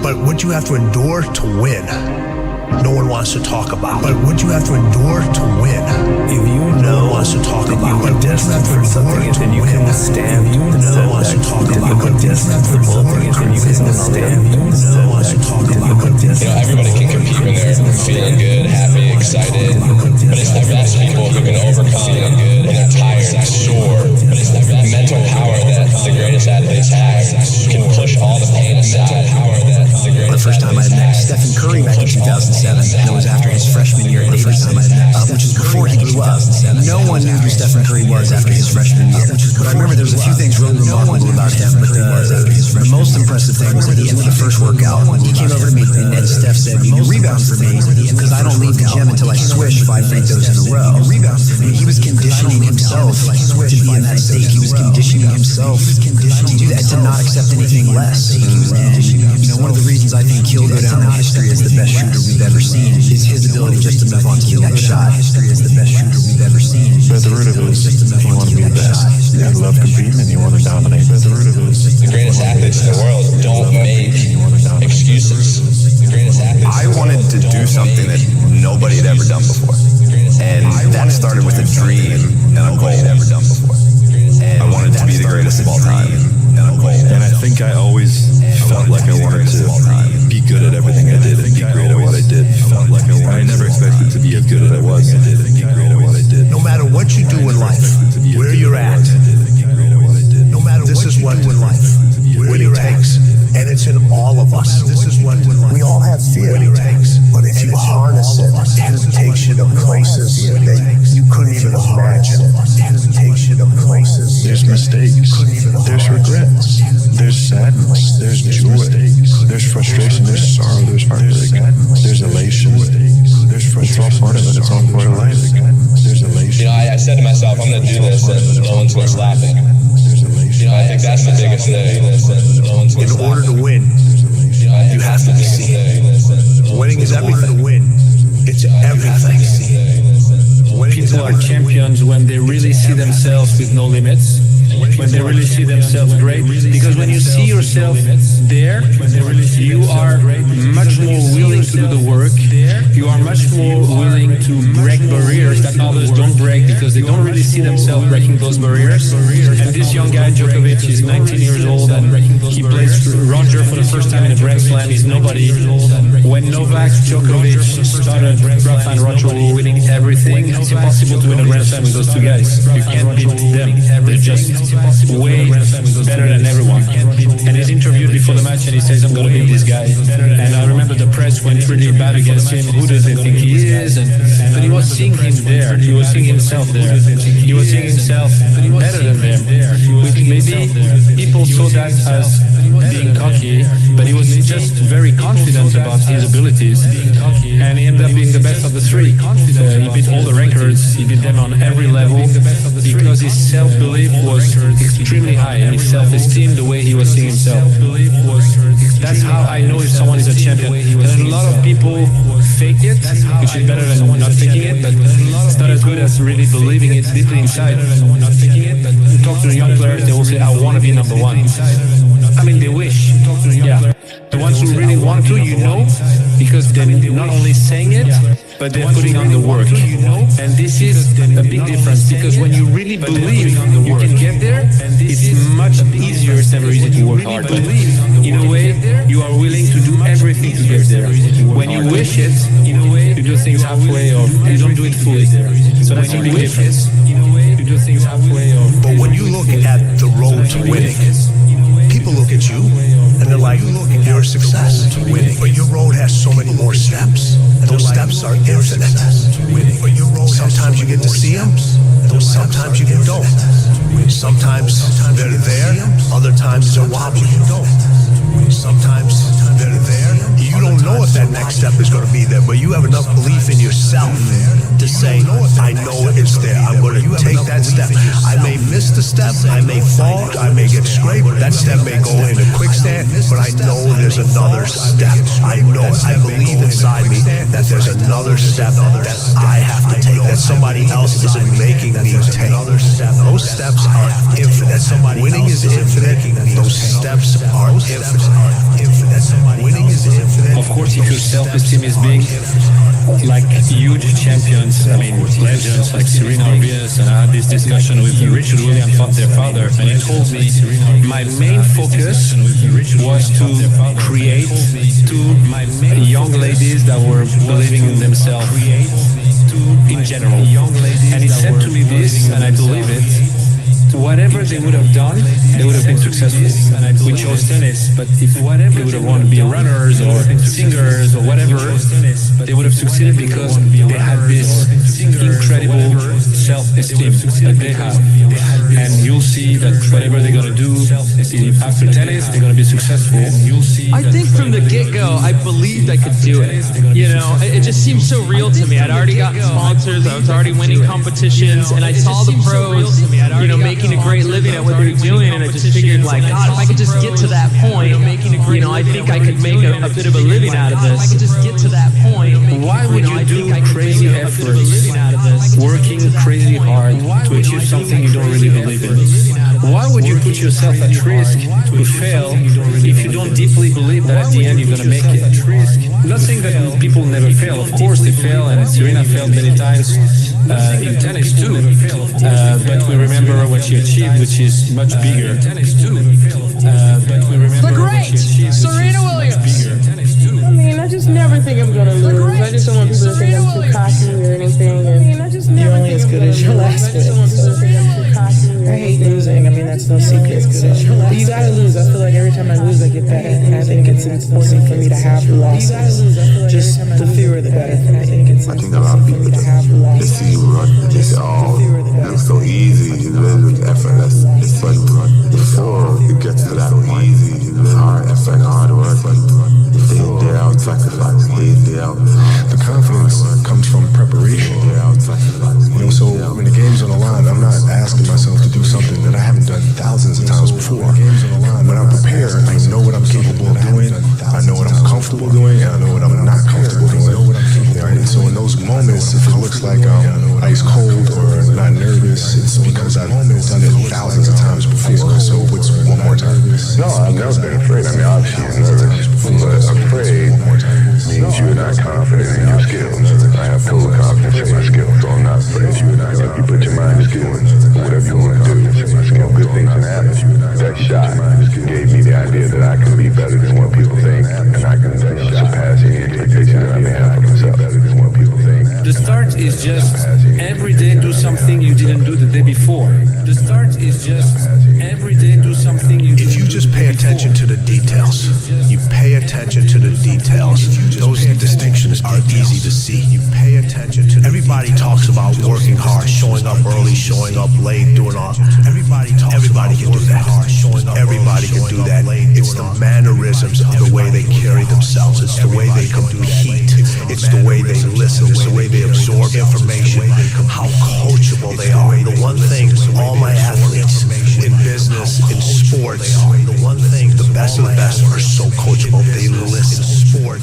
But what you have to endure to win, no one wants to talk about. But what you have to endure to win, if you know, no one wants to talk about. But destined for something, then you can withstand. If you know, no one wants to talk about. But destined for something, then you can withstand. No one wants to talk about. Everybody can compete when they're feeling good, happy, excited. But it's the best people who can overcome when they're tired, sore. But it's the mental power that the greatest athletes have can push all the pain aside. The first time I met Stephen Curry back in 2007, that was after his freshman year at Davidson, which is before he blew up. No one knew who Stephen Curry was after his freshman year. But I remember there was a few things really remarkable about him. But the most impressive thing was at the end of the first workout, he came over to me and Steph said, "Will you rebound for me? Because I don't leave the gym until I swish 5 free throws in a row." He was conditioning himself to be in that state. He was conditioning himself to do that, to not accept anything less. And one of the reasons I think he'll go down in history as the best shooter we've ever seen is his ability just to move on to the next shot. But the root of it is you want to be the best. You love competing and you want to dominate. But the root of it is the greatest athletes in the world don't make excuses. The greatest athletes. I wanted to do something that nobody had ever done before, and that started with a dream and a goal. I wanted to be the greatest of all time. And I think I always felt like I wanted to be good at everything I did and be great at what I did. I never expected to be as good as I was. No matter what you do in life, where you're at, no matter this is what in life, winning takes, and it's in all of us. This is what we all have fear, but if you harness it, it takes you to places that you couldn't even imagine. It takes you to places. There's mistakes, there's regrets, there's sadness, there's joy, there's frustration, there's sorrow, there's heartbreak, there's elation, there's frustration. It's all part of it. It's all part of life. There's elation. I said to myself, I'm going to do this and no one's going to stop me. I think that's the biggest thing. In order to win, you have to be seen. Winning is everything. Win, it's everything. People are champions when they really see themselves with no limits, when they really see themselves great. Because when you see yourself there, you are much more willing to do the work. You are much more willing to break barriers that others don't break because they don't really see themselves breaking those barriers. And this young guy, Djokovic, is 19 years old and he plays Roger for the first time in a Grand Slam. He's nobody. When Novak Djokovic started, Rafa and Roger were winning everything. It's impossible to win a Grand Slam with those two guys. You can't beat them. They're just way better than everyone. And he's interviewed before the match and he says, "I'm going to beat this guy." And I remember the press went really bad against him. Who does he think he is? But he was seeing him there. He was seeing himself there. He was seeing himself better than them. Which maybe people saw that as being cocky, but he was just very confident about his abilities. And he ended up being the best of the three. He beat all the records. He beat them on every level because his self-belief was extremely high, and his self-esteem, the way he was seeing himself. That's how I know if someone is a champion. And a lot of people fake it, which is better than not faking it, but it's not as good as really believing it deeply inside. You talk to the young players, they will say, "I want to be number one." I mean, they wish. Yeah. The ones who really want to, because they're not only saying it, but they're putting on the work. And this is a big difference, because when you really believe you can get there, it's much easier. It's never easy to work hard, but in a way, you are willing to do everything to get there. When you wish it, you do things halfway, or you don't do it fully. So that's a big difference. You do things halfway, or... But when you look at the road to winning, people look at you and they're like, "You're a success to winning." But your road has so many more steps. And those steps are infinite. Sometimes you get to see them, sometimes you don't. Sometimes they're there, other times they're wobbly. Sometimes they're there. You don't know if that next step is going to be there, but you have enough belief in yourself to say, "I know it's there. I'm going to take that step. I may miss the step, I may fall, I may get scraped. That step may go in a quicksand, but I know there's another step. I know, I believe inside me that there's another step that I have to take, that somebody else isn't making me take." Those steps are infinite. Winning is infinite. Those steps are infinite. Winning is Of course, if your self-esteem is big, like huge champions, I mean legends like Serena or Venus, and I had this discussion with Richard Williams, their father, and he told me my main focus was to create two young ladies that were believing in themselves in general. And he said to me this, and I believe it, whatever they would have done, they would have been successful. We chose tennis, but if they would have wanted to be runners or singers or whatever, they would have succeeded because they had this incredible self-esteem that they have. And you'll see that whatever they're going to do after tennis, they're going to be successful. I think from the get-go, I believed I could do it. You know, it just seemed so real to me. I'd already gotten sponsors, I was already winning competitions, and I saw the pros, you know, making a great living at what they were doing, and I just figured, like, God, if I could just get to that point, you know, I think I could make a bit of a living out of this. If I could just get to that point, why would you do crazy efforts, working crazy hard to achieve something you don't really believe in? Why would you put yourself at risk to fail if you don't deeply believe that at the end you're going to make it? I'm not saying that people never fail. Of course they fail, and Serena failed many times in tennis too. But we remember what she achieved, which is much bigger. The great Serena Williams. I mean, I just never think I'm gonna lose. I just don't want people to think I'm too cocky or anything. You're only as good as your last win. I hate losing. I mean, that's no secret. But you gotta lose. I feel like every time I lose, I get better. And I think it's important for me to have losses. Just the fewer the better. I think it's I think a lot of people they see you run, they say, "Oh, it looks so easy. It's really effortless." But before it gets to that easy, it's hard effort, hard work. Day in, day out, sacrifice. Day in, day out. The confidence comes from preparation. You know, so when the game's on the line, I'm not asking myself to do something that I haven't done thousands of times before. When I'm prepared, I know what I'm capable of doing, I know what I'm comfortable doing, and I know what I'm not comfortable doing. Right? And so in those moments, if it looks like I'm ice cold or not nervous, it's because I've done it thousands of times before. So what's one more time? No, I've never been afraid. I mean, obviously you're nervous, but afraid means you're not confident in your skills. I have total confidence in my skills, so I'm not afraid. You put your mind to doing whatever you want to do. Good things can happen. That shot gave me the idea that I can be better than what people think, and I can surpass any expectation that I may have for myself. The start is just every day do something you didn't do the day before. The start is just every day do something you didn't do. If you just pay attention to the details, you pay attention to the details, those distinctions are easy to see. You pay attention to everybody talks about working hard, showing up early, showing up late, doing all. Everybody can do that. Everybody can do that. It's the mannerisms of the way they carry themselves. It's the way they compete. It's the way they listen. It's the way they absorb information. How coachable they are. The one thing, all my athletes in business, in sports, the one thing, the best of the best are so coachable. They listen.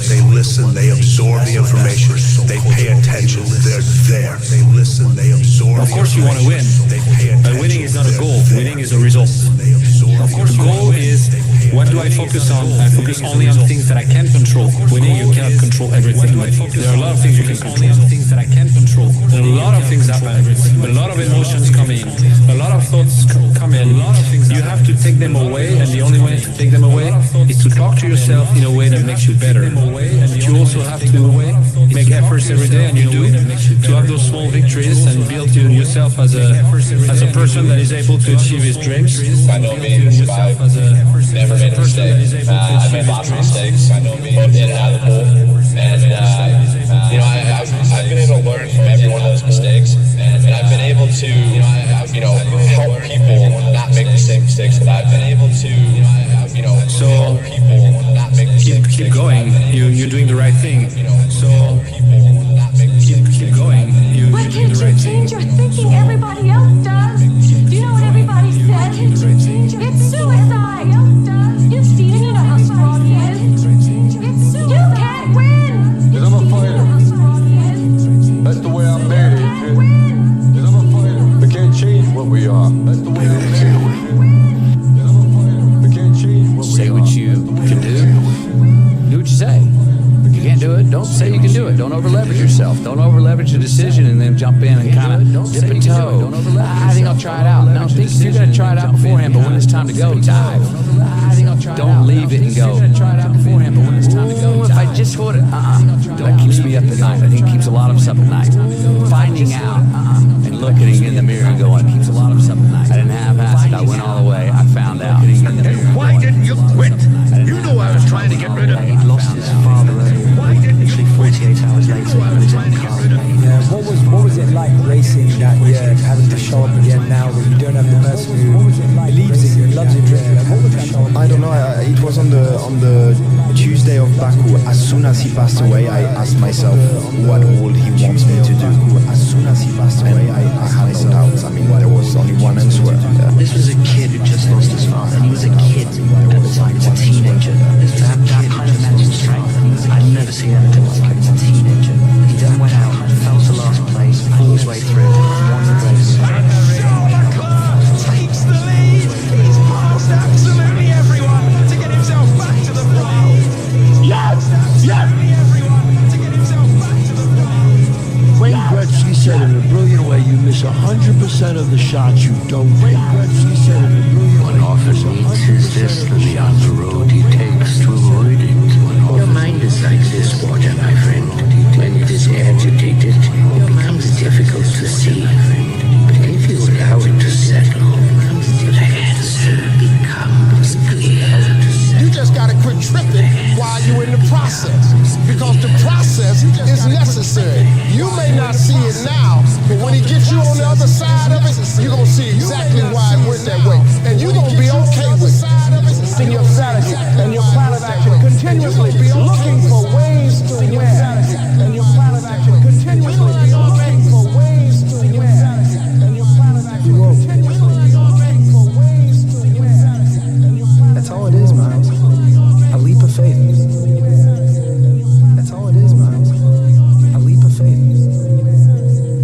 They listen. They absorb the information. They pay attention. They're there. They listen. They absorb. Of course you want to win, but winning is not a goal. Winning is a result. Of course, the goal is what do I focus on? I focus only on things that I can control. Winning, you cannot control everything. There are a lot of things you can control. There are a lot of things happen. A lot of emotions come in. A lot of thoughts come in. You have to take them away, and the only way to take them away is to talk to yourself in a way that makes you better. But you also have to make efforts every day, and you do, to have those small victories and build yourself as a person that is able to achieve his dreams. By no means have I never made a mistake. I've made lots of mistakes, both in and out of the pool. And, you know, I've been able to learn from every one of those mistakes. And I've been able to, you know, help people not make the same mistakes that I've been able to, you know, help people not make the same mistakes. Keep going. You're doing the right thing. So keep going. Why can't you change your thinking? Everybody else does. Do you know what everybody says? It's suicide. You've seen it. You know how strong he is. You can't win. Because I'm a fighter. That's the way I'm made. Because I'm a fighter. We can't change what we are. That's the way I'm made. We can't change what we are. Say what you can do. Do what you say. you can't do it, don't say you can do it. Don't over-leverage yourself. Don't over-leverage a decision and then jump in and kind of dip a toe. I think I'll try it out. No, think you're going to try it out beforehand, but when it's time to go, dive. Don't leave it and go. If I just would, that keeps me up at night. I think it keeps a lot of us up at night. Finding out and looking in the mirror and going, keeps a lot of us up at night. I didn't half-ass it. I went all the way. I found out. Why didn't you quit? You knew I was trying to get rid of you. He lost his father literally 48 hours later in his own car. Yeah, what was it like racing that year, having to show up again now that you don't have the person who believes in you and loves your dream? What was that show? I don't know. It was on the Tuesday of Baku. As soon as he passed away, I asked myself what would he want me to do. As soon as he passed away, I had no doubts. I mean, there was only one answer. This was a kid who just lost his father. He was a kid at the time. He was a teenager. That kind of mental strength, I'd never seen anything like it. He was a teenager. He then went out, fell to last place, fought his way through, won the race. Takes the lead. He's passed absolutely everyone to get himself back to the flag. Yes! Yes! Wayne Gretzky said in a brilliant way, you miss 100% of the shots you don't take. Gretzky said in a brilliant way, what often meets is this than the other road he takes to avoid it. Your mind is like this water, my friend. When it is agitated, it becomes difficult to see. But if you allow it to settle, the answer becomes clear. You just gotta quit tripping while you're in the process. Because the process is necessary. You may not see it now, but when he gets you on the other side of it, you're gonna see exactly why it went that way. And you're gonna be okay with it. In your strategy and your plan of action, continuously looking for ways to win. And your plan of action, continuously looking for ways to win. And your plan of action, continuously looking for ways to win. That's all it is, Miles. A leap of faith. That's all it is, Miles. A leap of faith.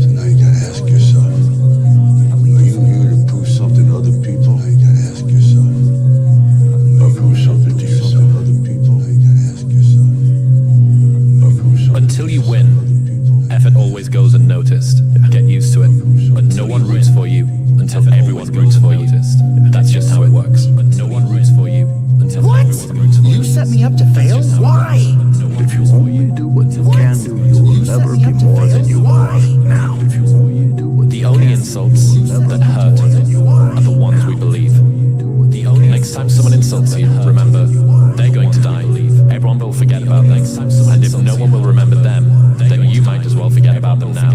So now you gotta ask yourself, are you here to prove something to other people? Now you gotta ask yourself. Or prove something to yourself, other people? Now you gotta ask yourself. Or prove something. Until you win, effort always goes unnoticed. Get used to it. But no one roots for you until everyone roots for you. That's just how it works. No one roots for you until everyone roots for you. You set me up to fail? Why? If you only do what you can do, you will never be more than you are now. The only insults that hurt are the ones we believe. Next time someone insults you, remember, they're going to die. Everyone will forget about them. And if no one will remember them, then you might as well forget about them now.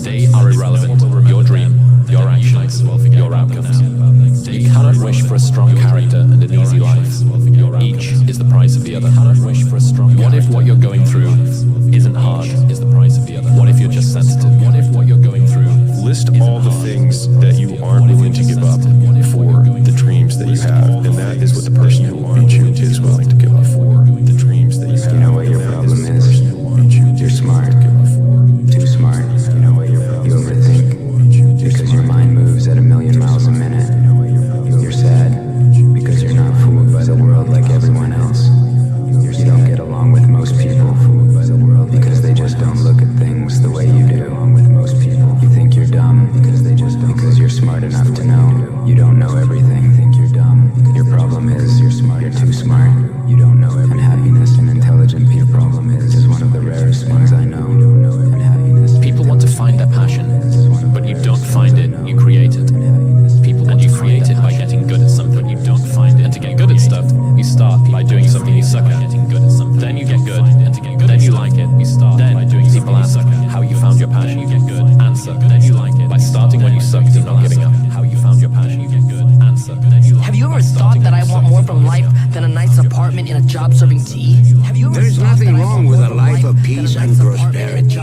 They are irrelevant. Your dream, your actions, your outcomes. You cannot wish for a strong character and an easy life. Each is the price of the other. What if what you're going through isn't hard? Is the price of the other? What if you're just sensitive? What if what you're going through? List all the things that you aren't willing to give up for the dreams that you have, and that is what the person who will beat you is willing to give up for the dreams that you have. You know what your problem is? You're smart. Too smart. You overthink because your mind moves at 1,000,000 miles a minute. You're sad because you're not fooled by the world like everyone else. You don't get along with most people because they just don't look at things the way you do. You think you're dumb because you're smart enough to know you don't know everything. Your problem is you're too smart. You don't know everything. And happiness and intelligent people is one of the rarest ones I know. People want to find their passion, but you don't find it, you create it. And you create it by getting good at something. You don't find it. And to get good at stuff, you start by doing something you suck at. Then you get good, then you like it, you start. Then people ask how you found your passion, you get good, answer. Then you like it by starting when you sucked and not giving up. How you found your passion, you get good, answer. Have you ever thought that I want more from life than a nice apartment in a job serving tea? There's nothing wrong with a life of peace and prosperity.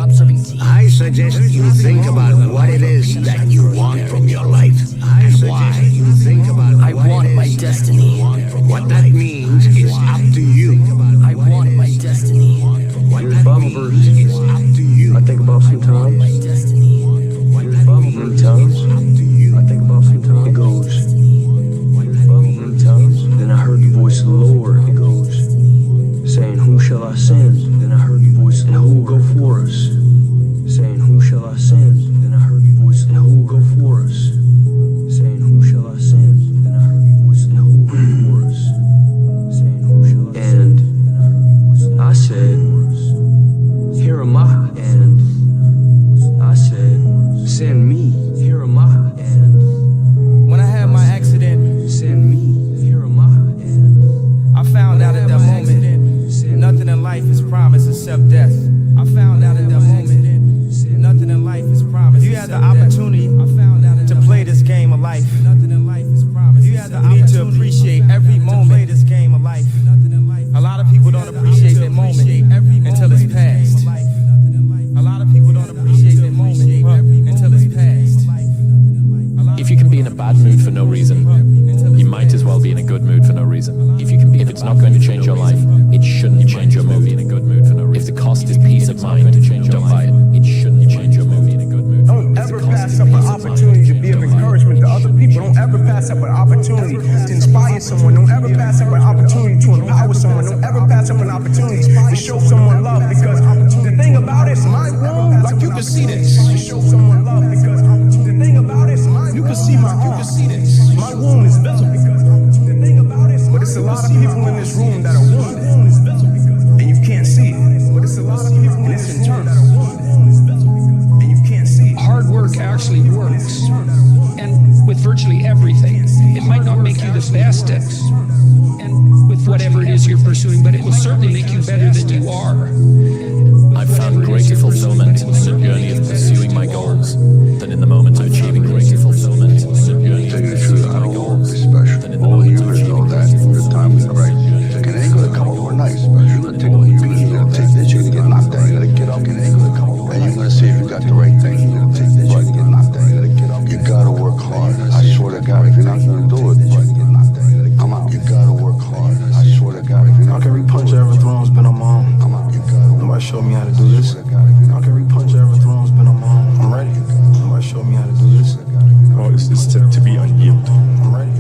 I suggest you think about what it is that you want from your life and why you think about I want my destiny. What that means is up to you. I want my destiny. What that means is up to you. I think about sometimes. My destiny. Many times. I think about sometimes. It goes. Many times. Then I heard the voice of the Lord. It goes. Saying, who shall I send? Then I heard voice, and who will go for us? Saying, who shall I send? Then I heard your voice, and who will go for us? Saying, who shall I send? Then I heard your voice, and who will go for us? Saying, who shall I send? And I said, here am I. And I said, send me. Here am I. And when I had my accident, send me. Here am I. And I found out at that moment, nothing in life is promised except death. I found out at that moment, nothing in life is promised. You had the opportunity to play this game of life. You need to appreciate every moment this game of life. A lot of people don't appreciate that moment until it's past. A lot of people don't appreciate that moment until it's past. If you can be in a bad mood for no reason, you might as well be in a good mood for no reason. If it's not going to change your life, it shouldn't change your mood. In a good mood for no reason. If the cost is peace of mind, don't buy it. It shouldn't change your mood. In a good mood. Don't ever pass up an opportunity to be of encouragement to other people. Don't ever pass up an opportunity to inspire someone. Don't ever pass up an opportunity to empower someone. Don't ever pass up an opportunity to show someone love, because the thing about it, my wound, like you can see this. To show someone love, because the thing about it, you can see my arm. My wound is visible. But it's a lot of people in this room that are wounded, and you can't see it. But it's a lot of people in this internal, and you can't see it. Hard work actually works, and with virtually everything. It might not make you the best at, and with whatever it is you're pursuing, but it will certainly make you better than you are. I've found greater fulfillment in the journey of pursuing my goals than in the moment of achieving greater fulfillment in the journey of pursuing my goals than in the moment of achieving greater fulfillment. And it ain't gonna come overnight. You're gonna take this, you're gonna get knocked down, you gotta get up, and it ain't gonna come overnight. And you're gonna see if you got the right thing. You're gonna take this, you're gonna get knocked down, you gotta get up. You gotta work hard. I swear to God, if you're not gonna do it, I'm out. You gotta work hard. I swear to God, if you're not. Every punch I ever thrown's been on my own. Nobody showed me how to do this. Every punch I ever thrown's been on my own. I'm ready. Nobody showed me how to do this. Oh, it's to be unyielding. I'm ready.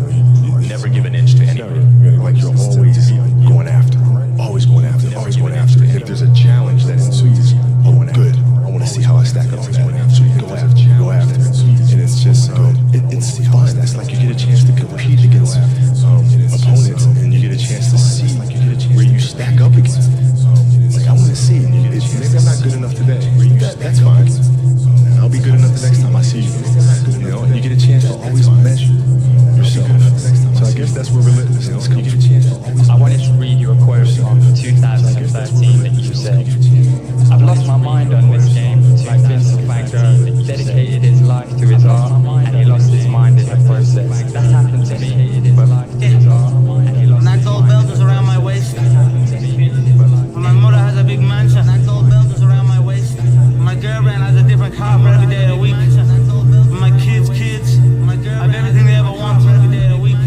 Never give an inch to anybody. Like you're always going after. Always going after. Always going after. And if there's a challenge that ensues, oh, good. I want to see how I stack up to that. So you go after. Go after. And it's just good. It's fun. It's like you get a chance to compete against opponents, and you get a chance to see where you stack up against. Like I want to see. Maybe I'm not good enough today. That's fine. I'll be good enough the next time I see you. You know, and you get a chance to always measure yourself. So I guess that's where relentlessness comes from. I wanted to read you a quote from 2013 that you said, "I've lost my mind on this game." Like Vincent Van Gogh, he dedicated his life to his art, and he lost his mind in the process. That happened to me. And that gold belt is around my waist. And my mother has a big mansion. That gold belt is around my waist. My girlfriend has a different car for every day of the week. My kids, have everything they ever want for every day of the week.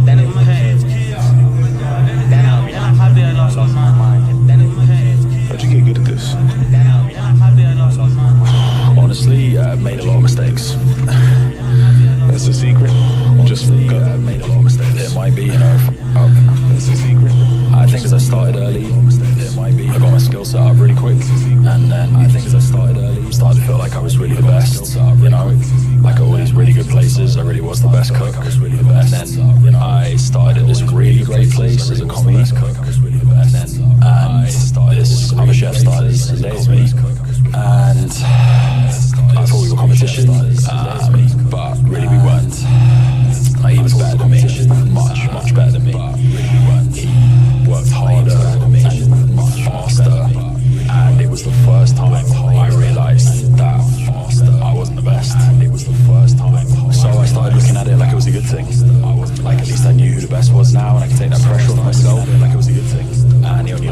Then it my kids, then I'm happy I lost my mind. Then it pays. How'd you get good at this? Then I'm happy I lost my mind. Honestly, I've made a lot of mistakes. That's the secret. Just I've made a lot of mistakes. It might be, that's the secret. I think as I started early, it might be. I got my skill set up really quick, and then I think as I started early, started to feel like I was really the best. You know, like all these really good places, I really was the best cook. I was really the best. And then I started at this really great place as a comedy cook, and this other chef started as a day with me, and I thought we were competition, but really we weren't. He was better than me, much better than me. He worked harder, much faster, and it was the first time I realized that I wasn't the best. So I started looking at it like it was a good thing. Like at least I knew who the best was now, and I could take that pressure off myself like it was a good thing. And he only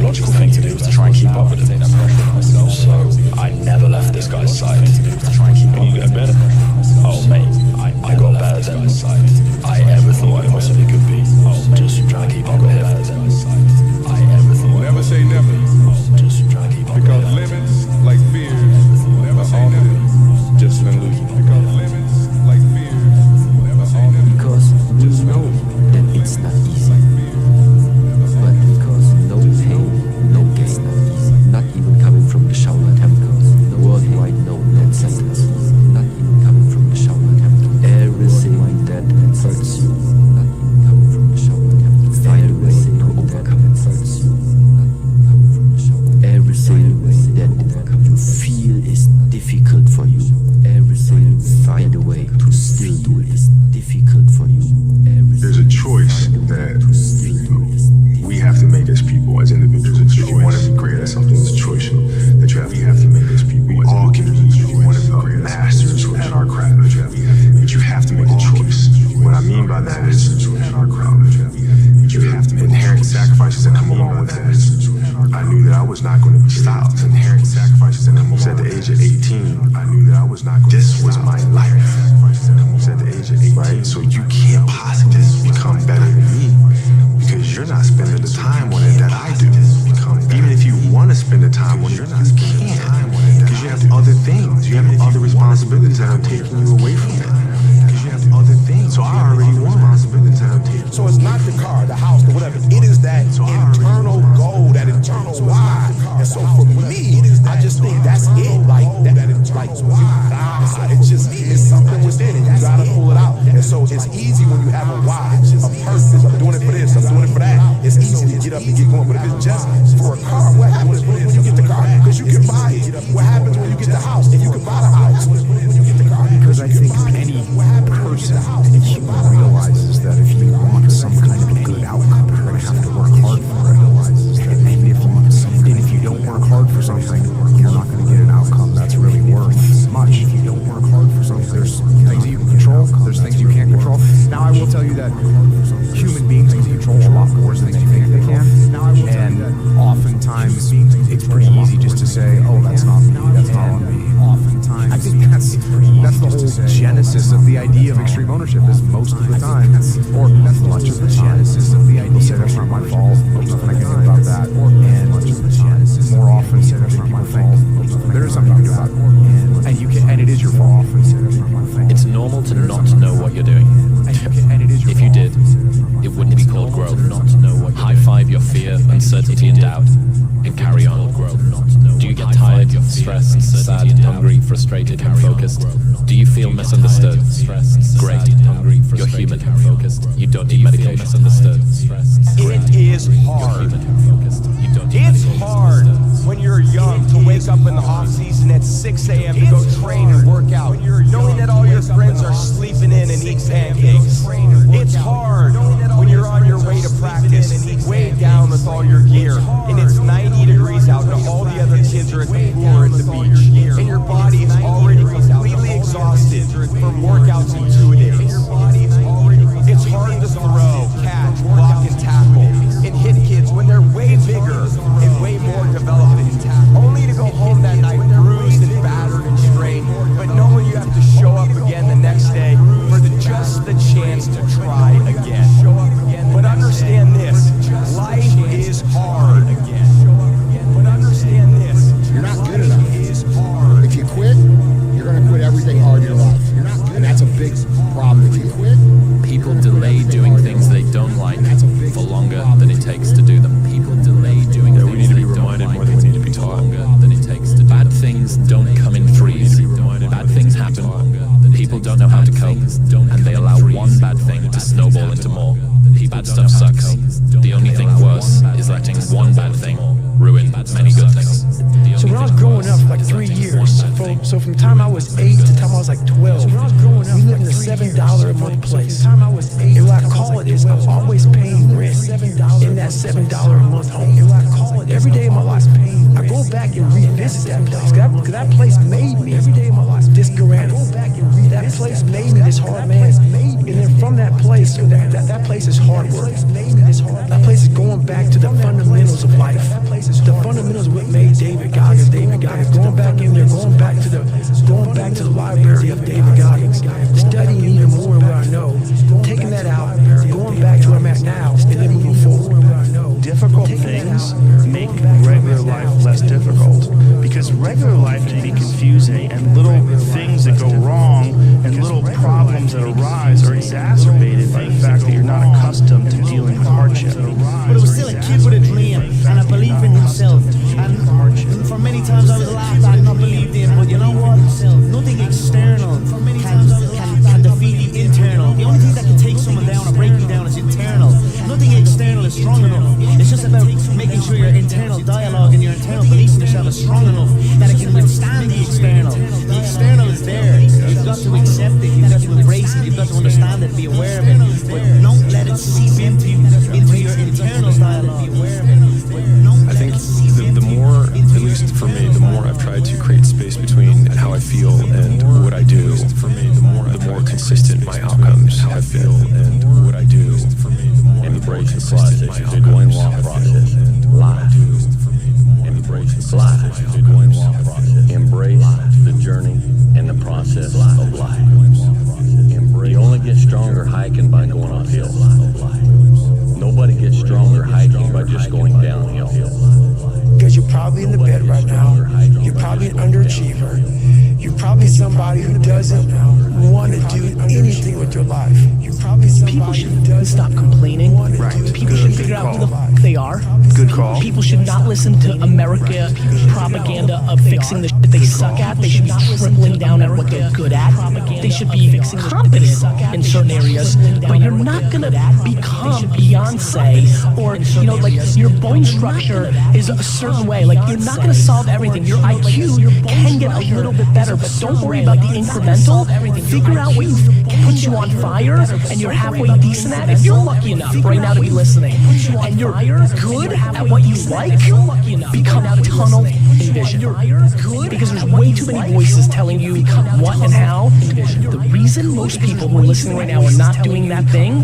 difficult for you. There's a choice that we have to make as people, as individuals. If you want to be great at something, it's a choice that you have to make as people. We all can be one of the masters at our craft, but you have to make a choice. What I mean by that is inherent sacrifices that come along with that. I knew that I was not going to be stopped. Inherent sacrifices that come along. At the age of 18, I knew that I was not going to be stopped. This was my life. At the age of 18, right? So you can't possibly become better than me because you're not spending the time on it that I do. Even if you want to spend the time on it, you can't because you have other things. You have other responsibilities that are taking you away from it. Because you have other things. So I already won responsibilities that are taking. So it's not the car, the house, or whatever. It is that internal goal, that internal why. And so for me, I just think that's it. Like it's just it's something within it. You gotta pull it out. And so it's easy when you have a why, a purpose. I'm doing it for this. I'm doing it for that. It's easy to get up and get going. But if it's just for a car, what happens when you get the car? Because you can buy it. What happens when you get the house? And you can buy the house when you get the car. Because I think any person in human realizes that if you want some kind of a good outcome, you're going to have to work hard for it. And if you don't work hard for something, you're not going to get an outcome that's really worth much. If you don't work hard for something, there's things that you can control, there's things you can't control. Now, I will tell you that human beings can control a lot more than you think they can. And oftentimes, it's pretty easy just to say, oh, that's not me, that's not on me. Oftentimes, I think that's the whole genesis of the idea of extreme ownership is most of the time, or much of the genesis of the idea. People say that's not my fault, there's nothing I can do about that, and more often say that's not my fault. There is something you can do about it, and you can, and it is your fault. It's normal to not know what you're doing. If you did, it wouldn't be called growth. High five your fear, uncertainty, and doubt, and carry on. Do you get tired, stressed, sad, hungry, frustrated, and focused? Do you feel misunderstood? Great. You're human. You don't need medication. Misunderstood. It is hard. It's hard when you're young to wake up in the off season at 6 a.m. to go train and work out, knowing that all your friends are sleeping in and eat pancakes. It's hard when you're on your way to practice, weighed down with all your gear, and it's 90 degrees out and all the other kids are at the pool or at the beach, and your body is already completely exhausted from workouts in 2 days. It's hard to throw, catch, block, and tackle, and hit kids when they're way bigger and way more developed than you, only to go home that night bruised and battered and strained, but knowing you have to show up again the next day for just the chance to try again. But understand this, life is hard. But understand this, you're not good enough. If you quit, you're going to quit everything hard in your life. And that's a big problem. If you quit, people delay doing things they don't like for longer than it takes to do them. People delay doing things we need to be reminded more than we need to be taught. Than it takes to do. Bad things don't come in threes. Bad things happen. People don't know how to cope, and they allow one bad thing to snowball into more. Bad stuff sucks. The only thing worse is letting one bad thing ruin many good things. So when I was growing up for like 3 years, so from time I was 8 to time I was like 12, we lived in a $7 a month place. And what I call it is I'm always paying rent in that $7 a month home. Every day of my life, I go back and revisit that place. Because that place made me every day of my life this Garant. That place made me this hard man. And then from that place, that place is hard work. That place is going back to the fundamentals of life. The fundamentals of what made David Goggins. Going back in there, going back to the library of David Goggins, studying even more of what I know, taking that out, going back to where I'm at now, and then moving forward. Difficult things make regular life less difficult because regular life can be confusing and little things that go wrong and little problems that arise are exacerbated by the fact that you're not accustomed to dealing with hardship. But it was still a kid with a dream and a belief in himself. And for many times I was laughed at and not believed in, but you know what? Nothing external can defeat the internal. The only thing that can take someone down or break you down is internal. Nothing external is strong enough. It's just about making sure your internal dialogue and your internal belief in yourself is strong enough that it can withstand the external. The external is there. You've got to accept it, you've got to embrace it, you've got to understand it, be aware of it, but don't let it seep into your internal dialogue. I think the more, at least for me, the more I've tried to create space between how I feel and what I do, the more consistent my outcomes have been. And what I do, embrace the process. You're going long process. Life. Embrace the process. You're going long process. Embrace the journey and the process of life. You only get stronger hiking by going uphill. Nobody gets stronger hiking by just going downhill. Because you're probably in the bed right now. You're probably an underachiever. You're probably somebody who doesn't want to do anything with your life. You're probably People should stop complaining. Right. People should figure out who the fuck they are. Good call. People should not listen to America propaganda of fixing the shit they suck at. They should be tripling down at what they're good at. They should be competent in certain areas. But you're not gonna become Beyonce or, you know, like your bone structure is a certain way. Like you're not gonna solve everything. Your IQ can get a little bit better, but don't worry about the incremental. Figure out what puts you on fire and you're halfway decent at. If you're lucky enough right now to be listening and you're good at what you like, become tunnel vision. Because there's way too many voices telling you what and how. The reason most people who are listening right now are not doing that thing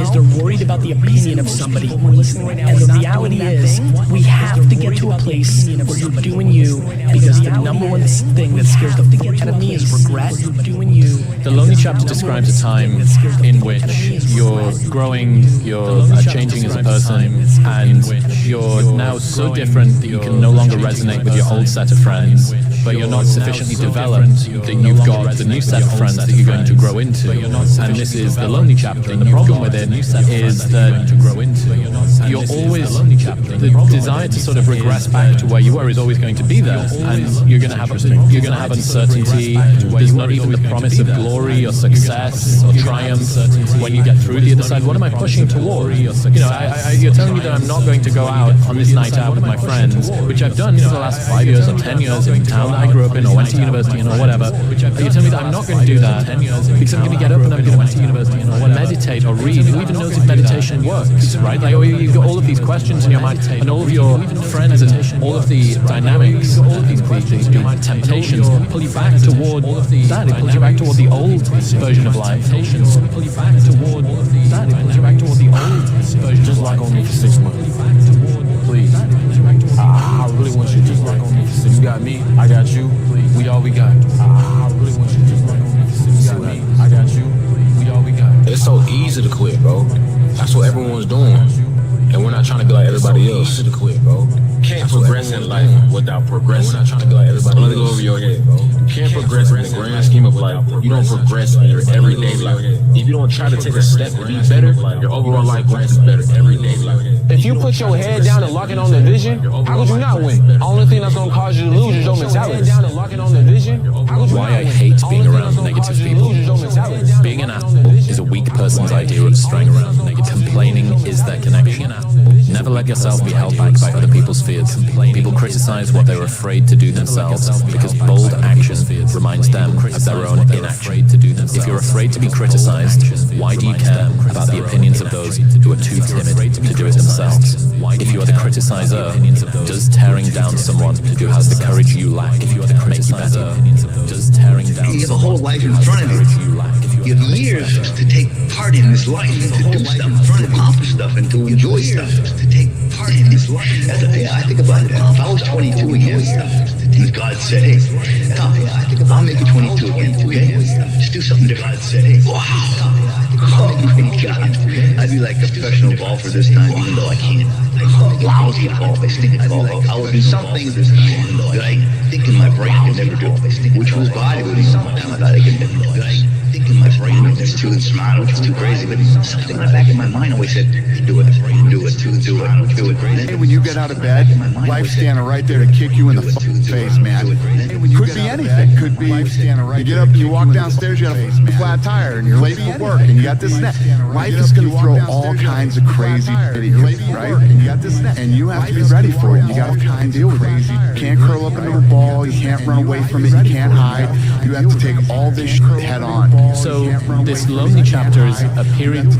is they're worried about the opinion of somebody. And the reality is we have to get to a place where you're doing you, because the number one thing that scares the fuck out of me is regret. The Lonely Chapter describes a time in which you're growing, you're changing as a person, and you're now so different that you can no longer resonate with your old set of friends, but you're not sufficiently developed that you've got the new set of friends that you're going to grow into. And this is the Lonely Chapter, and the problem with it is that you're always, the desire to sort of regress back to where you were is always going to be there, and you're going to have uncertainty. There's not even the promise of glory or success or triumph when you get through the other side. What am I pushing toward? You know, you're telling me that I'm not going to go out on this night out with my friends, which I've done for the last 5 years or 10 years in the town that I grew up in or went to university in or whatever. You're telling me that I'm not going to do that because I'm going to get up and I'm going to meditate or read. Who even knows if meditation works, right? Like, you've got all of these questions in your mind, and all of your friends and all of the dynamics, all of these temptations pull you back toward that. It pulls you back toward the old version of life. Pull you back toward that. It pulls you back toward the old version. Just like on me for 6 months. Please. I really want you to just like on me for 6 months. You got me, I got you. We all we got. I really want you to just like on me for 6 months. You got me, I got you. We all we got. It's so easy to quit, bro. That's what everyone's doing. And we're not trying to be like everybody else. It's so easy to quit, bro. Can't progress in life without progressing. We're not trying to be like everybody else. Let it go over your head, bro. You can't progress in the grand scheme of life. You don't progress in your everyday life. If you don't try to take a step to be better, your overall life won't be better everyday life. If you put your head down and lock in on the vision, how could you not win? The only thing that's gonna cause you to lose is your mentality. Why I hate being around negative people. Being an asshole is a weak person's idea of strength. Complaining is their connection. Never let yourself be held back by other people's fears. People criticize what they're afraid to do themselves because bold action reminds them of their own inaction. If you're afraid to be criticized, why do you care about the opinions of those who are too timid to do it themselves? If you are the criticizer, does tearing down someone who has the courage you lack make you better? Does tearing down you have a whole life in front of you. You have years to take part in this life and to do stuff, to accomplish stuff, and to enjoy stuff. To take part in this life. I think about it. If I was 22 again, and God said, "Hey, Tom, I'll make you 22 again, okay? Just do something different." God said, "Hey, wow." Oh my God. I'd be like a professional golfer this time, even though I can't. I'm lousy at golf. I stink at golf. I would do something that I think in my brain I could never do, which was bodybuilding. Something I thought I could never do. in my brain that was too smart, which was too crazy, but something in the back of my mind always said, do it. Hey, when you get out of bed, life's standing right there to kick you in the face, man. Could be anything. Could be you get up and you walk downstairs, you got a flat tire, and you're late for work, and you got this and that. Life is going to throw all kinds of crazy at you, right? And you have to be ready for it. You got to kind of deal with it. You can't curl up into a ball. You can't run away from it. You can't hide. You have to take all this head on. So this lonely chapter is a period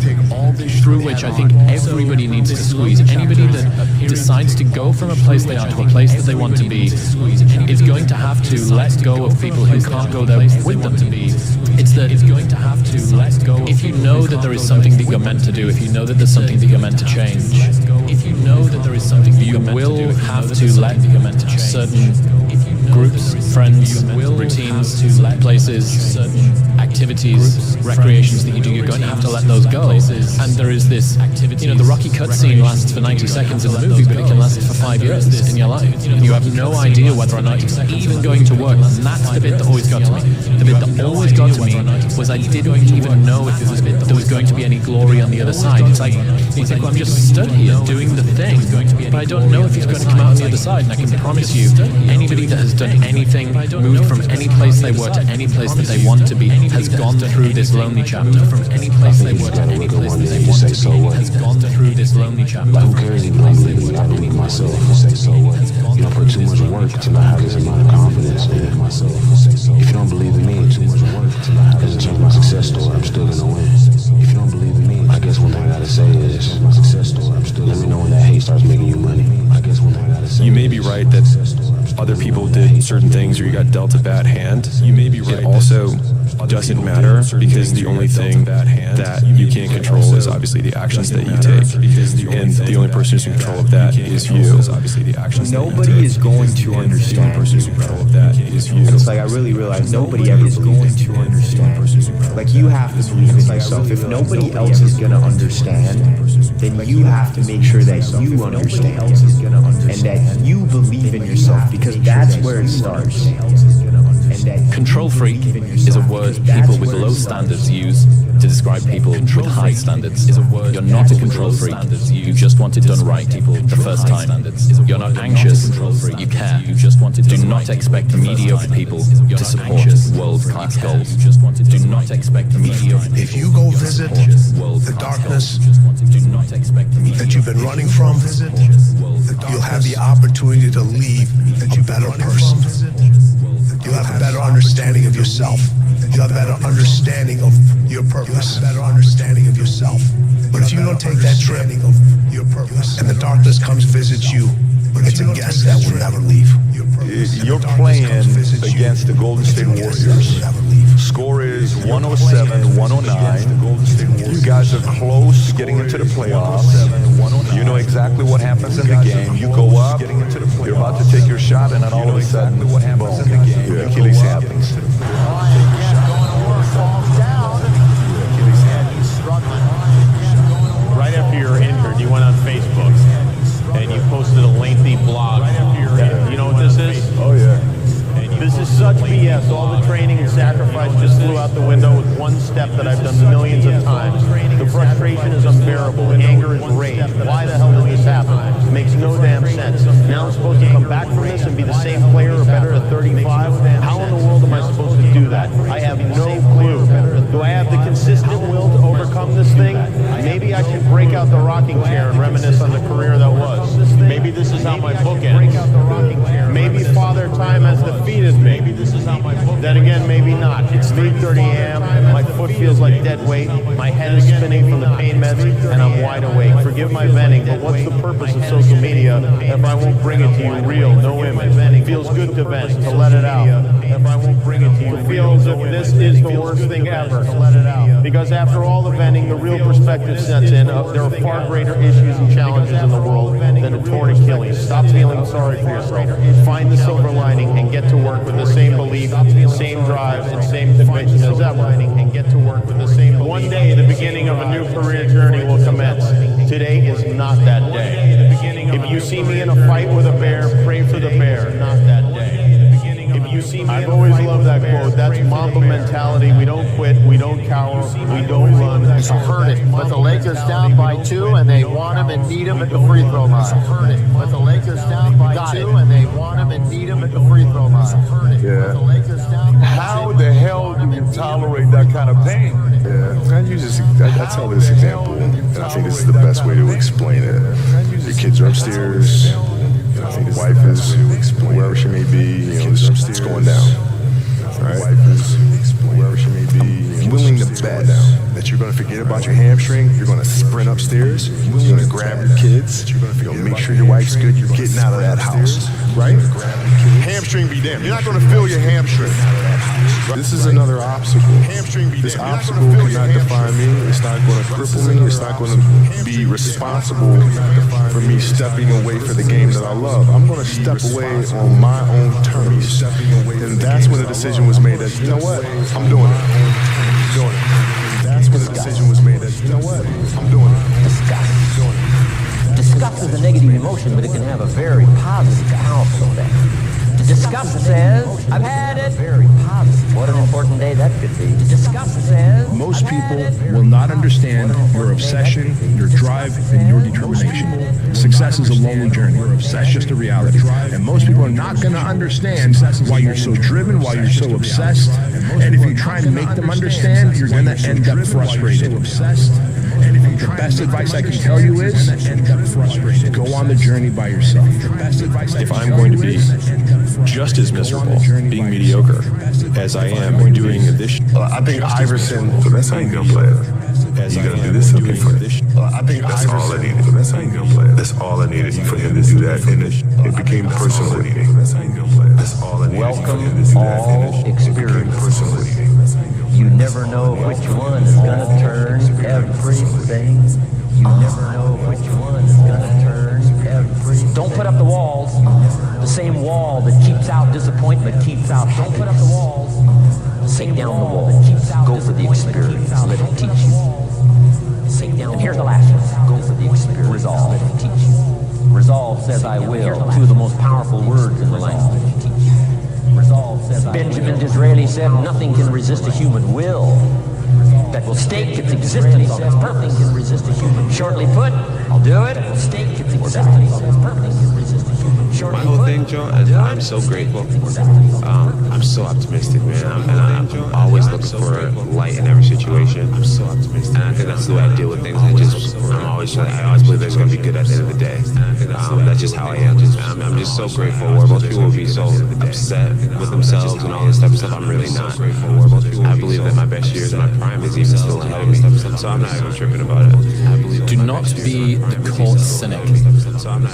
through which I think everybody needs to squeeze. Anybody that decides to go from a place they are to a place that they want to be is going to have to let go of people who can't go there with them to be. It's that it's going to have to let go. If you know that there is something that you're meant to do, if you know that there's something that you're meant to change, if you know that there is something that you will have to let certain groups, friends, routines, places, certain activities, recreations that you do, you're going to have to let those go. And there is this, the Rocky cutscene lasts for 90 seconds in the movie, but it can last for 5 years in your life. And you have no idea whether or not you're even going to work. And that's the bit that always got to me. The bit that always got to me was I didn't even know if there was going to be any glory on the other side. It's like, well, I'm just stood here doing the thing, but I don't know if he's going to come out on the other side. And I can promise you, anybody that has done anything, moved from any place they were to any place that they want to be, has gone through this lonely chapter. From any place they were to any place that they want to be, has gone through this lonely chapter. Like, who cares if I believe I believe myself? So what? You don't put too much work to not have this amount of confidence in myself. If you don't believe in me, too much work to not have this change my success story. I'm still gonna win. If you don't believe in me, I guess one thing I gotta say is my success story. I'm still. Let me know when that hate starts making you money. I guess one thing I gotta say. You may be right that other people did certain things, or you got dealt a bad hand. You may be right. It also doesn't matter, because the only thing that you can't control is obviously the actions that you take, and the only person who's in control of that is you. Nobody is going to understand. It's like I really realize nobody ever believes in you. Like, you have to believe in yourself. If nobody else is going to understand, then you have to make sure that you understand and that you believe in yourself, because that's where it starts. Control freak is a word people with low standards use to describe people with high standards. You're not a control freak. You just want it done right the first time. You're not anxious. You care. Do not expect mediocre people to support world-class goals. Do not expect mediocre people. If you go visit the darkness that you've been running from, you'll have the opportunity to leave a better person. You'll have a better understanding of yourself. You'll have a better understanding of your purpose. You'll have a better understanding of yourself. But if you don't take that trip and the darkness comes visits you, it's a guest that will never leave. You're playing against the Golden State Warriors. Score is 107-109. You guys are close to getting into the playoffs. You know exactly what happens in the game. You go up, you're about to take your shot, and then all of a sudden, boom, your Achilles happens. Right after you were injured, you went on Facebook and you posted a lengthy blog. You know what this is? Oh, yeah. This is such BS. All the training and sacrifice just flew out the window with one step that I've done millions of times. The frustration is unbearable. The anger is rage. Why the hell did this happen? It makes no damn sense. Now I'm supposed to come back from this and be the same player or better at 35? How in the world am I supposed to do that? I have no clue. Do I have the consistent will to overcome this thing? Maybe I should break out the rocking chair and reminisce on the career that was. Maybe this is how my book ends. Maybe Father Time has defeated me. Then again, maybe not. It's 3:30 a.m. My foot feels like dead weight. My head is spinning from the pain meds, and I'm wide awake. Forgive my venting, but what's the purpose of social media if I won't bring it to you real, no image? It feels good to vent, to let it out. If I won't bring it to you, it feels that this is the worst thing ever, to let it out. Because after all the venting, the real perspective sets in. There are far greater issues and challenges in the world than a torn Achilles. Stop feeling sorry for yourself. Find the silver lining and get to work with the same belief, same drive, and same conviction as ever. And get to work with the same belief. One day, the beginning of a new career journey will commence. Today is not that day. If you see me in a fight with a bear, pray for the bear. Not that day. If you I've always loved that quote. That's Mamba mentality. We don't quit. We don't cower. We don't run. It's hurting. But the Lakers down by 2, and they want him and need him at the free throw line. It's hurting. But the Lakers down by 2, and they want him and need him at the free throw line. Yeah. How the hell do you tolerate that kind of pain? Yeah, I tell this example, and I think this is the best way to explain it. Your kids are upstairs, I think his wife is wherever she may be, it's going down. Right? Wife is wherever she may be, willing to bet that you're going to forget about your hamstring, you're going to sprint upstairs, you're going to grab your kids, you're going to make sure your wife's good, you're getting out of that house, right? Hamstring be damned. You're not going to feel your hamstring. This is another obstacle. This obstacle cannot define me. It's not going to cripple me. It's not going to be responsible for me stepping away for the game that I love. I'm going to step away on my own terms. And that's when the decision was made that, you know what, I'm doing it. I'm doing it. That's when the decision was made that, you know what, I'm doing it. Disgust is a negative emotion, but it can have a very positive, powerful effect. Disgust says, I've had it. Very positive. What an important day that could be. Disgust says, most people will not understand your obsession, your drive, and your determination. Success is a lonely journey. That's just a reality. And most people are not going to understand why you're so driven, why you're so obsessed. And if you try and make them understand, you're going to end up frustrated. The best advice I can tell you is go on the journey by yourself. If I'm going to be just as miserable being mediocre as I am doing this, I think Iverson, that's how you gonna play it. as You I gotta do am this doing for this. I think that's all I needed. That's how you gonna play it. That's all I needed for him to do that, and it became personal eating. That's all I needed for him to do that, and it became personal eating. you never know which one is going to turn everything. You never know which one is going to turn everything. Don't put up the walls. The same wall that keeps out disappointment keeps out happiness. Don't put up the walls. Take down the wall. Go for the experience. Let it teach you. Take down. And here's the last one. Go for the experience. Resolve. Let it teach you. Resolve says I will. Two of the most powerful words in the language. Resolve says I will. Benjamin Disraeli said nothing can resist a human will that will stake its existence on its purpose. Nothing can resist a human. Shortly put, I'll do it. It will stake its existence on its purpose. My whole thing, Joe, is I'm so grateful. I'm so optimistic, man. I'm always looking for light in every situation. I'm so optimistic. And I think that's the way I deal with things. I always believe there's going to be good at the end of the day. That's just how I am. I'm just so grateful. Where most people will be so upset with themselves and all this type of stuff, I'm really not. I believe that my best years, my prime is even still ahead of me. So I'm not even tripping about it. Do not be the caught cynic.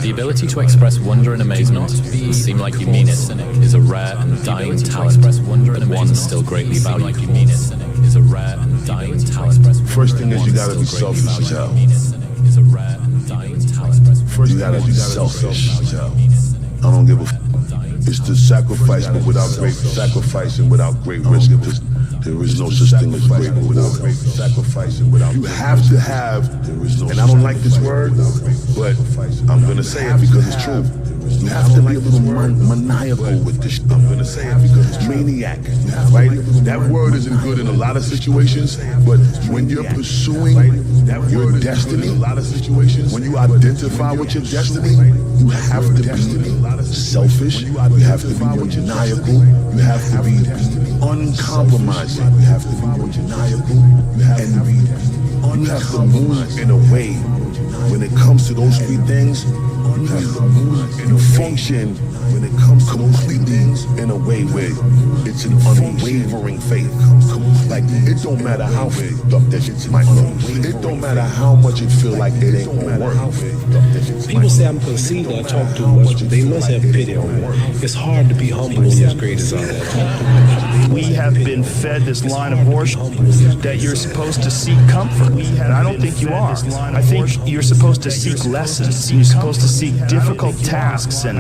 The ability to express wonder and amazement and seem like you mean it is a rare and dying talent, and one still greatly valued. First thing is you gotta be selfish as hell. First you gotta be selfish as hell. I don't give a f. It's to sacrifice, but without great sacrifice and without great risk. There is no such thing as great without sacrifice and without. You have to have, and I don't like this word, but I'm gonna say it because it's true. You have to be a little maniacal with this. I'm gonna say it because it's maniac, right? That word isn't good in a lot of situations, but when you're pursuing your destiny, when you identify with your destiny, you have to be selfish. You have to be maniacal. You have to be uncompromising. You have to be maniacal, and you have to move in a way. When it comes to those three things, you have to move and function when it comes to those three things in a way where it's an unwavering faith. Like, it don't matter how fucked up that shit might look. It don't matter how much it feel like it ain't gonna work. People say I'm conceited, I talk too much, but they must have pity on me. It's hard to be humble and as great as I am. We have been fed this line of worship that you're supposed to seek comfort. And I don't think you are. I think you're supposed to seek lessons. You're supposed to seek see difficult tasks and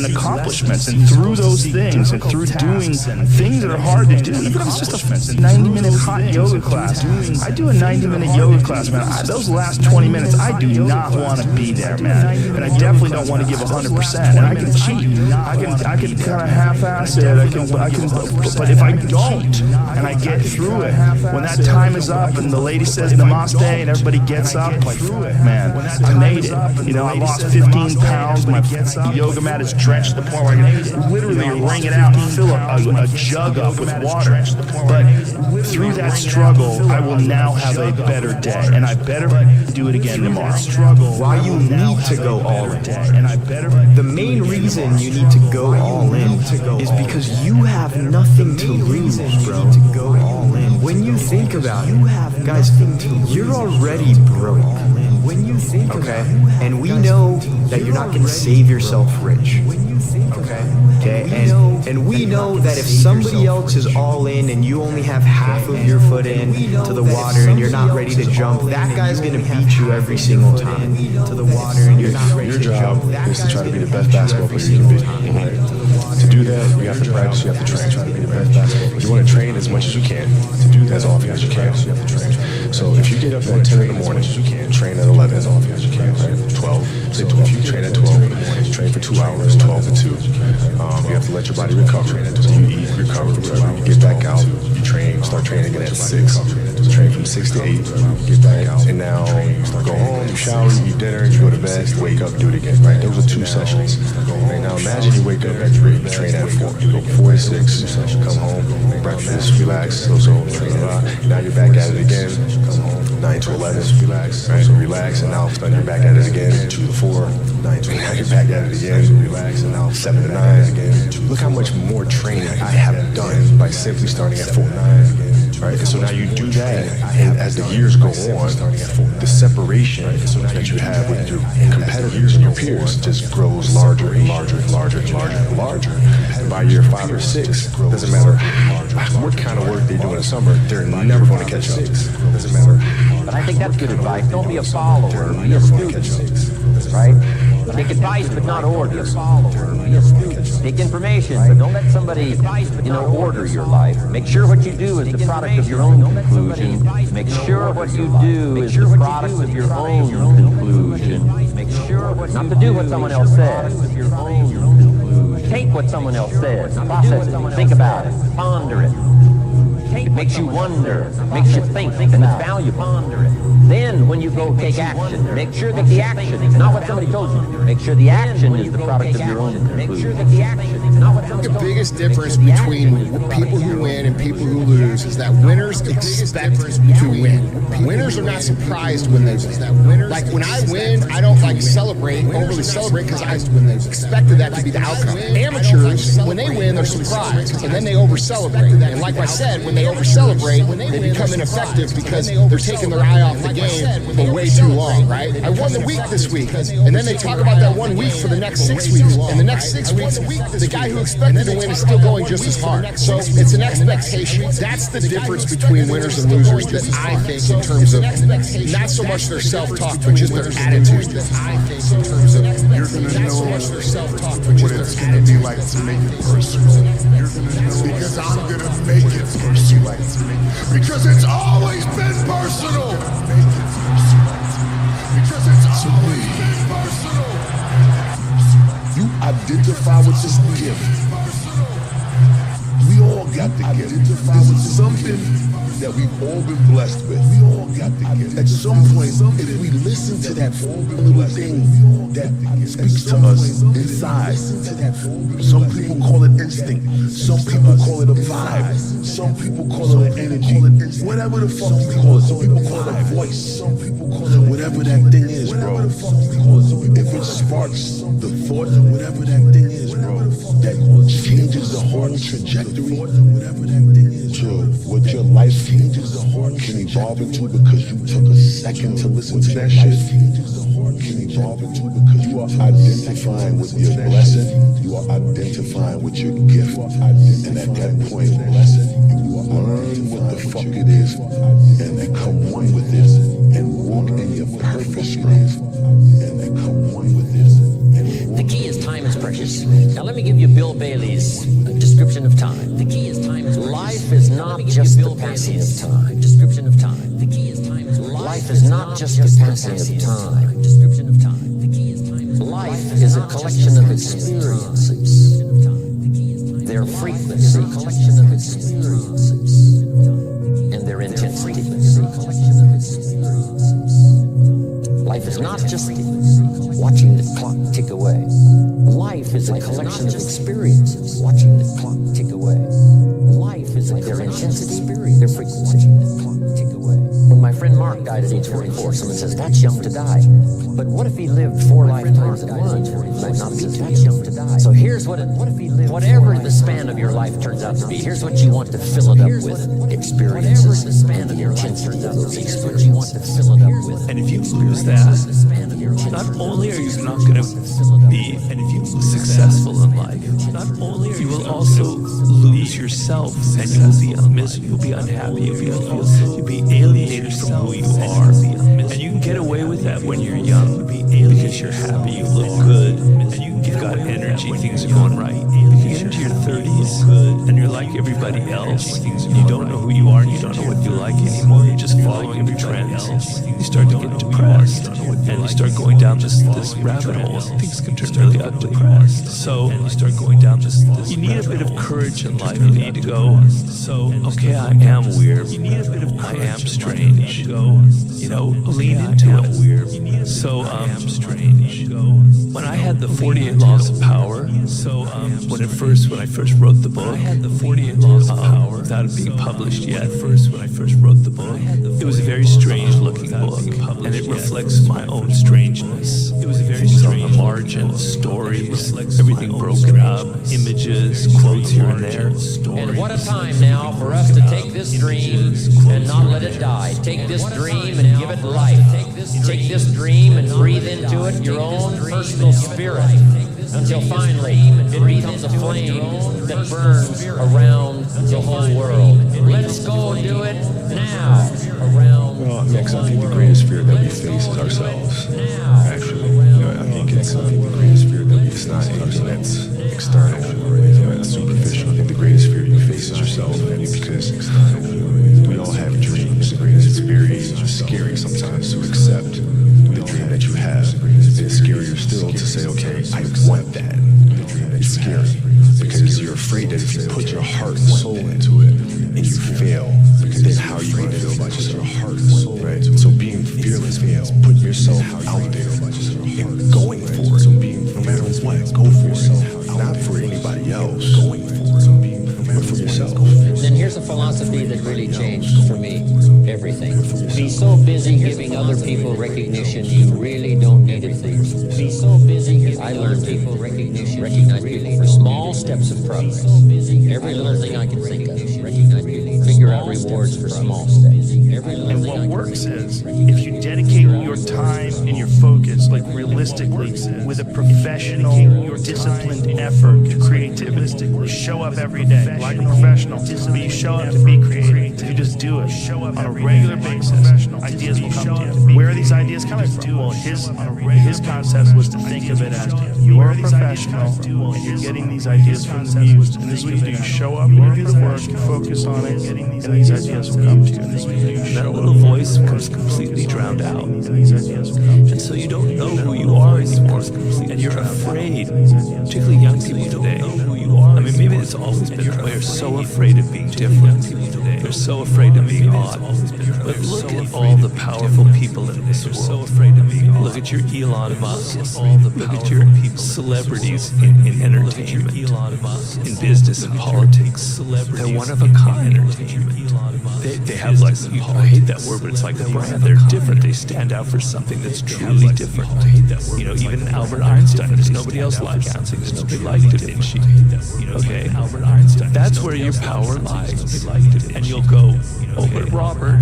accomplishments, and through those things, and through doing things that are hard to do, even if it's just a 90-minute hot yoga class. I do a 90-minute yoga class, man. Those last 20 minutes, I do not want to be there, man. And I definitely don't want to give 100%. And I can cheat. I can kind of half-ass it. But if I don't, and I get through it, when that time is up and the lady says namaste and everybody gets up, like, man, I made it. You know, I lost 15 pounds. My yoga mat is drenched to the point where I can literally wring it out and fill a jug up with water. But through that struggle, I will now have a better day, and I better do it again tomorrow. Why you need to go all in. The main reason you need to go all in is because you have nothing to lose, bro. When you think about it, guys, you're already broke. Okay? And we know that you're not going to save yourself rich. Okay? And we know that if somebody else is all in and you only have half of your foot in to the water and you're not ready to jump, that guy's going to beat you every single time to the water and you're not ready to jump. Your job is to try to be the best basketball player you can be. Right? To do that, you have to practice, you have to train. Try to be the best basketball player. You want to train as much as you can. To do that as often as you can. You have to train. So if you get up at 10 in the morning, train at 11 as often as you can. Right? 12. Say 12. If you train at 12 in the morning, train for 2 hours, 12 to 2. You have to let your body recover. So you eat, recover, whatever. You get back out, you train, start training again at 6. Train from 6 to 8, get back out. And now go home, you shower, you eat dinner, you go to bed, wake up, do it again. Right? Those are 2 sessions. Right now, imagine you wake up at 3, you train at 4. You go 4 to 6, come home, breakfast, relax, now you're back at it again. Come home, 9 to 11, relax, right? Relax, and now you're back at it again. 2 to 4, 9 to now you're back at it again. Relax, and now 7 to 9 again. Look how much more training I have done by simply starting at 4 to 9. Right, and so now you do that, and as the years go on, the separation that you have with your competitors and your peers just grows larger and larger and larger and larger and larger. And by year 5 or 6, doesn't matter what kind of work they do in the summer, they're never going to catch up. Doesn't matter. But I think that's good advice. Don't be a follower, be a student, right? Take advice, but not order. Take information, but don't let somebody, order your life. Make sure what you do is the product of your own conclusion. Make sure what you do is the product of your own conclusion. Make sure not to do what someone else says. Take what someone else says, process it, think about it, ponder it. It makes you wonder, makes you think, and it's valuable. Then, when you go take action, make sure that the action is not what somebody told you. Make sure the action is the product of your own conclusion. Make sure that the action is not what somebody told you. The biggest difference between people who win and people who lose is that winners expect to win. Winners are not surprised when they win. Like when I win, I don't overly celebrate because I expected that to be the outcome. Amateurs, when they win, they're surprised and then they over celebrate. And like I said, when they over celebrate, they become ineffective because they're taking their eye off the game for way too long, right? I won the week this week, and then they talk about that 1 week for the next 6 weeks. And the next 6 weeks, the guy who expected to win is still going just as hard. So it's an expectation. That's the difference between winners and losers that I think in terms of not so much their self-talk, but just their attitude. That I think in terms of you're gonna know what it's gonna be like to make it personal. Because I'm gonna make it personal. Because it's always been personal. Because it's always been personal. You identify with this gift. We all got the gift. This is something that we've all been blessed with. We all got the gift. At some point, if we listen to that little thing that speaks to us inside, some people call it instinct, some people call it a vibe, some people call it an energy, whatever the fuck you call it. Some people call it a voice, some people call it whatever that thing is, bro. If it sparks the thought, whatever that thing is, bro, that changes the whole trajectory, whatever that thing is, what your life changes the heart can evolve into because you took a second to listen to that shit. Can evolve into because you are identifying with your blessing, you are identifying with your gift, and at that point, you learn what the fuck it is, and become one with it, and walk in your purpose, bro, and become one. The key is time is precious. Now let me give you Bill Bailey's description of time. The key is time is life is not just the passing of time. Description of time. The key is time is life is not just the passing of time. Description of time. The key is time. Life is a collection of experiences. Their frequency, collection of experiences, and their intensity. Life is not just watching the clock tick away. Life is a collection of experiences, watching the clock tick away. Life is their intensity, their frequency. When my friend Mark died at age 44, someone says, that's young to die. But what if he lived 4 lifetimes at once? Might not be that young to die. So here's what if he lived, whatever the span of your life turns out to be, here's what you want to fill it up with. Experiences. The span of your life turns out to be, here's what you want to fill it up with. And if you lose that, not only are you not going to be successful in life, you will also lose yourself, and you will be miserable, you'll be unhappy, you'll be alienated from who you are. And you can get away with that when you're young because you're happy, you look good, and you've got energy, things are going right. If you get into your 30s and you're like everybody else, and you don't know who you are and you don't know what you like anymore, you're just following every trend, you start to get depressed, and you start going down this rabbit hole. Things can turn really ugly. So you start going down this. You need a bit of courage in life. You need to go. So okay, I am weird. You need a bit of courage. I am strange. Lean into it. So strange. When I had the 48 Laws of Power, when I first wrote the book, I had the 48 Laws of Power without it being published yet. When I first wrote the book, it was a very strange looking book, and it reflects my own strangeness. It was a very strange on the margin, stories, everything broken up, images, quotes here and there. And what a time now for us to take this dream and not let it die. Take this dream and give it life. Take this dream and breathe into it your own personal spirit until finally it becomes a flame that burns around the whole world. Let's go do it now. Well, next, I think the greatest fear that we face is ourselves. Actually, I think it's the greatest fear that we face. It's not anything that's external or anything that's superficial. I think the greatest fear you face is yourself, because we all have dreams. The greatest experience is just scary sometimes to accept the dream that you have. It's scarier still to say, okay, I want that. It's scary because you're afraid that if you put your heart and soul into it and you fail, then how are you going to feel about yourself? Right? So being fearless means putting yourself out there and going for it. No matter what, go for it. Not for anybody else, but for yourself. Then here's a philosophy that really changed for me everything. Be so busy giving other people recognition you really don't need it for yourself. Be so busy giving other people recognition, recognize people for small steps of progress. Every little thing I can think of, figure out rewards for small steps. And what works is, if you dedicate your time and your focus, like realistically, with a professional, disciplined effort to creativity, show up every day like a professional, but you show up to be creative. You just do it on a regular basis. Ideas will come to you. Where are these ideas coming from? Well, his concept was to think of it as you are a professional and you're getting these ideas from the muse. And this is what you do. You show up, you do the work, you focus on it, and these ideas will come to you. And that little voice becomes completely drowned out. And so you don't know who you are anymore. And you're afraid, particularly young people today. I mean, maybe it's always been that way. They're so afraid of being different. They're so afraid of being odd. But look at all the powerful people in this world. Look at your Elon Musk. Look at your celebrities in entertainment, in business and politics. They're one of a kind. They have like, I hate that word, but it's like a brand. They're different. They stand out for something that's truly different. Even Albert Einstein, there's nobody else like Einstein. There's nobody like Da Vinci. Okay, Albert Einstein. That's where your power lies. And you'll go, oh, but Robert,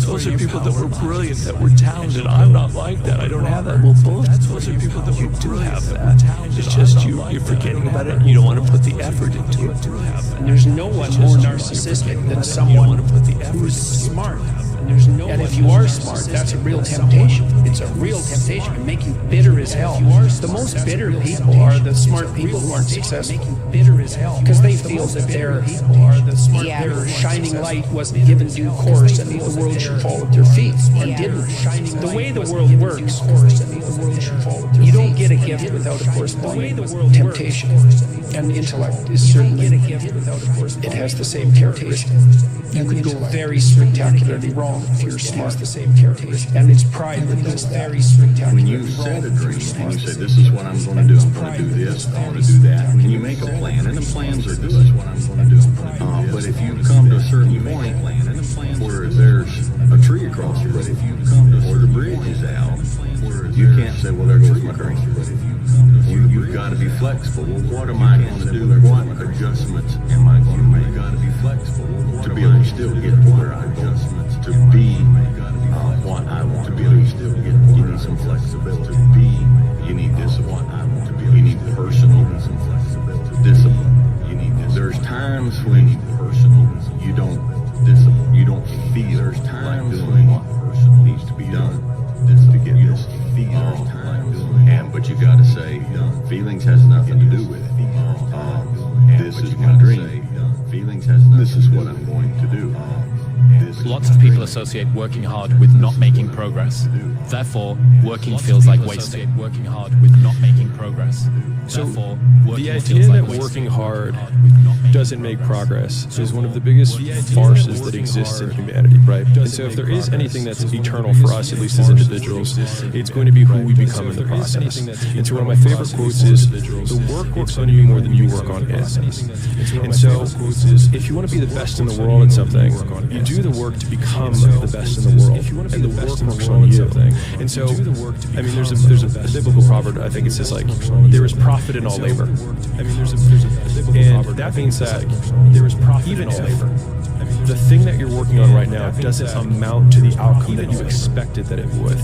those are people that were brilliant, that were talented. I'm not like that. I don't have that. Well, bullshit. Those are people that do have that. It's just you're forgetting about it. You don't want to put the effort into it. And there's no one more narcissistic than someone who's smart And if you are smart, that's a real temptation. It's a real temptation to make you bitter as hell. The most bitter people are the smart people who aren't successful. Because they feel that their shining light wasn't given due course and the world should fall at their feet and didn't. The way the world works, you don't get a gift without a corresponding temptation. And intellect is certainly, it has the same temptation. You can go very spectacularly wrong if you're smart. And it's pride that goes very spectacularly wrong. When you set a dream and you say, this is what I'm going to do, I'm going to do this, I'm going to do that, and you make a plan, and the plans are good, what I'm going to do. But if you come to a certain point where there's a tree across the road, or the bridge is out, you can't say, well, there goes my dream. You've got to be flexible. Well, what am I going to do? What adjustments am I going to make? You've got to be flexible to be able to still get where I go. To be what I want to be able to still get. You need some flexibility. To be, you need discipline. You need personal discipline. You need this. There's times when you don't discipline. You don't feel. There's times when what needs to be done to get this feel. But you got to say, feelings has nothing to do with it. This is my dream. This is what I'm going to do. Lots of people associate working hard with not making progress. Therefore, working feels like wasting. Working hard with not making progress. So the idea that working hard doesn't make progress is one of the biggest farces that exists in humanity, right? And so if there is anything that's eternal for us, at least as individuals, it's going to be who we become in the process. And so one of my favorite quotes is, the work works on you more than you work on it. And so if you want to be the best in the world at something, you do the work to become the best in the world, and the work works on you. And so, I mean, there's a biblical proverb, I think it says like, there is profit in all labor. I mean, there's a and that means that there is profit even in all labor. The thing that you're working on right now doesn't amount to the outcome that you expected that it would.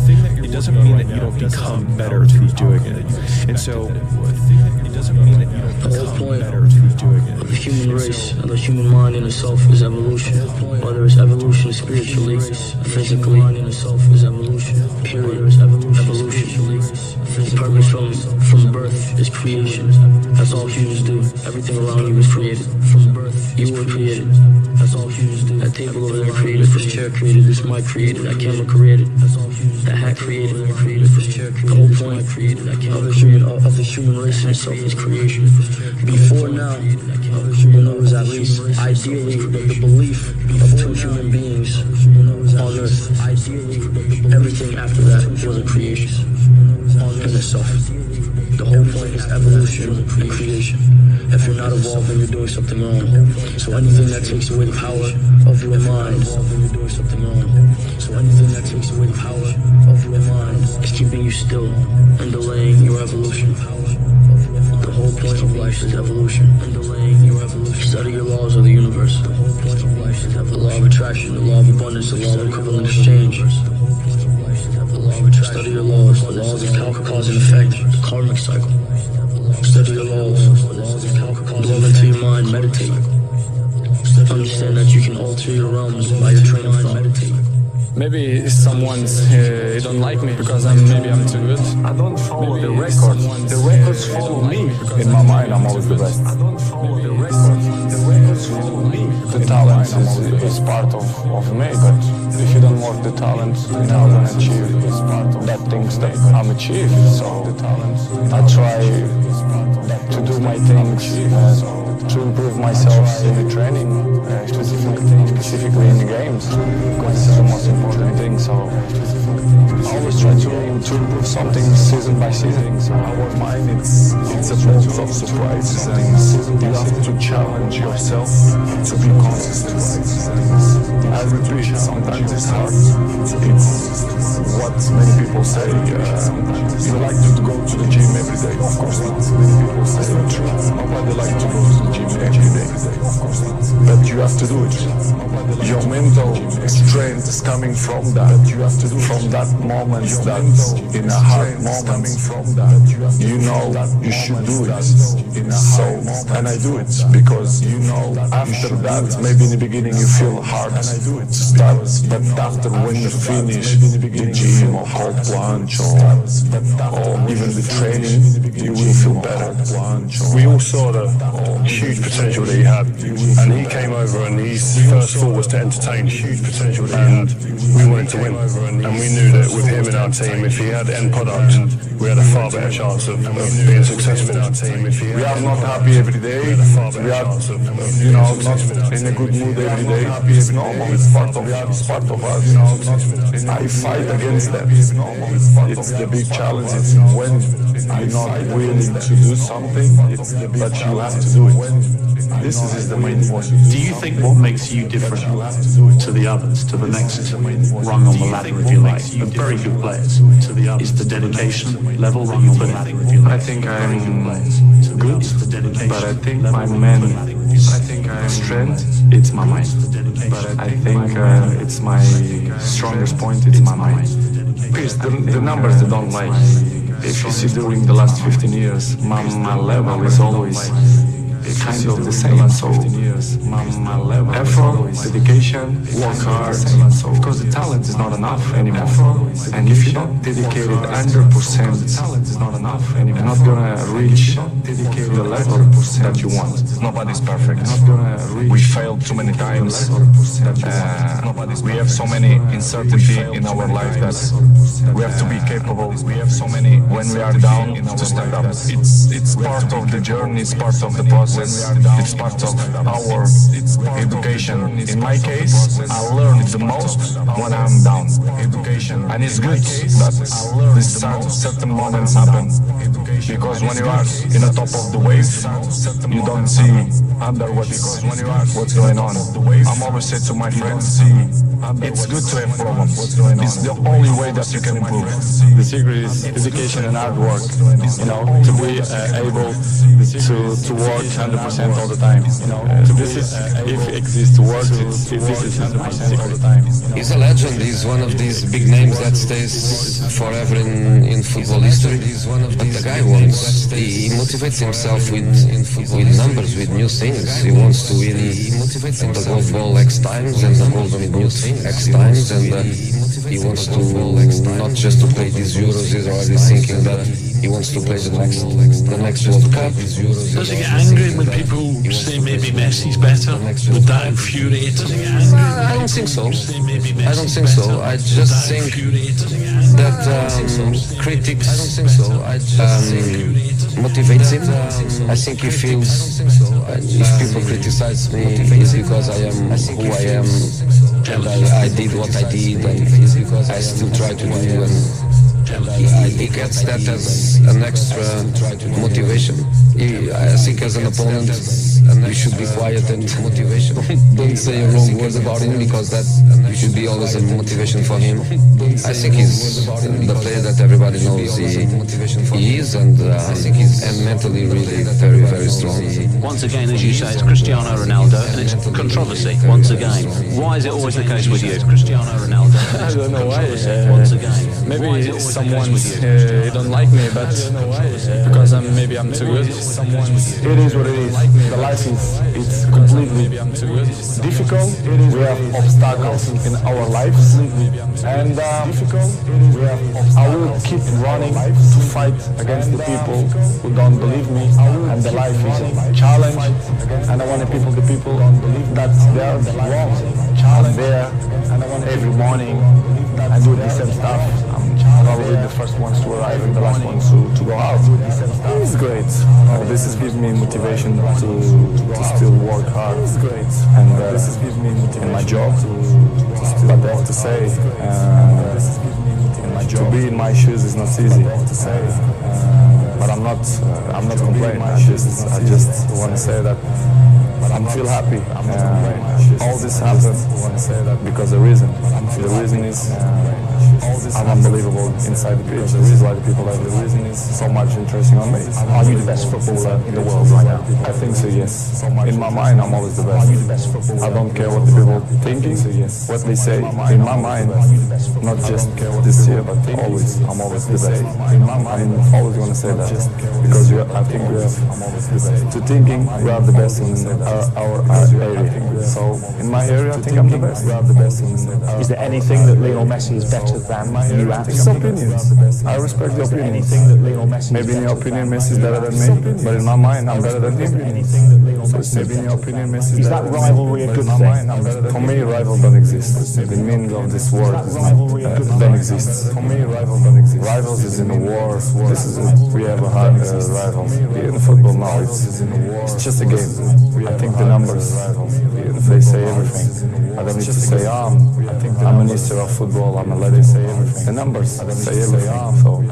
It doesn't mean that you don't become better through doing it. And so, it doesn't mean that you don't become better through doing it. The human race and the human mind in itself is evolution. Whether it's evolution spiritually, physically, in itself is evolution. Period. Evolution. The purpose from birth is creation. That's all humans do. Everything around you was created. From birth, you were created. That's all humans do. That table over there created. This chair created. This mic created. That camera created. That's all humans. That hat created. This chair created. The whole point created. That camera created. Of the human race in itself is creation. Before now, when there was at least ideally the belief of two human beings on earth, everything after that was a creation in itself. The whole point is evolution and creation. If you're not evolved, then you're doing something wrong. So anything that takes away the power of your mind, So anything that takes away the power of your mind is keeping you still and delaying your evolution. The whole point of life is evolution and delaying your evolution. Study your laws of the universe. The whole point of life is evolution. The law of attraction, the law of abundance, the law of equivalent exchange. Study your laws, the laws of cause and effect, the karmic cycle. Study your laws, delve into your mind, meditate. Understand that you can alter your realms by your train of thought. Maybe someone's don't like me because maybe I'm too good. I don't follow the records. The records follow me. In my mind, I'm always the best. I don't follow the records. The records follow me. The talent is part of me, but if you don't work the talent, you're never gonna achieve that things that I'm achieving. So I try to do my things to improve myself in the training, specifically in the games, because this is the most important thing. So I always try to improve something season by season. So our mind, it's a box of surprises, and you have to challenge yourself to be consistent. I repeat, sometimes it's hard. It's what many people say. You like to go to the gym every day. Of course not. Many people say nobody likes to go to the gym every day. But you have to do it. Your mental strength is coming from that. You have to do from that moment, that in a hard moment, you know you should do it. So, and I do it because you know after that, maybe in the beginning you feel hard to start, but after when you finish the gym or cold plunge or even the training, you will feel better. We all saw the huge potential that he had, and he came over and his first thought was to entertain huge potential that he had. We wanted to win, and we knew that with him in our team, if he had the end product, we had a far better chance of being successful in our team. We are not happy every day. We are, you know, not in a good mood every day. It's normal. It's part of us. You know, I fight against that. It's the big challenge. It's when you're not willing to do something, but you have to do it. This is the main point. Do you think what makes you different to the others, to the next rung on the ladder, if you like, of very good players, is the dedication level that you put in? I think I'm good, but I think my strength, it's my mind. But I think it's my strongest point, it's my mind. Because the numbers they don't lie. If you see during the last 15 years, my level is always kind of the same. So effort, dedication, work hard, because the talent is not enough anymore. And if you're not dedicated 100%, you're not gonna reach the level that you want. Nobody's perfect. We failed too many times. We have so many uncertainty in our life that we have to be capable. We have so many when we are down to stand up. It's part of the journey. It's part of the process. It's part of our education. In my case, I learned the most when I'm down. And it's good that these certain moments happen. Because when you are in the top of the wave, you don't see under what's going on. I'm always say to my friends, it's good to have problems. It's the only way that you can improve. The secret is dedication and hard work. You know, to be able to work 100% all the time. You know, this is if it exists to work. This is 100% all the time. He's a legend. He's one of these big names that stays forever in football history. But the guy wants. He motivates himself with numbers, with new things. He wants to win the golf ball X times and the golden boot X times, and he wants to not just to play these Euros. He's already thinking that he wants to play the next World Cup. Does he get angry when people say maybe Messi's better? Would that infuriate him? I don't think so. I don't think so. I just think that critics motivates him. I think he feels if people criticize me, it's because I am who I am, and I did what I did, and I still try to do, and he gets that as an extra motivation. I think as an opponent, you should be quiet and motivation. Don't say wrong words about him, because that should be always a motivation for him. I think he's the player that everybody knows he is, and mentally really very, very strong. Once again, as you say, it's Cristiano Ronaldo, and it's controversy once again. Why is it always the case with you? It's Cristiano Ronaldo. I don't know why. Once again, maybe someone don't like me, but because maybe I'm too good. It is what it is. The life it's completely difficult. We have obstacles in our lives, and I will keep running to fight against the people who don't believe me. And the life is a challenge, and I want the people that they are wrong. I'm there every morning. I do the same stuff. I'm probably the first ones to arrive and the last ones to go out. It's great. This is giving me motivation to still work hard. It's great. And this is giving me motivation in my job. But I have to say, to be in my shoes is not easy. But I'm not complaining. I just want to say that I feel happy. All this happened because the reason is I'm unbelievable inside the pitch. The reason why the people like the reason is so much interesting on me. Are you the best footballer in the world right now? I think so, yes. In my mind, I'm always the best. I don't care what the people thinking, what they say. In my mind, not just this year, but always, I'm always the best. I'm always going to say that because I think we have, to thinking, we are the best in our area. So in my area, I think I'm the best. Is there anything that Lionel Messi is better than you at? It's opinions. I respect the opinions. Maybe in your opinion, Messi is better than me, but in my mind, I'm better than him. So maybe in your opinion, Messi is that rivalry a good thing? For me, rival don't exist. The meaning of this word is not, don't exist. For me, rival don't exist. Rivals is in a war. This is we have a hard rival. In football now, it's just a game. I think the numbers, they say everything. I don't need to say, I'm a minister of football, I'm a lady, say everything. The numbers say everything. So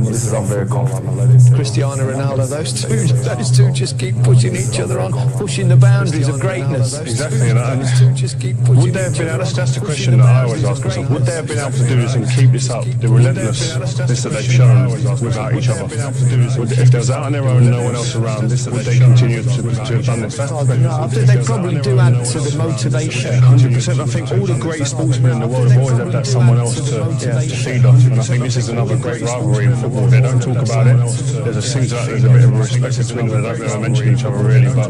this is I'm very confident. Cristiano Ronaldo, those two just keep pushing each other on, pushing the boundaries of greatness. Exactly, and would they have been able, that's the question that I always ask myself, would they have been able to do this and keep this up, the relentlessness that they've shown without each other? If they was out on their own, no one else around, would they continue to have done this? They probably do add to the motivation. 100%. I think all the great sportsmen in the world have always had that someone else to feed off, and I think this is another great rivalry in football. They don't talk about it. Seems like there's a bit of a respect between them. They don't ever mention each other really, but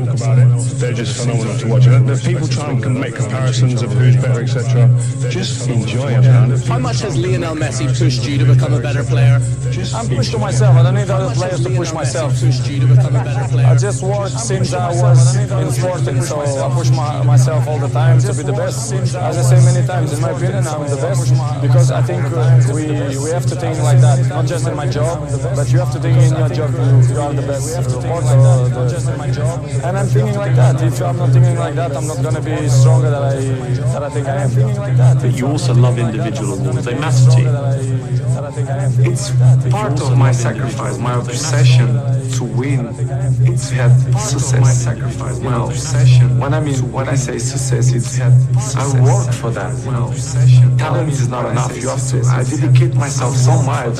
they're just phenomenal to watch. And the people try and make comparisons of who's better, etc. Just enjoy it, man. How much has Lionel Messi pushed you to become a better player? I'm pushed to myself. I don't need other players to push myself. I just work since I was in sporting, so I push myself all the time to be the best. As I say many times, in my opinion, I'm the best because I think we have to think like that, not just in my job, but you have to think in your job you are the best reporter. And I'm thinking like that. If I'm not thinking like that, I'm not going to be stronger than I think I am. But you also love individual awards. They matter to you. It's part of my sacrifice, my obsession to win. It's had success. Sacrifice, my obsession. When I say success, it's I worked for that. Talent is not enough. You have to. I dedicate myself so much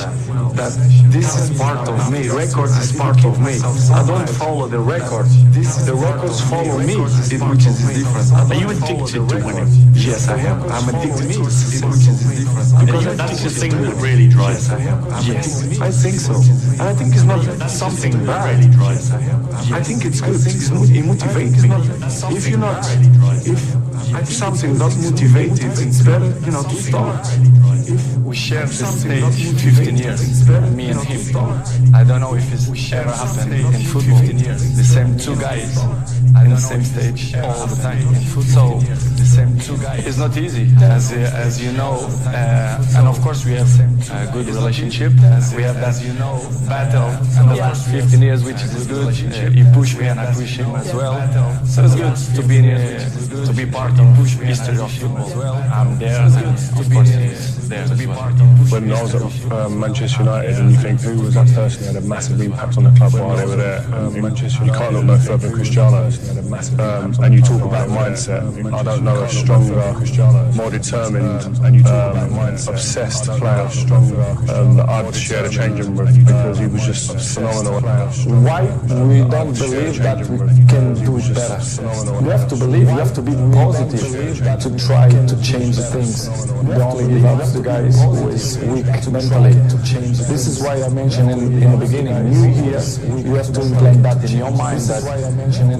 that this is part of me. Records is part of me. I don't follow the record. The records follow me, which is different. Are you addicted to winning? Yes, I am. I'm addicted to success, which is different. Because that's the thing that really drives. Yes, I think so. And I think it's not something bad. I think it's good. It motivates me. If you're not, if something not motivated, it's better, to stop. We shared the stage 15 years, me and him. I don't know if it's ever happened in football. The same two guys in the same stage all the time in football. So the same two guys. It's not easy, as you know. And of course we have a good relationship. We have that battle in the last 15 years, which is good. He pushed me and I pushed him as well. So it's good to be part of history of football. I'm there, and of course he's there as well. When I was at Manchester United, and you think who was that person who had a massive impact on the club while they were there, you can't look no further than Cristiano. And you talk about mindset. I don't know a stronger, more determined, obsessed player that I'd share the changing room with because he was just phenomenal. Why we don't believe that we can do it better? You have to believe, you have to be positive to try to change the things. We only give up to the guys who is weak mentally. This is why I mentioned in the beginning, new year, you have to implant that in your mind that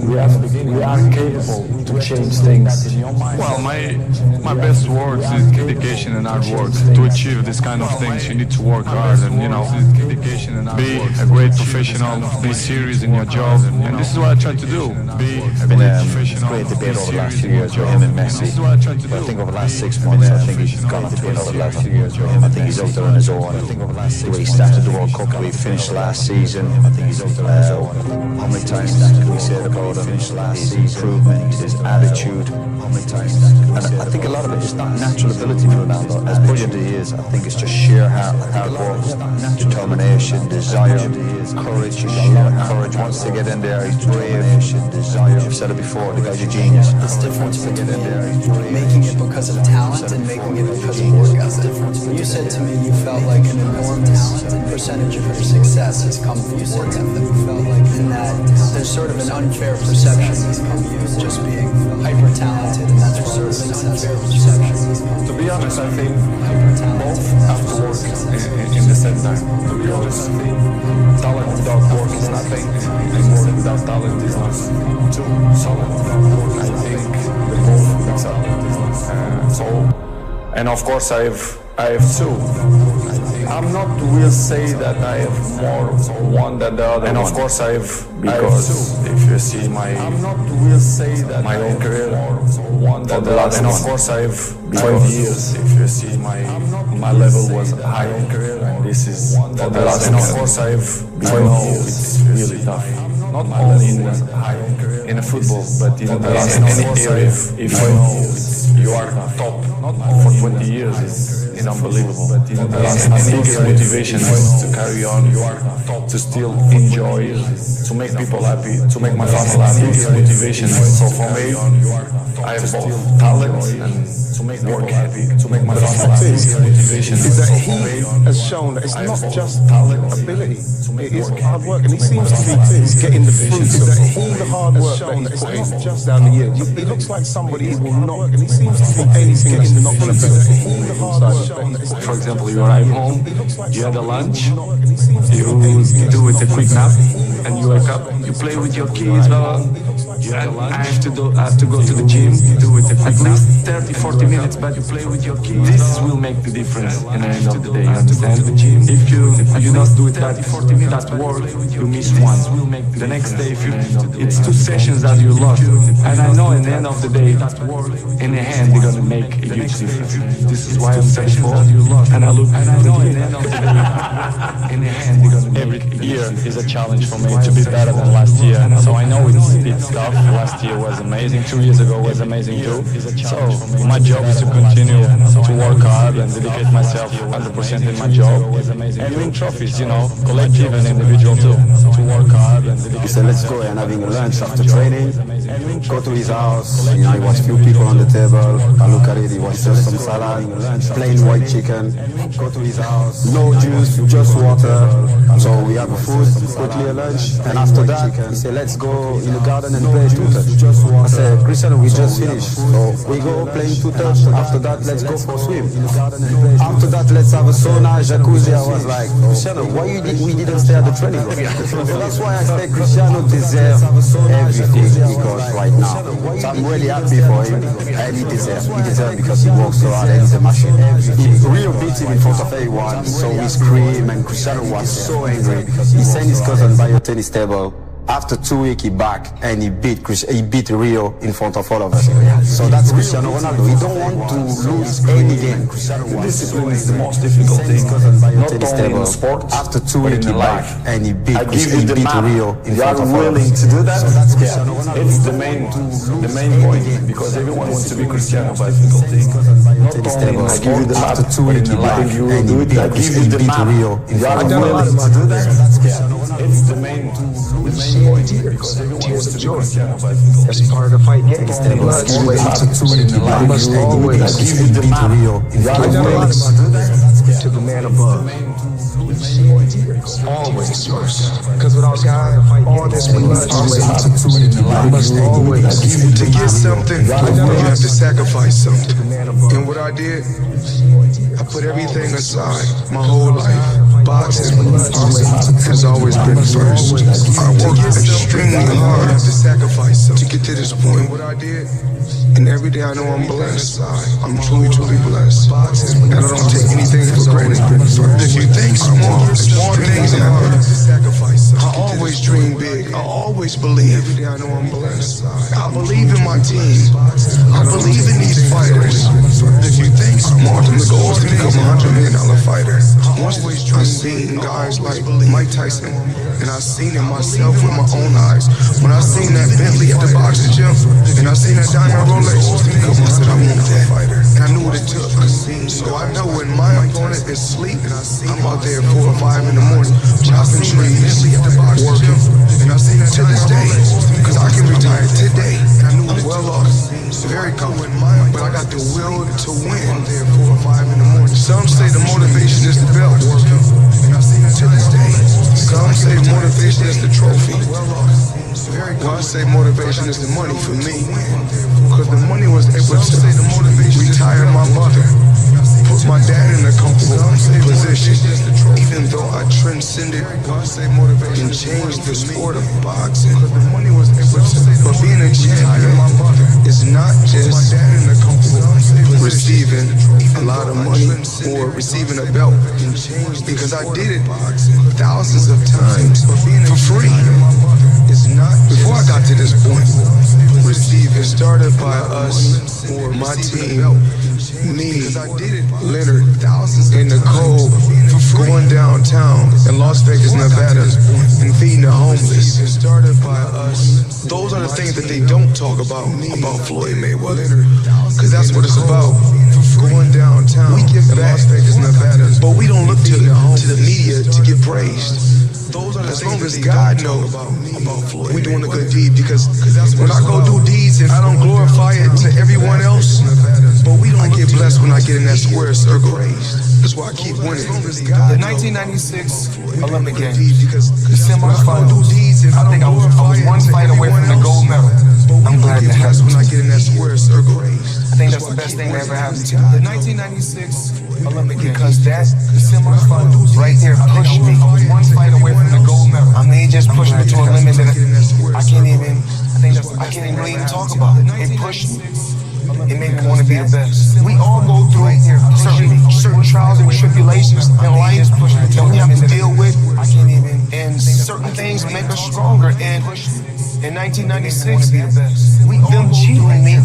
we are capable to change things. Well, my best words is dedication and hard work. To achieve this kind of things, you need to work hard and, be a great professional, be serious in your job. And this is what I try to do. It's been a great debate over the last few years with him and Messi. But I think over the last 6 months, I think he's gone up to another level. I think he's out there on his own. The way he started the World Cup, the way he finished last season. How many times did we say about him? His improvement, his attitude. And I think a lot of it is not natural ability for Ronaldo. As brilliant as he is, I think it's just sheer hard work, determination, desire, courage. He's got a lot of courage. Once they get in there, he's brave. I've said it before, the guy's a genius. This difference between making it because of talent and making it because of work ethic. When you said to me you felt like an enormous percentage of your success has come from work ethic, and that there's sort of an unfair perception of just being hyper talented, and that's sort of an unfair perception. To be honest, I think both have to work in the same time. To be honest, talent without work is nothing, and work without talent is nothing. So I think the both mix up. And of course I have two. I'm not will say that I have more one than the other. And of course because if you see my own career, one than the other. And of course I have 20 years. If you see my level was high in career, and this is for the last. And of course I have 20 years. It's really tough. Not only in a football, but in any area. If you are top for 20 years, it's unbelievable. And the biggest motivation is to carry on, to still enjoy, to make people happy, to make my family happy. Biggest motivation. So for me, I have both talent and to make work happy, to make my family happy. Motivation is that he has shown that it's not just talent, ability. It is hard work, and he seems to be getting the fruits of all the hard work that he's put in just down the years. He looks like somebody who will not, and he seems to be anything that's not going to be. For example, you arrive home, you had a lunch, you do it a quick nap, and you wake up, you play with your kids, I have to go to the gym, do it a quick nap, 30-40 minutes, but you play with your kids. This will make the difference in the end of the day, you understand? If you not do it 30-40 minutes at work, you miss one. The next day, it's 2 sessions that you lost. And I know in the end of the day, in the hand, they're going to make a huge difference. This is why I'm thankful. And I know in the end of the day, in the hand, they're going to make a huge difference. Every year is a challenge for me to be better than last year. So I know it's tough. Last year was amazing. 2 years ago was amazing too. So my job is to continue to work hard and dedicate myself 100% in my job and win trophies, collective and individual too. To work hard and dedicate. He said, let's go and having a lunch after training. Go to his house. He was few people on the table. I look at it. He was just some salad, plain white chicken. Go to his house. No juice, just water. So we have a food, quickly a lunch, and after that he said, let's go in the garden and play 2-touch. I said, Cristiano, we just finished. So we go playing 2-touch. After that, let's go for a swim. After that, let's have a sauna, jacuzzi. I was like, Cristiano, why we didn't stay at the training ground? So that's why I say Cristiano deserves everything he got right now. So I'm really happy for him, and he deserves because he works so hard and he's a machine. He really beat him in front of everyone, so we scream, and Cristiano was so angry. He sent his cousin by a tennis table. After 2 weeks, he back and he beat Rio in front of all of us. So that's Cristiano Ronaldo. He don't want to lose any game. Discipline is the most difficult thing, not only in sport, after 2 weeks, he back and he beat Rio in front of all of us. Willing to do that? It's the main point, because everyone wants to be Cristiano, but difficult thing. Not only in sport, after 2 weeks, he back and he beat Rio in front of all of us. It's the main point. Tears of joy. That's part of the fight game. Must always give the to the man above. Always yours. Because without God, all this would not must always to get something, you have to sacrifice something. And what I did, I put everything aside. My whole life. Boxing has always been first. I worked extremely hard to sacrifice to get to this point. What I did, and every day I know I'm blessed. I'm truly blessed. And I don't take anything for granted. If you think small things happen. I always dream big. I always believe. Every day I know I'm blessed. I believe in my team. I believe in these fighters. If you think small, the goal is to become a $100 million fighter. I've seen guys like Mike Tyson, and I've seen it myself with my own eyes. When I seen that Bentley at the boxing gym, and I seen that diamond Rolex, I said I want that fighter, and I knew what it took. So I know when my opponent is asleep, I'm out there at 4 or 5 in the morning, chopping trees, working, and I see that to this day, because I can retire today. I'm well off, very comfortable, but I got the will to win. I'm there at 4 or 5 in the morning. Some say the motivation is the belt working, to this day. Some say motivation is the trophy. Well, I say motivation is the money for me, because the money was able to retire my mother, put my dad in a comfortable position, even though I transcended and changed the sport of boxing. But being a champion is not just receiving a lot of money or receiving a belt, because I did it thousands of times for free. Before I got to this point, it started by us, my team, me, Leonard, and Nicole, going downtown in Las Vegas, Nevada, and feeding the homeless. Those are the things that they don't talk about Floyd Mayweather, because that's what it's about. Going downtown we give in Las Vegas, Nevada, but we don't look to the media to get praised. As long as God knows we're doing a good deed, because when I go do deeds and I don't glorify it to everyone else, I get blessed when I get in that square circle. That's why I keep winning. The 1996 Olympic Games, the semifinals, I think I was one fight away from the gold medal. I'm glad to have it. When I get in that square circle, I think that's the best thing that ever happened to me. The 1996 Olympic Games, because that semifinals right there pushed me. I was one fight away from the gold medal. I mean, it just pushed me to a limit that I can't even really even talk about. It pushed me. It made me want to be the best. We all go through certain trials and tribulations in life that we have to deal with, and certain things make us stronger. And in 1996, them cheating me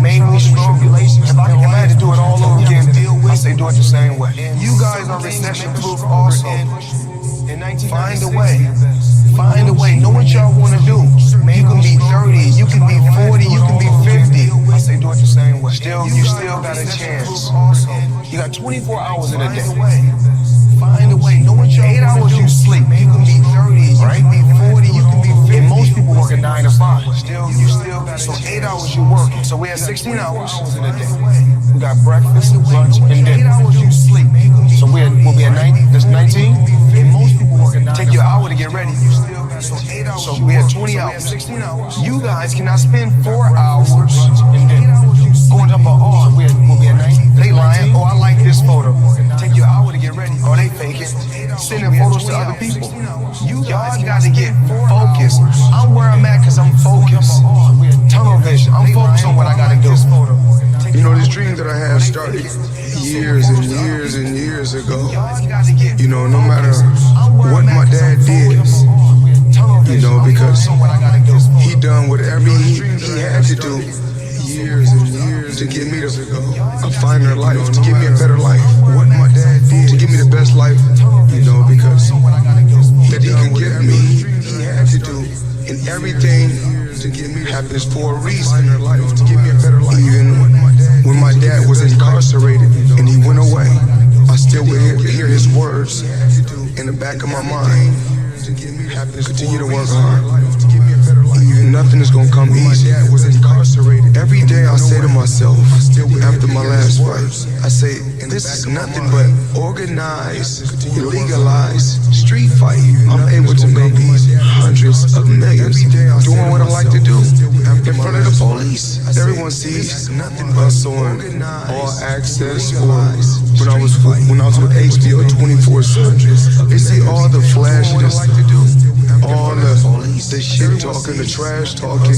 made me strong. If I had to do it all over again, I say do it the same way. You guys are recession-proof also. Find a way. Find a way. Know what y'all want to do. You can be 30, you can be 40, you can be 50. I say do it the same way. You still got a chance. You got 24 hours in a day. Find a way. Know what y'all 8 hours you sleep. You can be 30, you can be 40, you can be 50. And most people work a 9 to 5. You still got so 8 hours you working. So we have 16 hours in a day. We got breakfast, lunch, and dinner. 8 hours you sleep. So we'll be at 90. That's 19. And most people work a 9 Take your hour to get ready. So we have 20 hours. 16 hours. You guys cannot spend 4 hours and then going up we'll be at 90. They lying. Oh, I like this photo. Take your hour to get ready. Oh, they fake it. Sending photos to other people. Y'all got to get focused. I'm where I'm at because I'm focused. Tunnel vision. I'm focused on what I got to do. You know, this dream that I had started years and years and years ago. You know, no matter what my dad did, you know, because he done whatever he had to do years and years to get me to a finer life, to give me a better life. What my dad did to give me the best life, you know, because that he can give me, he had to do, and everything happens for a reason, to give me a better life. Even when my dad was incarcerated and he went away, I still would hear his words in the back of my mind. Continue to work hard. Nothing is gonna come easy. Every day I say to myself, after my last fight, I say, this is nothing but organized, legalized street fight. I'm able to make hundreds of millions doing what I like to do in front of the police. Everyone sees us on All Access, or when I was with HBO 24/7. They see all the flashiness, all the shit talking, the trash talking.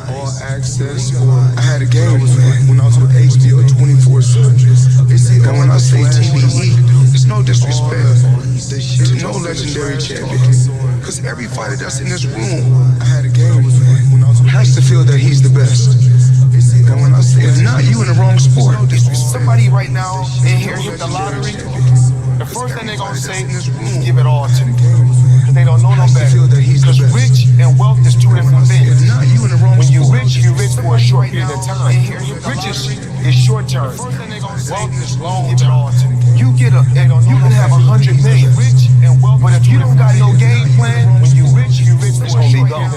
All Access. I had a game plan when I was with HBO 24/7. And when I say TBE, it's no disrespect to no legendary champion, because every fighter that's in this room, I had a game plan, has to feel that he's the best. And when I say, if not, you in the wrong sport. Somebody right now in here hit the lottery, the first thing they're gonna say is give it all to me. Because they don't know no better. Because rich and wealth is two different things. When you're rich for a short period of time. Rich is short term. Wealth is long term. You can have 100 million. But if you don't got no game plan, when you rich, it's gonna be gone.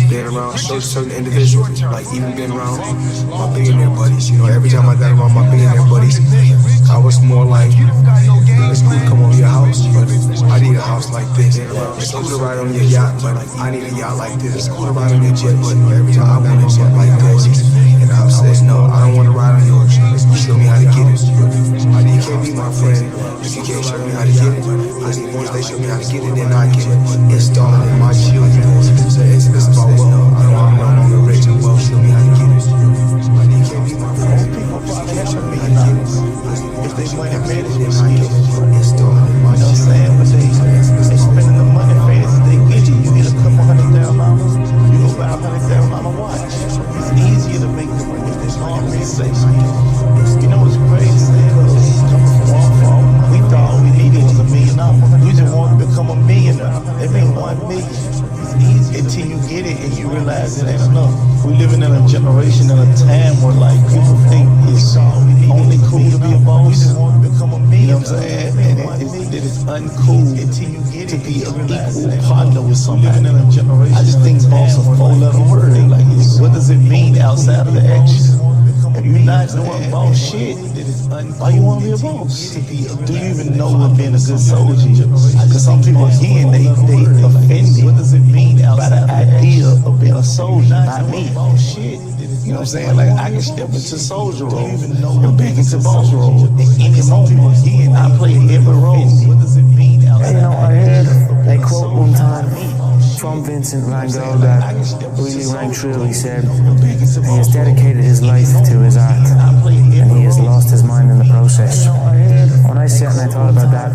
Being around certain individuals, like even being around my billionaire buddies. You know, every time I got around my billionaire buddies, I I was more like, it's cool to come over your house, but I need a house like this. It's cool to ride on your yacht, but I need a yacht like this. It's cool to ride on your jet, but every time I want a jet like this. And I said, no, I don't want to ride on yours. You show me how to get it. You can't be my friend if you can't show me how to get it. I need once they show me how to get it, then I can install it in my children. So it's about wealth. I'm no longer rich and wealth. Show me how to get it. You can't be my friend if you can't show me how to get it. If they might have made it, then I can install it in my children. You know what I'm saying? But they spending the money fast. They get you. You get a couple $100,000. You go buy a $100,000 watch. It's easier to make the money if there's long realization. You know what's crazy? We thought we needed was $1 million. We just want to become a millionaire. It ain't 1 million. Until you get it and you realize it ain't enough. We living in a generation and a time where like people think it's only cool to be a boss. You know what I'm saying? And it is uncool to be an equal partner with somebody. I just think boss is a 4-letter word. Like, what does it mean outside of the action? If you're not doing boss shit, why you want to be a boss? Do you even know what being a good soldier is? Because some people, again, they offended by the idea of being a soldier, not me. You know what I'm saying? Like, I can step into soldier role and back into boss role at any moment. I play every role. Hey, you know, I heard a quote one time from Vincent van Gogh that really rang true. He said, he has dedicated his life to his art, and he has lost his mind in the process. When I sat and I thought about that,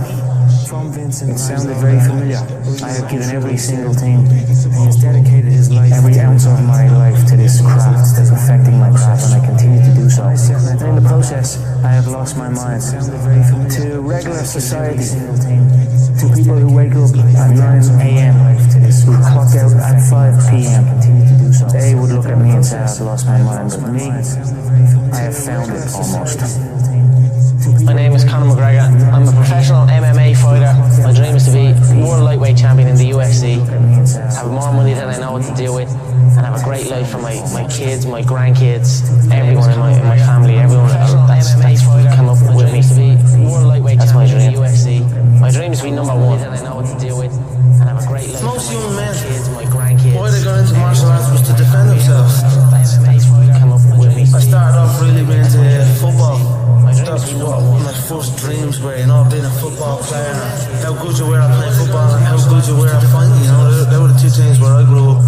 it sounded very familiar. I have given every single thing. He has dedicated his life, every ounce of my life, to this craft, to perfecting my craft, and I continue to do so. And in the process, I have lost my mind to regular society, to people who wake up at 9 a.m., who clock out at 5 p.m. They would look at me and say I've lost my mind, but me, I have found it almost. My name is Conor McGregor. I'm a professional MMA fighter. My dream is to be world lightweight champion in the UFC, have more money than I know what to do with, and have a great life for my kids, my grandkids, everyone in my family, everyone that's come up with me. That's my dream. My dream is to be number one. And have a great life. Most young men, why they got into martial arts was to defend themselves. I started off really being into football. That's what one of my first dreams were, you know, being a football player. How good you were at playing football and how good you were at fighting, you know, they were the two things where I grew up.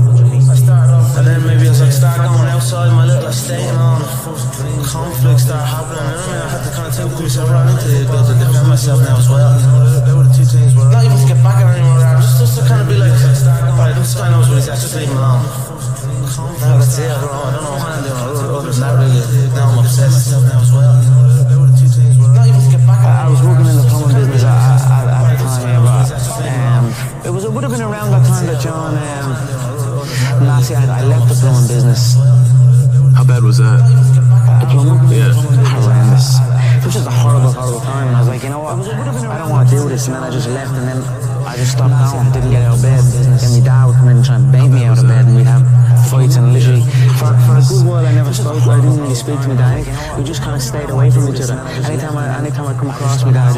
And then maybe as I started going outside my little estate and all, conflicts started happening, and I had to kind of take myself right into it, be able to defend myself now as well, you know, they were the two things where not even to get back at anyone, just to kind of be like, alright, this guy knows what he's at, just leave him alone. Now that's it, I don't know what I'm doing, other than that really, now I'm obsessed now as well, you know, they were the two things where not even to get back at I was working in the plumbing business at the time, but it would have been around that time that John, I left the plumbing business. How bad was that? The plumbing? Yeah. Horrendous. It was just a horrible time, and I was like, you know what, I don't want to do this, and then I just left, and then I just stopped going, didn't get out of bed. Then my dad would come in and try and bait me out of bed, and we'd have fights, and literally, for a good while I never spoke, I didn't really speak to my dad. We just kind of stayed away from each other. Anytime I come across my dad,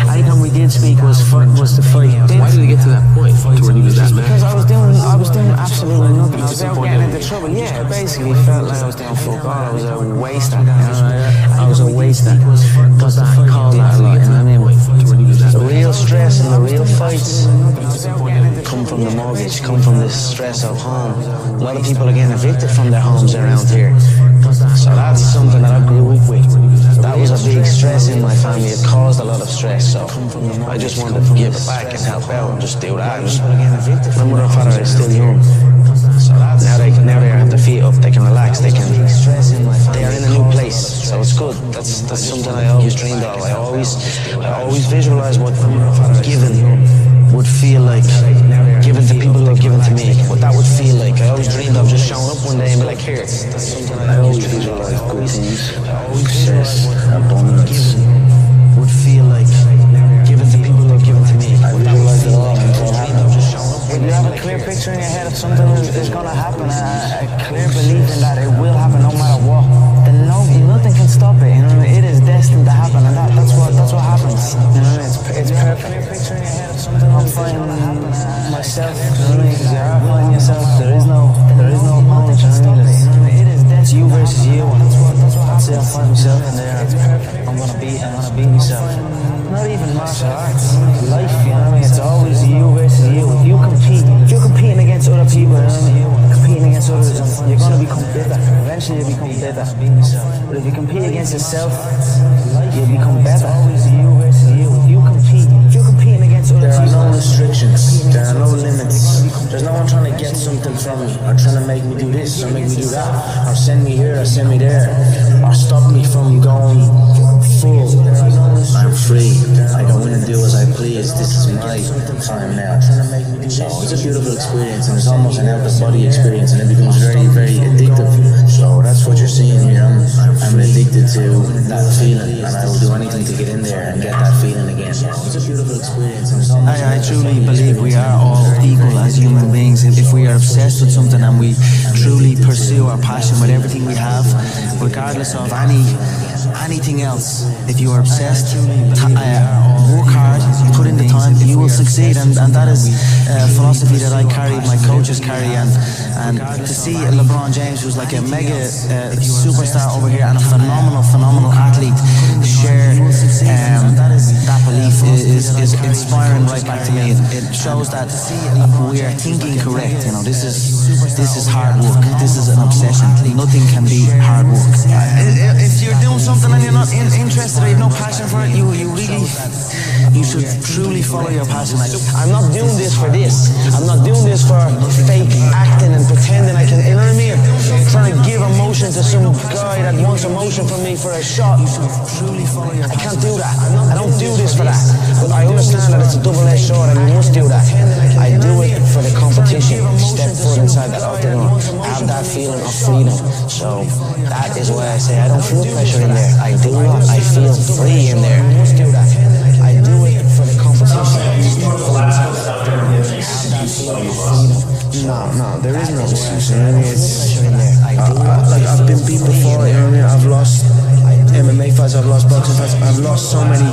anytime we did speak was to fight. Why did it get to that point, to where he was that mad? Because I was doing absolutely nothing. I was out getting into trouble. Yeah, it basically felt like I was doing fuck all. I was a waster. I was a waster. But I call that a lot, you know what I mean? The real stress and the real fights come from the mortgage, come from the stress of home. A lot of people are getting evicted from their homes around here. So that's something that I grew up with. That was a big stress in my family. It caused a lot of stress. So I just wanted to give it back and help out and just do that. My mother and father are still young. So now they have their feet up, they can relax, they are in a new place. So it's good. That's something I always dreamed of. I always visualize what giving would feel like, given to people who have given to me, what that would feel like. I always dreamed of just showing up one day and be like, here. I always visualize good things, success, abundance, would feel like, given to people who have given to me. I visualize it all until I If you have a clear picture in your head of something is going to happen, a clear belief in that it will happen no matter what, then nothing can stop it. You know, it is destined to happen, and that's what It's perfect. I'm finding myself, you know what I mean? Because you are finding yourself. There is no opponent, you know what I mean? It's you versus you. I'd say I find myself in there. I'm gonna beat myself. Not even martial arts, life, you know what I mean? It's always you versus you. If you're competing against other people, you know what I mean? Competing against others, you're gonna become better. Eventually you'll become better. But if you compete against yourself, you'll become better. It's always you versus you. If you're competing against other people, there are no restrictions. There are no limits. There's no one trying to get something from me, or trying to make me do this, or make me do that, or send me here, or send me there, or stop me from going full. I'm free. I go in and do as I please. This is my time now. So it's a beautiful experience, and it's almost an out-of-body experience, and it becomes very, very addictive. So that's what you're seeing here. I'm addicted to that feeling, and I will do anything to get in there and get that feeling again. So it's a beautiful experience, and it's almost I truly believe we are all equal as human beings. If we are obsessed with something and we truly pursue our passion with everything we have, regardless of anything else, if you are obsessed, work hard, put in the time, you will succeed. And that is a philosophy that I carry, my coaches carry, and to see LeBron James, who's like a mega superstar over here and a phenomenal athlete, share that belief is inspiring right back to me. It shows that we are thinking correct. You know, this is hard work. This is an obsession. Nothing can be hard work. If you're doing something and you're not interested, or you have no passion for it, you should truly follow your passion. I'm not doing this for this. I'm not doing this for fake acting and pretending I can, you know what I mean? Trying to give emotion to some guy that wants emotion from me for a shot. I can't do that. I don't do this for that. But I understand that it's a double-edged sword and you must do that. I do it for the competition. Step foot inside that octagon. Have that feeling of freedom. So that is why I say I don't feel pressure in there. I do not. I feel free in there. I do it for the competition. No, there is no restriction. I mean, I've been beat before. You know what I mean? I've lost MMA fights, I've lost boxing fights, I've lost so many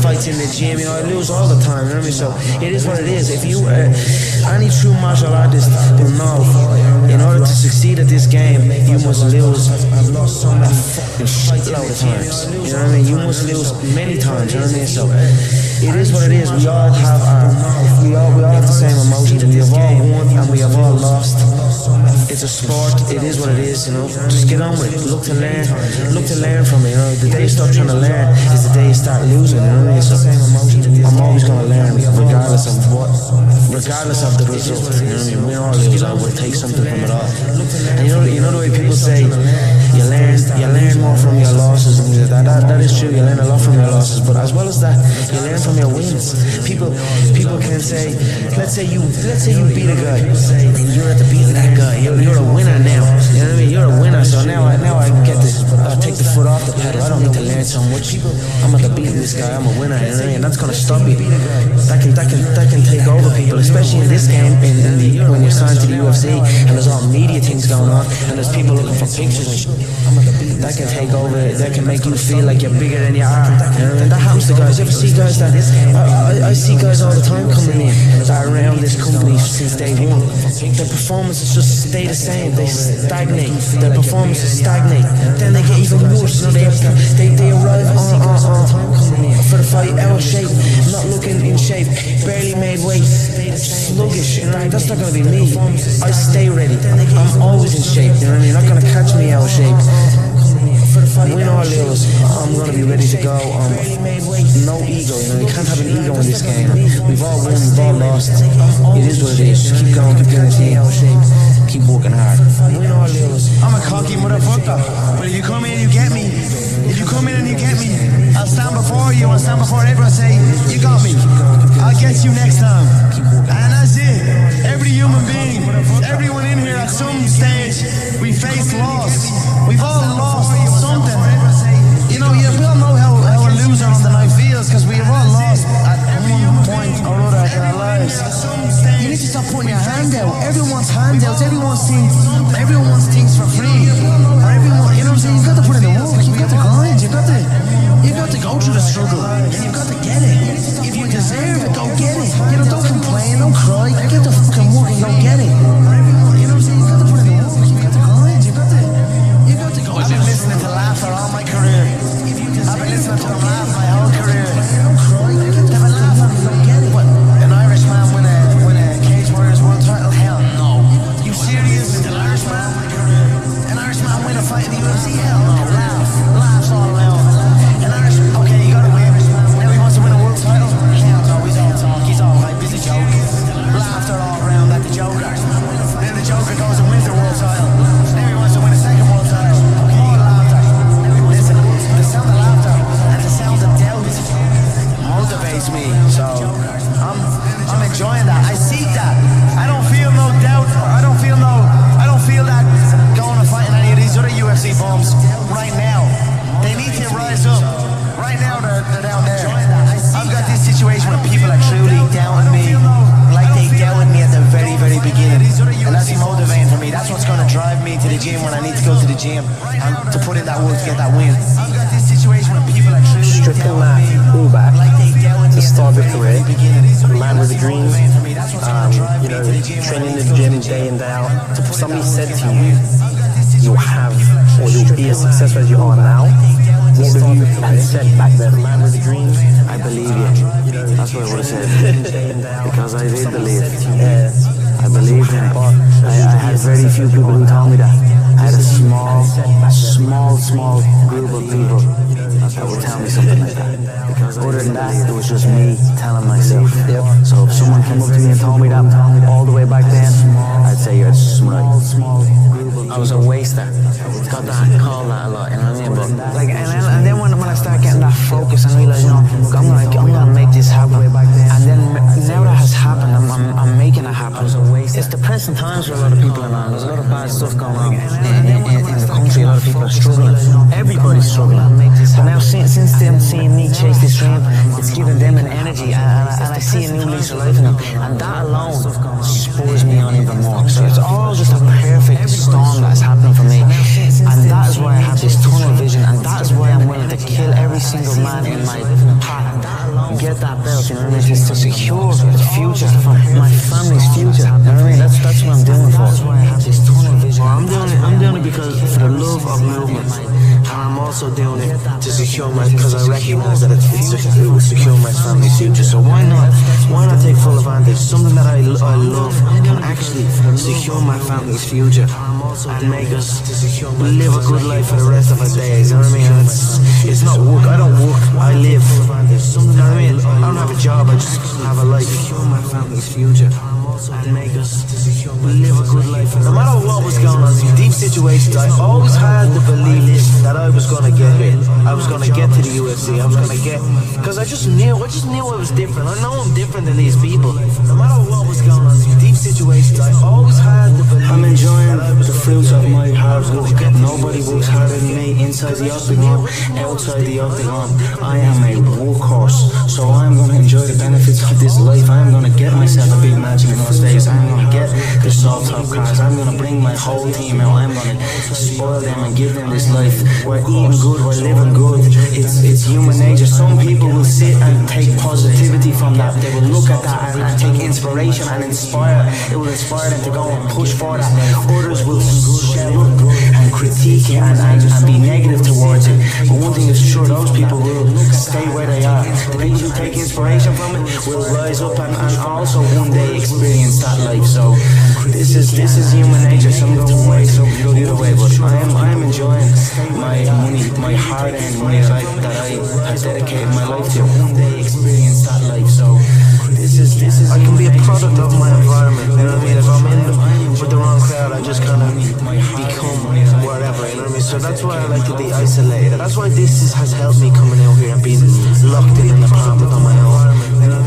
fights in the gym. You know, I lose all the time. You know what I mean? So it is what it is. If you, any true martial artist will know, in order to succeed at this game, you must lose. I've lost so many fucking shitload of times. You know what I mean? You must lose many times. You know what I mean? So it is what it is. We all have we all have the same emotions. We have all won and we have all lost. It's a sport. It is what it is. You know, just get on with it. Look to learn from it. You know, the day you stop trying to learn is the day you start losing. You know what I mean? So I'm always gonna learn, regardless of the result. You know what I mean? We all lose. I will take something from it all. And you know the way people say you learn more from your losses, and that is true. You learn a lot from your losses, but as well as that, you learn from your wins. People can say, let's say you beat a guy, and you're at the beat of that guy. You're a winner now. You know what I mean? You're a winner. So now I get this. I take the foot off the pedal. I don't need to learn so much. I'm at the beat of this guy. I'm a winner. You know what I mean? And that's gonna stop you. That can take over people, especially in this game. When you're signed to the UFC, and there's all media things going on, and there's people looking for pictures and shit. That can take over. That can make you feel like you're bigger than you are. You know? And that happens to guys. You ever see guys that I see guys all the time coming in that are around this company since day one. Their performances just stay the same. They stagnate. Their performances stagnate. Then they get even worse. You know, they arrive for the fight out of shape, not looking in shape, barely made weight, sluggish. You know, that's not gonna be me. I stay ready. I'm always in shape. You know what I mean? You're not gonna catch me out of shape. Win or lose, I'm gonna be ready to go. No ego, you know, you can't have an ego in this game. We've all won, we've all lost. It is what it is. Just keep going, keep doing the team, keep working hard. Win or lose. I'm a cocky motherfucker, but if you come in and you get me, I'll stand before you, I'll stand before everyone and say, you got me, I'll get you next time. And that's it. Every human being, everyone in here at some stage, we face loss. We've all lost something. You know, we all know how a loser on the night feels, because we have all lost at one point or other in our lives. You need to stop putting your hand out. Everyone's handouts, everyone's things for free. Or everyone, you know what I'm saying? You've got to put in the work, you've got to grind, you've got to go through the struggle, and you've got to Laughs all around. And Irish, okay, you gotta win. Now he wants to win a world title. No, he's all talk, he's all hype, he's a joke. Laughter all around at the Joker. Then the Joker goes and wins the world title. Now he wants to win a second world title. More laughter. Listen, the sound of laughter and the sound of doubt motivates me. So I'm enjoying that. I seek that. I don't feel no doubt. I don't feel that going and fighting any of these other UFC bums right now. They need to rise up. Right now they're down there. I've got this situation where people are truly doubting me, like they doubted me at the very, very beginning. And that's motivating for me. That's what's going to drive me to the gym when I need to go to the gym and to put in that work to get that win. I've got this situation where people are truly stricken Matt fullback to start the career, a man with a dream, training in the gym day in, day out. If somebody said to you, you'll have, or you'll be as successful as you are now, what would you have said back then? A man with a dream, I believe you. That's what I would have said. Because I did believe. I believed him. I had very few people who told me that. I had a small group of people that would tell me something like that. Other than that, it was just me telling myself. So if someone came up to me and told me that all the way back then, I'd say you're right. I was a waster. Got that, called that a lot, you know what I mean? But like, and then when I start getting that focus and realize, I'm gonna make this happen. And then now that has happened, I'm making it happen. It's depressing times for a lot of people, and there's a lot of bad stuff going on in the country. A lot of people are struggling. Everybody's struggling. But now since them seeing me chase this dream, it's giving them an energy, and I see a new lease of life in them, and that alone spurs me on even more. So it's all just a perfect storm that's happening for me, and that is why I have this tunnel vision, and that is why I'm willing to kill every single man in my path, get that belt, you know what I mean, just to secure the future, my family's future, you know what I mean, that's what I'm doing it for. That's why I have this tunnel vision. I'm doing it because for the love of movement, and I'm also doing it to secure because I recognize that it will secure my family's future. So why not take full advantage? Something that I love can actually secure my family's future and make us live a good life for the rest of our days. You know what I mean? And it's not work. I don't work. I live. You know what I mean? I don't have a job. I just have a life. Secure my family's future and make us live a good life. No matter what was going on, deep situations, I always had the belief that I was going to get it. I was going to get to the UFC. I was going to get, because I just knew I was different. I know I'm different than these people. No matter what was going on, deep situations, I always had the belief. I'm enjoying the fruits of my hard work. Nobody works harder than me inside the octagon, outside the octagon. I am a workhorse, so I'm going to enjoy the benefits of this life. I'm going to get myself a big match in Las Vegas. I'm going to get the soft top cars. I'm going to bring my whole team out. I'm going to spoil them and give them this life. We're eating good, we're living good. It's human nature. Some people will sit and take positivity from that. They will look at that and take inspiration and inspire. It will inspire them to go and push for that. Others will shell up and critique it and be negative towards it. But one thing is sure, those people will stay where they are. The people who take inspiration from it will rise up and also one day experience that life. So this is human nature. Some go one way, some go the other way. But I am enjoying my money, my hard-earned money that I dedicated my life to. One day experience that life. So this is I can be a product of my environment. You know what I mean? If I'm in with the wrong crowd, I just kind of become whatever. You know what I mean? So that's why I like to be isolated. That's why this has helped me coming out here and being locked in an apartment on my own,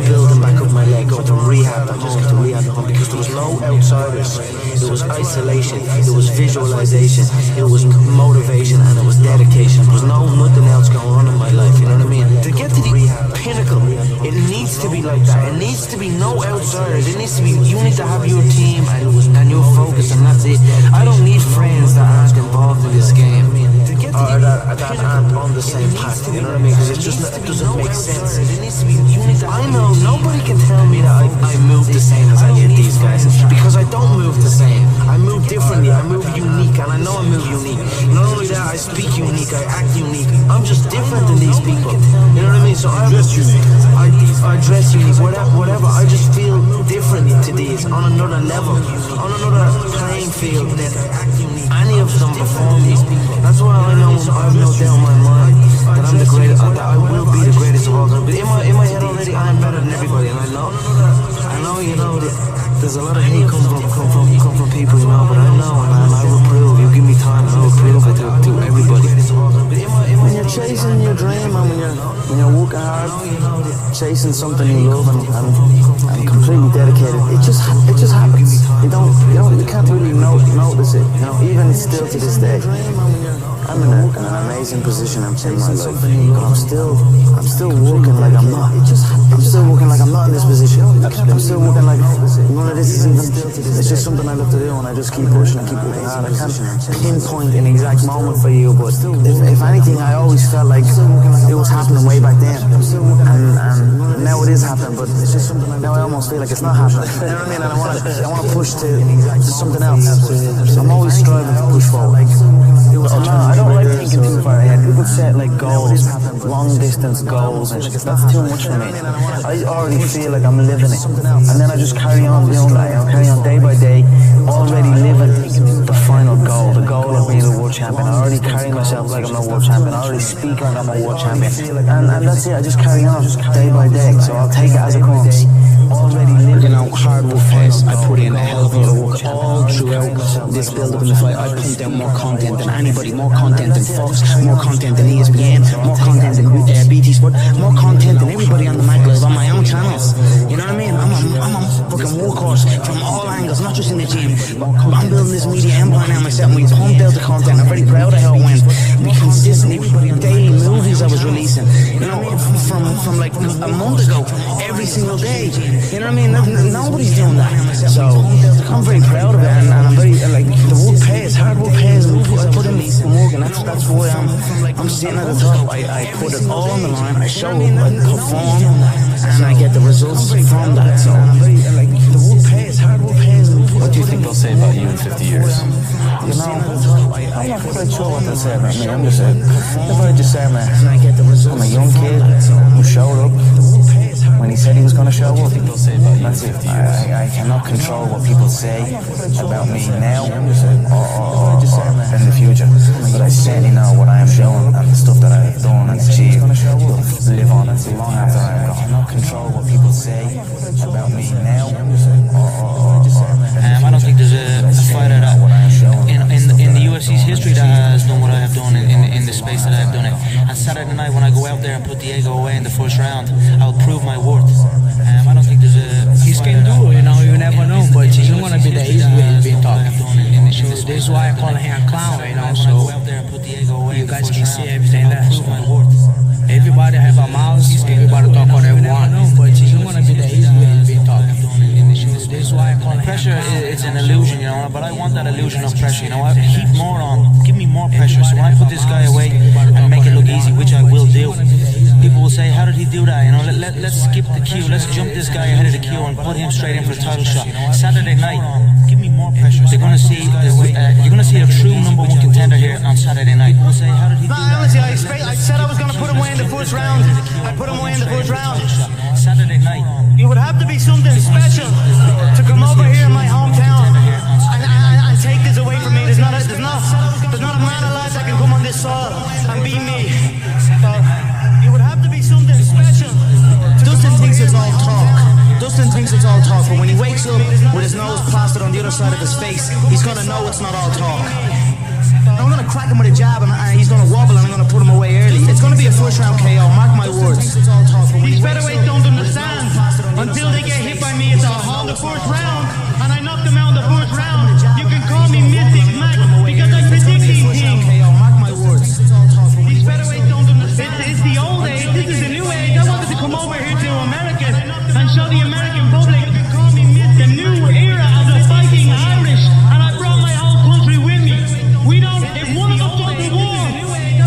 building back up my leg, going to rehab. I just got to rehab at home because there was no outsiders. It was isolation. It was visualization. It was motivation, and it was dedication. There was nothing else going on in my life. You know what I mean? To get to the pinnacle, it needs to be like that. It needs to be no outsiders. It needs to be, you need to have your team and your focus, and that's it. I don't need friends that aren't involved in this game or that aren't on the same path. You know what I mean? Because it doesn't make sense. I know nobody can tell me that I move the same as any of these guys, because I don't move the same. I move differently. I move unique, and I know I move unique. Not only that, I speak unique. I act unique. I'm just different than these people. You know what I mean? So I dress unique. I dress unique. Whatever. I just feel different to these on another level, on another playing field than any of them before me. That's why I I've no doubt in my mind that I'm the greatest, that I will be the greatest of all time. But in my head already, I am better than everybody, and I know, you know, there's a lot of hate come from people, you know, but I know, and I will prove. You give me time, and I will prove it to everybody. When you're chasing your dream, and when you're working hard, chasing something you love, and completely dedicated, it just happens. You can't really notice it. You know, even still to this day, I'm in an amazing position in my life, but I'm still working like I'm not. I'm still working like I'm not in this position. I'm still working like none of this is even. It's just something I love to do, and I just keep pushing and keep working hard. I can't pinpoint an exact moment for you, but if anything, I always felt like it was happening way back then, and now it is happening. But it's just something. Now I almost feel like it's not happening. You know what I mean? And I want to push to something else. I'm always striving to push forward. I don't like thinking too far ahead. People set like goals, long distance goals, and that's too much for me. I already feel like I'm living it, and then I just carry on doing that. Carry on day by day, already living the final goal, the goal of being a world champion. I already carry myself like I'm a world champion. I already speak like I'm a world champion, and that's it. I just carry on day by day. So I'll take it as it comes. Already living. You know, hard work phase. I put in a hell of a lot of work all throughout this build up in the fight. I pumped out more content than anybody, more content than Fox, more content than ESPN, more content than BT Sport, more content than everybody on the Mag Live on my own channels. You know what I mean? I'm a fucking workhorse from all angles, not just in the gym. I'm building this media empire now myself. We pumped out the content. I'm very proud of how it went. We consistently, daily movies I was releasing. You know, from like a month ago, every single day. You know what I mean? Nobody's doing that. So I'm very proud of it, and I'm very like the work pays, hard work pays. I put in the work, and that's why I'm sitting at the top. I put it all on the line. I show up, I perform, and I get the results from that. So I'm very like the work pays, hard work pays. What do you think they'll say about you in 50 years? You know, I'm not quite sure what they'll say about me. I'm just they'll probably just say I'm a young kid who showed up when he said he was going to show up. That's it. I cannot control what people say about me now or in the future. But I certainly know what I am doing and the stuff that I have done and achieved will live on long after I am gone. I cannot control what people say about me now or I don't think there's a fighter that in the UFC's history that has done what I have done in the space that I have done it. And Saturday night when I go out there and put Diego away in the first round, I'll prove my worth. I don't think there's a... He can do it, you know, you never know, but you want to be the easy way to be talking. So this is why I call him a clown, you know, so you guys can see everything there. So everybody have a mouth, everybody talk what they want, but you want to be the easy way to be talking. This is why I call him pressure. It's an illusion, you know, but I want that illusion of pressure, you know. I heap more on, give me more pressure. So when I put this guy away and make it look easy, which I will do, people will say, how did he do that? You know, let's skip the queue, let's jump this guy ahead of the queue and put him straight in for a title shot. Saturday night, give me more pressure. They're gonna see, you're gonna see a true number one contender here on Saturday night. People say, how did he do that? Honestly, I said I was gonna put him away in the first round. I put him away in the first round. Saturday night. It would have to be something special to come over here in my hometown and take this away from me. There's not a man alive that can come on this soil and beat me. It would have to be something special. Dustin thinks it's all talk. Dustin thinks it's all talk, but when he wakes up with his nose plastered on the other side of his face, he's gonna know it's not all talk. I'm gonna crack him with a jab and he's gonna wobble and I'm gonna put him away early. It's gonna be a first round KO, mark my words. These featherweights don't understand. Until they get hit by me, it's all the first round, and I knock them out in the first round. You can call me Mystic Mac because I predict these things. Mark my words. These featherweights don't understand. It's the old age, this is the new age. I wanted to come over here to America and show the American public the new era of the fighting Irish, and I brought my whole country with me. We don't, if one of us goes to war,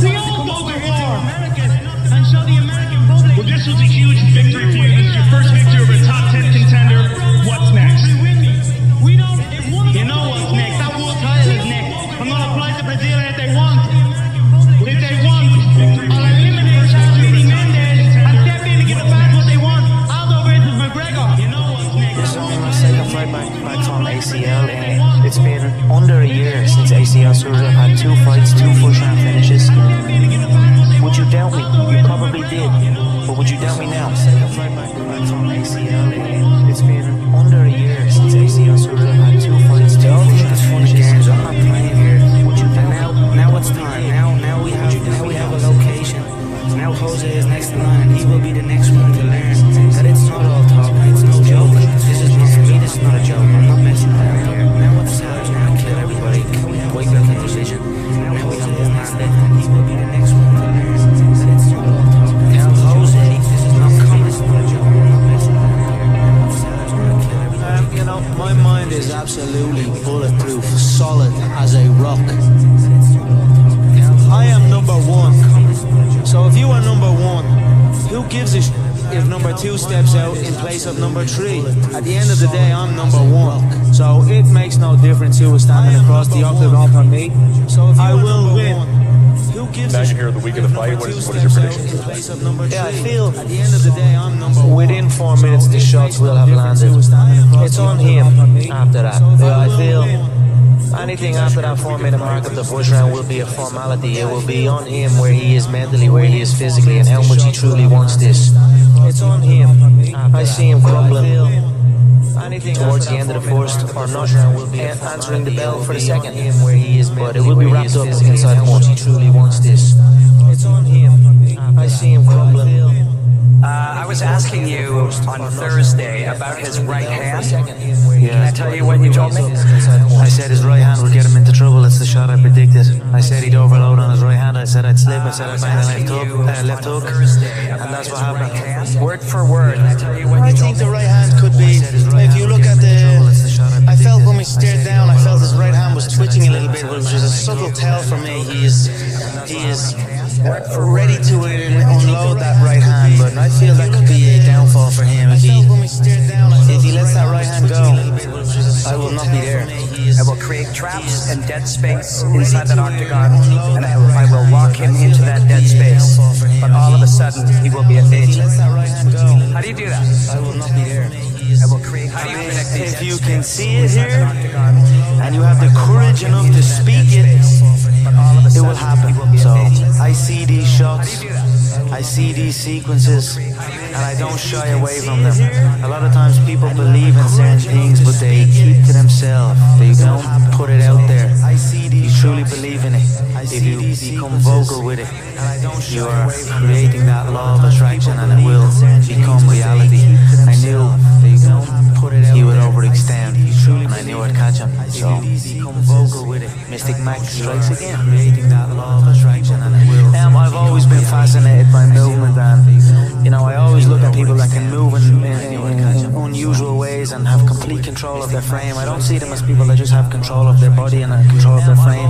we all go to war. And show the American public. Well, this was a huge victory for you. This is your first victory over a top 10 contender. What's next? You know what's next. That world title is next. I'm gonna fly to Brazil if they want. If they want, I'll eliminate Charlie Mendes and step in and get the fans what they want. Aldo versus McGregor. You know what's next. So my second fight back from ACL, it's been under a year since ACL surgery. I've had 2 fights, 2 first round finishes. Would you doubt me? You probably did. But would you doubt me now? I've right back from ACL. It's been under a year since ACL surgery. I've had 2 fights, 2 first round finishes. I'm not playing here. Would you doubt me? Now it's time. Now we have a location. Now Jose is next in line, and he will be the next one to learn that it's not all talk, it's no joke. This is not for me, this is not a joke. I'm not messing around here. Now what's time? Now kill everybody. Wake up the decision. Now we have one man left, and he will be the next one to learn that it's not all talk. Now Jose, this is not coming, it's not a joke. I'm not messing around here. Now what's time? Now kill everybody. You know, my mind is absolutely bulletproof, solid as a rock. I am number 1. So if you are number 1, who gives a if number 2 steps out in place of number 3? At the end of the day, I'm number 1. So it makes no difference who is standing across the octagon from me. So if I will win. Who gives now you're here the week of the fight. What is your prediction? Yeah, I feel at the end of the day, I'm number 1. Within 4 minutes, the shots will have landed. It's on him after that. Yeah, I feel anything after that 4-minute mark of the first round will be a formality. It will be on him where he is mentally, where he is physically, and how much he truly wants this. It's on him. I see him crumbling towards the end of the first, or not answering the bell for the second. But it will be wrapped up inside how much he truly wants this. It's on him. I see him crumbling. I was asking you on Thursday about his right hand. Can I tell you what you told me? I said his right hand would get him into trouble. It's the shot I predicted. I said he'd overload on his right hand. I said I'd slip. I said I'd bang the left hook. And that's what happened. Word for word. I think the right hand could be, if you look at I felt when we stared down, I felt his right hand was twitching a little bit, which was a subtle tell for me. He is ready to unload that right hand, but I feel that could be a downfall for him if he lets that right hand go. I will not be there. I will create traps and dead space inside that octagon, and I will lock him into that dead space. But all of a sudden, he will be a bitch. How do you do that? I will not be there. I will create. How do you predict these? If you can see it here, and you have the courage enough to speak it, it will happen. So I see these shots, I see these sequences, and I don't shy away from them. A lot of times people believe in certain things, but they keep to themselves. They don't put it out there. You truly believe in it. If you become vocal with it, you are creating that law of attraction, and it will become reality. I knew he would overextend, and I knew I'd catch him. So become vocal with it. Mystic Mac strikes again, creating that law of attraction, and it will. I've always been fascinated by movement, and I always look at people that can move in unusual ways and have complete control of their frame. I don't see them as people that just have control of their body and control of their frame,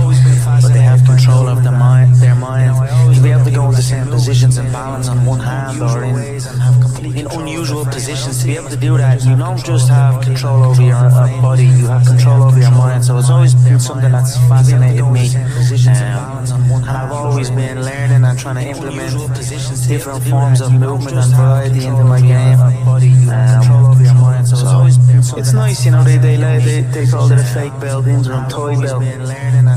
but they have control of their mind. To be able to go into certain positions and balance on one hand, or in unusual positions, to be able to do that, you don't just have control over your body, you have control over your mind. So it's always been something that's fascinated me, and I've always been learning and trying to implement different forms of movement and variety into my game. So it's nice, they called it a fake belt, interim toy belt,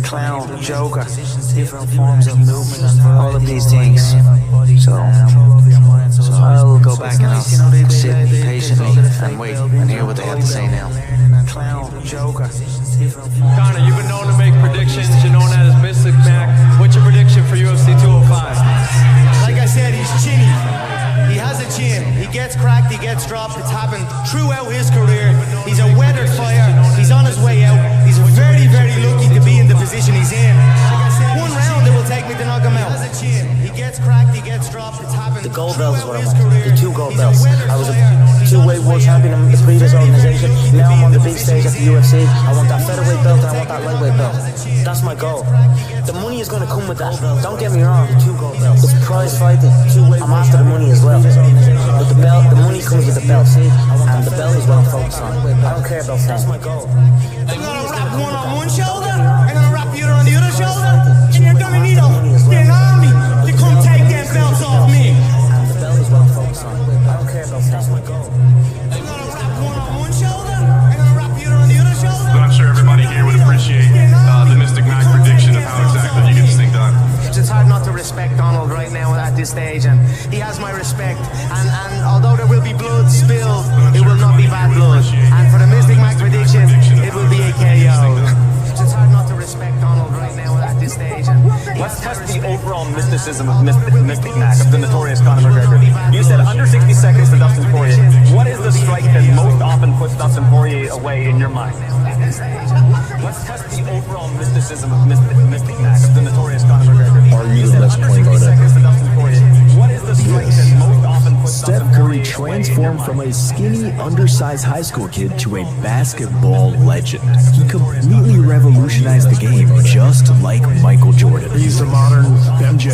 clown, joker, different forms of movement and all of these things. So I'll go back and I'll sit patiently and wait and hear what they have to say now. Connor, you've been known to make predictions. You're known as Mystic Mac. What's your prediction for UFC 205? Like I said, he's chinny. He has a chin. He gets cracked, he gets dropped. It's happened throughout his career. He's a weathered fire. He's on his way out. He's very, very lucky to be in the position he's in. One round it will take me to knock him out. He has a chin. He gets cracked, he gets dropped. It's happened. The gold belt is what I want. The 2 gold belts. I was a 2-weight world champion in the previous organization. Now I'm on the big stage at the UFC. I want that featherweight belt and I want that lightweight belt. That's my goal. The money is going to come with that. Don't get me wrong. It's prize fighting. I'm after the money as well. But the money comes with the belt. And the belt is what I'm focused on. I don't care about fame. I'm going to wrap one on one shoulder. I'm going to wrap the other on the other shoulder. And you're going to need a big army to come take them belts off me. And the belt is what I'm focused on. I don't care about fame. I'm going to wrap one on one shoulder. I'm going to wrap the other on the other shoulder. But I'm sure everybody here would appreciate the Mystic Mac prediction of how this stage, and he has my respect. And although there will be blood spilled, it will not be bad blood. And for the Mystic Mac prediction, it will be a KO. It's hard not to respect Donald right now at this stage. Let's test the overall mysticism of Mystic Mac, of the notorious Conor McGregor. You said under 60 seconds to Dustin Poirier. What is the strike that most often puts Dustin Poirier away in your mind? Let's test the overall mysticism of Mystic Mac, of the notorious Conor McGregor. Are you the best point guard ever? What is the strike that most often puts Steph Curry transformed from a skinny, undersized high school kid to a basketball legend. He completely revolutionized the game, just like Michael Jordan. He's the modern MJ.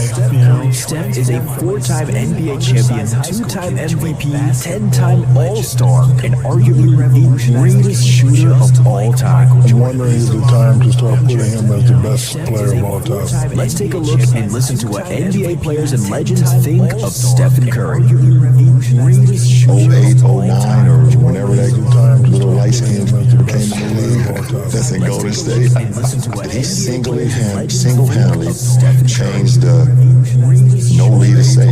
Steph is a 4-time NBA champion, 2-time MVP, 10-time All-Star, and arguably the greatest shooter of all time. I'm wondering if the time to start putting him as the best player of all time. Let's take a look and listen to what NBA players and legends think of Stephen Curry. 08, 09, or whenever that little light-skinned came in the league, that's in Golden State. He single-handedly changed the no leader say.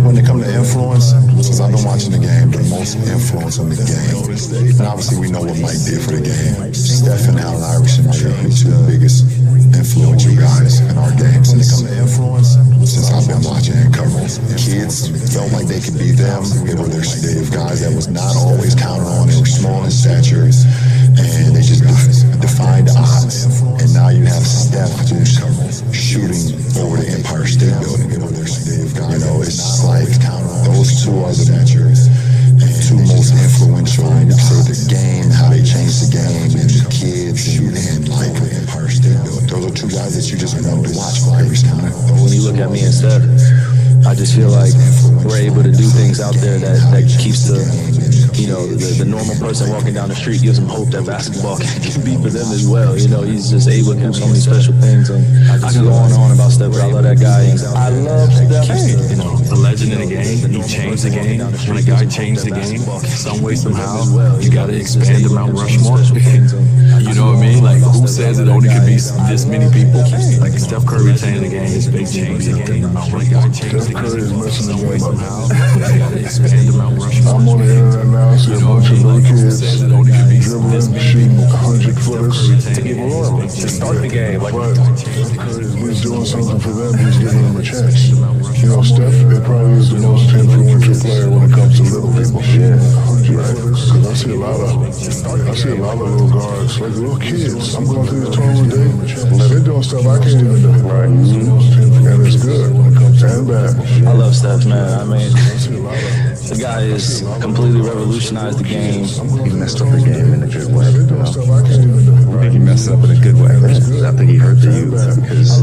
When it comes to influence, since I've been watching the game, the most influence on the game, and obviously we know what Mike did for the game. Steph and Allen Iverson are the two biggest influential guys in our game. When it comes to influence, since I've been watching and covering, kids felt like they could be them. They were guys that was not always counted on. They were small in stature, and they just defied the odds. And now you have Steph who's shooting over the Empire State Building. You know, it's like those two are the two most influential. You say the game, how they changed the game, and the kids, and like Empire State Building. Those are two guys that you just wanted to watch every time. When you look at me and Steph, I just feel like we're able to do things out there that keeps the normal person walking down the street, gives them hope that basketball can be for them as well. You know, he's just able to do so many special things, and I can go on and on about Steph, but I love that guy. I love Steph. You know, the legend in the game, he changed the game. When a guy changed the game, some way, somehow, you got to expand the Mount Rushmore. You know what I mean? Like, who says it only could be this many people? Like, Steph Curry changed the game, they changed the game. When a guy changed the game, Curry is messing the game up. You got to expand the Mount Rushmore. I'm on the internet now, I see a bunch of little kids dribbling, shooting 100-footers to start the game. Like, but he's doing something for them. He's giving them a chance. You know, Steph, it probably is the most influential player when it comes to little people. Yeah, because I see a lot of little guards, like little kids. I'm going through this tournament day, and they're doing stuff I can't even do. Right, and it's good and bad. I love Steph, man. I mean, the guy has completely revolutionized the game. He messed up the game in a good way. I think he messed up in a good way. I think he hurt the youth because he just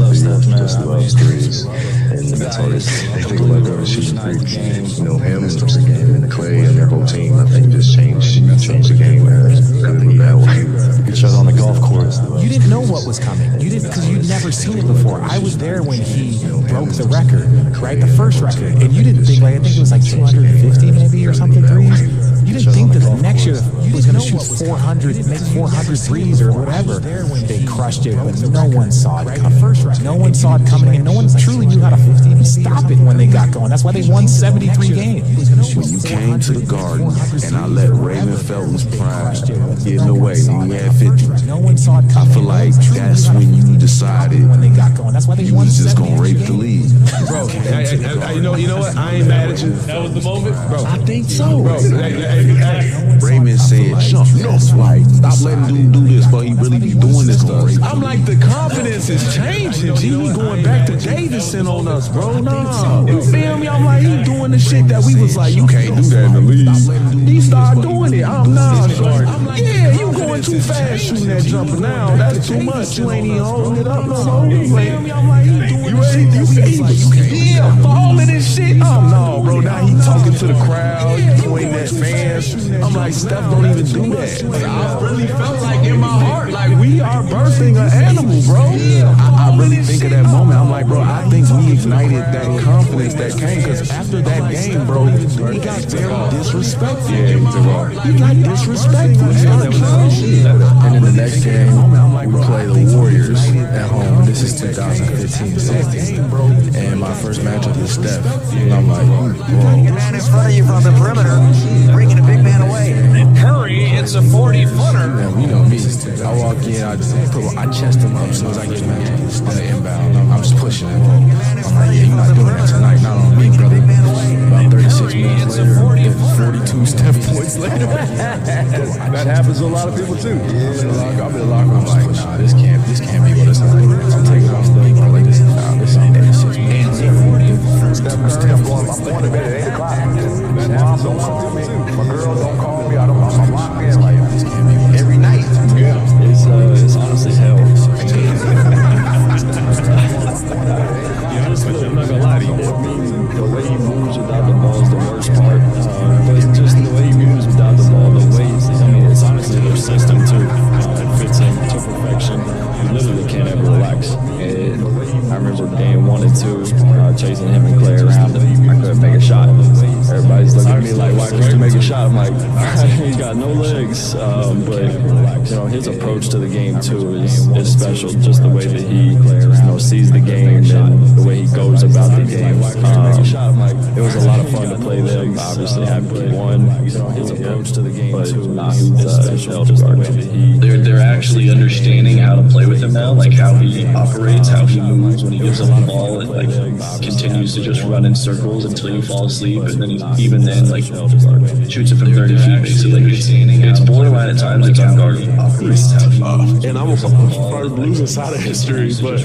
loves threes. And that's all this. They think like shooting threes. You know, him and the game and Clay and their whole team, I think just changed the game, man. Good thing that way. Each other on the golf course. You didn't know what was coming. You didn't, because you'd never seen it before. I was there when he broke the record, right? The first record. And you didn't think, like, I think it was like 250 maybe or something threes. You didn't think that the next year he was going to shoot 400, make 400 threes or whatever. They crushed it, but no one saw it coming. No one saw it coming, and no one truly knew how to stop it when they got going. That's why they won 73 games. When you came to the Garden and I let Raymond Felton's pride get in the way, and he had 50. No one saw it coming. I feel like that's when you decided when they got going. That's why they you was just going to rape the league. Bro, you know what? I ain't mad at you. That was the moment? Bro, I think so. Bro, Raymond said, no, right. Stop letting dude do this, but he really be doing this stuff. I'm like, the confidence is changing. G, he going back to Davidson on us, bro. Nah. You feel me? I'm like, he doing the shit that we was like, you can't do that in the league. He started doing it. I'm not. I'm like, yeah, you going too fast shooting that jumper now. That's too much. You ain't even holding it up no more. You feel me? I'm like, he doing the shit. Yeah, for all of this shit. Oh, no, bro. Now he talking to the crowd. He pointing at fans. I'm like, Steph don't even do that. I really felt like in my heart, like we are birthing an animal, bro. I really think of that moment. I'm like, like, bro, I think we ignited that confidence that came, because after that game, bro, he got very disrespectful. Yeah, he got disrespectful. And then the next game, we play the Warriors at home. This is 2015-16. And my first matchup is Steph. And I'm like, whoa. Man in front of you from the perimeter, bringing a big man away. Curry hits a 40-footer. Yeah, you know me. I walk in, I chest him up as soon as I get mad on the inbound. I'm just pushing him. I'm like, yeah, you're not doing that tonight. Not on me, brother. About 36 minutes later, 42 Steph points later. That happens to a lot of people too. I'm in the locker room like, nah, this can't be what it's like. I'm taking my stuff, bro. Like, this ain't 36 minutes. I'm going to bed at 8 o'clock. That happens to a lot of people too. My girl don't call me. I'm locked in like this can't be every night. Yeah. It's honestly hell. I'm not gonna lie to you. The way he moves without the ball is the worst part. But just the way he moves without the ball, it's honestly their system too. It fits him to perfection. You literally can't ever relax. And I remember game 1 and 2, chasing him and Clay around, and I couldn't make a shot. Everybody's looking at me like, why couldn't you make a shot? I'm like, he's got no legs. But his approach to the game too is special. Just the way that he sees the game and the way he goes about the game. It was a lot of fun to play them. Obviously, happy we won. His approach to the game too is special. Just the way that they're actually understanding how to play with him now, like how he operates, how he moves when he gives up the ball, and like continues to just run in circles until you fall asleep, and then even then shoots it from 30 feet basically. It's borderline at times, like unguarded operates how he moves. And I'm a part of the losing side of history, but I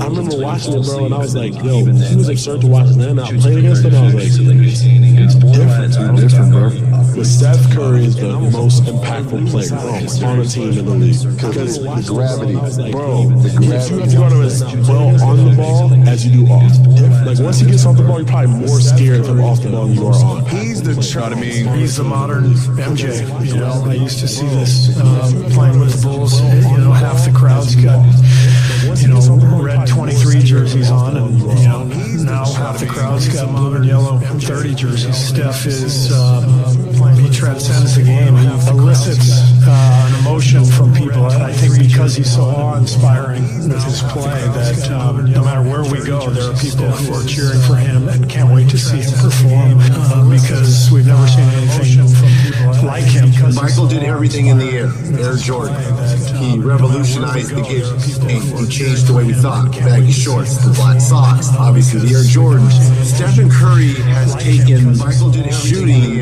remember watching it, bro, and I was like, yo, he was absurd to watch. And then I played against him, I was like, it's borderline at times, different, bro. But Steph Curry is the most impactful player on a team in the league. Because the gravity, bro, you have to go to as well on the ball as you do off. Like, once he gets off the ball, you're probably more scared of him off the ball than you are on. He's the he's the modern MJ. You know, I used to see this playing with the Bulls. You know, half the crowd's got red 23 jerseys on, and now half the crowd's got blue and yellow 30 jerseys. Steph is he transcends the game. He elicits an emotion from people. And I think because he's so awe-inspiring with his play, that no matter where we go, there are people who are cheering for him and can't wait to see him perform because we've never seen anything from people like him. Michael did everything in the air. Air Jordan. He revolutionized the game. He changed the way we thought. Baggy shorts, the black socks, obviously the Air Jordans. Stephen Curry has taken shooting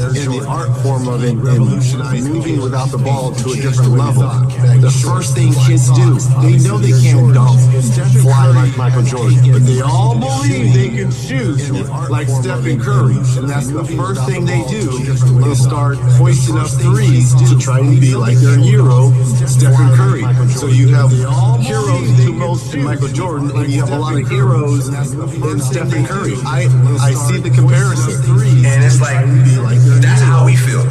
in the art form of it and moving without the ball to a different level. The first thing kids do, they know they can't dunk, fly like Michael Jordan, but they all believe they can shoot like Stephen Curry. And that's the first thing they do. They start hoisting up threes to try to be like their hero, Stephen Curry. So you have heroes too close to Michael Jordan, and you have a lot of heroes in Stephen Curry. I see the comparison, and it's like that's how we feel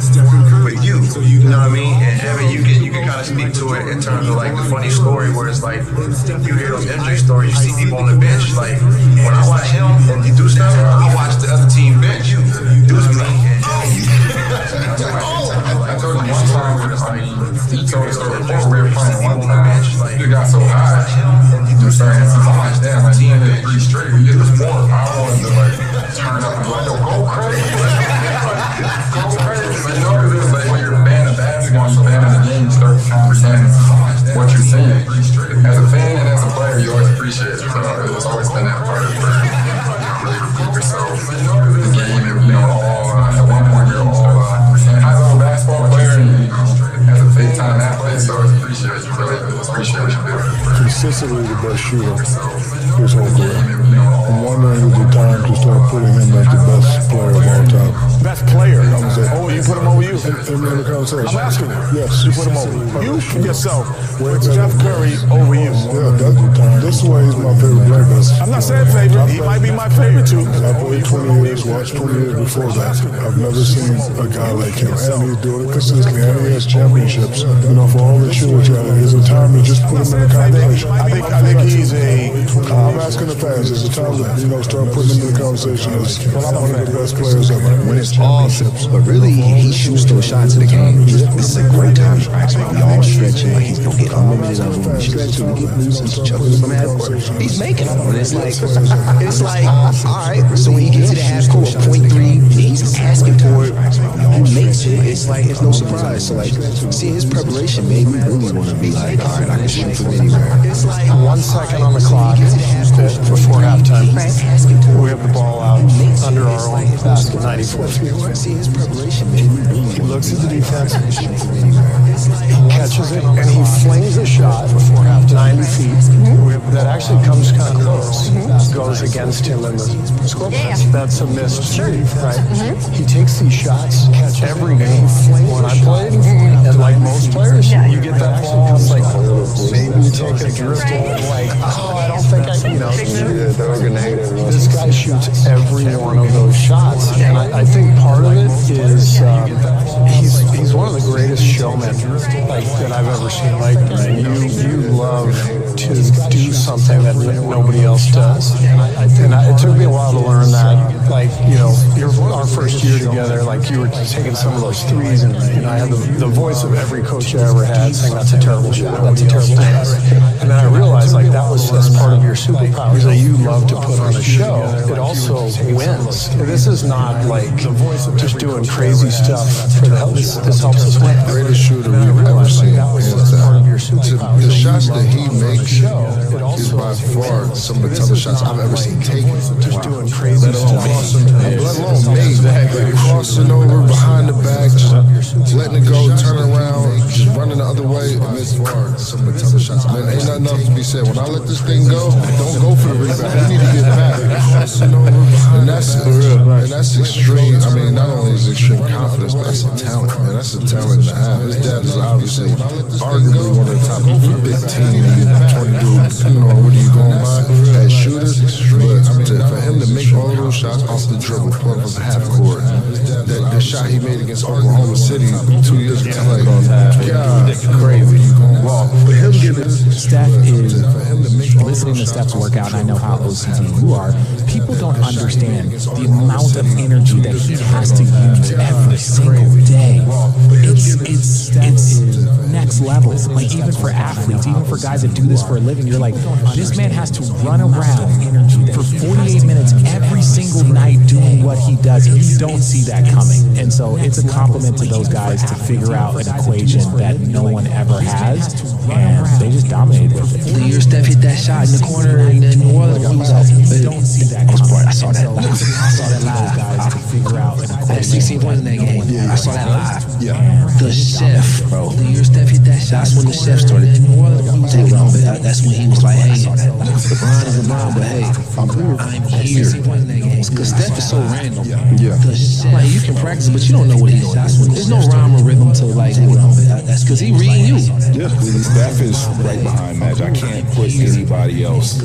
with you. You know what I mean? And Evan, you can kind of speak to it in terms of like the funny story where it's like you hear those MJ stories, you see people on the bench. Like when I watch him and he do stuff, I watch the other team bench do something. I told him one time where it's like he told us we were playing one time. He got so high, we started hitting some lines. Damn, like 10 hit 3 straight. We get this more. I wanted to like turn up and be like, yo, go crazy. Go crazy. But you know, because it's like when you're a fan of basketball, you're a fan of the game, you start to understand what you're seeing. As a fan and as a player, you always appreciate it. So it's always been that part of it. So the game, at one point you're all high-level basketball player and as a big-time athlete, so it's appreciate what you do. Consistently the best shooter his whole career. I'm wondering if the time to start putting him as the best player of all time. Best player? Oh, you put him over you? In the conversation. I'm asking you. Yes. You put him over you? Yourself. With Steph Curry over you. Yeah, that's the time. This way he's my favorite player. I'm not saying favorite. He might be my favorite too. I played 20 years, watched 20 years before that. I've never seen a guy like him. And he's doing it consistently. And he has championships. For all the children, there's a time to just put him in the conversation. I think he's a flask in the past. It's a time to start putting him in the conversation as one of the best players ever. When it's awesome, but really he shoots those shots in the game. This is a great time to practice. We all stretching like he's gonna get unlimited of them. We stretch him, we get loose, and chucking him from half court. He's making them, and it's like, all right. So when he gets to the half court, 0.3, he's asking for it. He makes it. It's like it's no surprise. So like, see his preparation made me really want to be like, all right, I can shoot from anywhere. It's like 1 second on the clock before halftime. We have the ball out under our own basket, 94 feet away. He looks at the defense, he catches it, and he flings a shot 90 feet that actually comes kind of close, goes against him in the score. That's a missed three, right? He takes these shots every game. When I played, and like most players, you get that ball, it's like, maybe you take a drift, like, I don't think this guy shoots every one of those shots, and I think part of it is he's one of the greatest showmen like that I've ever seen. Like you love to do something that nobody else does, and it took me a while to learn that. Like our first year together, like you were taking some of those threes, and I had the voice of every coach I ever had saying that's a terrible shot, that's a terrible pass, and then I realized like that's part of your superpower. That you love to put on a show. It also wins. This is not like just doing crazy stuff for the help. This helps us win. Greatest shooter we've ever seen. The shots that he makes is by far some of the toughest shots I've ever seen taken. Just doing crazy stuff. Let alone made. Crossing over behind the back, just letting it go, turning around, just running the other way. And it's some of the toughest shots. Man, ain't nothing else to be said. When I let this thing go, don't go for the rebound. You need to get back. Crossing over behind and that's extreme. I mean, not only is extreme confidence, but that's a talent, man. That's a talent to have. His dad is obviously arguably one of the top big team, 20 dudes, depending on what are you going by as shooters. But for him to make all those shots off the dribble, pulling from the half court, the shot he made against Oklahoma City 2 years ago, like, God, crazy. Well, for him getting Steph is listening to Steph's workout, and I know how OCD you are. People don't understand the amount of energy that he has to use every single day. It's next level. Like even for athletes, even for guys that do this for a living, you're like, this man has to run around for 48 minutes every single night doing what he does. You don't see that coming. And so it's a compliment to those guys to figure out an equation that no one ever has, and they just dominated with it. The year Steph hit that shot in the corner in New Orleans, I was part. I saw that. I saw that live. I had 16 points in that game. I saw that live. The chef, bro. The year Steph hit that shot, that's when the chef started. That's when he was like, hey, LeBron is LeBron, but hey, I'm here. Because Steph is so random. Like you can practice, but you don't know what he's doing. There's no rhyme or rhythm to like, because he reading you. Steph is right behind Magic. I can't put anybody else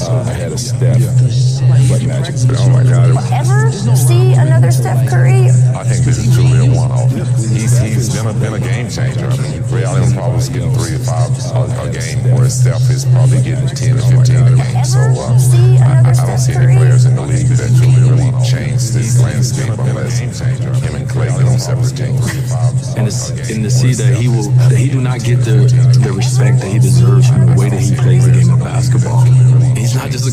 ahead of Steph but Magic. Oh my God. Ever see another Steph Curry? I think this is truly a one-off. He's been a game changer. I mean, Ray Allen probably getting 3 to 5 a game, whereas Steph is probably getting 10 to 15 a game. So I don't see any players in the league that truly changed this landscape unless him and Clay get on separate teams. And to see that he do not get the respect that he deserves from the way that he plays the game of basketball. He's not just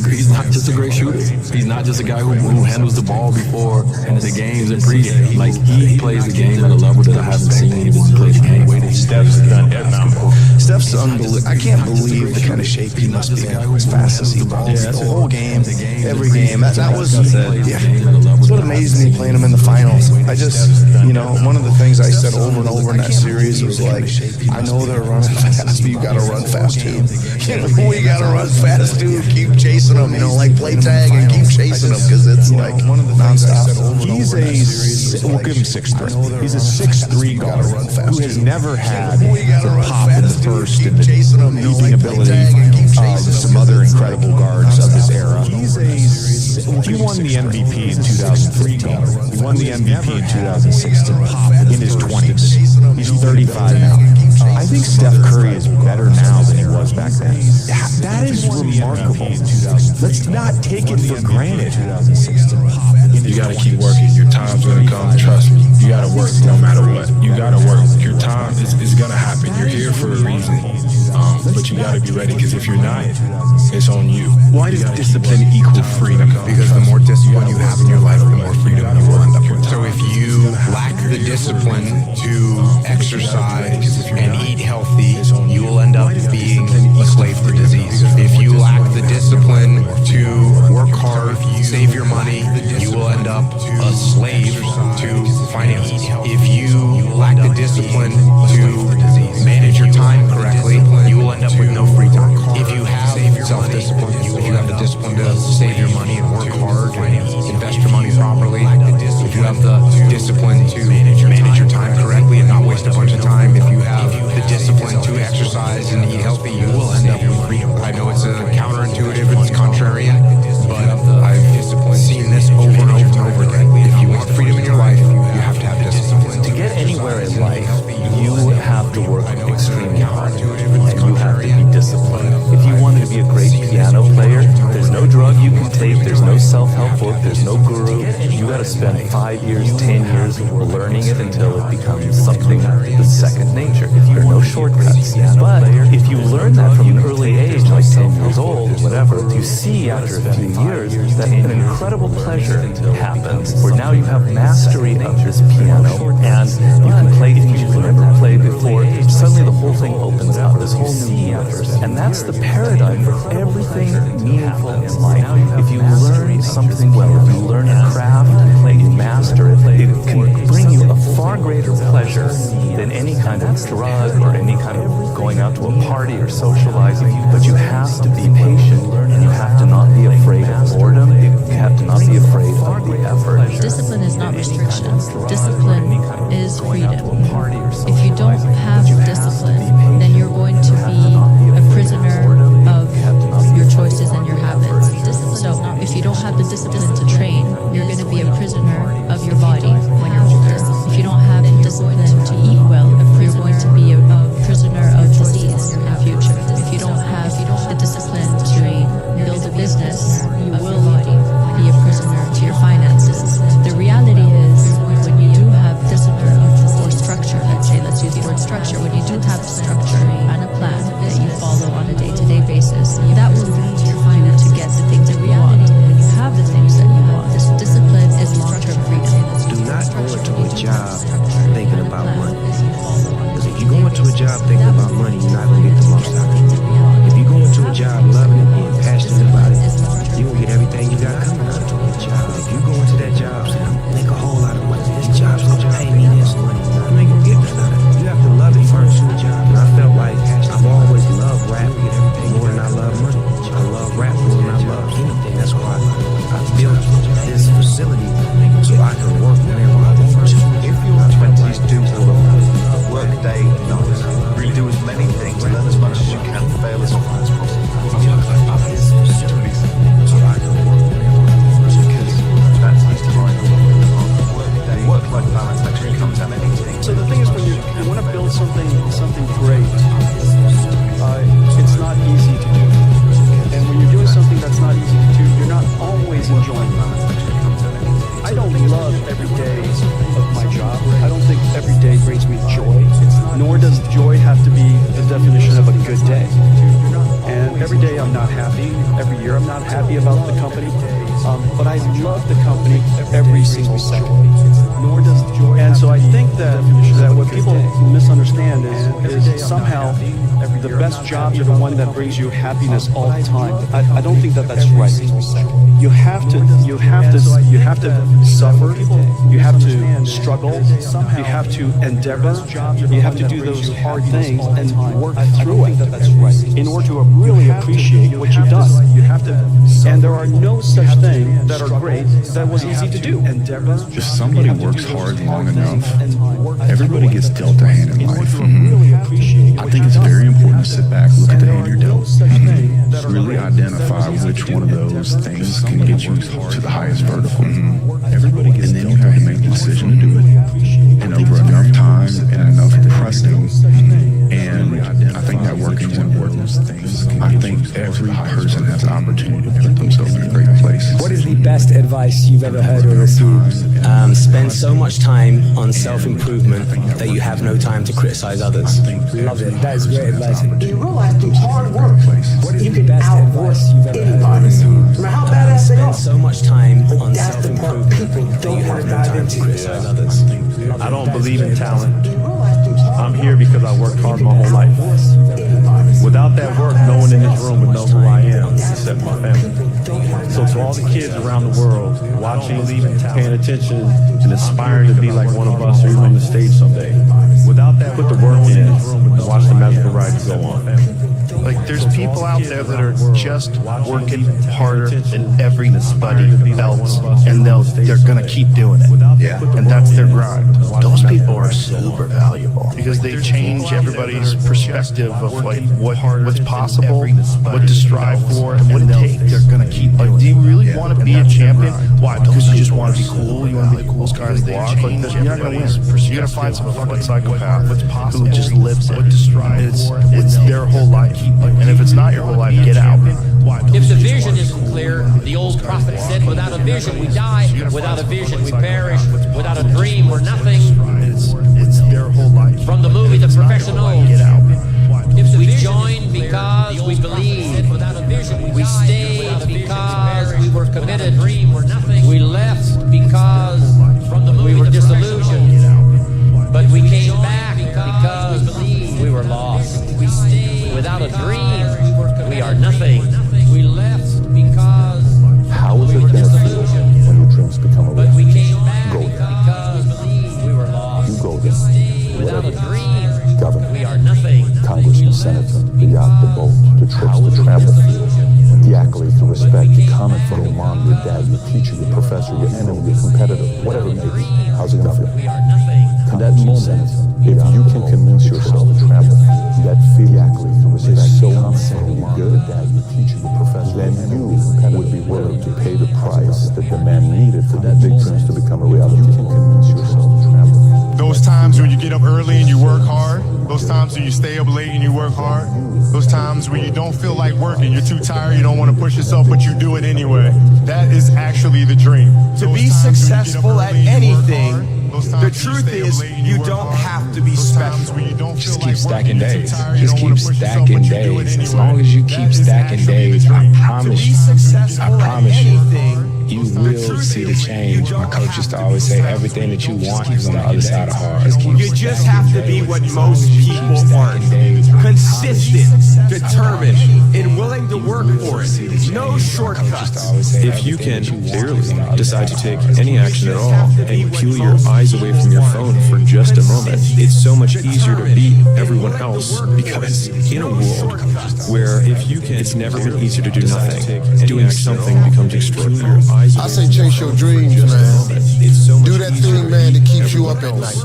a great shooter. He's not just a guy who handles the ball before the games and pregame. Like he plays the game at a level that I haven't seen even play the game. Steph's done basketball. Steph's unbelievable. I can't believe the kind of shape he must be in as fast as he balls. The whole game, every game. That was That's what amazed me playing him in the finals. I just, one of the things I said over and over in that series was like, I know they're running fast, but you gotta run fast too. We gotta run fast too. Keep chasing them, like play tag and keep chasing them because it's like nonstop. We'll give him 6'3". He's a 6'3" guard who has never had the pop in the burst and the leaping ability of some other incredible guards of this era. He's won the MVP in 2003, he won the MVP in 2016 in his 20s. He's 35 now. I think Steph Curry is better now than he was back then. That is remarkable. Let's not take it for granted. You gotta keep working. Your time's gonna come. Trust me. You gotta work no matter what. You gotta work. Your time is gonna happen. You're here for a reason. But you gotta be ready, because if you're not, it's on you. Why does discipline equal freedom? Because the more discipline you have in your life, the more freedom you will end up with. So if you lack the discipline to exercise and eat healthy, you will end up being a slave to disease. If you lack the discipline to work hard, save your money, you will end up a slave to finances. If you lack the discipline to manage your time correctly, you will end up with no free time. If you have self-discipline, if you have the discipline to save your money and work hard and invest your money properly, if you have the discipline to manage your time correctly and not waste a bunch of time, if you have the discipline to exercise and eat healthy, you will end up with freedom. I know it's counterintuitive, it's contrarian, but I've seen this over and over and over again. If you want freedom in your life, you have to have discipline. To get anywhere in life, you have to work extremely hard, and you have to be disciplined. If you wanted to be a great piano player, there's no drug you can take, there's no self-help book, there's no guru. You got to spend 5 years, 10 years learning it until it becomes something that's second nature. There are no shortcuts. But if you learn that from an early age, like 10 years old or whatever, you see after a few years that an incredible pleasure happens, where now you have mastery of this piano, and you can play things you've never played before. Suddenly the whole thing opens up, this whole new universe. And that's the paradigm for everything meaningful in life. If you learn something well, if you learn a craft and you master it, it can bring you a far greater pleasure than any kind of drug or any kind of going out to a party or socializing. But you have to be patient, and you have to not be afraid of boredom. You have to not be afraid of the effort. Discipline is not restriction. Discipline is freedom. If you don't have discipline, then you're going to be a prisoner of your choices and your habits. So if you don't have the discipline to train, you're going to be a prisoner of your body when you're older. If you don't have the discipline to eat well, you're going to be a prisoner of disease in the future. If you don't have the discipline to build a business, you will be a prisoner to your finances. The reality is, when you do have discipline or structure, let's use the word structure, when you do have structure and a plan that you follow on a day-to-day basis, that will lead you to get the things that you want. When you have the things that you want, this discipline is long-term freedom. Do not go into a job thinking about money. Because if you go into a job thinking about money, you're not going to get the most out of it. If you go into a job loving it, being passionate about it, you're going to get everything you got coming out of a job. If you go into that job saying, make a whole lot of money, this job's going to pay me this money, you ain't going to get nothing out of it. You have to love it first. And I felt like I've always loved rap more than I love money. I love rap more than I love anything. That's why I built this facility so I can work whenever I want to. If your 20s do a work day night, really do as many things, learn as much as you can, fail as often as possible. So I can work whenever I want to, because that's the right work-life balance actually comes out of anything. So the thing is, when you want to build something great, it's not easy to do. And when you're doing something that's not easy to do, you're not always enjoying it. I don't love every day of my job. I don't think every day brings me joy, nor does joy have to be the definition of a good day. And every day I'm not happy. Every year I'm not happy about the company. But I love the company every single second. And so I think that what people misunderstand is somehow the best jobs are the one that brings you happiness all the time. I don't think that's right. You have to suffer. You have to struggle. You have to endeavor. You have to do those hard things and work through it in order to really appreciate what you've done. And there are no such thing that are great that was easy to do. If somebody works hard long enough, everybody gets dealt a hand in life. I think it's very important to sit back, look at the hand you're dealt, really identify which one of those things can get you to the highest vertical. And then you have to make the decision to do it. And over enough time and enough pressing, and I think that working is important. I think every person has an opportunity to put themselves in a great place. What is the best advice you've ever heard or received? Spend so much time on self-improvement that you have no time to criticize others. Love it. That is great advice. You realize through hard work, you can outwork anybody. No matter how badass they are. Spend so much time on self-improvement that you have no time to criticize others. I don't believe in talent. I'm here because I worked hard my whole life. Without that work, no one in this room would know who I am except my family. So to all the kids around the world watching, paying attention, and aspiring to be like one of us or even on the stage someday, without that, put the work in and watch the magical ride go on. Like, there's people out there that are just working harder than everybody else, and they're gonna keep doing it. Yeah. And that's their grind. Those people are super valuable because they change everybody's perspective of like what's possible, what to strive for, and what it takes. They're gonna keep. Like, do you really want to be a champion? Why? Because you just want to be cool. You want to be the coolest guy in the block. Like, you're not gonna win. You're gonna find some fucking psychopath who just lives it. It's their whole life. And if it's not your whole life, get out. If the vision isn't clear, the old prophet said, without a vision we die, without a vision we perish, without a dream we're nothing. It's their whole life. From the movie The Professional, get out. We joined because we believed. We stayed because we were committed. We left because we were disillusioned. But we came back because we were lost. Without a dream, we are nothing. We left because how is it going to feel when your dreams become a reality? Go there. We were lost. You go there. Without a dream, Governor, we are nothing. Congressman, Senator, the yacht, the boat, the trips, the travel, the accolades, the respect, the comment from your mom, your dad, your teacher, your professor, your enemy, your competitor, whatever it may be. How's it going to feel? In that moment, if you can convince yourself that feeling is so insanely good, then you would be willing to pay the price that the man needed for that big dreams to become a reality. You can convince yourself. Those times when you get up early and you work hard, those times when you stay up late and you work hard, those times when you don't feel like working, you're too tired, you don't want to push yourself, but you do it anyway. That is actually the dream. To be successful at anything, the truth is, you don't have to be special. Just keep stacking days. Just keep stacking days. As long as you keep stacking days, I promise you, you will see the change. My coach used to always say, everything that you want is on the other side of hard. You just have to be what most people aren't. Consistent, determined, and willing to work for it. No shortcuts. If you can clearly decide to take any action at all and peel your eyes away from your phone for just a moment, it's so much easier to beat everyone else, because in a world where it's never been easier to do nothing, doing something becomes extremely. I say chase your dreams, man. Do that thing, man, that keeps you up at night.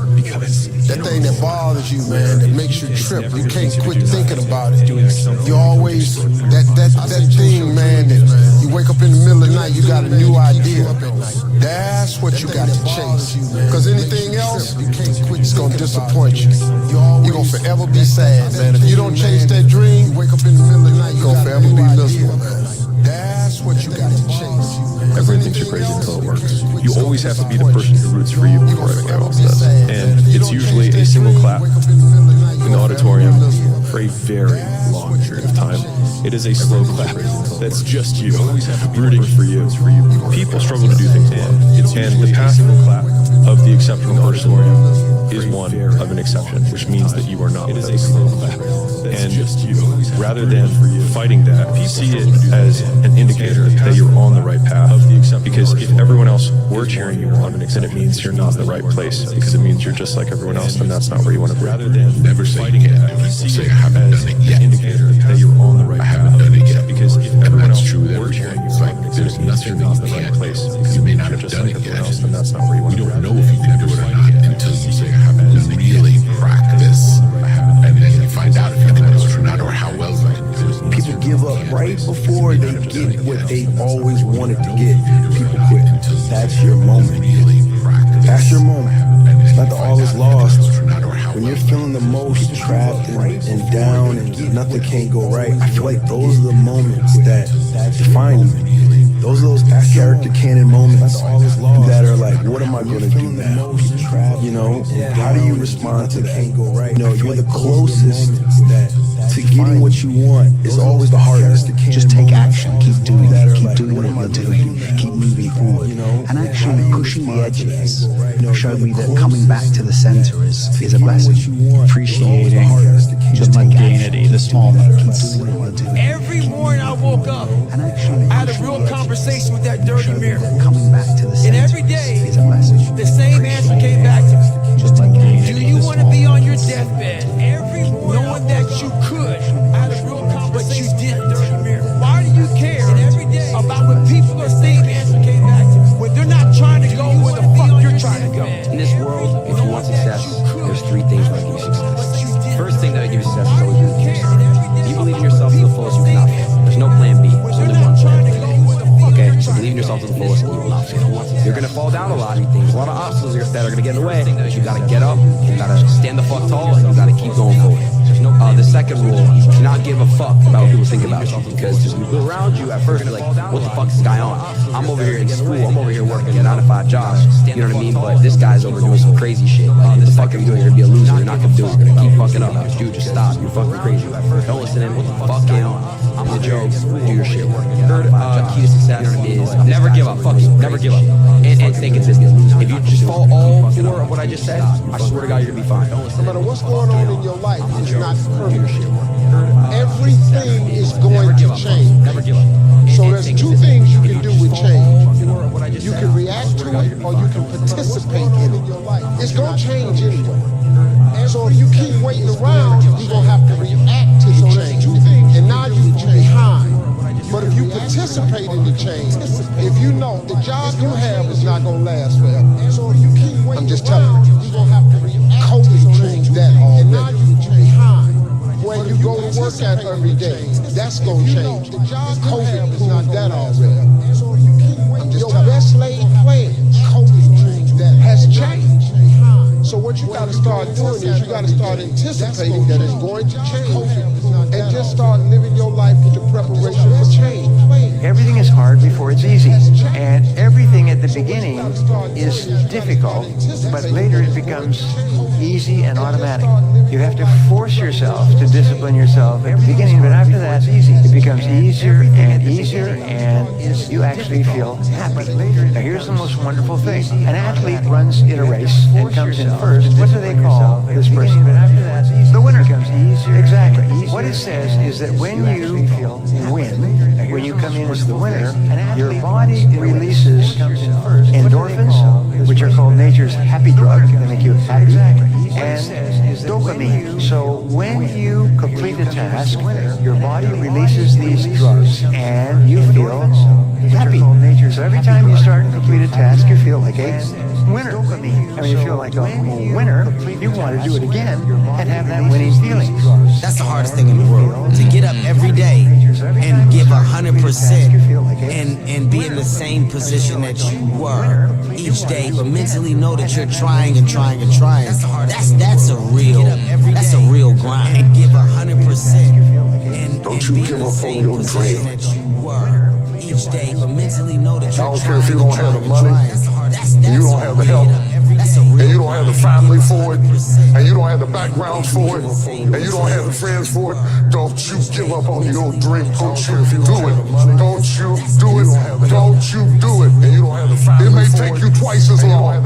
That thing that bothers you, man, that makes you trip. You can't quit thinking about it. You always, that thing, man, that you wake up in the middle of the night, you got a new idea. That's what you got to chase. Because anything else, it's going to disappoint you. You're going to forever be sad, man. If you don't chase that dream, you wake up in the middle of the night, you're going to forever be miserable, man. That's what you got to chase. Everyone thinks you're crazy until it works. You always have to be the person who roots for you before everyone else does. And it's usually a single clap in the auditorium for a very long period of time. It is a slow clap that's just you rooting for you. People struggle to do things alone. And the passive clap of the exceptional person is one of an exception, which means that you are not. It is a slow clap. And rather than fighting that, see it as an indicator that you're on the right path. Because if everyone else were cheering you on, then it means you're not in the right place. Because it means you're just like everyone else, and that's not where you want to be. Rather than never say you can't do it. Say I haven't done it yet. Indicator that you're on the right path. I haven't done it yet. Because if everyone else true with every say that you can't place because you may not have done it yet. And that's not where you don't know if you can do it or not until you say, I have to really practice. And then you find out if you can do it or not, or how well you can do it. People give up right before they get what they always wanted to get. People quit. That's your moment. That's your moment. It's not the all is lost. When you're feeling the most trapped and down and nothing can't go right, I feel like those are the moments that define you. Those are those character canon moments that are like, what am I going to do now? You know, how do you respond to that? You know, you're the closest to getting what you want is always the hardest. Just take action, keep doing what you're doing, keep moving forward, and actually pushing the edges showed me that coming back to the center is a blessing. Appreciating the mundanity, the small moments. Every morning I woke up, I had a real conversation with that dirty mirror. Coming back to the And every day, the same answer came back to me. Do you want to be on your deathbed every morning knowing that you could? I had a real conversation with that dirty mirror. Why do you care about what people are saying? The answer came back to me. When they're not trying to go where the fuck you're trying to go. In this world, if you want success, there's three things that give you success. First thing that gives you success is always believe in yourself. If you believe in yourself to the fullest, you cannot fail. There's no plan B. There's only one plan. Okay, so believe in yourself to the fullest and you will not fail. You're gonna fall down a lot. There's a lot of obstacles that are gonna get in the way. You gotta get up, you gotta stand the fuck tall, and you gotta keep going forward. The second rule, you cannot give a fuck about what people think about you, because just people around you at first are like, what the fuck is this guy on? I'm over here in school, I'm over here working a 9-to-5 job, you know what I mean? But this guy's over doing some crazy shit. Like, what the fuck are you doing? You're gonna be a loser, you're not gonna do it, you're gonna keep fucking up. Dude, just stop, you're fucking crazy. Don't listen to him, fuck him, I'm the joke, do your shit. Third key to success is never give up, fuck you, never give up. And stay consistent. If you just follow all four of what I just said, I swear to God, you're gonna be fine. No matter what's going on in your life, it's not perfect. Everything is going to change. Never give up. So there's two things you can do with change. You can react to it or you can participate in it. It's going to change anyway. So if you keep waiting around, you're going to have to react to the change. And now you're behind. But if you participate in the change, if you know the job you have is not going to last forever. So if you keep waiting, I'm just telling you, you're going to have to react. COVID changed that already. When you go to work at every day, that's going to change. COVID proved that already. Your best laid plan, COVID has changed. So what you got to start doing is you got to start anticipating that it's going to change and just start living your life with the preparation for change. Everything is hard before it's easy, and everything at the beginning is difficult, but later it becomes easy and automatic. You have to force yourself to discipline yourself at the beginning, but after that, it becomes easier, and you actually feel happy. Now here's the most wonderful thing. An athlete runs in a race and comes in first. What do they call this person? The winner. Exactly. What it says is that when you win, when you come in as the winner, your body releases endorphins, which are called nature's happy drug. They make you happy. And dopamine. So when you complete a task, your body releases these drugs and you feel happy. So every time you start and complete a task, you feel like a winner. I mean, you feel like a winner. You want to do it again and have that winning feeling. That's the hardest thing in the world. To get up every day and give 100% and be in the same position that you were each day, but mentally know that you're trying and trying and trying. That's a real grind. And give 100% and be in the same position that you were each day, but mentally know that you're trying and trying and trying. And you don't have the help, and you don't have the family for it, and you don't have the backgrounds for it, and you don't have the friends for it. Don't you give up on your dream. Don't you do it. Don't you do it. Don't you do it. It may take you twice as long.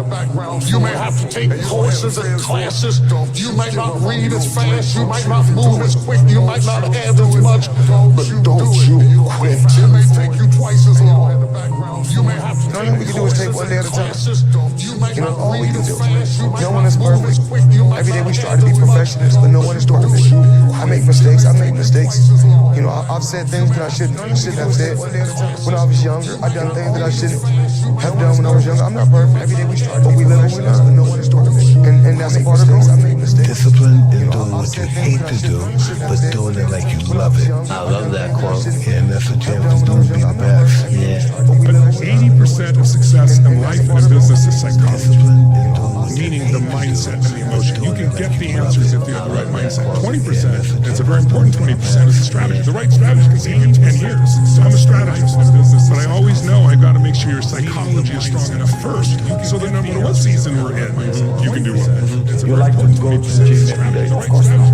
You may have to take courses and classes. You might not read as fast. You might not move as quick. You might not have as much. But don't you quit. It may take you twice as long. You may have to take we can do is take one day at a time. You know, all we can do. No one is perfect. Every day we strive to be perfectionists, but no one is perfect. I make mistakes. You know, I've said things that I shouldn't have said. When I was younger, I've done things that I shouldn't have done when I was younger. I'm not perfect. Every day we strive, but we live and we learn, but no one is perfect. And that's a part of growth. I make mistakes. Discipline is doing what you hate to do, but doing it like you love it. I love that quote. Yeah, and that's what you have to do to be the best. Yeah. But 80% of success in life and in business is psychology, meaning the mindset and the emotion. You can get the answers if you have the right mindset. 20%, it's a very important 20%, is the strategy. The right strategy can take you 10 years. So I'm a strategist in business, but I always know I've got to make sure your psychology is strong enough first, so that no matter what season we're in, you can do well. You like to go to the gym every day? Of course not.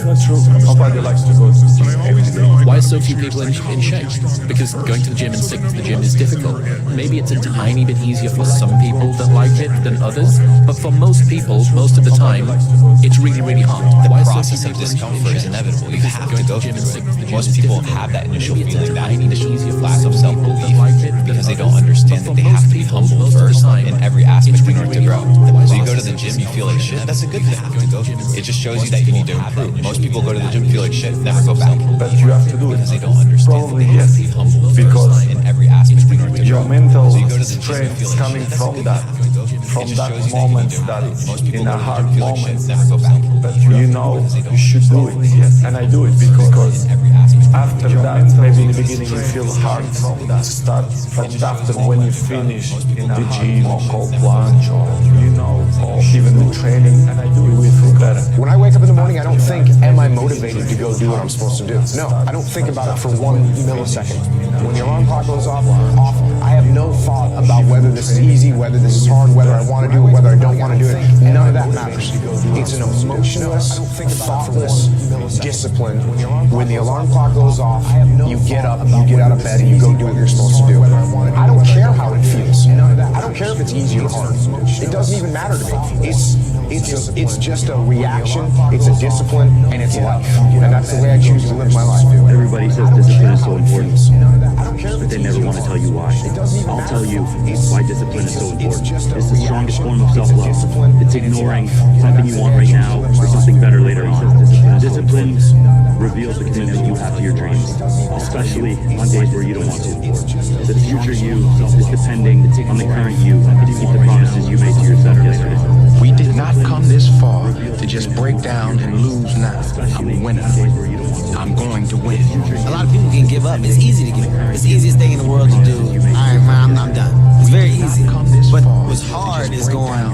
That's true. Nobody likes to go to the gym every day. Why are so few people in shape? Because going to the gym and sticking to the gym is difficult. Maybe it's a tiny bit easier for some people that like it than others, but for most people, most of the time, it's really, really hard. The process of discomfort is inevitable. You have to go through it. Most people have that initial feeling, that initial lack of self-belief, because they don't understand that they have to be humble first in every aspect in order to grow. So you go to the gym, you feel like shit. That's a good thing. It just shows you that you need to improve. Most people go to the gym, feel like shit, never go back. But you have to do it. Because they don't understand Probably that they have to be yes. humble Because first in every aspect in order to grow. your mental So you go to the gym, you strength feel is like coming shit. That's a from good that. thing. From It just that shows you moment that you that Most people in a go to the hard gym, feel like moment shit, never go back. that you know you should do it. And I do it because after that, maybe in the beginning you feel hard from that start, but after when you finish in the gym or cold plunge or or even the training, you will feel better. When I wake up in the morning, I don't think, am I motivated to go do what I'm supposed to do? No, I don't think about it for 1 millisecond. When the alarm clock goes off, I have no thought about whether this is easy, whether this is hard, whether I want to do it, whether I don't want to do it. None of that matters. It's an emotionless, thoughtless discipline. When the alarm clock goes off, you get up, you get out of bed, and you go do what you're supposed to do. I don't care how it feels. I don't care if it's easy or hard. It doesn't even matter to me. It's just a reaction, it's a discipline, and it's life. And that's the way I choose to live my life. Everybody says discipline is so important, but they never want to tell you why. I'll tell you why discipline is so important. It's the strongest form of self-love. It's ignoring something you want right now for something better later on. Discipline reveals the commitment you have to your dreams, especially on days where you don't want to. The future you is depending on the current you to keep the promises you made to yourself yesterday. We did not come this far to just break down and lose now. I'm a winner. I'm going to win. A lot of people can give up. It's easy to give up. It's the easiest thing in the world to do. I'm done. It's very easy. But what's hard is going,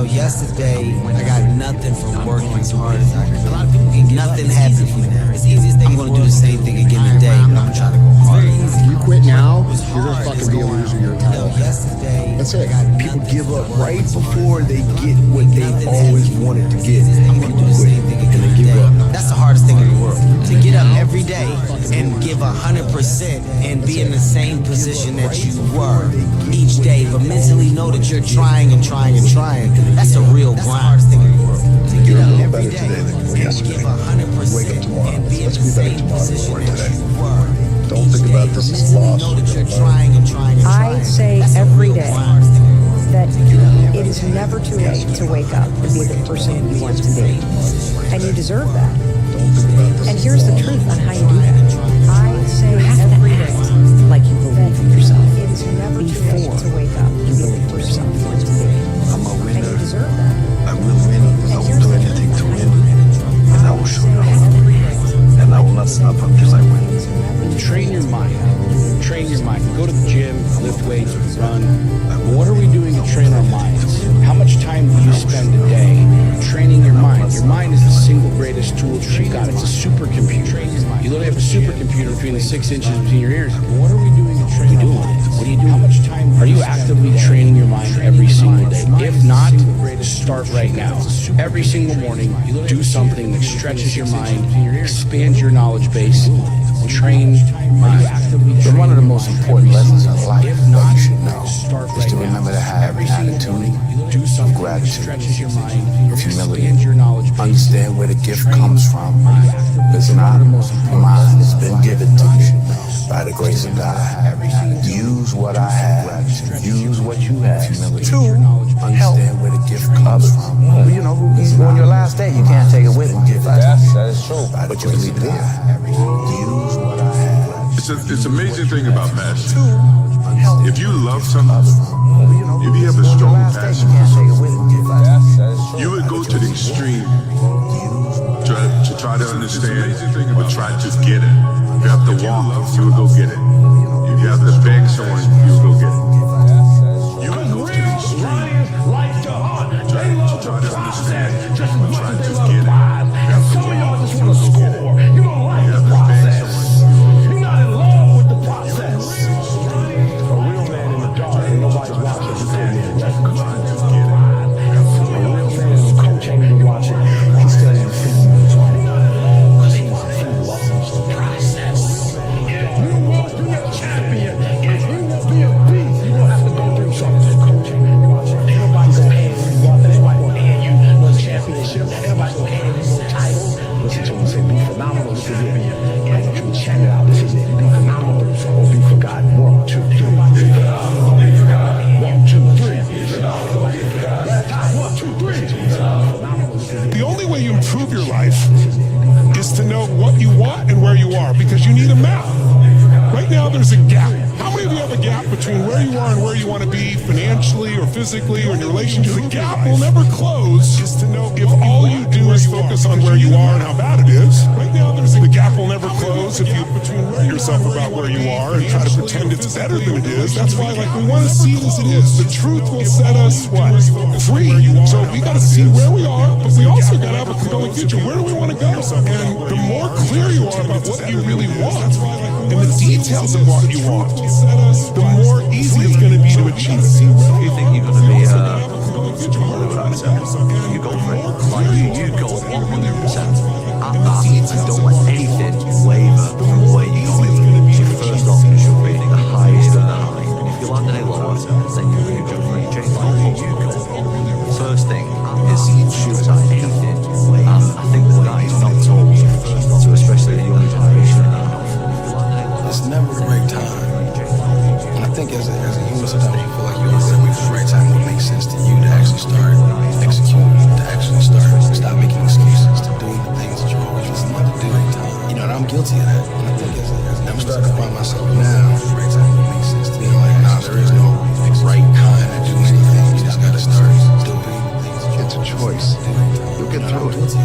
yesterday I got nothing from working as hard as I could. A lot of people can give nothing happened from there. It's the easiest thing. I'm going to do the same thing again today, but I'm trying to go hard. It's very easy. You quit now, you're going to fucking be a loser your entire life. That's it. People give up right before they get what they always wanted to get. I'm going to do the same thing again today. That's the hardest thing in the world. To get up every day and give 100% and be in the same position that you were each day, but mentally know that you're trying and trying and trying. That's a real grind. That's the hardest thing in the world. To get up every day and give 100% Wake up tomorrow. and be in Let's the be better same tomorrow than we position were that today. you were. Don't think about this as loss. Know that you're trying and trying and trying. I say every day that it is never too late to wake up and be the person you want to be. And you deserve that. And here's the truth on how you do that. I say every day, like you believe in yourself. It is never too late to wake up and believe in yourself. I'm a winner. And you deserve that. I will win. I will do anything to win. And I will show you how. And I will not stop until I win. Train your mind. Train your mind. Go to the gym, lift weights, run. What are we doing to train our minds? How much time do you spend a day training your mind? Your mind is the single greatest tool that you've got. It's a supercomputer. You literally have a supercomputer between the 6 inches between your ears. What are we doing to train our minds? What are you doing? How much time are you actively training your mind every single day? If not, start right now. Every single morning, do something that stretches your mind, expands your knowledge base, train mind. But one of the most important lessons in life that you should know is to remember to have an attitude of gratitude, of humility, understand where the gift comes from. It's not mine, it's been given to you by the grace of God. Use Use what I have. Use what you have. Two, understand where the gift comes from. You know, on your last day, you can't take it with you. That is true. But you can leave it here. Use what I have. It's an amazing thing about passion. If you love something, if you have a strong passion for something, you would go to the extreme to try to understand, but try to get it. If you have to walk, you would go get it. If you have to beg someone, you would go get it. You would go to the extreme to try to understand, but try to get it. If you have to walk, you would go get it. If you have to beg someone, You're not in love with the process. a real man in the dark, and nobody's watching. A real man is a coach, ain't even watching. He's studying film. Because he loves the process. You want to be a champion. If you want to be a beast, you're going to have to go through something. Coach, ain't even watching. Everybody's going to hand you one. Everybody's going to hand you one championship. Everybody's going to hand you one title. Listen to him say, be phenomenal. This is it. I want you to check it out. This is it. Be phenomenal or be forgotten. 1, 2, 3. 1, 2, 3. The only way you improve your life is to know what you want and where you are, because you need a map. Right now there's a gap. How many of you have a gap between where you are and where you want to be financially or physically or in your relationship? The gap will never close if all you do is focus on where you are and how bad it is. Right now the gap will never close if you between yourself about where you are and try to pretend it's better than it is. That's why we want to see it as it is. The truth will set us free. So we got to see where we are, but we also got to have a compelling future. Where do we want to go? And the more clear you are about what you really want and the details of what you want, the more easy it's going to be to achieve. You think you're going to be Hollywood actor? You go for it. Like you go 100% at that. I don't let anything waver from where you're going. Your first option should be the highest of the high. And if you land any lower, then you go for it. First thing is shoot at anything. And I think that is not told to especially the young generation enough. It's never the right time. And I think as a human, sometimes you feel like you always wait for the right time when it makes sense to you to actually start executing, to actually stop making excuses, to doing the things that you always wanted to do. You know, and I'm guilty of that. And I think I'm starting to find myself now, you know, like, nah, there is no right time to do anything. You just gotta start doing things. It's a choice. You'll get through it.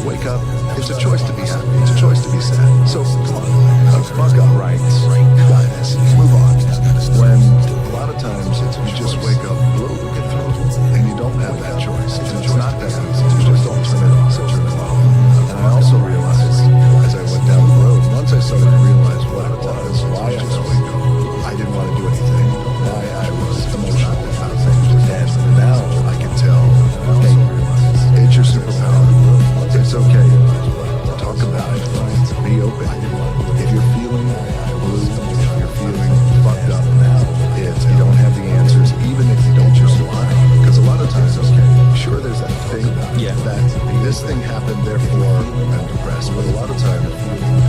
Wake up. It's a choice to be happy. It's a choice to be sad. So come on. Fuck up. Right. Guys, move on. When a lot of times you just wake up blue, get through it, and you don't have that choice. And it's not that easy. You just don't turn it off. And I also realized as I went down the road, once I started to realize what it was, why I just wake up, I didn't want to do anything, why I was emotional, and now I can tell, hey, it's your superpower. It's okay. Talk about it. Be open. If you're feeling blue, if you're feeling fucked up now, you don't have the answers, even if you don't just lie. Because a lot of times, sure, there's that thing that this thing happened, therefore I'm depressed. But a lot of times,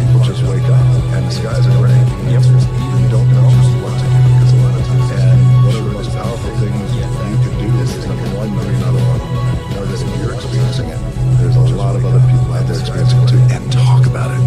people just wake up and the skies are gray. The answers, you don't know what to do. Because a lot of times, and one of the most powerful things you can do is number one, know you're not alone. Know that if you're experiencing it, there's a lot of other people out there experiencing it too, and talk about it.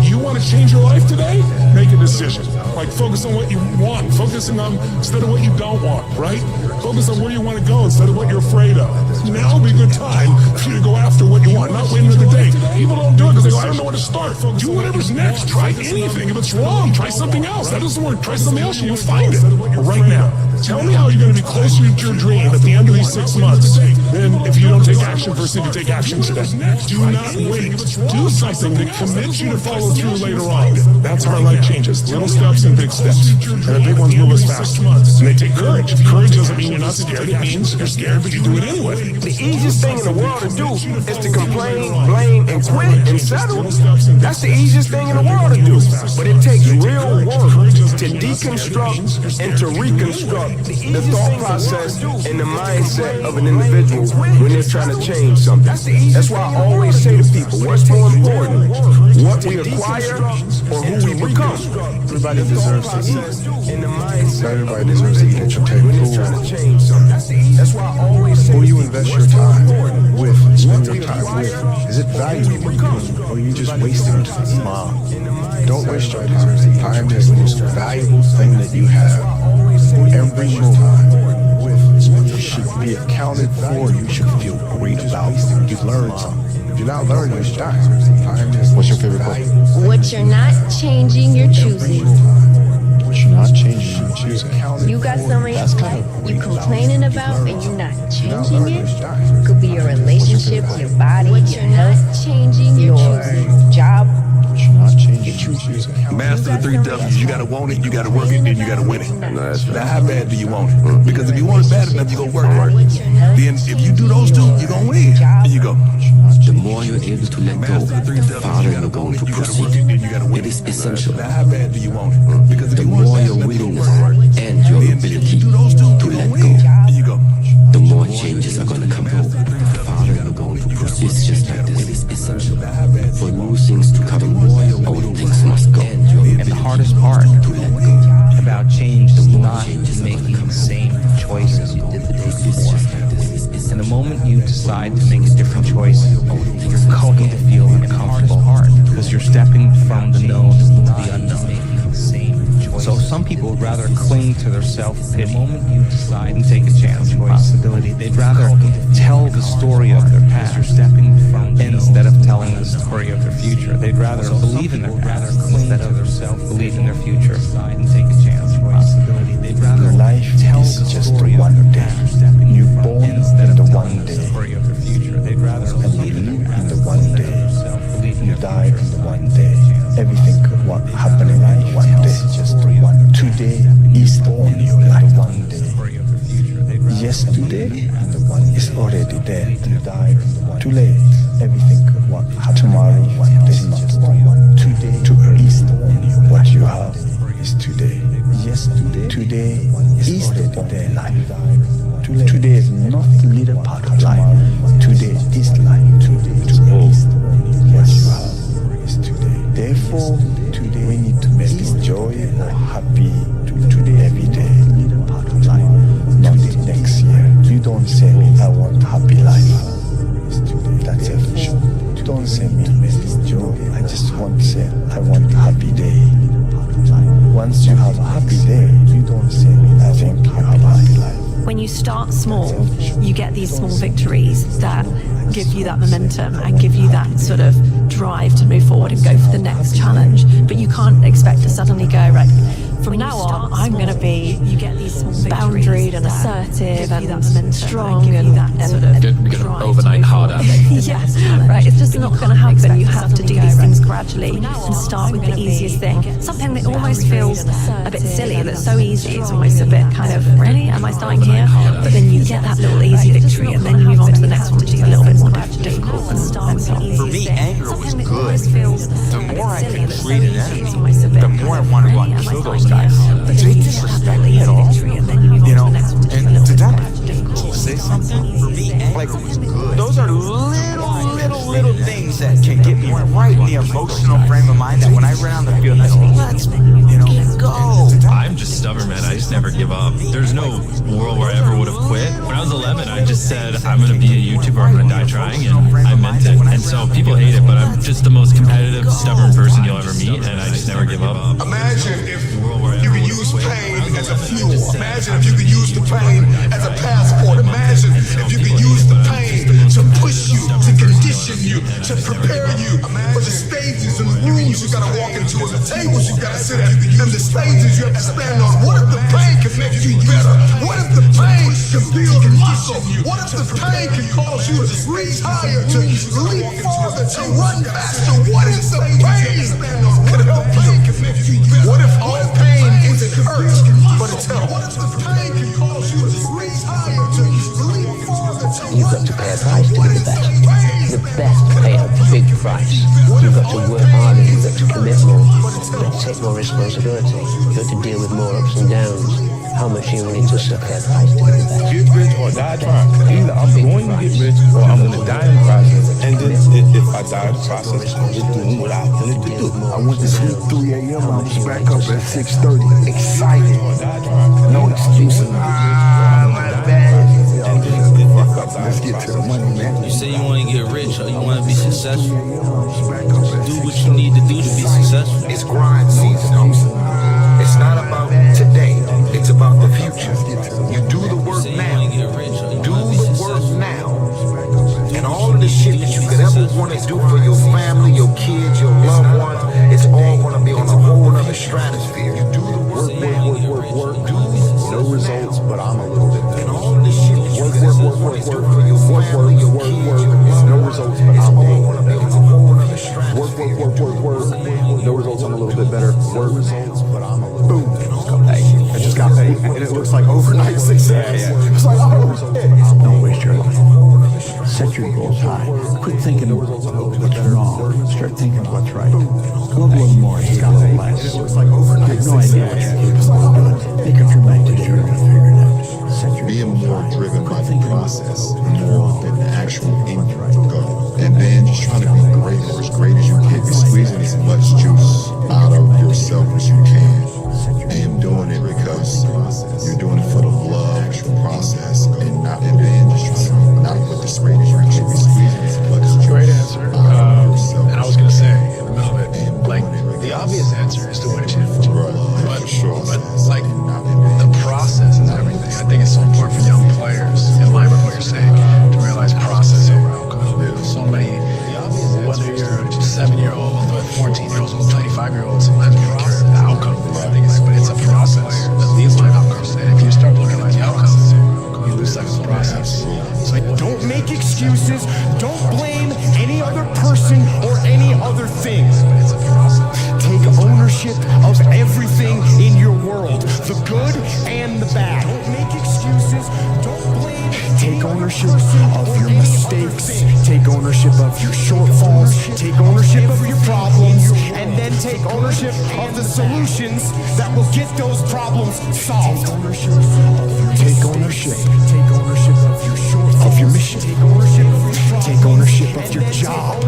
You want to change your life today? Make a decision. Like focus on what you want, focusing on instead of what you don't want, right? Focus on where you want to go instead of what you're afraid of. Now would be a good time for you to go after what you want, not wait another day. People don't do it because they go, I don't know where to start. Do whatever's next. Try anything. If it's wrong, try something else. That doesn't work. Try something else and you'll find it. But right now, tell me how you're going to be closer to your dream at the end of these 6 months. Then if you don't take action first, if you take action today. Do not wait. Do something that commits you to follow through later on. That's how our life changes. Little steps and big steps. And the big ones move us faster. And they take courage. Courage doesn't mean you're not scared. It means you're scared, but you do it anyway. The easiest thing in the world to do is to complain, blame, and quit and settle. That's the easiest thing in the world to do. But it takes real work to deconstruct and to reconstruct the thought process and the mindset of an individual when they're trying to change something. That's why I always say to people, what's more important, what we acquire or who we become? Everybody deserves to eat. everybody deserves to eat at your table. Who you invest your time with, spend your time with, is it valuable or are you just wasting your time? Don't waste your time. Time is the most valuable thing that you have. Every moment you should be accounted for. You should feel great about. You've learned something. If you're not learning, it's time. What's your favorite book? What you're not changing, you're choosing. What you're not changing, you're choosing. You got something you complaining about and you're not changing it. Could be your relationship, your body, your health, changing your job. You're not changing, you're choosing. Master the 3 W's. You gotta want it, you gotta work it, then you gotta win it. Now, how bad do you want it? Because if you want it bad enough, you're gonna work hard. Then if you do those 2, you're gonna win. Here you go. The more you're able to let go, the farther you're going to proceed. It is essential. Now, how bad do you want it? Because the more your willingness and your ability to let go, the more changes are going to come out. The farther you're going to proceed. It's just like this. It is essential. For new things to come, old things must go. And the hardest part about change is not making the same choices you did the day before. And the moment you decide to make a different choice, you're going to feel uncomfortable because you're stepping from the known to the unknown. So some people would rather cling to their self-pity. The moment you decide and take a chance and possibility, they'd rather tell the story of their past instead of telling the story of their future. They'd rather believe in their past instead of believe in their future and take a chance and possibility. They'd rather life is just the one day. You born in the one day, and you live in the one day. You die in the one day. Everything could happen in one day. Just one. Today is only like one day. Yesterday is already dead. Too late. Everything could happen. Tomorrow is not. Today is only what you have is today. Today is the only life. Today is not a little part of life. Today is life. Today is only what you have is today. Therefore, today we need to make joy or happy today every day. Little part of life. Not next year. You don't say I want happy life. That's it. Don't say me joy. I just want to say I want happy day. Once you have a happy day, you don't say I think you have a happy life. When you start small, you get these small victories that give you that momentum and give you that sort of drive to move forward and go for the next challenge. But you can't expect to suddenly go, right, from now on, I'm going to be boundaried and assertive and strong and sort of overnight harder. Yeah, right. It's just not going to happen. You have to do these things gradually and start with the easiest thing. Something that almost feels a bit silly, that's so easy, it's almost a bit kind of, really? Am I starting here? But then you get that little easy victory and then you move on to the next one, which is a little bit more difficult and so on. For me, anger was good. The more I could create an enemy, the more I want to go and kill those guys. They disrespect me at all. You know, and to them, say something. Like, those are little things that can get me right in the emotional frame of mind that when I ran on the field, I said, let's go. I'm just stubborn, man. I just never give up. There's no world where I ever would have quit. When I was 11, I just said, I'm going to be a YouTuber, I'm going to die trying, and I meant it. And so people hate it, but I'm just the most competitive, stubborn person you'll ever meet, and I just never give up. Imagine if you could use pain as a fuel. Imagine if you could use the pain as a passport. Imagine if you could use the pain to push you, to condition you, to prepare you for the stages and the rooms you gotta walk into and the tables you gotta sit at and the stages you have to stand on. What if the pain can make you better? What if the pain can build muscle? What if the pain can cause you to reach higher, to leap farther, to run faster? What if the pain could help you? What if all pain isn't hurt, but it's help? What if the pain can cause you to reach higher, to leap farther, to You've got to pay a price to be the best. The best pay a big price. You've got to work harder, you've got to commit more, you've got to take more responsibility, you've got to deal with more ups and downs. How much promise you need to sacrifice to be the best. Get rich or die trying. Either I'm going to get rich or I'm going to die in the process. And then if I die in the process, I'm just doing what I wanted to do. I went to sleep 3 a.m. I was back up at 6:30. Excited. No excuses. Let's get to the money, man. You say you want to get rich or you want to be successful. Do what you need to do to be successful. It's grind season. It's not about today. It's about the future. You do the work now. Do the work now. And all of the shit that you could ever want to do for your family, your kids, your loved ones, it's all going to be on a whole other stratosphere. You do the work. No results, but I'm a little bit better. And all of the shit that you could ever want to do for your family, your kids, your loved ones, no results, but it's I'm all going to be on a whole other stratosphere. Work. No results, I'm a little bit better. Work results, but I'm a little boom. I just got paid. And it looks like overnight success. It's like, oh, don't waste your life. Set your goals high. Quit thinking of what's wrong. Start thinking of what's right. Go a little more. It's got a little less. You have no idea what you're capable of doing. Make up your mind to do it and figure it out. Being more driven by the process more than the actual end goal. And then just trying to be great or as great as you can. Be squeezing as much juice out of yourself as you can. And doing it because you're doing it for the love of the process and not for the industry. Not with the great as you can. Be squeezing as much juice. Great answer. And I was going to say in the middle of it, like the obvious answer is to win a championship. But like the process is everything. I think it's so important for young players, in line with what you're saying, to realize process over outcome. So many, whether you're a 7-year-old or 14-year-olds or 25-year-olds, sometimes we don't care about the outcome. But it's a process that leads to outcomes. And if you start looking at the outcomes, you lose sight of the process. So don't make excuses. Don't blame any other person or any other thing. Take ownership of everything in your world, the good and the bad. Don't make excuses. Don't blame. Take ownership of your mistakes. Take ownership of your shortfalls. Take ownership of your problems. And then take ownership of the solutions that will get those problems solved. Take ownership. Take ownership of your shortfalls. Of your mission. Take ownership of your problems. Take ownership of your job.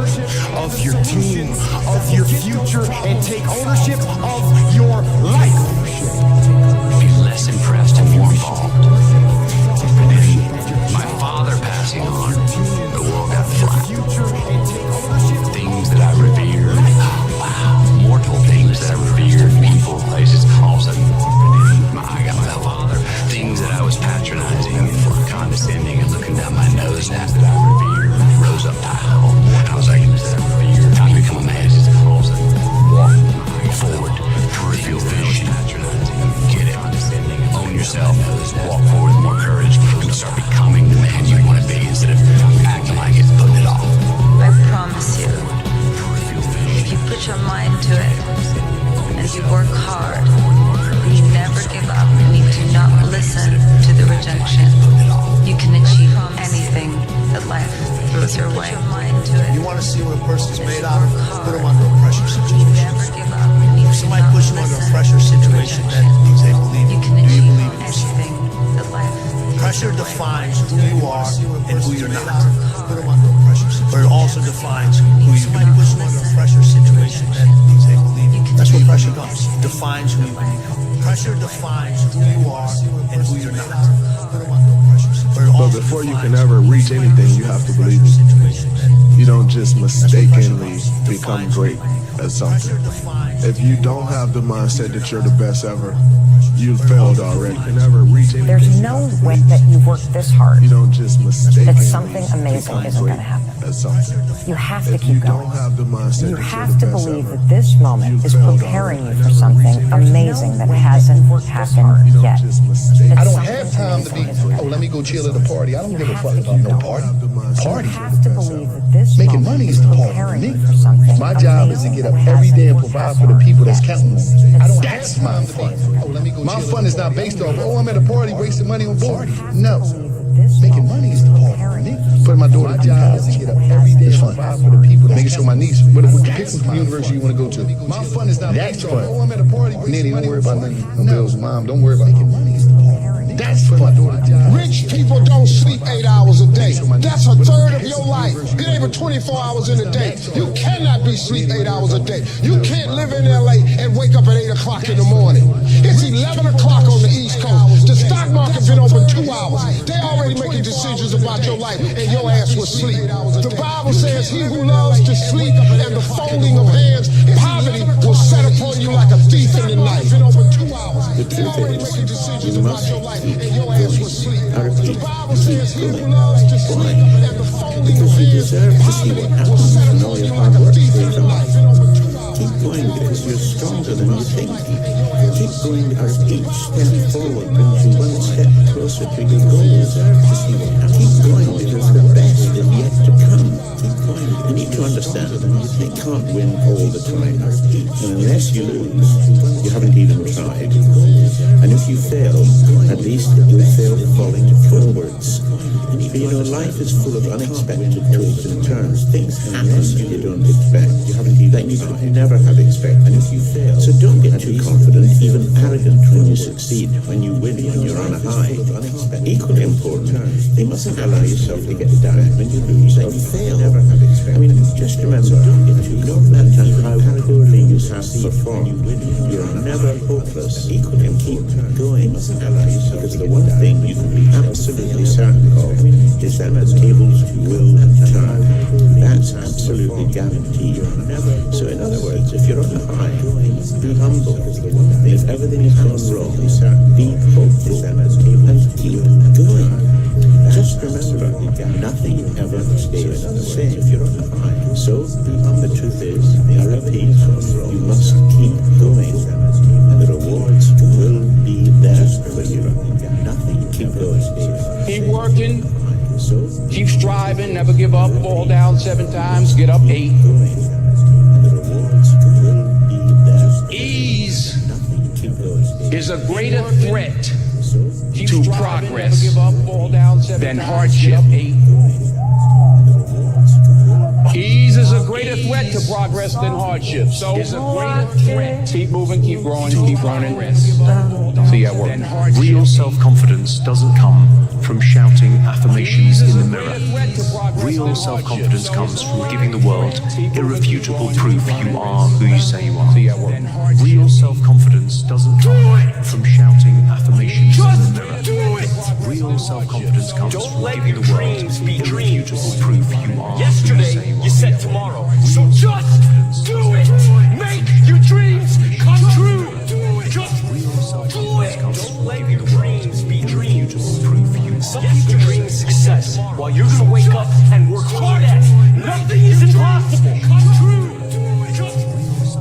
Of your team. Of your future. And take ownership of your life. Be less impressed and more involved. My father passing on, the world got flat. Things that I revered, mortal things that I revered, people, places, all of a sudden, I got my father. Things that I was patronizing and condescending and looking down my nose at that I revered, rose up high. I was like, time to become a man. All of a sudden, walk forward, peripheral vision, get it, own yourself, walk forward with more courage, and start becoming the man you want to be instead of acting like it, putting it off. I promise you, if you put your mind to it and you work hard, and you never give up and you do not listen to the rejection, you can achieve anything that life throws your way. You want to see what a person's made out of? Put them under a pressure situation. If somebody puts you under a pressure situation, that means they believe you. Do you believe in yourself? Pressure defines who you are and who you're not. Put them under a pressure situation. But it also defines who you are. Somebody puts you under a pressure situation, that means they believe you. That's what pressure does. Defines who you are. Pressure defines who you are and who you're not. Put them under a pressure situation. But before you can ever reach anything, you have to believe it. You don't just mistakenly become great at something. If you don't have the mindset that you're the best ever, you've failed already. You can never reach anything. There's no way that you've worked this hard You don't just mistakenly that something amazing isn't going to happen. at something. You have to If keep you going. don't have the mindset You that you're have the to best believe ever, that this moment is preparing you for something amazing that hasn't happened yet. I don't have time to be, oh, let me go chill at a party. I don't give a fuck about no party. Party. Making money is the part for me. My job is to get up every day and provide for the people that's counting on me. That's my fun. My fun is not based off, oh, I'm at a party wasting money on board. No. Making money is the part for me. Putting my daughter through college, get up every day and provide for the people. Making sure my niece, what you pick what university you want to go to. My fun is not based off, oh, I'm at a party wasting money. Nanny, don't worry about nothing. No bills, mom, don't worry about making money is the part. Rich people don't sleep 8 hours a day. That's a third of your life. It ain't but 24 hours in a day. You cannot be sleep 8 hours a day. You can't live in LA and wake up at 8 o'clock in the morning. It's 11 o'clock on the East Coast. The stock market been open 2 hours. They already making decisions about your life, and your ass was sleep. The Bible says, he who loves to sleep and the folding of hands, poverty will set upon you like a thief in the night. The truth is, you must keep going. I repeat, keep going. Why? Because you deserve to see what happens when all your hard work pays off. Keep going because you're stronger than you think. Keep going because each step forward brings you one step closer to your goal. You deserve to see what happens. Keep going because the best is yet to come. Keep going. You need to understand that you can't win all the time. And unless you lose, you haven't even tried. And if you fail, at least you'll fail falling forwards. But you know, life is full of unexpected twists and turns. Things happen you don't expect. That you could never have expected. And if you fail, so don't get too confident, even arrogant when you succeed, when you win, when you're on a high. Equally important, you mustn't allow yourself to get down when you lose. That you fail. Never have expected. I mean, just remember, no matter how poorly you have performed, you're never hopeless. Equally keep going, because the one thing you can be absolutely certain of is that the tables will turn. That's absolutely guaranteed. So in other words, if you're on a high, be humble. If everything is going wrong, be hopeful and keep going. Just remember, nothing ever stays the same if you're on a high. So the truth is, I repeat, you must keep going. The rewards will be there for you. Nothing keep going. Keep working. Keep striving. Never give up. Fall down 7 times. Get up 8. Ease is a greater threat to progress than hardship. Ease is a greater threat to progress than hardship. So it's a greater threat. Keep moving, keep growing, keep running. See you at work. Real self-confidence doesn't come from shouting affirmations in the mirror. Real self-confidence comes from giving the world irrefutable proof you are who you say you are. Real self-confidence doesn't come from shouting affirmations in the mirror. Real self-confidence comes from giving the world irrefutable proof you are who you say you are. You said tomorrow, so just do it. Make your dreams come true. Just do it. Don't let your dreams be dreams. Some people dream success while you're gonna wake up and work hard at it. Nothing is impossible. Come true.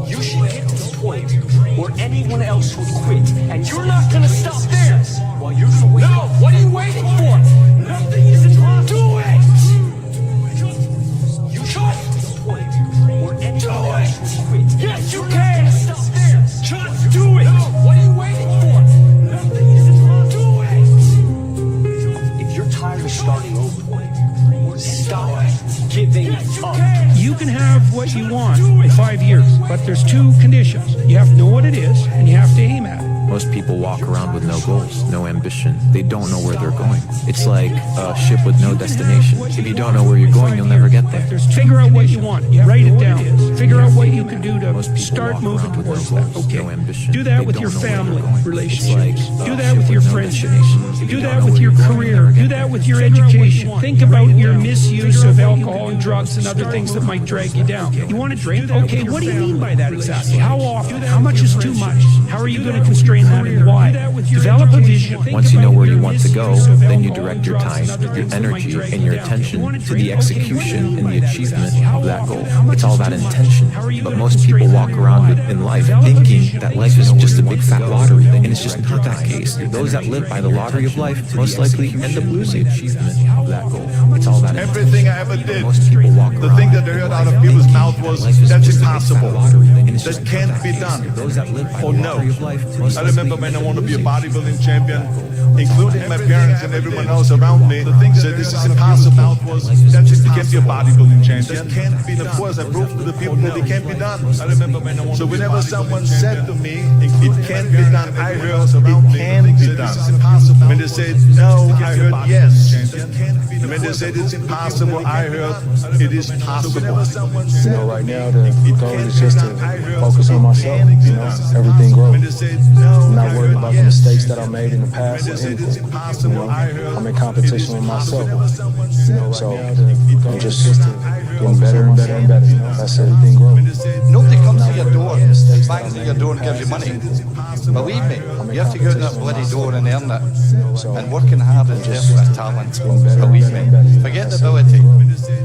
You should get to the point where anyone else would quit, and you're not gonna stop there. While you're gonna wake up. No, what are you waiting for? Nothing is impossible. Do it. Yes, you can! Stop there! Just do it! No, what are you waiting for? Nothing is impossible. Do it! If you're tired of starting over, stop giving up. You can have what you want in 5 years, but there's 2 conditions. You have to know what it is, and you have to aim at it. Most people walk around with no goals, no ambition. They don't know where they're going. It's like a ship with no destination. If you don't know where you're going, you'll never get there. Figure out what you want. Write it down. Figure out what you can do to start moving towards that. Okay. Do that with your family relationships. Do that with your friendships. Do that with your career. Do that with your education. Think about your misuse of alcohol and drugs and other things that might drag you down. You want to drink? Okay, what do you mean by that exactly? How often? How much is too much? How are you going to constrain that and why? Develop a vision. Once you know where you want to go, then you direct your time, your energy, and your attention to the execution and the achievement of that goal. It's all about intention. But most people walk around in life thinking that life is just a big fat lottery, and it's just not that case. Those that live by the lottery of life most likely end up losing achievement of that goal. It's all about everything I ever did. Most people walk the thing that they heard out of people's mouth was, that's impossible. That can't be done. Oh no. I remember when I wanted to be a bodybuilding champion, including my parents and everyone else around me, said this is impossible. That's it, you can't be a bodybuilding champion. And of course I proved to the people that it can't be done. I remember when I wanted so whenever someone said to me, it can't be done, I heard it can be done. When they say said no, I heard yes. And when they said it's impossible, I heard it is possible. You know, right now the goal is just to focus on myself. You know, everything grows. I'm not worried about the mistakes that I made in the past or anything. You know, I'm in competition with myself. You know, so I'm just getting better and better and better. You know, that's everything grows. Nobody comes to your door, bangs at your door and gives you money. Believe me, you have to go to that bloody door and earn it. And working hard is definitely a talent. Believe me. Forget the ability.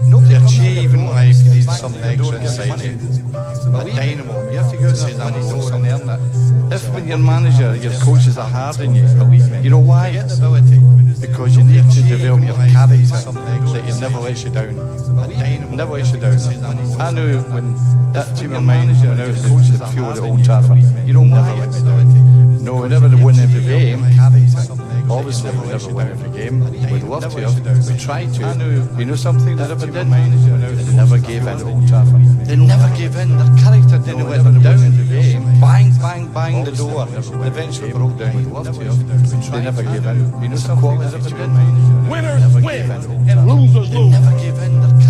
Nobody achieve in life needs something extra inside you. A dynamo. You have to go to that bloody door and earn it. If when your manager, your coaches are hard on you, believe me. You know why? Because you need to develop your character that you never let you down. Never let you down. I knew when that team of mine went out to coach the field at Old Trafford. You know why? No, we never win every game. Obviously, we never win every game. We'd love to have. We tried to. You know something they never did? They never gave in at Old Trafford. They never gave in. Their character didn't let them down in the game. Bang, bang, bang the door. They eventually broke down. We'd love to have. They never gave in. You know something they never did? Winners win and losers lose.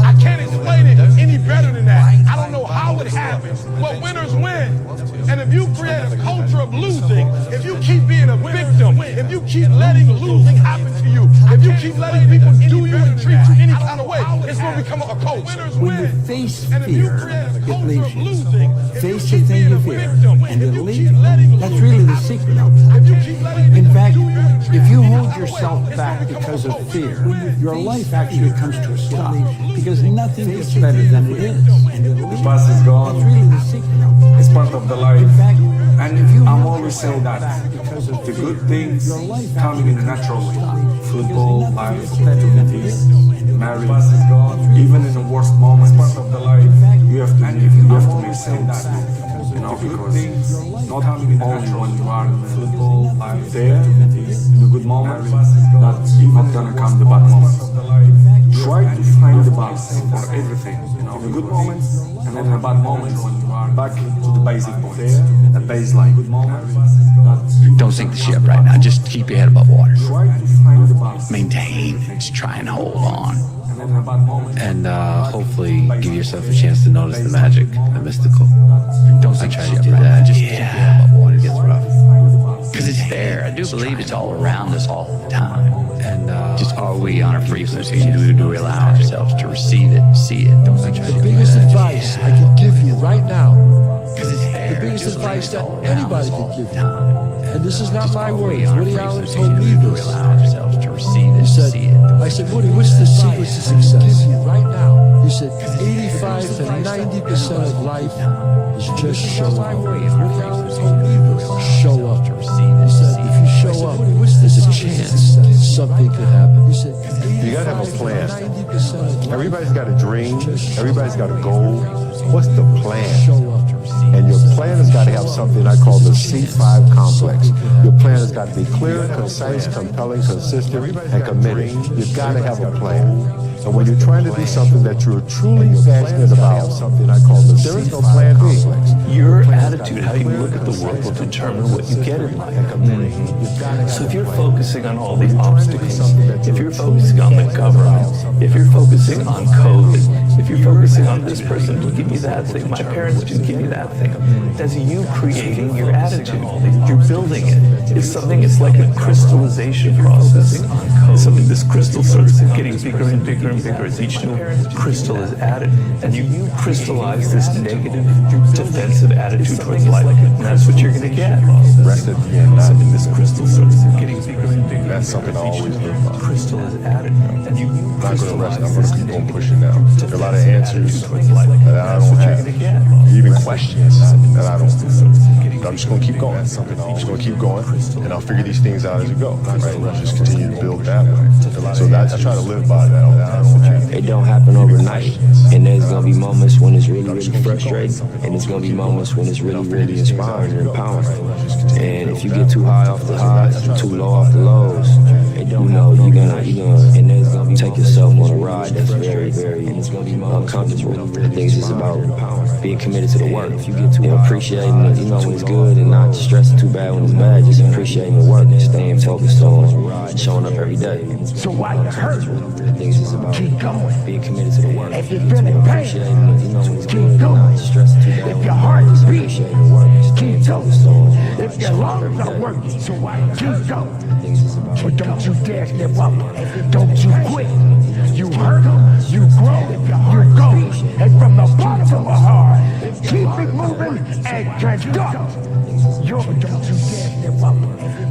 I can't explain it any better than that. I don't know how it happens, but winners win. And if you create a culture of losing, if you keep being a victim, if you keep letting losing happen to you, if you keep letting people do you and treat you any kind of way, it's going to become a culture. When you face fear, it leaves you. Face the thing you fear, and it'll leave you. That's really the secret of it. In fact, if you hold yourself back because of fear, your life actually comes to a stop, because nothing is better than it is. The past is gone. That's really the secret of it. It's part of the life. And I'm always saying that the good things come in a natural way. Football, life, activities, marriage, even in the worst moments, part of the life, you have to make sense. You know, because not only when you are in football, life, there, in the good moments, that's not gonna come the bad moments. Try to find the balance for everything. You know, in the good moments and then in the bad moments, back to the basic points, the baseline. Don't sink the ship right now. Just keep your head above water. Try to find the balance. Maintain. Just try and hold on. And then in the bad moments. And hopefully give yourself a chance to notice the magic, the mystical. Don't sink the ship right now. Just keep your head above water. It gets rough. Because it's there. I do believe it's all around us all the time. And just are we on a frequency? Do we allow ourselves to receive it, see it? Don't sink the ship. The biggest advice I can give you right now, the biggest advice that anybody can give you, and this is not my words, Woody Allen told me this. He said, I said, Woody, what's the secret to success? Right now, he said, 85 to 90% of life is just show up. Woody Allen told me this. Show up. He said, if you show up, there's a chance something could happen. He said, you gotta have a plan. Everybody's got a dream. Everybody's got a goal. What's the plan? And your plan has got to have something I call the C5 complex. Your plan has got to be clear, concise, compelling, consistent, and committed. You've got to have a plan. And when you're trying to do something that you're truly passionate about, something I call the there is no plan B. Your attitude, how you look at the world, will determine what you get in life. So if you're focusing on all the obstacles, if you're focusing on the government, if you're focusing on COVID, if you're focusing on this person didn't give me that thing, my parents didn't give me that thing, that's you creating your attitude. You're building it. It's something, it's like a crystallization process. It's something, this crystal starts getting bigger and bigger and bigger as each new crystal is added. And you crystallize this negative, defensive attitude towards life. And that's what you're going to get. Rest at the end. Something, this crystal starts getting bigger and bigger. That's something I always live by. Crystal is added. And you I'm not going to rest. I'm going to keep on pushing now. There are a lot of answers that I don't have. Even questions that I don't have. But I'm just going to keep going. I'm just going to keep going. And I'll figure these things out as we go. Right? Just continue to build that way. So that's, I try to live by that. It don't happen overnight. And there's going to be moments when it's really, really frustrating. And there's going to be moments when it's really, really inspiring and empowering. And if you get too high off the highs, too low off the lows, you know, you're gonna, and there's gonna be take yourself on a ride that's very, very uncomfortable. I think it's just about being committed to the work. Appreciating it, when it's good, and not stressing too bad when it's bad. Just appreciating the work and staying focused on showing up every day. So while you're hurt, Things is about keep going. being committed to the work. If you're feeling pain, keep going. If your heart is beating, keep going. If your lungs are working, keep going. But don't you dare give up. Don't you quit. You hurt, you grow, you go. And from the bottom of my heart, keep it moving and conduct. Don't you dare give up.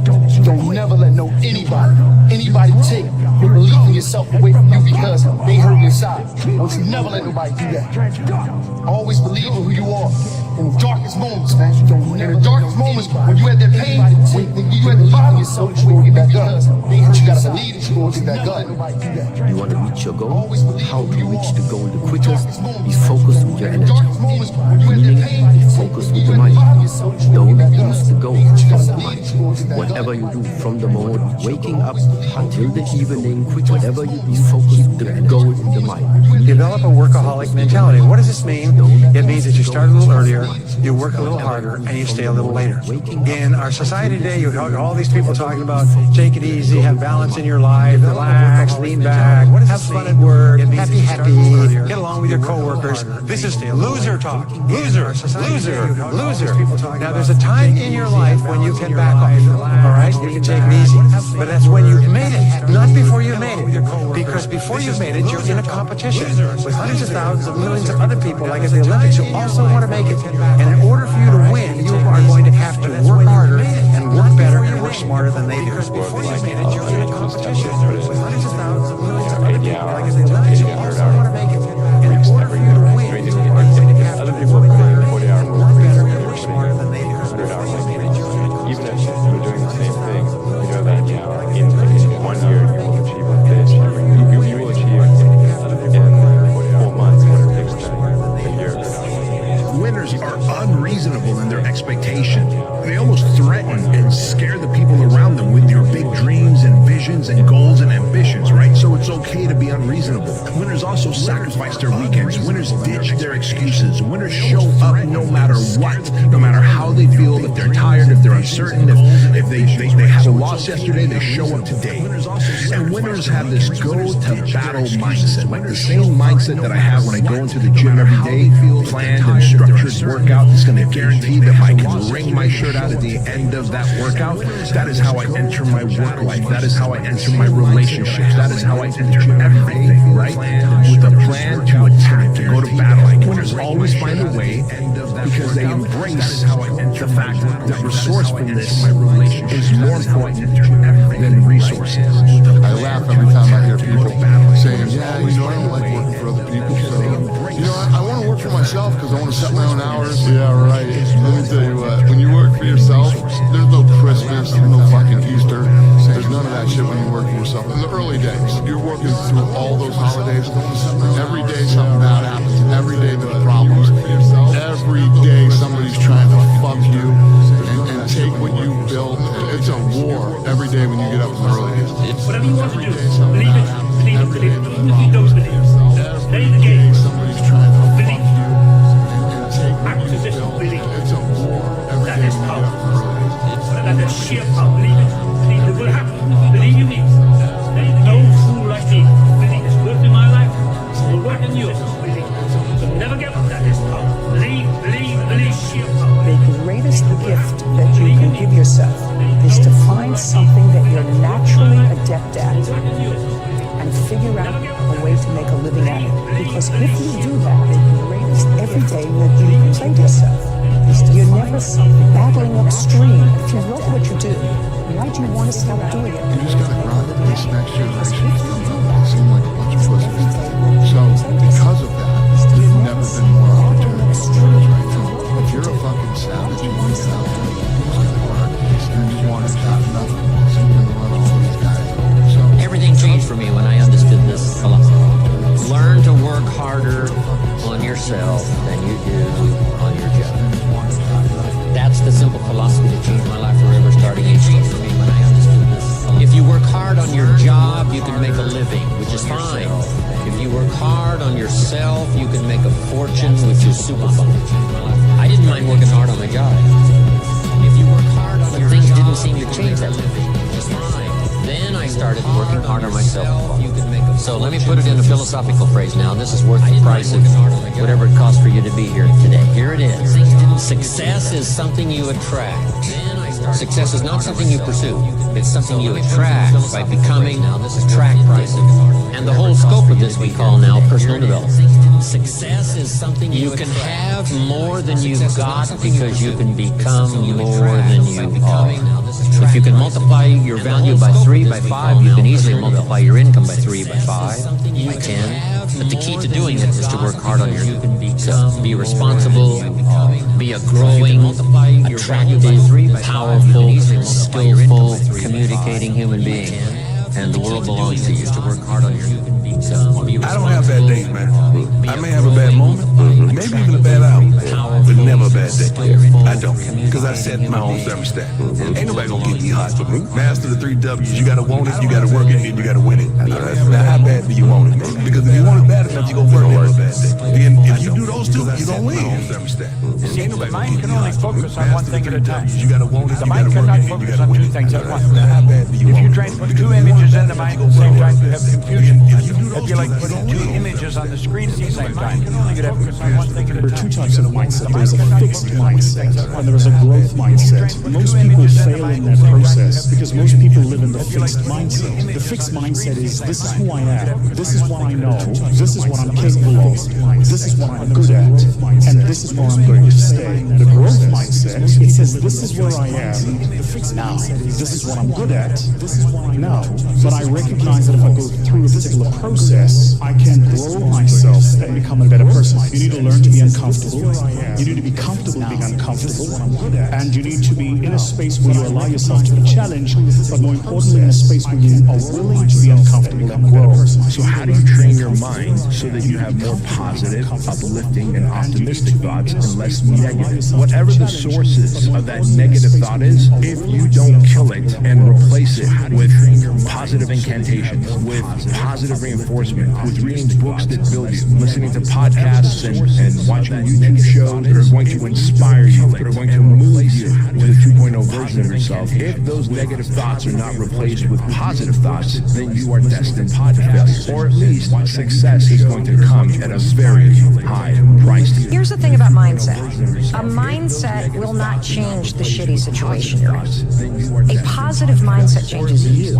Don't never let anybody take your belief in yourself away from you because they hurt your side. Don't you never let nobody do that. Always believe in who you are. In the darkest moments, man. In the darkest moments, when you had that pain, when you had the bottom of yourself, you will get back up. But you gotta believe that you will get back up. You want to reach your goal? How to reach the goal the quickest? Be focused with your energy. Meaning, be focused with your mind. Don't lose the goal from the mind. Whatever you do from the moment waking up until the evening, whatever you do, focus with the goal in the mind. Develop a workaholic mentality. What does this mean? It means that you start a little earlier, you work a little harder, and you stay a little later. In our society today, you have all these people talking about take it easy, have balance in your life, relax, lean back, have fun at work, happy, get along with your coworkers. This is loser talk. Loser. Now, there's a time in your life when you can back off, all right? You can take it easy. But that's when you've made it, not before you've made it. Because before you've made it, you're in a competition with hundreds of thousands of millions of other people, like at the Olympics, who also want to make it. And in order for you to win, you are going to have to work harder and work better and work smarter than they do. Because before you've made it, you're in a competition with hundreds of thousands of millions of other people, like at the Olympics, who also want to make it. And in order for you to win, you are going to have to work harder and work better and work smarter than they do. Even if you're doing the same thing, you know that in 1 year you will achieve this. You will achieve in 4 months what it takes to a year. Winners are unreasonable in their expectation. They almost threaten and scare the people around them with your big dreams and visions and goals and ambitions, right? So it's okay to be unreasonable. Winners also sacrifice their weekends. Winners ditch their excuses. Winners show up no matter what, no matter how they feel, if they're tired, if they're uncertain, if they had a loss yesterday, they show up today. And winners have this go-to-battle mindset, like the same mindset that I have when I go into the gym every day, planned and structured workout that's going to guarantee that I can wring my shirt out at the end of that workout. That is how I enter my work life. That is how I enter my relationships. That is how I enter everything, right? With a plan to attack, to go to battle. Winners always find a way because they embrace the fact that resourcefulness is more important than resources. I laugh every time I hear people saying, yeah, you know, I don't like working for other people, so, you know, I want to work for myself because I want to set my own hours. Yeah, right. Let me tell you what, when you work for yourself, there's no Christmas, there's no fucking Easter, there's none of that shit when you work for yourself. In the early days, you're working through all those holidays, every day something bad happens, every day there's problems, every day somebody's trying to fuck you and take what you built. It's a war every day when you get up in the early days. Whatever you want to do, believe it, believe it. Even if you don't believe it, play the game. Somebody's trying to fuck you and take what you Activist built. belief. It's a war every That day is when you power. get up in the early days. That is sheer power. Believe it, believe it will happen. Believe you me. No fool like me. Believe it's worked in my life. Will work in yours. Believe it. So never give up. That is power. Believe sheer power. The greatest gift that you can give yourself is to find something that you're naturally adept at and figure out a way to make a living at it. Because if you do that, the greatest every day will be to say to yourself, you're never battling upstream. If you love what you do, why do you want to stop doing it? You just gotta grind. This next generation seem like a bunch of pussies. So because of that, there's never been more opportunities. If you're a fucking savage and you get out there, you just gotta grind. And you want to have nothing. So you can run all these guys. So Everything changed for me when I understood this philosophy. Learn to work harder on yourself than you do on your job. That's the simple philosophy that changed my life forever, starting it changed for me when I understood this. If you work hard on your job, you can make a living, which is fine. If you work hard on yourself, you can make a fortune, which is super fun. I didn't mind working hard on my job. If you work hard on your job, things didn't seem to change that living, which is fine. Then I started working hard on myself. So let me put it in a philosophical phrase now. This is worth the price of whatever it costs for you to be here today. Here it is. Success is something you attract. Success is not something you pursue. It's something you attract by becoming attractive. And the whole scope of this we call now personal development. Success is something you can have more than you've got because you can become more than you are. If you can multiply your value by 3, by 5, you can easily multiply your income by 3, by 5, by 10. But the key to doing it is to work hard on yourself. Be responsible, be a growing, attractive, powerful, skillful, communicating human being. And the world belongs to you. To work hard on yourself. I don't have bad days, man. I may have a bad moment, maybe even a bad hour, but never a bad day. I don't, because I set my own thermostat. Ain't nobody gonna get me hot for me. Master the 3 W's. You gotta want it, you gotta work it, and you gotta win it. Now, how bad do you want it, man? Because if you want it bad enough, you gonna work it a bad day. Then if you do those 2, you gonna win. See, the mind can only focus on one thing at a time. You gotta want it, The mind cannot focus on 2 things at once. Now, how bad do you If want you it? try to put 2 images in the mind at the same time, you have confusion. It'd be like putting 2 images on the screen at the same time. You'd have confusion. There are 2 types of mindset. There's a fixed mindset and there's a growth mindset. Most people fail in that process because most people live in the fixed mindset. The fixed mindset is, this is who I am, this is what I know, this is what I'm capable of, this is what I'm good at, and this is where I'm going to stay. The growth mindset, it says, this is where I am now, this is what I'm good at, this is what I know, but I recognize that if I go through a particular process, I can grow myself and become a better person. You need to learn to be uncomfortable. You need to be comfortable being uncomfortable. And you need to be in a space where you allow yourself to be challenged, but more importantly, in a space where you are willing to be uncomfortable and grow. So how do you train your mind so that you have more positive, uplifting, and optimistic thoughts and less negative? Whatever the sources of that negative thought is, if you don't kill it and replace it with positive incantations, with positive reinforcement, with reading books that build you, listening to podcasts and watching YouTube shows that are going to inspire you, that are going to move you to the 2.0 version of yourself. If those negative thoughts are not replaced with positive thoughts, then you are destined to failure. Or at least success is going to come at a very high price. Here's the thing about mindset. A mindset will not change the shitty situation you're in. A positive mindset changes you,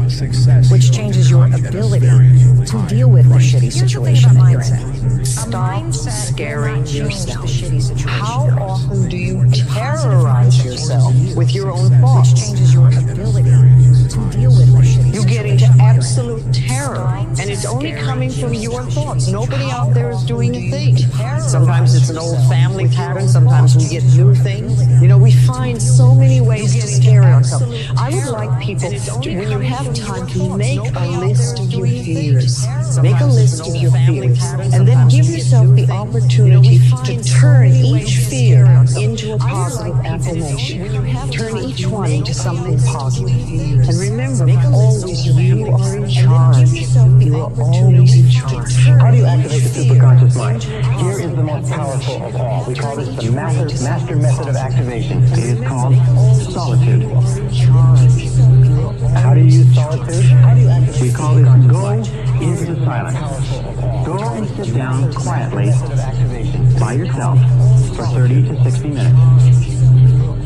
which changes your ability to deal with the shitty situation that you're in. Stop scaring yourself. How often do you terrorize yourself with your own thoughts? Which changes your ability to deal with the shitty situation. You get into absolute terror, and it's only coming from your thoughts. Nobody out there is doing a thing. Sometimes it's an old family pattern. Sometimes we get new things. You know, we find so many ways to scare ourselves. I would like people, when you have time, to make a list of your fears. Make a list of your fears, and then give yourself the opportunity to turn each fear into a positive affirmation. Turn each one into something positive. And remember, always you are in charge. You are always in charge. How do you activate the superconscious mind? Here is the most powerful of all. We call this the master method of activation. It is called solitude. How do you use solitude? We call this go into the silence. Go and sit down quietly by yourself for 30 to 60 minutes.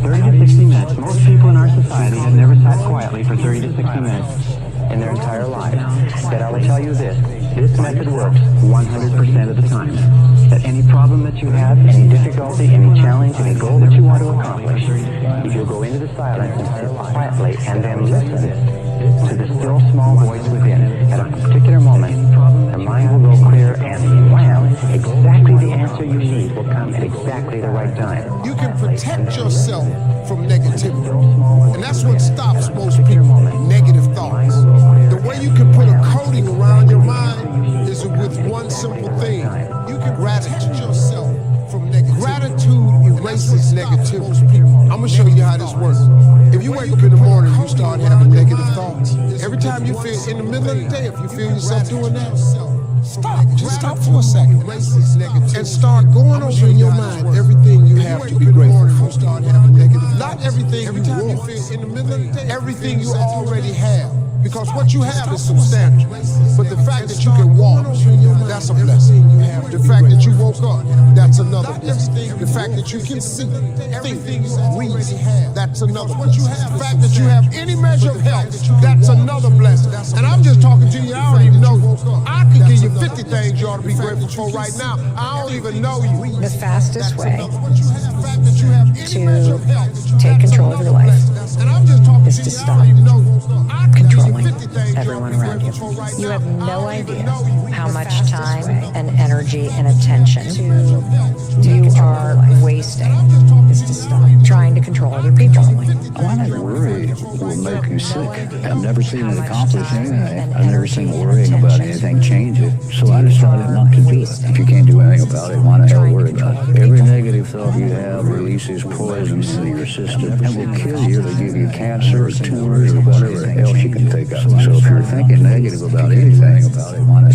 30 to 60 minutes. Most people in our society have never sat quietly for 30 to 60 minutes in their entire lives. But I will tell you this method works 100% of the time. That any problem that you have, any difficulty, any challenge, any goal that you want to accomplish, if you go into the silence and sit quietly and then listen to the still small voice within, at a particular moment, the mind will go clear and wham, exactly the answer you need will come at exactly the right time. You can protect yourself from negativity. And that's what stops most people, negative thoughts. The way you can put a coating around your mind is with one simple thing. You can protect yourself from negativity. Gratitude erases negativity. I'm going to show you how this works. If you wake up in the morning and you start having negative thoughts, every time you feel, in the middle of the day, if you feel yourself doing that, stop. Just stop for a second. And start going over in your mind everything you have to be grateful for. Not everything you want. Everything you already have. Because what you have is substantial. But the fact that you can walk, that's a blessing. The fact that you woke up, that's another blessing. The fact that you can see, think, reason, that's another blessing. The fact that you have any measure of health, that's another blessing. And I'm just talking to you, I don't even know you. I could give you 50 things you ought to be grateful for right now. I don't even know you. The fastest way to take control of your life is to stop controlling everyone around you. You have no idea how much time and energy and attention you are wasting is to stop trying to control other people. Why not worry will make you sick? I've never seen it accomplish anything. I've never seen worrying about anything change it. So I decided not to do it. If you can't do anything about it, why the hell worry about it? Every negative thought you have releases poison into your system and will kill you. They give you cancer or tumors or whatever else you can take out. So if you're thinking negative about anything,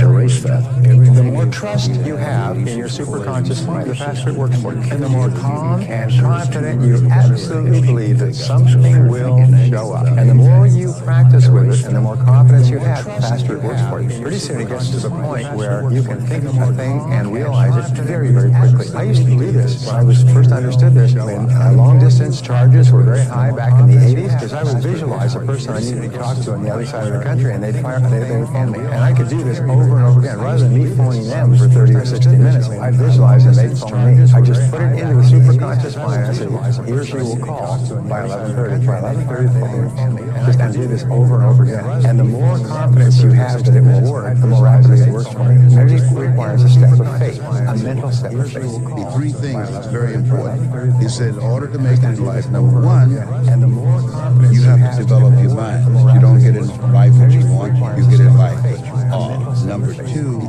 erase that. The more trust you have in your superconscious mind, the faster it works for you. And the more calm and confident you absolutely believe that something will show up. And the more you practice with it and the more confidence you have, the faster it works for you. Pretty soon it gets to the point where you can think of a thing and realize it very, very quickly. I used to believe this when I was first understood this when long distance charges were very high back in the 80s because I would visualize a person I needed to talk to on the other side of the country and they'd phone me. And I could do this over and over again. Rather than me phoning them for 30 or 60 minutes, I'd visualize and they'd phone me. I just put it into the superconscious mind and I said, he or she will call by 11:30. By 11:30, just and do this over and over again. And the more confidence you have that it will work, the more rapidly it works for you. Everything requires a step of faith, a mental step of faith. The three things is very important. He said, in order to make it in life, number one, you have to develop your mind. You don't get in life what you want, you get in life what you are. Number two,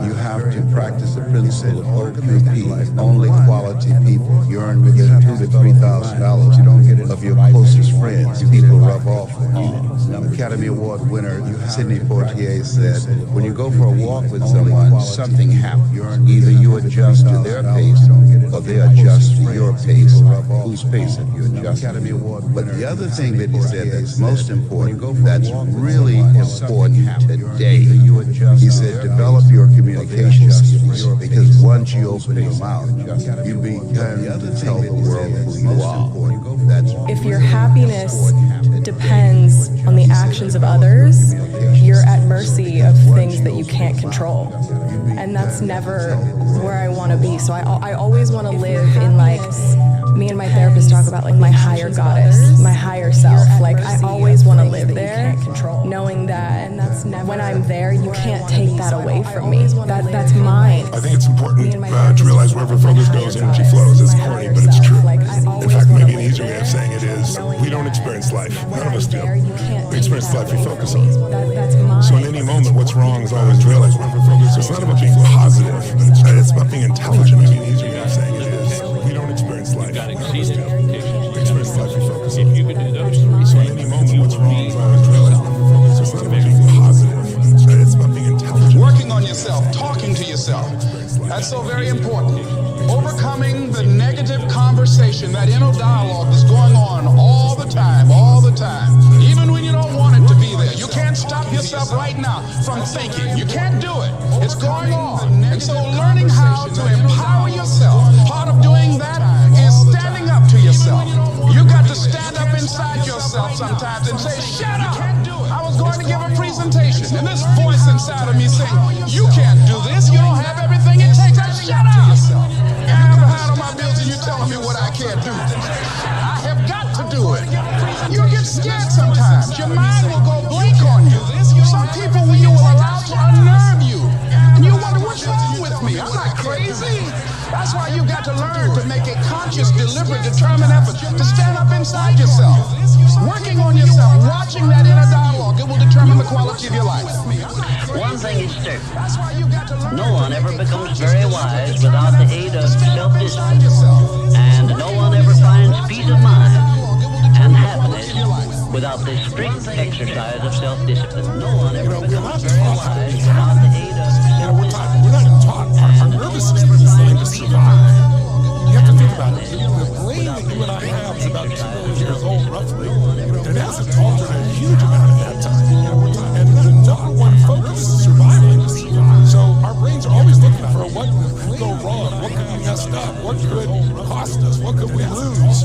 you have to practice the principle of OQP, only quality people. You earn within $2,000 to $3,000. You don't get it of your closest friends. People rub off on you. Academy Award winner Sidney Poitier said, when you go for a walk with someone, something happens. Either you adjust to their pace or they adjust to your pace. Whose pace have you adjusted? But the other thing that he said that's most important, that's really important today, he said, develop your communication skills, because once you open your mouth, you begin to tell the world who you are. If your happiness depends on the actions of others, you're at mercy of things that you can't control. And that's never where I want to be. So I always want to live in, like, me and my therapist talk about, like, my higher goddess, my higher self. Like, I always want to live there, knowing that when I'm there, you can't take that away from me. That's mine. I think it's important to realize wherever focus goes, energy flows. It's corny, but it's true. In fact, maybe an easier way of saying it is, we don't experience life. None of us do. We experience the life we focus on. So in any moment, what's wrong is always realize wherever focus goes. It's not about being positive, but it's about being intelligent. Maybe an easier way of saying it is, we don't experience life. None of us do. We experience the life we focus on. So in any moment, what's wrong is always realize wherever focus goes. It's not about being positive, it's about being intelligent. Working on yourself, talking to yourself. That's so very important. Overcoming the negative conversation, that inner dialogue that's going on all the time, even when you don't want it to be there. You can't stop yourself right now from thinking. You can't do it. It's going on. And so learning how to empower yourself, part of doing that is standing up to yourself. You got to stand up inside yourself sometimes and say, shut up. I was going to give a presentation, and this voice inside of me saying, you can't do this. You don't have everything it takes. Shut up. I'm behind on my bills and you're telling me what I can't do. I have got to do it. You get scared sometimes. Your mind will go blank on you. Some people you will allow to unnerve you. And you wonder, what's wrong with me? I'm not crazy. That's why you've got to learn to make a conscious, deliberate, determined effort to stand up inside yourself. Working on yourself, watching that inner dialogue, it will determine the quality of your life. One thing is certain, no one ever becomes very wise without the aid of self-discipline, and no one ever finds peace of mind and happiness without the strict exercise of self-discipline. No one ever becomes very wise without the aid of self-discipline. We're not taught. Our nervous system is designed to survive. you have to think about it. The brain that you and I have is about 2 million years old, roughly. It hasn't altered a huge amount in that time. And the number one focus is survival. So our brains are always looking for what could go wrong, what could be messed up, what could cost us, what could we lose.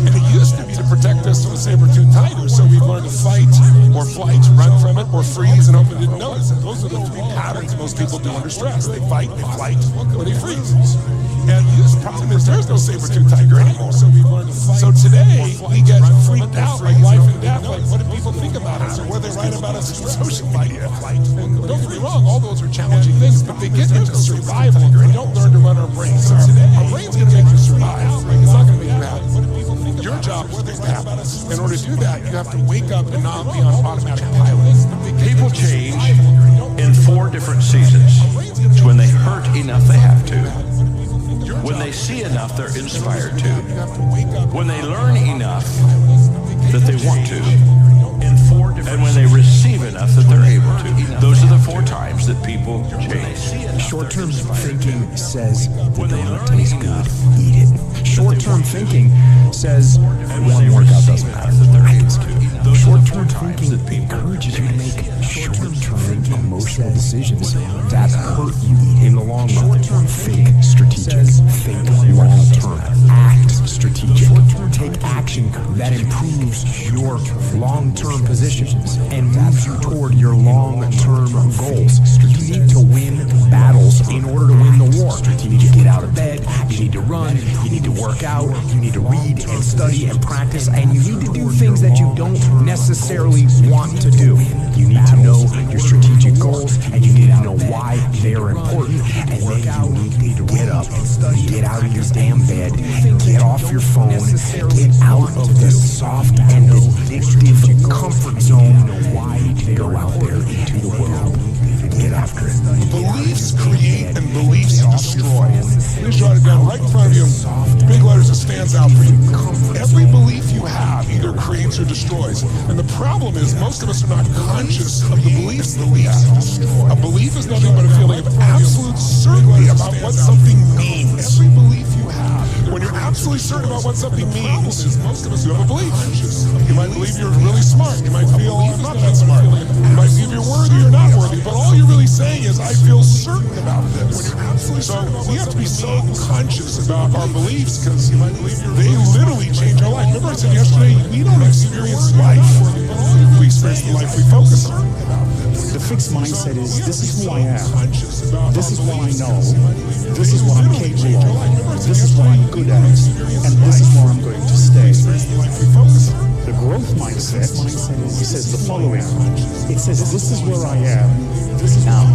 And it used to be to protect us from a saber-toothed tiger, so we've learned to fight or flight, run from it, or freeze and hope it didn't notice it. Those are the 3 patterns most people do under stress. They fight, they flight, or they freeze. And the problem is there's no saber-toothed tiger anymore. So today, we get freaked out like life and death, like what do people think about us, or what do they write about us on social media? And don't get me wrong, all those are challenging things, but they get into survival, and we don't learn to run our brains. So today, our brain's going to make you survive. It's not going to make you happy. Your job is to make you happy. In order to do that, you have to wake up and not be on automatic pilot. People change in 4 different seasons. It's when they hurt enough they have to. When they see enough they're inspired to. When they learn enough that they want to. And when they receive enough that they're able to. Those are the 4 times that people change. Short-term thinking says the donut tastes good, eat it. Short-term thinking says one workout doesn't matter. Short-term thinking encourages you to make short-term emotional decisions that hurt you in the long run. Think strategic. Think long-term. Act strategic. Take action that improves your long-term positions and moves you toward your long-term goals. You need to win battles in order to win the war. You need to get out of bed, you need to run, you need to work out, you need to read and study and practice, and you need to do things that you don't necessarily want to do. You need to know your strategic goals, and you need to know why they're important, and then you need to get up, get out of your damn bed, get off your phone, get out of the soft and addictive comfort zone, go out there into the world. Get after it. Beliefs create and beliefs destroy. Please jot it down right in front of you. Big letters that stands out for you. Every belief you have either creates or destroys. And the problem is most of us are not conscious of the beliefs that we have. A belief is nothing but a feeling of absolute certainty about what something means. Every belief you have. When you're absolutely certain about what something means, you have a belief. You might believe you're really smart. You might feel I'm not that smart. You might believe you're worthy or not worthy. But all you're really saying is, I feel certain about this. So we have to be so conscious about our beliefs because they literally change our life. Remember I said yesterday, we don't experience life. We experience the life we focus on. The fixed mindset is, this is who I am, this is what I know, this is what I'm capable of, this is what I'm good at, and this is where I'm going to stay. The growth mindset says the following. It says, this is where I am, this is now.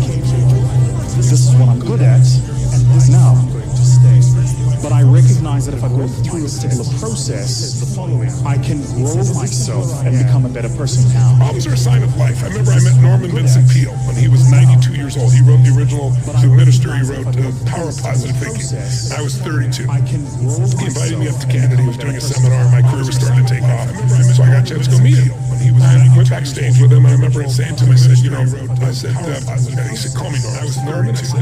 This is what I'm good at, and this now I'm going to stay. But I recognize that if I go through a particular process, I can grow myself and become a better person now. Problems are a sign of life. I remember I met Norman Vincent Peale when he was 92 years old. He wrote the original, to minister, he wrote Power of Positive Thinking. I was 32. He invited me up to Canada. He was doing a seminar. My career was starting to take off. So I got a chance to go meet him. And I went backstage with him, and I remember saying to him, I said, he said, call me Norman. I was 32.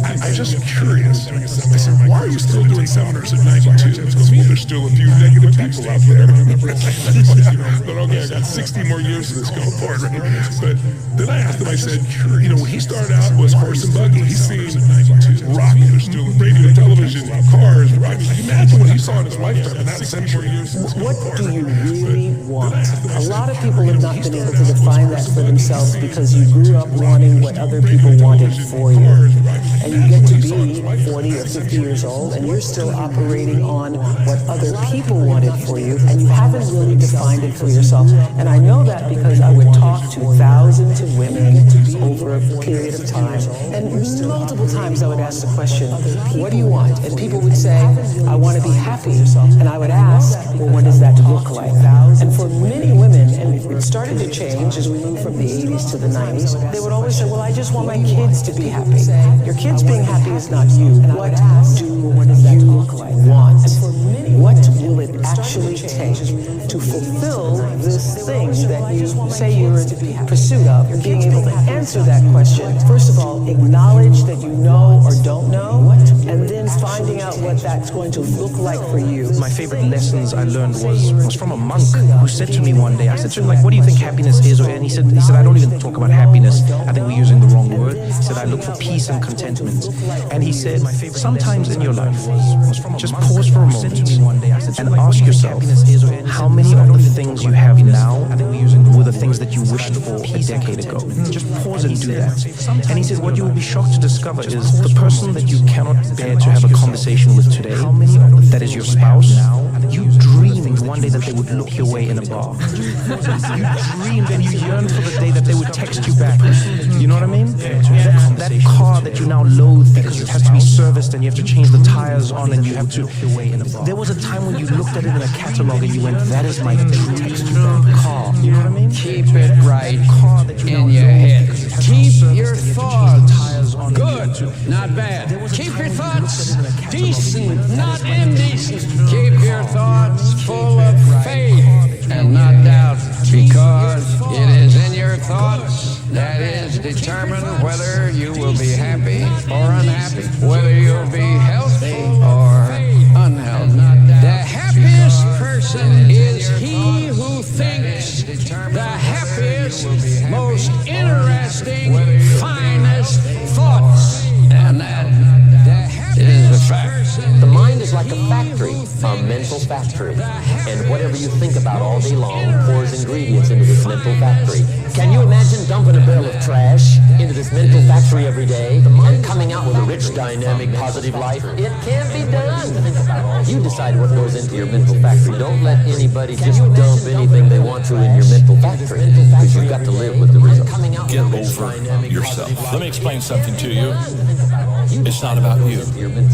I'm just curious. I said, why are you still doing seminars at 92? He goes, well, there's still a few negative people out there. But okay, I got 60 more years of this going forward, right? But then I asked him, I said, when he started out was horse and buggy. He's seen rock, radio, television, cars, rock. Imagine what he saw in his lifetime in that century. What do you really want? A lot of people have not been able to define that for themselves because you grew up wanting what other people wanted for you. And you get to be 40 or 50 years old and you're still operating on what other people wanted for you, and you haven't really defined it for yourself. And I know that because I would talk to thousands of women over a period of time, and multiple times I would ask the question, what do you want? And people would say, I want to be happy. And I would ask, well, what does that look like? And for many women, and it started to change as we moved from the 80s to the 90s, they would always say, well, I just want my kids to be happy. Your kids being happy is not you. What do you want? And for what will it actually take to fulfill this thing that you say you're in pursuit of? And being able to answer that question, first of all, acknowledge that you know or don't know, and then finding out what that's going to look like for you. My favorite lessons I learned was from a monk who said to me one day, I said to him, like, what do you think happiness is? And he said, I don't even talk about happiness. I think we're using the wrong word. He said, I look for peace and contentment. And he said, sometimes in your life, just pause for a moment and ask yourself, how many of the things you have now were the things that you wished for a decade ago? Just pause and do that. And he said, what you will be shocked to discover is the person that you cannot bear to have a conversation with today, that is your spouse, you dreamed one day that they would look your way in a bar. You dreamed and you yearned for the day that they would text you back. You know what I mean? That car that you now loathe because it has to be serviced and you have to change the tires on and you have to... There was a time when you looked at it in a catalog and you went, that is my dream text you back car. You know what I mean? Keep it right in your head. Keep your thoughts good, not bad. Keep your thoughts decent, not indecent. Keep your thoughts full of faith and not doubt, because it is in your thoughts that is determined whether you will be happy or unhappy, whether you'll be healthy or unhealthy. The happiest person is he who thinks the happiest, most interesting, finest thoughts. And that is a fact. The mind is like a factory, a mental factory. And whatever you think about all day long pours ingredients into this mental factory. Can you imagine dumping a barrel of trash into this mental factory every day and coming out with a rich, dynamic, positive life? It can't be done. You decide what goes into your mental factory. Don't let anybody just dump anything they want to in your mental factory, because you've got to live with the result. Get over yourself. Let me explain something to you. It's not about you.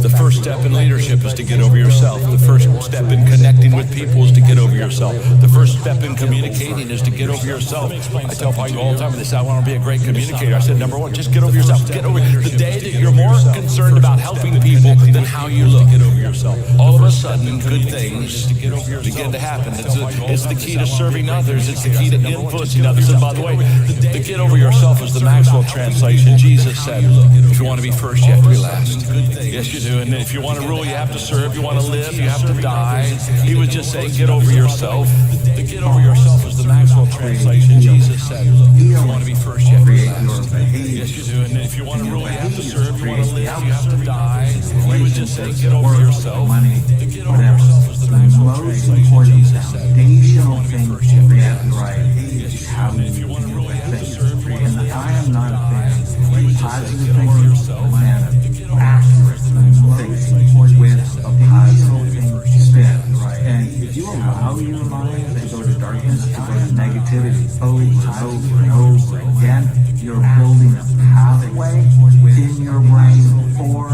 The first step in leadership is to get over yourself. The first step in connecting with people is to get over yourself. The first step in communicating is to get over yourself. I tell people all the time, they say, I want to be a great communicator. I said, number one, just get over yourself. Get over the day that you're more concerned about helping people than how you look. Get over yourself. All of a sudden, good things begin to happen. It's the key to serving others. It's the key to influencing others. And by the way, the get over yourself is the Maxwell translation. Jesus said, if you want to be first, you have to be last. Yes, you do. And if you want to rule, you have to serve. You want to live, you have to die. He was just saying, get over yourself. The get over yourself is the Maxwell translation. Jesus said, if you want to be first, you have to be last. Yes, you do. And if you want to rule, you have to serve. You want to live, you have to die. He was just saying, get over yourself. The get over yourself is the Maxwell translation. Jesus said, foundational thing we have to write is how we think. And I am not a fan of positive thinking and accurate thinking with a positive spin. And if you allow your mind to go to darkness, to go to negativity over and over again, you're building a pathway in your brain for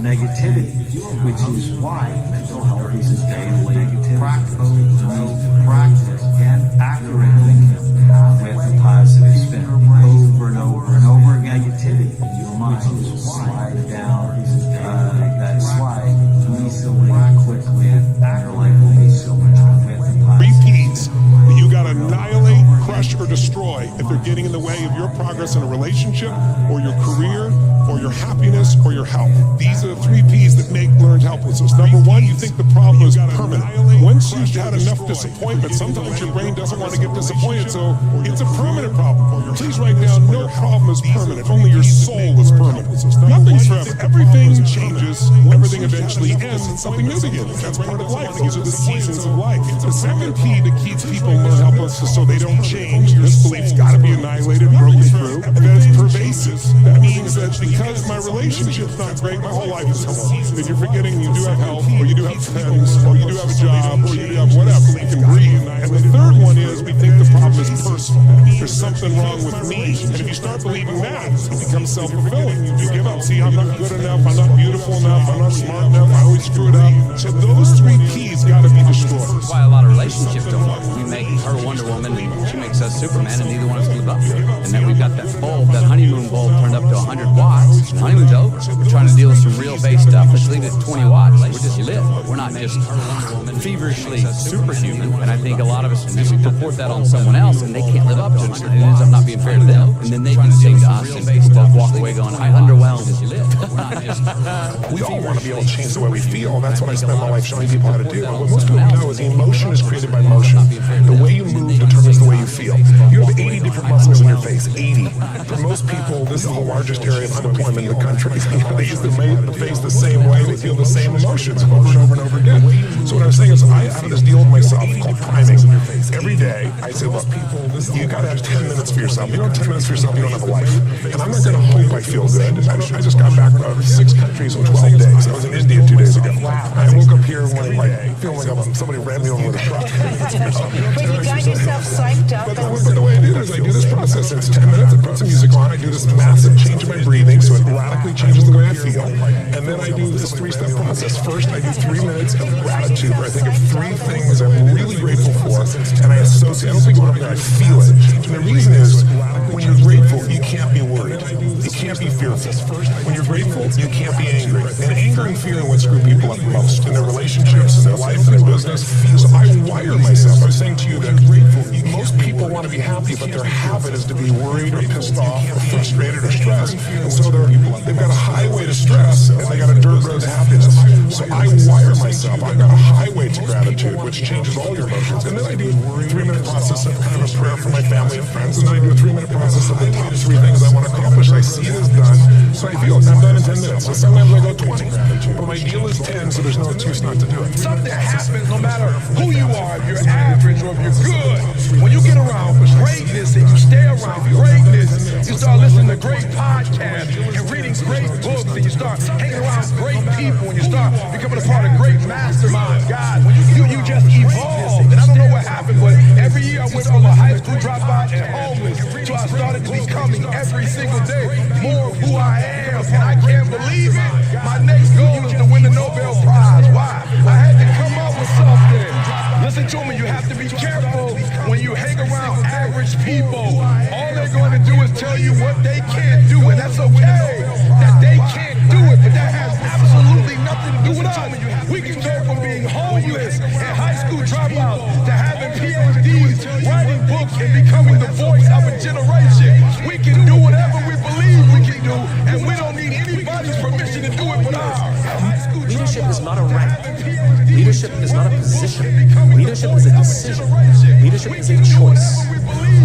negativity, which is why mental health is a daily practice and accurate thinking with a positive spin over and over and over again. Negativity in your mind will slide down that slide easily and quickly, and your life will be so much better. Repeats that you got to annihilate, crush, or destroy if they're getting in the way of your progress in a relationship or your career or your happiness or your health. These are the 3 P's that make learned helplessness. Number 1, you think the problem is permanent. Once you've had enough disappointment, sometimes your brain doesn't want to get disappointed, so it's a permanent problem. Please write down, no problem is permanent, only your soul is permanent. Nothing's forever. Everything changes, everything eventually ends, and something new begins. That's part of life. Those are the seasons of life. The second P that keeps people learn helplessness so they don't change, this belief's got to be annihilated, broken through, and that it's pervasive. That means that because my relationship's not great, my whole life is helpless. If you're forgetting you do have health, or you do have friends, or you do have a job, or you do have whatever, you can breathe. And the third one is we think the problem is personal. There's something wrong with me. And if you start believing that, it becomes self-fulfilling. You give up. See, I'm not good enough, I'm not beautiful enough, I'm not smart enough, I always screw it up. So those 3 P's got to be destroyed. That's why a lot of relationships don't work. We make her Wonder Woman, and she makes us Superman, and neither one of us live up to it. And then we've got that bulb, that honeymoon bulb turned up to 100 watts. The honeymoon's over. We're trying to deal with some real based stuff. Let's leave it at 20 watts. We're just lit. We're not just feverishly superhuman. And I think a lot of us just purport that on someone else, and they can't live up to it. And it ends up not being fair to them. And then they can sing to us, and we both walk away going, "I underwhelmed." We all want to be able to change the way we feel. That's what I spend my life showing people how to do. What most people know is emotion is created by motion. The way you move determines the way you feel. You have 80 different muscles in your face. 80. For most people, this is the largest area of unemployment in the country. They use the face the same way. They feel the same emotions over and over and over again. So what I'm saying is, I have this deal with myself called priming. Every day, I say, look, you got to have 10 minutes for yourself. You don't have 10 minutes for yourself, you don't have a life. And I'm not going to hope I feel good. I just got back from 6 countries in 12 days. I was in India 2 days ago. I woke up here one like feeling like somebody ran me over with a truck. But you got yourself psyched up. But the way I do this, I do this process. It's 10 minutes. I put some music on. I do this massive change in my breathing, so it radically changes the way I feel. And then I do this 3-step process. First, I do 3 minutes of gratitude, where I think of 3 things I'm really grateful for, and I associate. I don't think about it, I feel it. And the reason is, when you're grateful, you can't be worried. You can't be fearful. When you're grateful, you can't be angry. And anger and fear are what screw people up most in their relationships, in their life, in their business. So I wire myself. I was saying to you that most people want to be happy, but their habit is to be worried or pissed off or frustrated or stressed. And so they've got a highway to stress and they got a dirt road to happiness. So I wire myself. I've got a highway to gratitude, which changes all your emotions. And then I do a 3-minute process of kind of a prayer for my family and friends. And then I do a 3-minute process of the top 3 things I want to accomplish. I see it as done. So I feel I'm done in 10 minutes. So sometimes I go 20. But my deal is 10, so there's no excuse not to do it. Something happens no matter who you are, if you're average or if you're good. When you get around greatness and you stay around greatness, you start listening to great podcasts and reading great books, and you start hanging around great people, and you start becoming a part of great masterminds. God, you just evolve. And I don't know what happened, but every year I went from a high school dropout and homeless to I started becoming every single day more of who I am. And I can't believe it. My next goal is to win the Nobel Prize. Why? I had to come up with something. Listen to me, you have to be careful when you hang around average people. All they're going to do is tell you what they can't do, and that's okay that they can't do it, but that has absolutely nothing to do with us. We can go from being homeless and high school dropouts to having PhDs, writing books, and becoming the voice of a generation. We can do whatever we believe we can do, and we don't need anybody's permission to do it but ours. Leadership is not a rank. Leadership is not a position. Leadership is a decision. Leadership is a choice.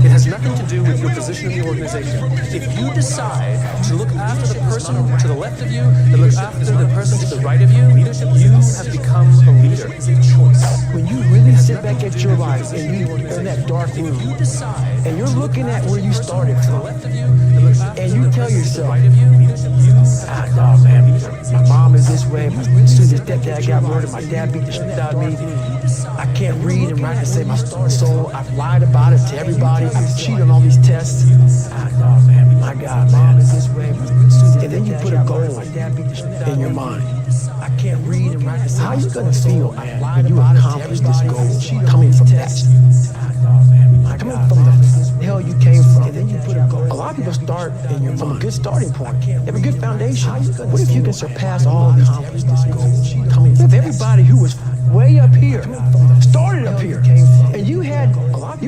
It has nothing to do with your position in the organization. If you decide to look after the person to the left of you, to look after the person to the right of you, you have become a leader. It's a choice. When you really sit back at your life and you're in that dark room, and you're looking at where you started from, and you tell yourself, dog, man, my mom is this way, my stepdad got murdered, my dad beat the shit out of me, I can't read and write to save my soul, I've lied about it to everybody, I've cheated on all these tests, dog, man, my God, man, is this way, and then you put a goal in your mind. I can't read and write. How are you gonna feel, man, when you accomplish this goal coming from that? Coming from the hell you came from. A lot of people start from a good starting point. They have a good foundation. What if you can surpass all these goals coming from everybody who was way up here, started up here, and you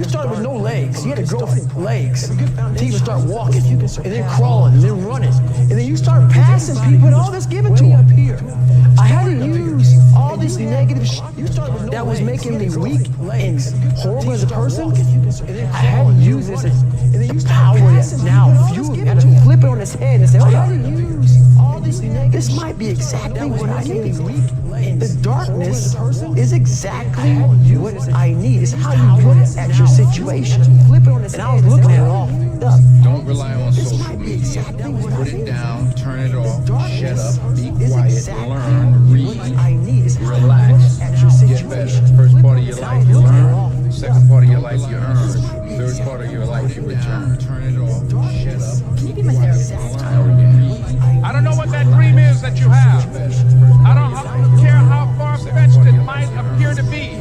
started with no legs. You had to grow legs to even start walking, and then crawling, and then running, and then you start passing people, and all this given to them. I had to use all this negative that was making me weak and horrible as a person. I had to use this as the power that now fuels me. I had to flip it on its head and say, hold on, this might be exactly what I need. The darkness is exactly what I need. It's how you look at your situation. And I was looking at it all up. Don't rely on social media. Put it down, turn it off, shut up, be quiet, learn, read, relax, get better. First part of your life you learn, second part of your life you earn, third part of your life you return. Turn it off, shut up, be quiet, learn. I don't know what that dream is that you have. I don't care how far-fetched it might appear to be.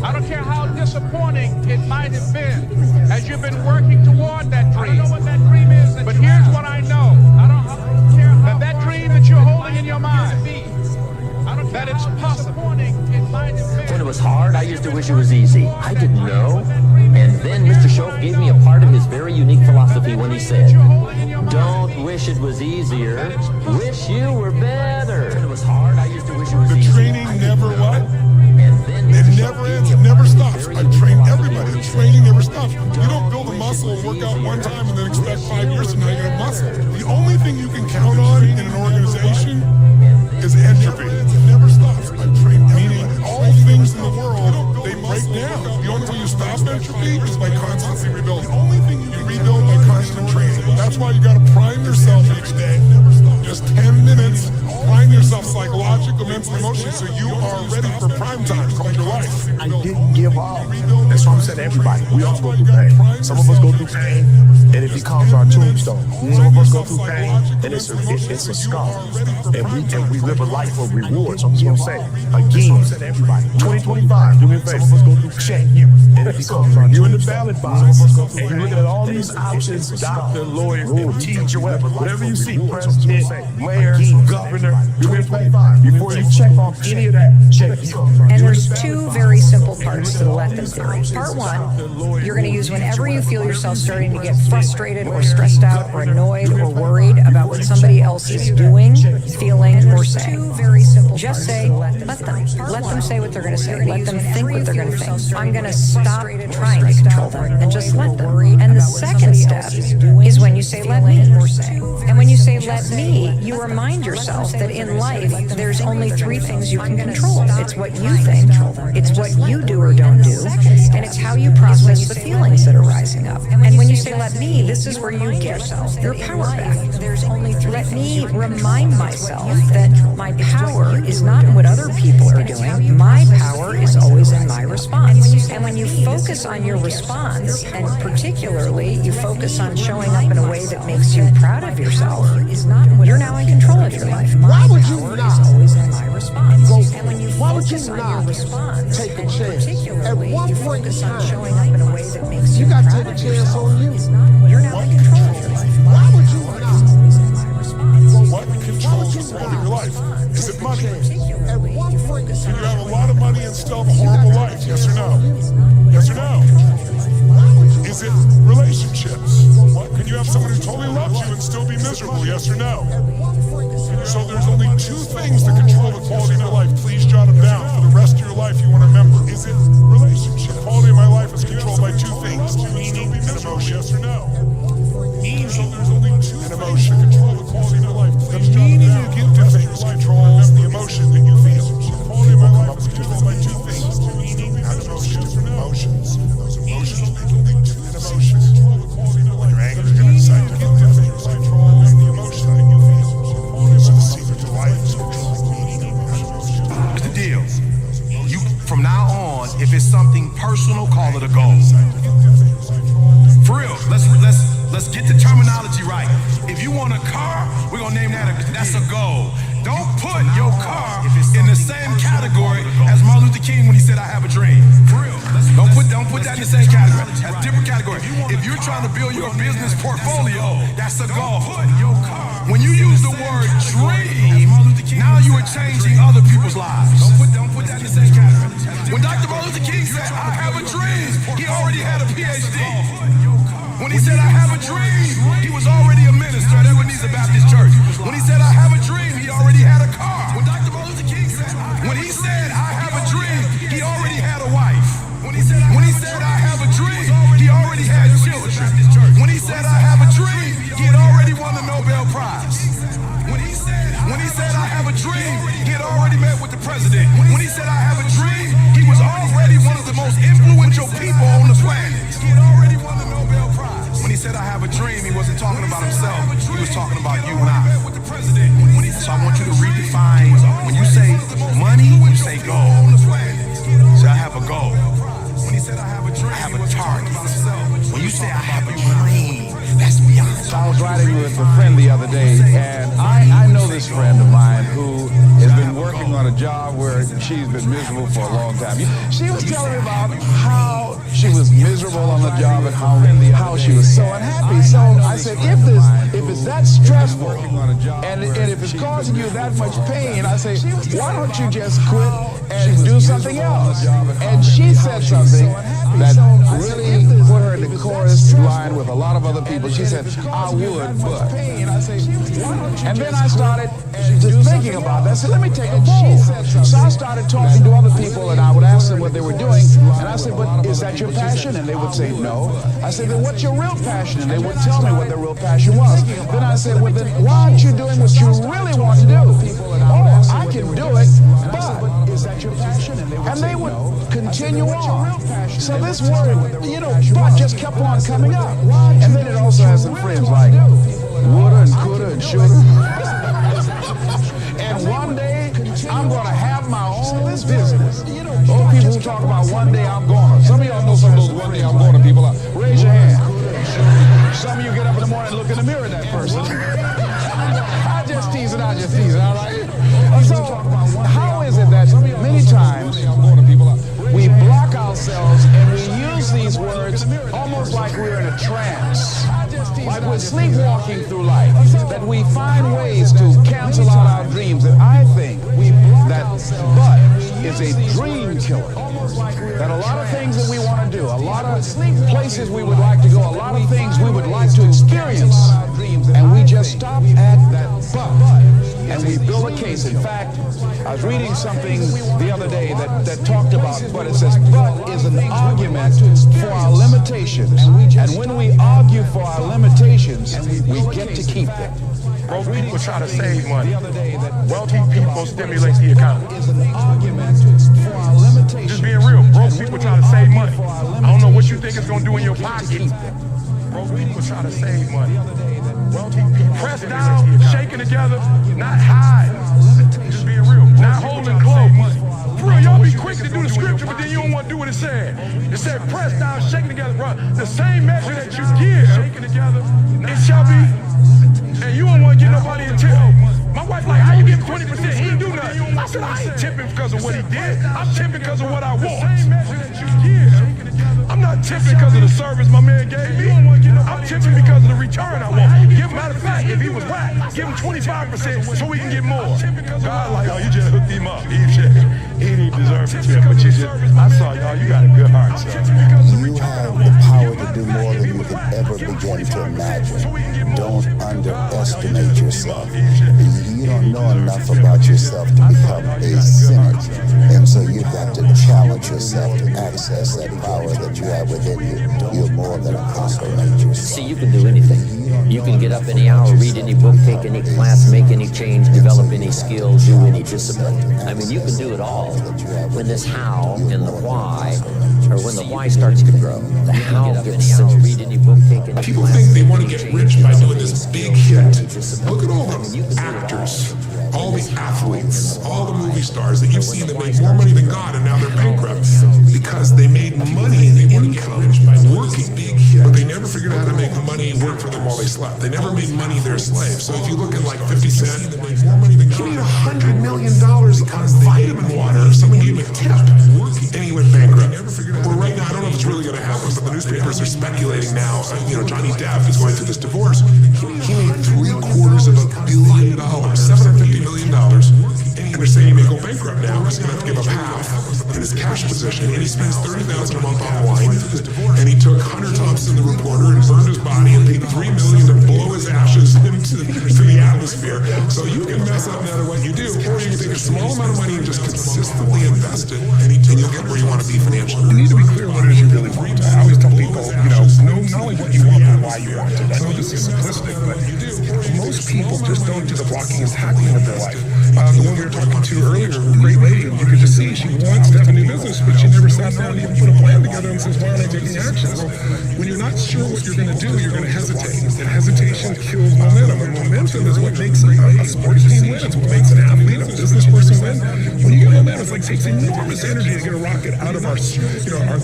I don't care how disappointing it might have been as you've been working toward that dream. I don't know what that dream is, but here's what I know. That dream that you're holding in your mind when he said, "Don't wish it was easier, wish you were better." It was hard. I used to wish it was easier. The training never what? It never ends. It never stops. I train everybody. The training never stops. You don't build a muscle and work out one time and then expect 5 years from now you're going to have muscle. The only thing you can count on in an organization is entropy. It never stops. I train, meaning all things in the world, they break down. The only way you stop entropy is by constantly rebuilding. The only thing you can rebuild by constant training. That's why you got to prime yourself each day. Just 10 minutes, prime yourself psychologically, mentally, emotionally, so you are ready for prime time called your life. I didn't give up. That's what I'm saying to everybody. We all go through pain. Some of us go through pain, and it becomes our tombstone. Some of us go through pain, and it's a scar. And we live a life of reward. So I'm just gonna say again, 2025. Do me a favor. Check you, and it becomes our you in the ballot box, and you're looking at all these options: doctor, lawyer, teacher, whatever you see, president, mayor, governor. Do me a favor. Before you check off any of that, check you. And there's two very simple parts to the let them theory. Part one, you're going to use whenever you feel yourself starting to get frustrated or stressed out or annoyed or worried about what somebody else is doing, feeling, or saying. Just say, let them. Let them say what they're going to say. Let them think what they're going to think. I'm going to stop trying to control them and just let them. And the second step is when you say, let me. And when you say, let me, you remind yourself that in life, there's only three things you can control. It's what you think, it's what you do or don't do, and it's how you process the feelings that are rising up. And when you say, let me, this is where you get your power back. Let me remind myself that my power is not in what other people are doing. My power is always in my response. And when you focus on your response, and particularly you focus on showing up in a way that makes you proud of yourself, you're now in control of your life. My power is always in my response. And when you focus on your response, take a chance. At one point in time, showing up in a way that makes you got to take a chance on you. You're now in control of your life. Why would you not? What controls the quality of your life? Is it money? Can you have a lot of money and still have a horrible life? Yes or no? Yes or no? Is it relationships? Can you have someone who totally loves you and still be miserable? Yes or no? So there's only two things that control the quality of your life. Please jot them down. For the rest of your life, you want to remember. Is it relationship? The quality of my life is controlled by two things: meaning and emotion. Yes or no? Meaning. So there's only two and emotion control the quality of your life. The meaning you give to things controls the emotion that you feel. The quality of my life is controlled by two things: meaning and emotion. Emotions. Those emotions make you think and emotions control the quality of your life. When you're angry, you're going to decide to give to things controls the emotion that you feel. So the secret to life is controlling meaning and emotion. Here's the deal. You, from now on, if it's something personal, call it a goal. For real, let's get the terminology right. If you want a car, we're gonna name that's a goal. Don't put your car in the same category as Martin Luther King when he said, "I have a dream." For real, don't put that in the same category. That's a different category. If you're trying to build your business portfolio, that's a goal. When you use the word dream, now you are changing other people's lives. Don't put that in the same category. When Dr. Martin Luther King said, "I have a dream," he already had a PhD. When he said, "I have a dream," he was already a minister at Ebenezer Baptist Church. When he said, "I have a dream," he already had a car. When Dr. Martin Luther King said, "I have a dream," he already had a wife. When he said, "I have a dream," he already had children. When he said, "I have a dream," he had already won the Nobel Prize. When he said, "I have a dream," he had already met with the president. When he said, "I have a dream," he was already one of the most influential people on the planet. He had already won the Nobel Prize. When he said, "I have a dream," he wasn't talking about himself. He was talking about you and I. So I want you to redefine. When you say money, you say goal. So I have a goal. When he said, "I have a dream," I have a target. When you say, "I have a dream," that's beyond. So I was riding with a friend the other day, and I know this friend of mine who has been working on a job where she's been miserable for a long time. She was telling me about how she was miserable on the job and how she was so unhappy. So I said, if it's that stressful and if it's causing you that much pain, I say, why don't you just quit and do something else. And she said something that really put her in the chorus line with a lot of other people. She said, I would, but. And then I started just thinking about that. I said, let me take a poll. So I started talking to other people, and I would ask them what they were doing. And I said, but is that your passion? And they would say, no. I said, then what's your real passion? And they would tell me what their real passion was. Then I said, well, then why aren't you doing what you really want to do? Oh, I can do it, but is that your passion? And they would continue on. So this word, but just kept on coming up. And then it also has some friends like woulda and coulda and shoulda. And one day, I'm going to have my own business. Those people who talk about one day I'm gonna. Some of y'all know some of those one day I'm gonna people. Raise your hand. Some of you get up in the morning and look in the mirror at that person. I just tease it, all right? So, how is it that many times we block ourselves and we use these words almost like we're in a trance, like we're sleepwalking through life, that we find ways to cancel out our dreams? And I think that but is a dream killer. That a lot of things that we want to do, a lot of places we would like to go, a lot of things we would like to experience, and we just stop at that but, and we build a case. In fact, I was reading something the other day that talked about but. It says but is an argument for our limitations, and when we argue for our limitations, we get to keep them. Broke people try to save money. Wealthy people stimulate the economy. Just being real, broke people try to save money. I don't know what you think it's going to do in your pocket. Broke people try to save money. Wealthy people press down, shaking together, not hide. Just being real, not holding close. For real, y'all be quick to do the scripture, but then you don't want to do what it said. It said press down, shaking together, bro. The same measure that you give, it shall be. And you don't want to get nobody to tell. My wife like, how you give 20%? He didn't do nothing. I said, I ain't tipping because of what he did. I'm tipping because of what I want. I'm not tipping because of the service my man gave me. I'm tipping because of the return I want. Matter of fact, if he was whack, give him 25% so we can get more. God like, oh, you just hooked him up. He didn't deserve the tip, but you just, I saw y'all, you got a good heart, son. You have the power to do more than you can ever begin to imagine. Don't underestimate yourself. You don't know enough about yourself to become a cynic. And so you've got to challenge yourself to access that power that you have within you. You're more than a conqueror yourself. See, you can do anything. You can get up any hour, read any book, take any class, make any change, develop any skills, do any discipline. I mean, you can do it all when this how and the why, or when the why starts to grow. The how gets simple. Read any book, take any People class, think they want to get rich by doing this big hit. Look at all the actors, all the athletes, all the movie stars that you've seen that make more money than God, and now they're bankrupt because they made money and income working, but they never figured out how to make the money work for them while they slept. They never made money their slave. So if you look at like 50 Cent, he made $100 million on vitamin water. Someone gave him a tip, and he went bankrupt. Well, right now, I don't know if it's really going to happen, but the newspapers are speculating now. Johnny Depp is going through this divorce. He made $750 million, and they're saying he may go bankrupt now. He's going to have to give up half in his cash position, and he spends $30,000 a month on wine. And he took Hunter Thompson, the reporter, and burned his body and paid $3 million to blow his ashes into the atmosphere. So you can mess up no matter what you do, or you can take a small amount of money and just consistently invest it, and you'll get where you want to be financially. You need to be clear what it is you really want. I always tell people, know not only what you want, but why you want it. I know this is simplistic, but most people just don't do the blocking and tackling of their life. The one we were talking to earlier, a great lady, you could just see she wants to have a new business, but she never sat down and even put a plan together and says, why aren't I taking action? Well, when you're not sure what you're going to do, you're going to hesitate. And hesitation kills momentum. And momentum is what makes a sports team win. It's what makes an athlete, a business person win. When you get momentum, it's like takes enormous energy to get a rocket out of our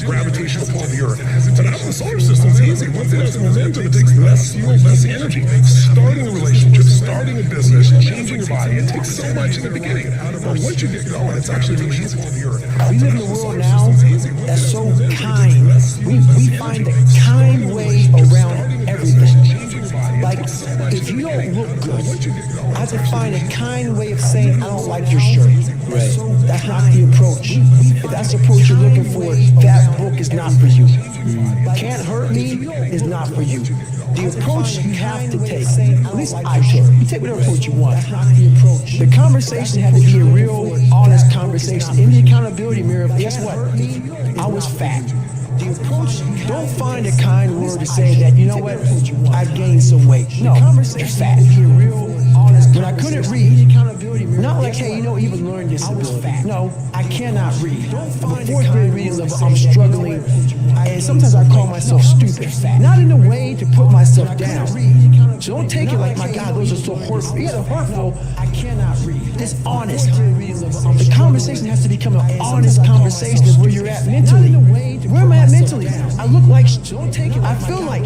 gravitational pull of the Earth. But out of the solar system, it's easy. Once it has momentum, it takes less fuel, less energy. Starting a relationship, starting a business, changing your body, it takes so much in the beginning. But once you get going, it's actually really easy. We live in a world now that's so kind. We find a kind way around everything. Like, if if you don't look good, I have to find a kind way of saying, I don't like your shirt. Right. That's not the approach. If that's the approach you're looking for, that book is not for you. Can't hurt me is not for you. The approach you have to take, at least I took. You take whatever approach you want. The conversation had to be a real, honest conversation. In the accountability mirror, guess what? I was fat. The approach, don't find a kind word to say that, you know what, I've gained some weight. No, you're fat. When I couldn't read, not like, hey, you know, even learned disability. No, I cannot read. I'm a fourth grade reading level, I'm struggling, and sometimes I call myself stupid. Not in a way to put myself down. So don't take it like, my God, those are so hurtful. Yeah, they're hurtful. I cannot read. It's honest. The conversation has to become an honest conversation of where you're at mentally. Where am I at mentally? I look like I feel like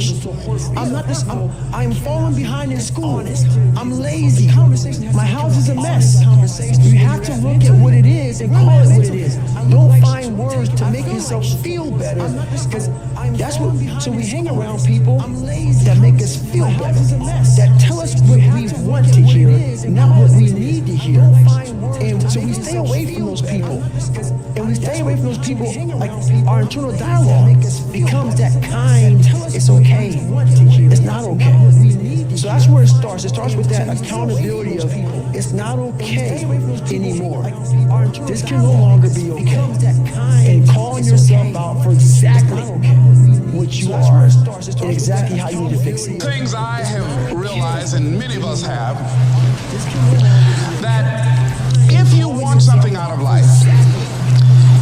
I'm not this. I'm falling behind in school. I'm lazy. My house is a mess. You have to look at what it is and call it what it is. Don't find words to make yourself feel better. Because that's what. So we hang around people that make us feel better. That tell us what we want to hear, not what we need to hear. And so we stay away from those people. And we stay away from those people, like our internal dialogue becomes that kind, it's okay, it's not okay. So that's where it starts. It starts with that accountability of it's not okay anymore. This can no longer be okay. And calling yourself out for exactly what you are and exactly how you need to fix it. Things I have realized, and many of us have, that if you want something out of life,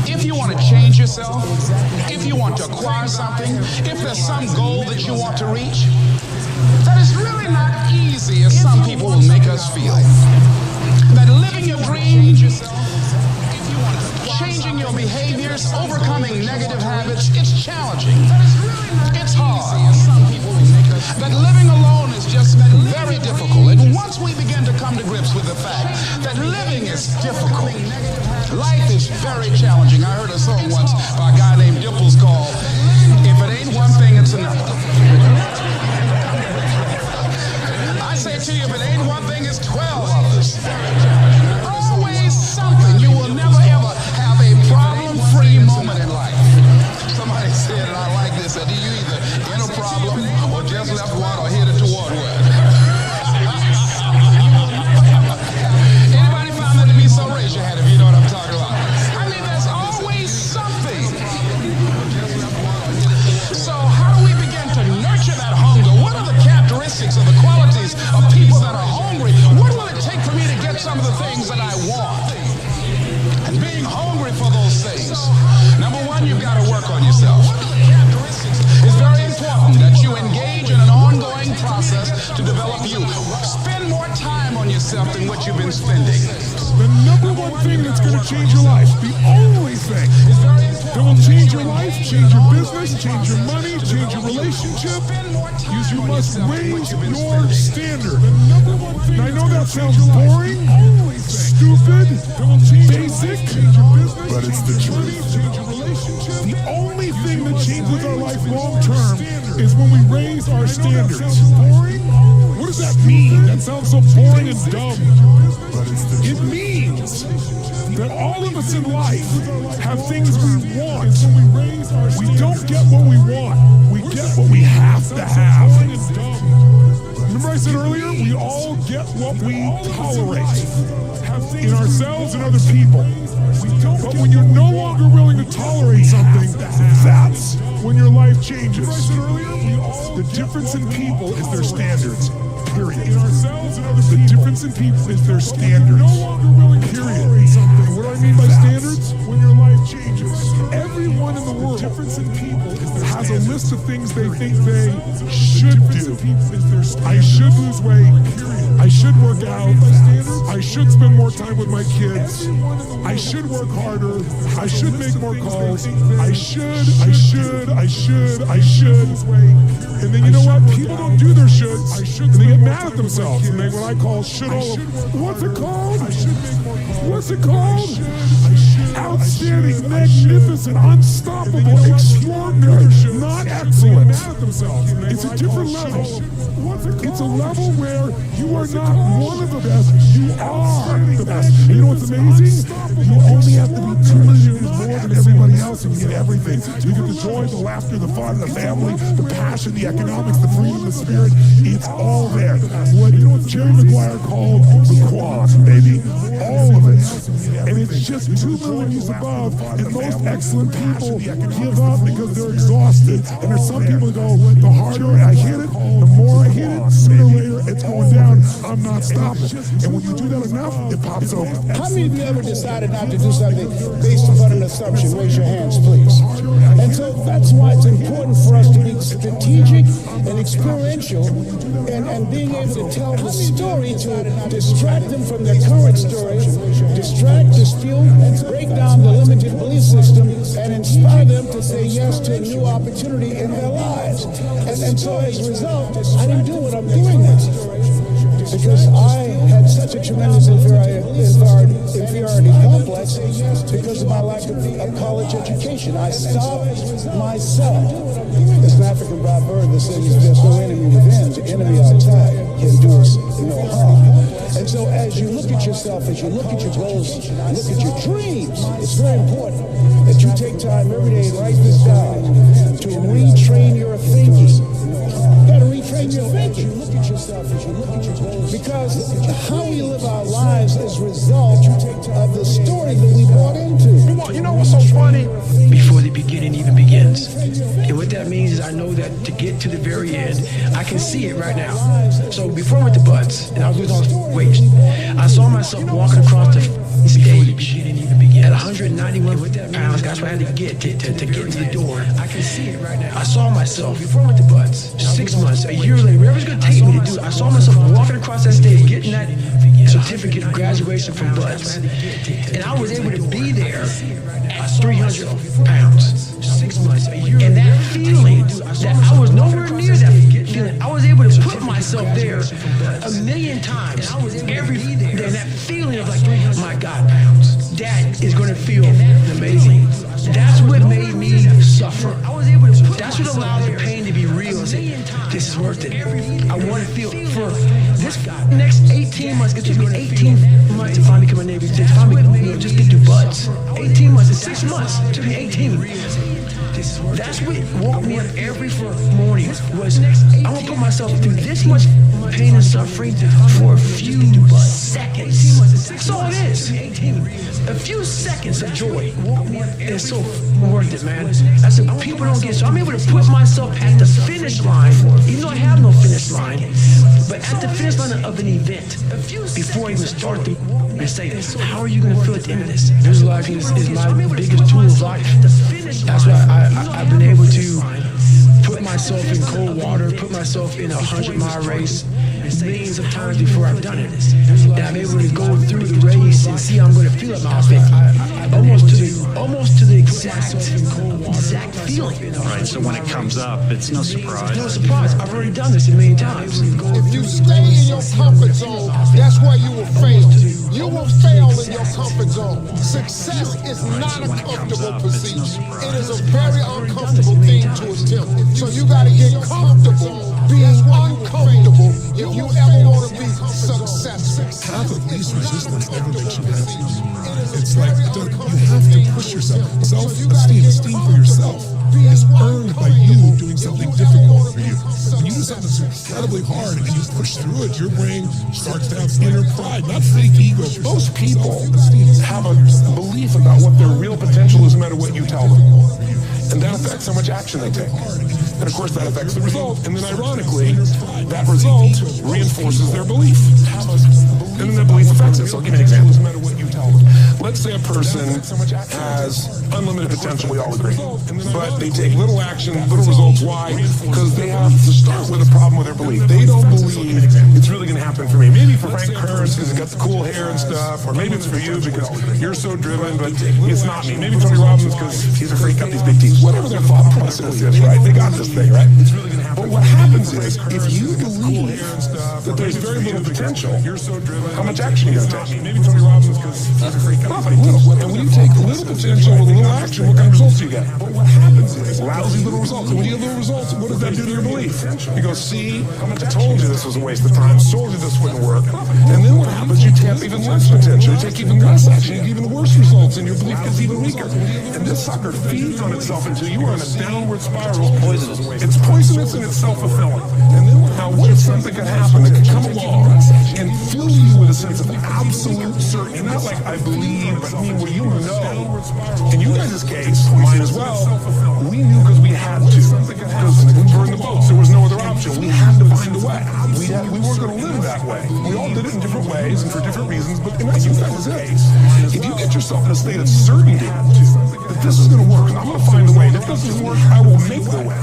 if you want to change yourself, if you want to acquire something, if there's some goal that you want to reach, that is really not easy as some people will make us feel. That living your dream, changing your behaviors, overcoming negative habits, it's challenging. It's hard. That living alone is just very difficult. And once we begin to come to grips with the fact that living is difficult, life is very challenging. I heard a song once by a guy named Dimples called, "If it ain't one thing, it's another." I say to you, if it ain't one thing, it's 12 others. Always something. You will never ever have a problem-free moment in life. Somebody said, and I like this, that you either in a problem or just left one or headed toward one. Anybody found that to be so? Raise your hand if you know what I'm talking about. I mean, there's always something. So how do we begin to nurture that hunger? What are the characteristics or the qualities of people that are hungry? What will it take for me to get some of the things that I want? And being hungry for those things, number one, you've got to work on yourself. It's very important that you engage in an ongoing process to develop you. Spend more time on yourself than what you've been spending. The number one thing that's going to change your life, the only thing that will change your life, change your business, change your money, change your relationship, is you must raise your standard. Now, I know that sounds boring, stupid, basic, but it's the truth. The only thing that changes our life long term is when we raise our standards. What does that mean? That sounds so boring and dumb. It means that all of us in life have things we want. We don't get what we want. We get what we have to have. Remember I said earlier, we all get what we tolerate in ourselves and other people. But when you're no longer willing to tolerate something, that's when your life changes. The difference in people is their standards. Period. The difference in people is their standards. Period. What do I mean by standards? When your life changes. Everyone in the world has a list of things they think they should do. I should lose weight. I I should work out. I should spend more time with my kids. I should work harder. I should make more calls. I should. And then you know what? People don't do their shoulds. And they get mad at themselves. And they what I call should all. What's it called? What's it called? Outstanding, magnificent, unstoppable, extraordinary, not excellent. It's a different level. It's a level where you are not one of the best, you are the best. And you know what's amazing? You only have to be 2 million more than everybody else and you get everything. You get the joy, the laughter, the fun, the family, the passion, the economics, the freedom, the spirit. It's all there. What Jerry Maguire called the quad, baby. All of it. And it's just 2 million above. And most excellent people give up because they're exhausted. And there's some people who go, the harder I hit it, the more I hit it, sooner or later it's going down. I'm not stopping. And when you do that enough, it pops open. How many of you ever decided not to do something based upon an assumption? Raise your hands, please. And so that's why it's important for us to be strategic and experiential and being able to tell the story to distract them from their current story, distract, dispute, and break down the limited belief system and inspire them to say yes to a new opportunity in their lives. And so as a result, I didn't do what I'm doing now because I had such a tremendous inferiority complex because of my lack of college education. I stopped myself. There's an African proverb that says there's no enemy within, the enemy outside can do us no harm. And so as you look at yourself, as you look at your goals, look at your dreams, it's very important that you take time every day and write this down to retrain your thinking. You got to retrain your thinking. Look at yourself as you look at your goals. Because how we live our lives is a result of the story that we bought into. You know what's so funny? Before the beginning even begins. And what that means is I know that to get to the very end, I can see it right now. So before I went to Butts, and I was losing all weight, I saw myself walking across the stage at 191 pounds. That's what I had to get to get into the door. I can see it right now. I saw myself before I went to Butts, 6 months, a year later, whatever it's going to take me to do it, I saw myself walking across that stage, getting that certificate of graduation from Butts. And I was able to be there at 300 pounds, 6 months, a year. And that feeling, that I was nowhere near that feeling. I was able to put myself there a million times every day. And that feeling of like, my God, that is going to feel amazing. That's what made me suffer. That's what allowed the pain to be real and say, this is worth it. I want to feel for this next 18 months. It took me 18 months to finally become a Navy SEAL. Finally, just get to Butts. 18 months and 6 months. It took me 18. That's what woke me up every morning was I want to put myself through this much pain and suffering for a few seconds. That's all it is. A few seconds of joy. It's so worth it, man. That's what people don't get. So I'm able to put myself at the finish line, even though I have no finish line, but at the finish line of an event before I even start the and say, how are you going to feel at the end of this? Visualizing is my biggest tool of life. That's why I've been able to put myself in cold water, put myself in a 100-mile race millions of times before I've done it. And I'm able to go through the race and see how I'm going to feel at my event. Almost to the exact feeling. Right, so when it comes up, it's no surprise. It's no surprise. I've already done this a million times. If you stay in your comfort zone, that's where you will fail. You will fail in your comfort zone. Success is not a comfortable position. It is a very uncomfortable thing to attempt. So you got to get comfortable being uncomfortable if you ever want to be successful. Path of least resistance never makes you happy. It's like you have to push yourself. Esteem for yourself is earned by you doing something difficult for you. When you do something that's incredibly hard and you push through it, your brain starts to have inner pride, not fake ego. Most people have a belief about what their real potential is no matter what you tell them. And that affects how much action they take. And of course that affects the result. And then ironically, that result reinforces their belief. And then that belief affects it. So I'll give you an example. Let's say a person has unlimited potential, we all agree. But they take little action, little results. Why? Because they have to start with a problem with their belief. They don't believe it's really going to happen for me. Maybe for Frank Kurtz because he's got the cool hair and stuff, or maybe it's for you because you're so driven, but it's not me. Maybe Tony Robbins because he's a freak, got these big teeth. Whatever their thought process is, right? They got this thing, right? But what happens is, if you believe that there's very little potential, how much action are you going to take? Maybe Tony Robbins because he's a freak, got little. And when you take little potential with a little action, what kind of results do you get? But what happens is, lousy little results. And when you get little results, what does that do to your belief? You go, see, I told you this was a waste of time, told you this wouldn't work. And then what happens, you tap even less potential, you take even less action, you get even worse results, and your belief gets even weaker. And this sucker feeds on itself until you are in a downward spiral. It's poisonous and it's self-fulfilling. And then now what if something could happen that could come along and fill you with a sense of absolute certainty? Not like I believe, but I mean where you know. In you guys' case, mine as well, we knew because we had to. Because we burned the boats, there was no other option. We had to find a way. We weren't going to live that way. We all did it in different ways and for different reasons, but in you guys' case, if you get yourself in a state of certainty that this is going to work, and I'm going to find a way, and if this doesn't work, I will make the way,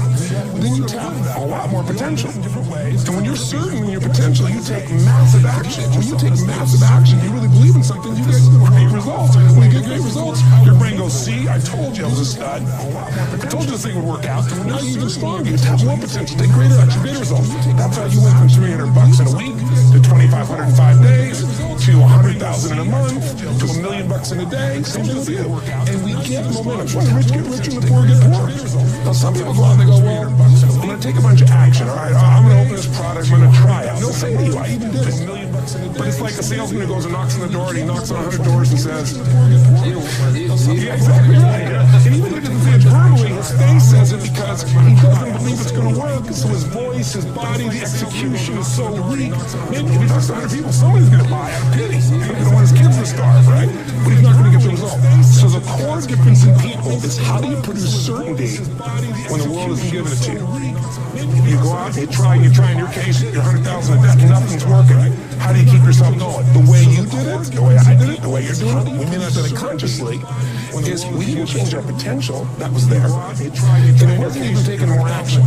then you tap a lot more potential. And when you're certain in your potential, you take massive action. When you take massive action, you really believe in something, you get great results. When you get great results, your brain goes, see, I told you I was a stud. I told you this thing would work out. Now you're even stronger. You tap more potential, take greater action, greater results. That's how you went from $300 in a week to $2,500 in 5 days to $100,000 in a month to $1 million in a day. Same as you. And we get momentum. Why the rich get richer and the poor get poorer? Now some people go out and they go, well, I'm going to take a bunch of action. All right, I'm going to open this product. I'm going to try it. And they'll say to you, I even did it. But it's like a salesman who goes and knocks on the door, and he knocks on 100 doors and says, yeah, exactly right. And even if he doesn't say it verbally, his face says it because he doesn't believe it's going to work. So his voice, his body, the execution is so weak. Maybe if he talks to 100 people, somebody's going to buy out of pity. He's going to want his kids to starve, right? But he's not going to get the result. So the core difference in people is how do you produce certainty when the world isn't giving it to you? You go out and you try, in your case, you're 100,000 in debt, nothing's working. How do you keep yourself going? The way you did it, the way I did it, the way you're doing it, we may not have done it consciously, is we didn't change our potential, that was there. And it wasn't even taking more action.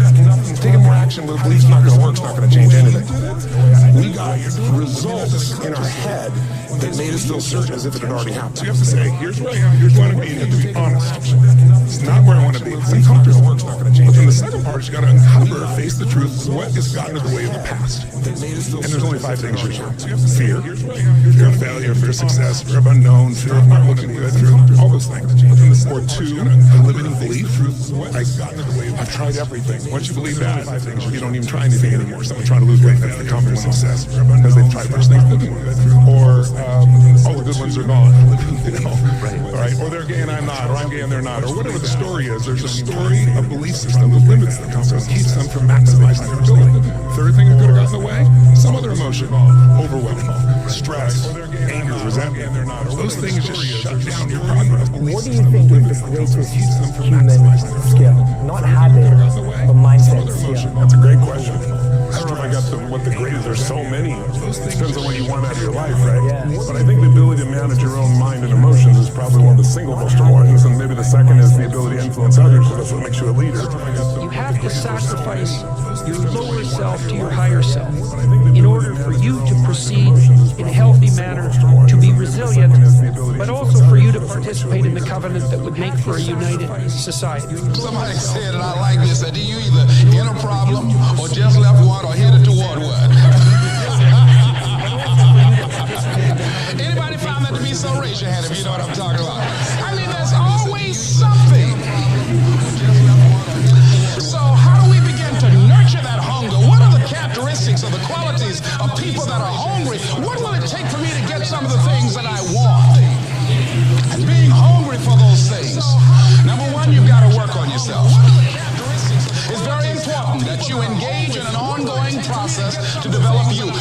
Taking more action with a belief's not going to work, it's not going to change anything. We got results in our head that made us feel certain as if it had already happened. So you have to say, here's where I am, here's where I want to be, and you have to be honest. It's not where I want to be. It's uncomfortable, work's not going to change. But then the second part is you got to uncover, face the truth, what has gotten in the way of the past. And there's only 5 things you're sure. Fear, fear of failure, fear of success, fear of unknown, fear of not looking good, fear of all those things. Or 2, a limiting belief. I've tried everything. Once you believe that, you don't even try anything anymore. Someone trying to lose weight, that's the common success because they've tried those things. Or all the good ones are gone. Right? Or they're gay and I'm not, or I'm gay and they're not, or whatever the story is. There's a story, a belief system that limits them, so it keeps them from maximizing their ability. Third thing that could have gotten in the way, some other emotion, overwhelm, stress, anger, resentment. Those things just shut down your progress. What do you think is the greatest human skill? Not habit, but mindset skill. That's a great question. I don't know if I got what the greatest. There's so many. It depends on what you want out of your life, right? Yeah. But I think the ability to manage your own mind and emotions is probably one of the single most important. And maybe the second is the ability to influence others. So that's what makes you a leader. You have to sacrifice your lower self to your higher self in order for you to proceed in a healthy manner, to be resilient, but also for you to participate in the covenant that would make for a united society. Somebody said, and I like this, that you either in a problem or just left one or headed toward one. Anybody found that to be so? Raise your hand if you know what I'm talking about. I mean, there's always something. So how do we begin to nurture that hunger? What are the characteristics or the qualities of people that are hungry? What will it take for me to get some of the things that I want? And being hungry for those things. Number one, you've got to work on yourself. It's very important that you engage in an ongoing process to develop you.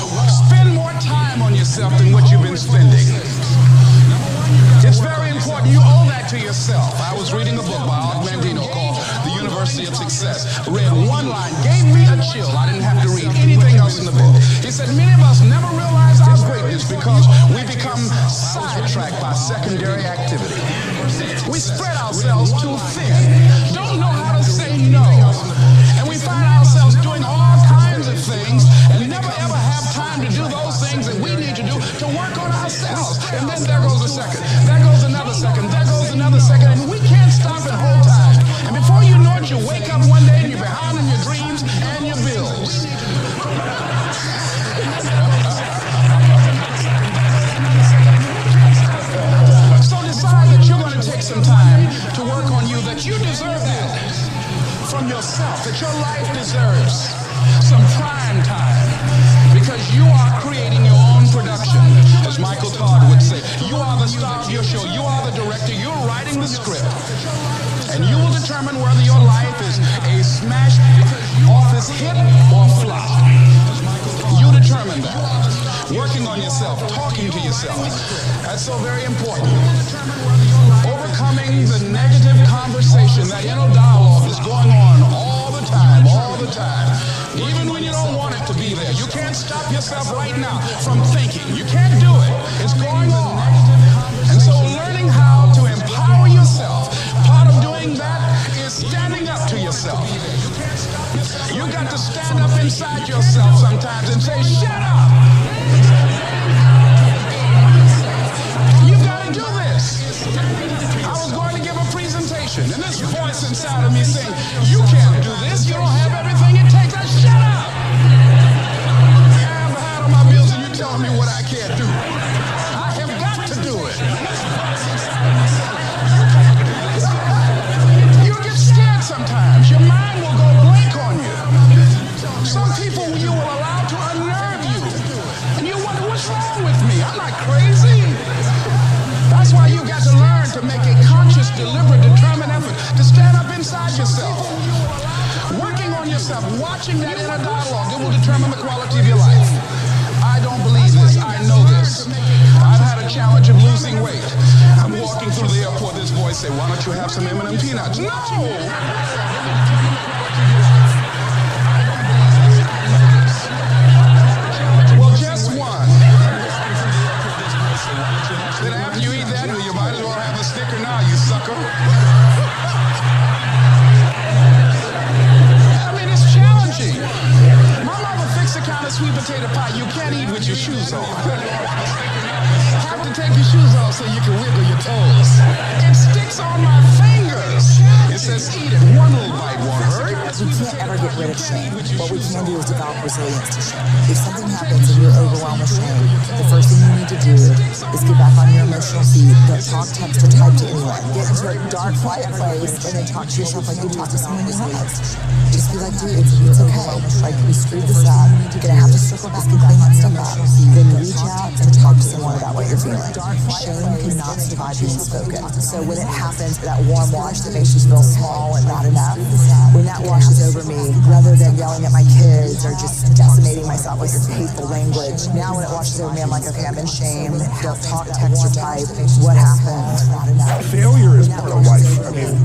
Spend more time on yourself than what you've been spending. It's very important. You owe that to yourself. I was reading a book by Art Mandino called The University of Success. Read one line, gave me a chill. I didn't have to read anything else in the book. He said, many of us never realize our greatness because we become sidetracked by secondary activity. We spread ourselves too thin. Don't know how to say no. And we find ourselves doing all kinds of things and never ever have time to do those And then there goes a second. There goes another second. There goes another second. And we can't stop and hold time. And before you know it, you wake up one day and you're behind on your dreams and your bills. So decide that you're going to take some time to work on you, that you deserve that from yourself, that your life deserves some prime time, because you are creating your own production. As Michael Todd would say, you are the star of your show, you are the director, you're writing the script, and you will determine whether your life is a smash office hit or flop. You determine that. Working on yourself, talking to yourself, that's so very important. Overcoming the negative conversation, that inner dialogue is going on all the time, even when you don't want it to be there. You can't stop yourself right now from thinking. You can't do it. It's going on. And so learning how to empower yourself, part of doing that is standing up to yourself. You got to stand up inside yourself sometimes and say, shut up! You've got to do this. I was going to give a presentation, and this voice inside of me saying, you can't do this, you don't have everything it takes. Shut up! I'm behind on my bills and you're telling me what I can't do. I have got to do it. You get scared sometimes. Your mind will go blank on you. Some people you will allow to unnerve you. And you wonder, what's wrong with me? I'm not crazy. That's why you got to learn to make a conscious, deliberate, determined effort to stand up inside yourself. Working on yourself, watching that inner dialogue, it will determine the quality of your life. I don't believe this. I know this. I've had a challenge of losing weight. I'm walking through the airport, this voice say, why don't you have some M&M peanuts? No! Well, just one. Then after you eat that, you might as well have a Snicker now, you sucker. I mean, it's challenging. My mother fixed a kind of sweet potato pie you can't eat with your shoes on. Have to take your shoes off so you can wiggle your toes. It sticks on my fingers. It says eat it. One little bite won't hurt. We can't ever get rid of shame. What we can do is develop resilience to shame. If something happens and you're overwhelmed with shame, the first thing you need to do is get back on your emotional feet. Don't talk, text, or type to anyone. Get into a dark, quiet place and then talk to yourself like you talk to someone you love. Just be like, dude, it's okay. Like, we screwed this up. You're gonna have to circle back and clean that stuff up. Then reach out and talk to someone about what you're feeling. Shame cannot survive being spoken. So when it happens, that warm wash that makes you feel small and not enough, when that washes over me, rather than yelling at my kids or just decimating myself with your hateful language, now when it washes over me, I'm like, okay, I'm in shame. Don't talk, text, or type. What happened? Not enough. Failure is part of life. I mean,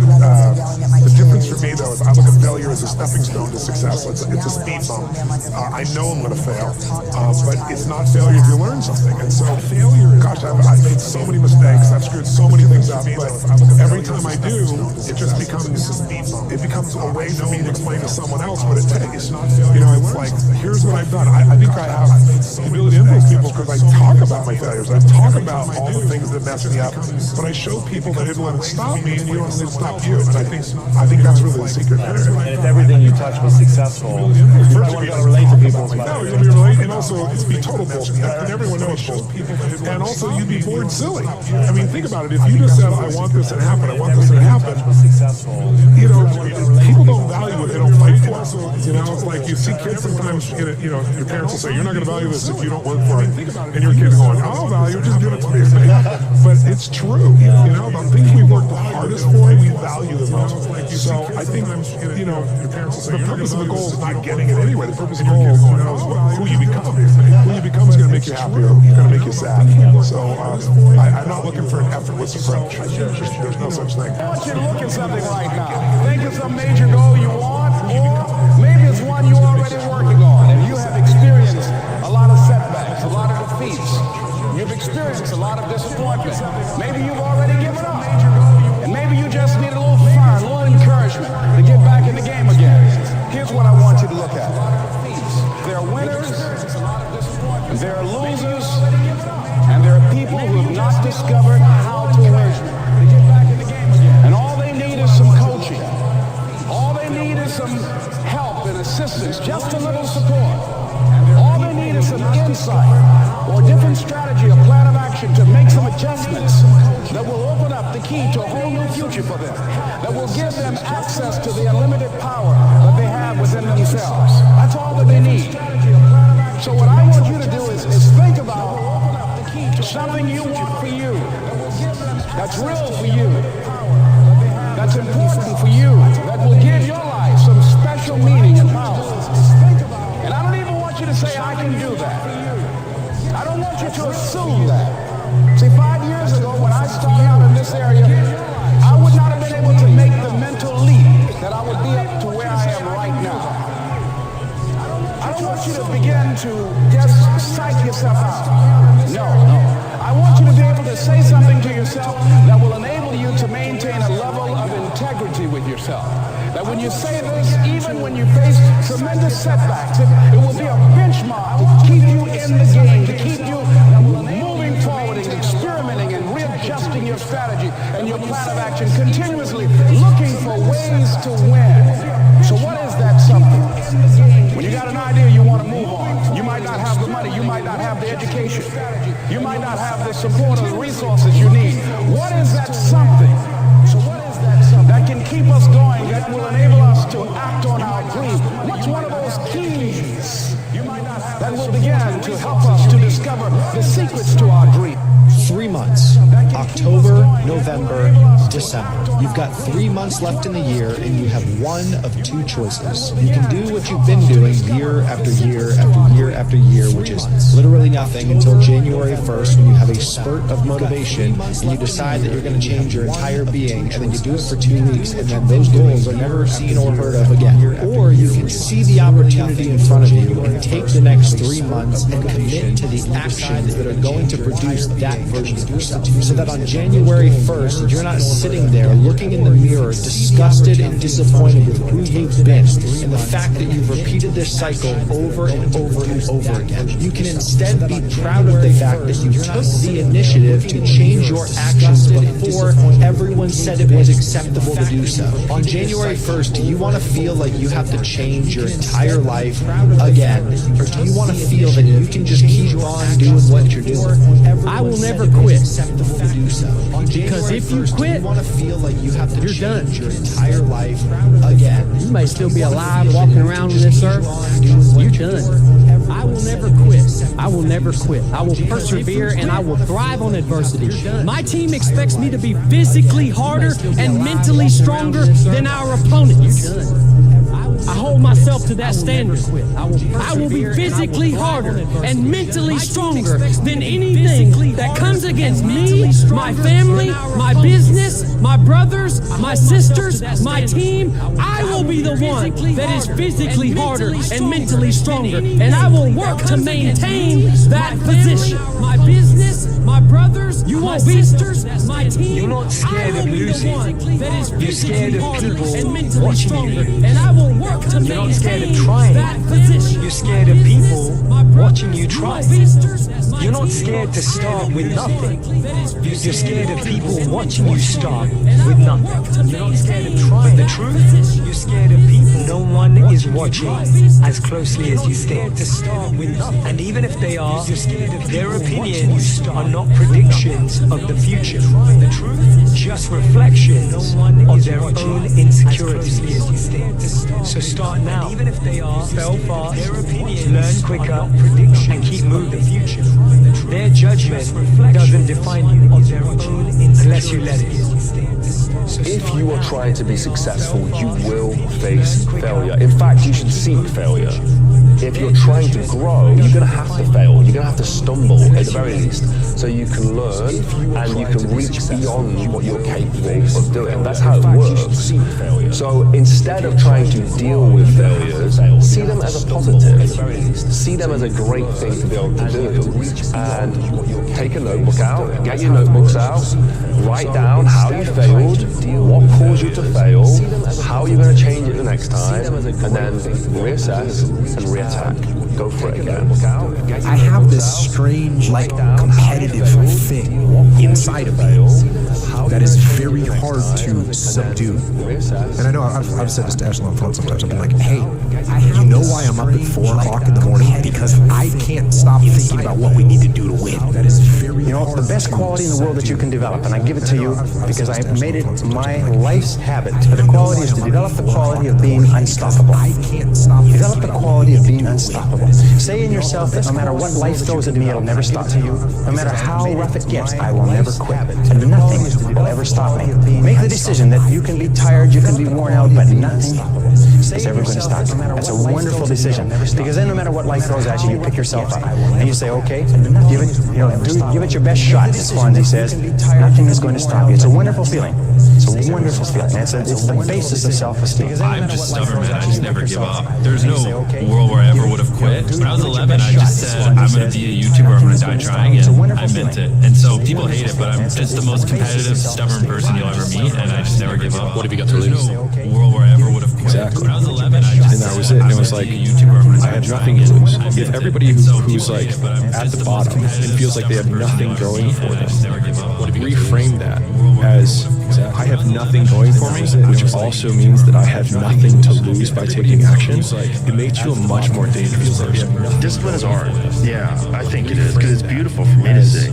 the difference for me, though, is I look at failure as a stepping stone to success. It's a speed bump. I know I'm going to fail, but it's not failure if you learn something. And so failure, gosh, I've made so many mistakes. I've screwed so many things up, but every time I do, it just becomes a way for me to explain to someone else what it takes. You know, it's like, here's what I've done. I think I have the ability to influence people because I talk about my failures. I talk about all the things that mess me up, but I show people that it won't stop me and you don't let it stop you. And I think that's really the secret there. And if everything you touch was successful, you want to relate to people. No, you'll be relate, and also it's be total bullshit. And everyone knows bullshit. And also you'd be bored silly. I mean, think about it. If you just said, I want this to happen, I want this to happen, you know, people don't value it. They don't fight for it. You know, it's like you see kids sometimes, you know, your parents will say, you're not going to value this if you don't work for it. And your kid's going, I'll value it, just give it to me. But it's true. You know, the things we work the hardest for, we value the most. So I think, you know, the purpose of the goal is not getting it anyway. The purpose of the goal is who you become. Who you become is going to make you happier, going to make you sad. So I'm not looking for an effortless approach. There's no such thing. I want you to look at something right now. Think of some major goal you want, or maybe it's one you're already working on, and you have experienced a lot of setbacks, a lot of defeats. You've experienced a lot of disappointment. Maybe you've already given up. And maybe you just need a little fire, a little encouragement to get back in the game again. Here's what I want you to look at. There are winners, there are losers, and And there are people who have not discovered how to win. And all they need is some coaching. All they need is some help and assistance, just a little support. All they need is some insight or different strategy, a plan of action to make some adjustments that will open up the key to a whole new future for them, that will give them access to the unlimited power that they have within themselves. That's all that they need. So what I want you to do is think about something you want for you, that's real for you, that's important for you, that will give your life some special meaning and power. And I don't even want you to say, I can do that. I don't want you to assume that. See, 5 years ago when I started out in this area, I would not have been able to make the mental leap that I would be up to where I am right now. I don't want you to begin to just psych yourself out. No. I want you to be able to say something to yourself that will enable you to maintain a level of integrity with yourself. That when you say this, even when you face tremendous setbacks, it will be a benchmark to keep you in the game, to keep you moving forward and experimenting and readjusting your strategy and your plan of action, continuously looking for ways to win. So what is that something? When you got an idea you want to move on, you might not have the money, you might not have the education, you might not have the support or the resources you need. What is that something that can keep us going, that will enable us to act on our dream? What's one of those keys that will begin to help us to discover the secrets to our dream? 3 months, October, November, December. You've got 3 months left in the year and you have one of two choices. You can do what you've been doing year after year after year after year, which is literally nothing until January 1st when you have a spurt of motivation and you decide that you're going to change your entire being, and then you do it for 2 weeks and then those goals are never seen or heard of again. Or you can see the opportunity in front of you and take the next 3 months and commit to the actions that are going to produce that version of yourself, so that on January 1st you're not sitting there looking in the mirror disgusted and disappointed with who you've been and the fact that you've repeated this cycle over and over and over again. You can instead be proud of the fact that you took the initiative to change your actions before everyone said it was acceptable to do so. On January 1st, do you want to feel like you have to change your entire life again, or do you want to feel that you can just keep on doing what you're doing? I will never quit. Because if you quit, you're done. Your entire life again. You may still be alive walking around on this earth. You're done. I will never quit. I will never quit. I will persevere and I will thrive on adversity. My team expects me to be physically harder and mentally stronger than our opponents. I hold myself to that standard. I will be physically harder and mentally stronger than anything that comes against me, my family, my business, my brothers, my sisters, my team. I will be the one that is physically harder and mentally stronger, and I will work to maintain that position. My business, my brothers, my sisters, my team. You're not scared of losing. You're scared of people and mentally watching stronger, you. and I will work to You're not scared of maintain trying. that position. You're scared of people watching you try. You're not scared to start with nothing. You're scared of people watching you start with nothing. You're not scared of trying. But the truth, you're scared of people. No one is watching as closely as you think. To start with nothing. And even if they are, their opinions are not predictions of the future. The truth, just reflections of their own insecurities. So start now. Even if they are, fail fast, their opinions, learn quicker, and keep moving. Their judgment doesn't define you unless you let it. If you are trying to be successful, you will face failure. In fact, you should seek failure. If you're trying to grow, you're going to have to fail. You're going to have to stumble at the very least, so you can learn and you can reach beyond what you're capable of doing. That's how it works. So instead of trying to deal with failures, see them as a positive. See them as a great thing to be able to do. And take a notebook out, get your notebooks out, write down how you failed, what caused you to fail, how you're going to change it the next time, and then reassess and reattack. Go for it, again. I have this strange, like, competitive thing inside of me that is very hard to subdue. And I know I've said this to Ashley on the phone sometimes. I've been like, hey, you know why I'm up at 4 o'clock in the morning? Because I can't stop thinking about what we need to do to win. That is very You know, the best quality in the world that you can develop, and I give it to you because I made it my life's habit. The quality is to develop the quality of being unstoppable. I can't stop. Develop the quality of being unstoppable. Say in yourself that no matter what life throws at me, it'll never stop you. No matter how rough it gets, I will never quit. And nothing will ever stop me. Make the decision that you can be tired, you can be worn out, but nothing is ever going to stop you. That's a wonderful decision, because then no matter what life throws at you, you pick yourself up and you say, okay, give it your best shot. As Fonzie says, nothing is going to stop you. It's a wonderful feeling. It's a wonderful feeling. It's the basis of self-esteem. I'm just stubborn, man. I just never give up. There's no world where I ever would have quit. When I was 11, I just said, I'm going to be a YouTuber, I'm going to die trying, and I meant it. And so people hate it, but I'm just the most competitive, stubborn person you'll ever meet, and I just never give up. What have you got to lose? No world where I ever would have quit. Exactly. When I was 11, I just and that was it. And it was like, I had nothing to lose. If everybody who's like at the bottom and feels like they have nothing going for them, reframe that as I have nothing going for me, which also means that I have nothing to lose by taking action. It makes you a much more dangerous person. Discipline is hard. Yeah, I think it is, because it's beautiful for me to see.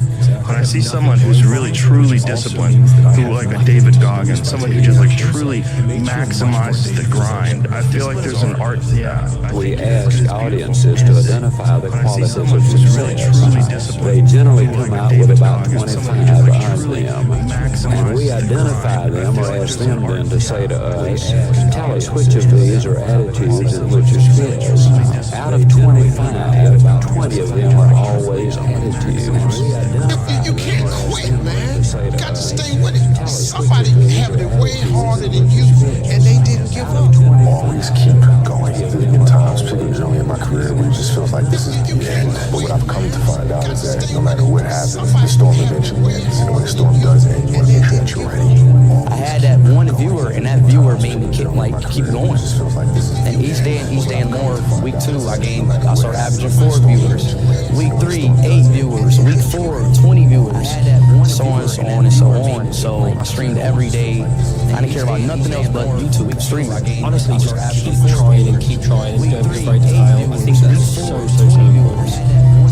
When I see someone who's really truly disciplined, who like a David Goggins, someone who just like truly maximizes the grind, I feel like there's an art. Yeah. We ask audiences to identify the qualities of success. They generally come out with about 25 of them, and we identify them or ask them then to say to us, tell us which of these are attitudes and which is skills. Out of 25, 20 of them are always attitudes. You can't quit, man. You got to stay with it. Somebody having it way harder than you, and they didn't give up. Always keep going. There's been times, particularly early in my career, where it just feels like this is the end. But what I've come to find out is that no matter what happens, the storm eventually ends. And when the storm does end, you want to make sure that you're ready. I had that one viewer, and that viewer made me keep going. And each day and more. Week 2, I started averaging 4 viewers. Week 3, 8 viewers. Week 4, 20 viewers. So on and so on and so on. So I streamed every day. I didn't care about nothing else but YouTube streaming. Honestly, just keep trying and don't be afraid to fail. I think that's so important.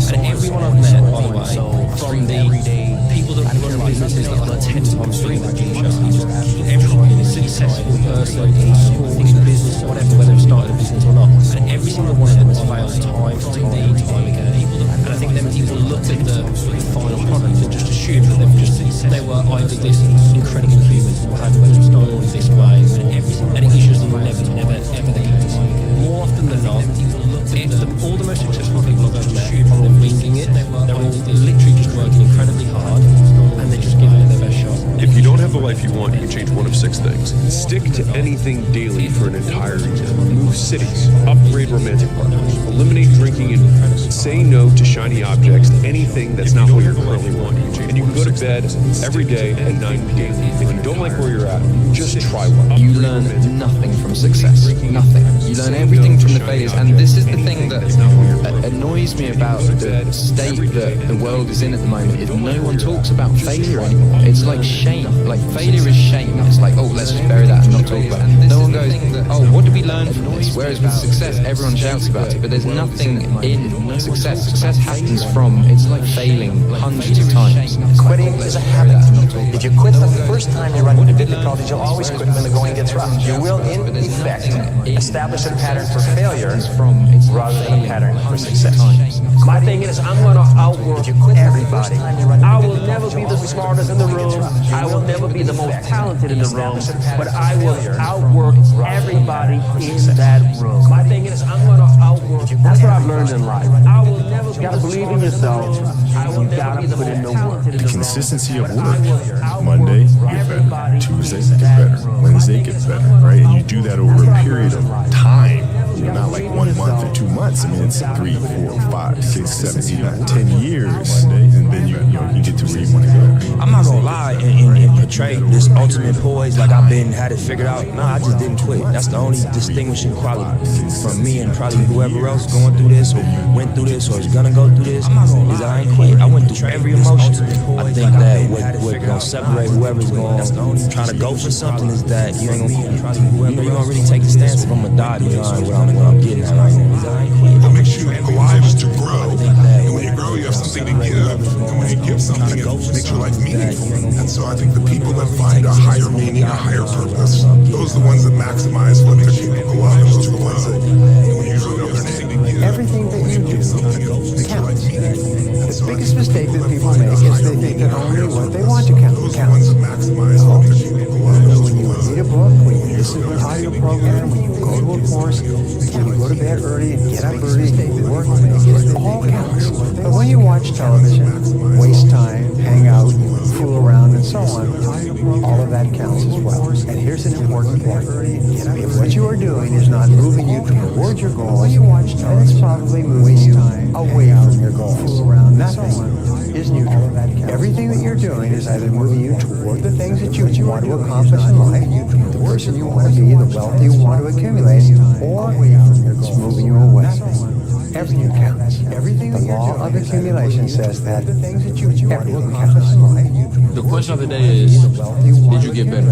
And everyone I've met, by the way, from the people that run businesses that are 10 times streaming, everyone is successful person in school, in business, whatever, whether they've started a business or not. And every single one of them has failed time again. And I think then people look at the final product and just assume that they were either this incredible human or had started this way, and it is just never ever the case. More often than not, all the most successful people I've ever met are winging it. They're all literally just working incredibly hard, and they're just giving it their best shot. If you don't have the life you want, you can change one of 6 things. Stick to anything daily for an entire year. Move cities. Upgrade romantic partners. Eliminate drinking and say no to shiny objects, anything that's not what you're currently wanting. And you can go to bed every day at 9 p.m. If you don't like where you're at, just try one. You learn nothing from success. Nothing. You learn everything from the failures. And this is the thing that annoys me about the state that the world is in at the moment, is no one talks about failure anymore. It's like shame. Like failure is shame. It's like, oh, let's just bury that and not talk about it. No one goes, oh, what did we learn from this? Whereas with success, everyone shouts about it, but there's nothing in success. Success happens from failing hundreds of times. Quitting is a habit. If you quit the first time you run into difficulties, you'll always quit when the going gets rough. You will, in effect, establish a pattern for failure rather than a pattern for success. My thing is, I'm going to outwork everybody. I will never be the smartest in the room. I will never be the most talented in the room. But I will outwork everybody in that room. My thing is, I'm going to outwork. That's what I've learned in life. I will never. You got to believe in yourself. You got to put in the work. The consistency of work. Monday, get better. Tuesday, get better. Wednesday, get better. Right? And you do that over a period of time. Not like 1 month or 2 months. I mean, it's 3, 4, 5, 6, 7, 8, 9, 10 years. And then you get to where you want to go. I'm not gonna lie, in portray this ultimate poise, like I've been had it figured out. Nah, I just didn't quit. That's the only distinguishing quality from me and probably whoever else going through this or went through this or is gonna go through this, is I ain't quit. I went through every emotion. I think that what gonna separate whoever's gonna try to go for something is that you ain't gonna quit. You know, you're gonna really take the stance if I'm gonna die behind what I'm getting at right now. What makes you alive is to grow. And when you grow, you have something to give. And when you give something, it makes your life meaningful. And so I think the people that find a higher meaning, a higher purpose, those are the ones that maximize what they're capable of. And those are the ones that usually know their name. Everything that you do counts. The biggest mistake that people make is they think that only what they want to count counts. When you read a book, when you listen to an audio program, when you go to a course, when you go to bed early and get up early and work, it all counts. But when you watch television, waste time, hang out, fool around, and so on, all of that counts as well. And here's an important point. If what you are doing is not moving you towards your goals, then it's probably moving you away from your goals. Nothing is neutral. Everything that you're doing is either moving you toward the things that you want to accomplish in life, the person you want to be, the wealth you want to accumulate, or it's moving you away. Everything counts. The law of accumulation says that everything counts. The question of the day is, did you get better?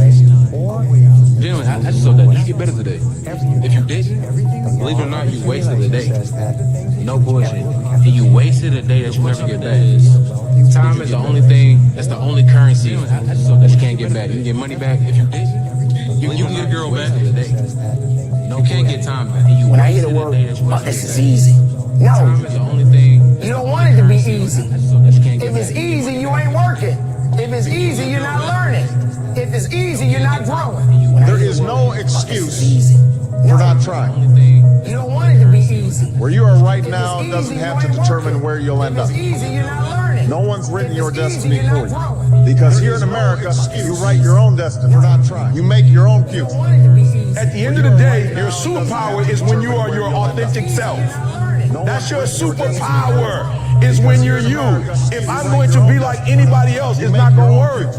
Genuinely, I just thought that. Did you get better today? If you didn't, believe it or not, you wasted the day. No bullshit. And you wasted a day that you never get back. Time is the only thing, that's the only currency that you can't get back. You can get money back if you didn't. You can get a girl back. You can't get time back. When I hear the word, oh, this is easy. No, you don't want it to be easy. If it's easy, you ain't working. If it's easy, you're not learning. If it's easy, you're not growing. There is no excuse for not trying. You don't want it to be easy. Where you are right now doesn't have to determine where you'll end up. If it's easy, you're not learning. No one's written your destiny for you. Because here in America, you write your own destiny. You make your own future. At the end of the day, your superpower is when you are your authentic self. That's your superpower, is when you're you. If I'm going to be like anybody else, it's not going to work.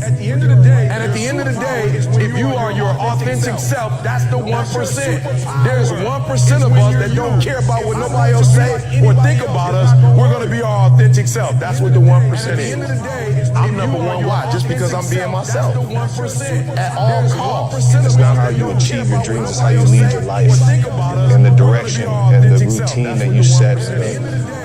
At the end of the day, and at the end of the day, if you are your authentic self, that's the 1%. There's 1% of us that don't care about what nobody else say or think about us. We're going to be our authentic self. That's what the 1% is. I'm number one. Why? Just because I'm being myself. At all costs. It's not how you achieve your dreams, it's how you lead your life. And the direction and the routine that you set,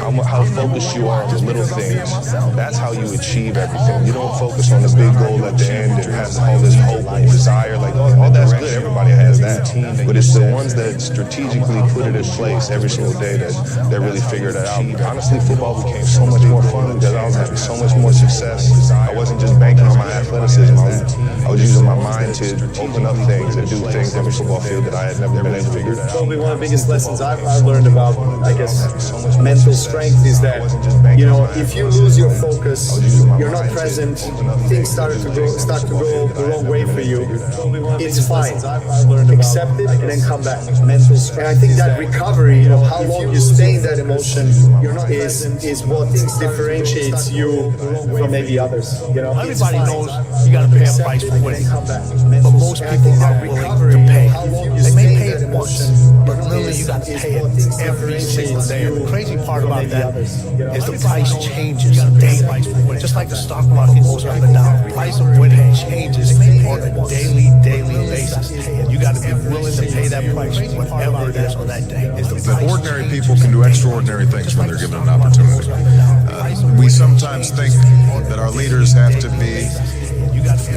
how focused you are on the little things. That's how you achieve everything. You don't focus on the big goal at the end and have all this hope and desire. Like, oh, that's good. Everybody has that. But it's the ones that strategically put it in place every single day that really figure that out. Honestly, football became so much more fun because I was having so much more success. I wasn't just banking on my athleticism. I was using my mind to open up things and do things on the football field that I had never been able to figure out. Probably one of the biggest lessons I've learned about, I guess, mental strength is that, you know, if you lose your focus, you're not present, things start to go the wrong way for you, it's fine. Accept it and then come back. Mental strength. And I think that recovery of how long you stay in that emotion is what differentiates you from maybe others. You know, everybody knows you got to pay a price for winning, but most people aren't willing to pay. They may pay it once, but really you got to pay it every single day. And the crazy part about that is the price changes daily. Just like the stock market goes up and down, the price of winning changes on a daily basis. You got to be willing to pay that price, whatever it is on that day. That ordinary people can do extraordinary things when they're given an opportunity. We sometimes think that our leaders have to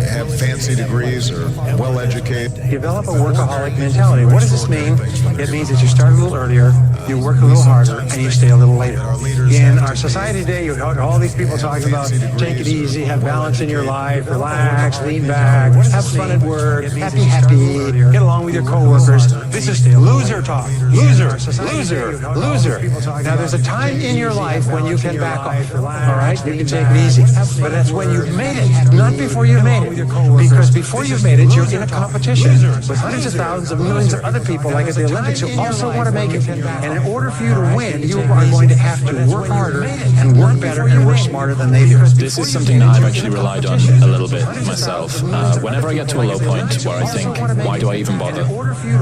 have fancy degrees or well-educated. Develop a workaholic mentality. What does this mean? It means that you start a little earlier, you work a little harder, and you stay a little later. In our society today, you hear all these people talking about take it easy, have balance in your life, relax, lean back, have fun at work, happy, get along with your coworkers. This is loser talk. Loser. Now, there's a time in your life when you can back off, all right? You can take it easy. But that's when you've made it, not before you've made it. Because before you've made it, you're in a competition with hundreds of thousands of millions of other people, like at the Olympics, who also want to make it. And in order for you to win, you are going to have to work harder and work better and work smarter. smarter than they do. This is something that I've actually relied on a little bit myself. Whenever I get to a low point where I think, why do I even bother?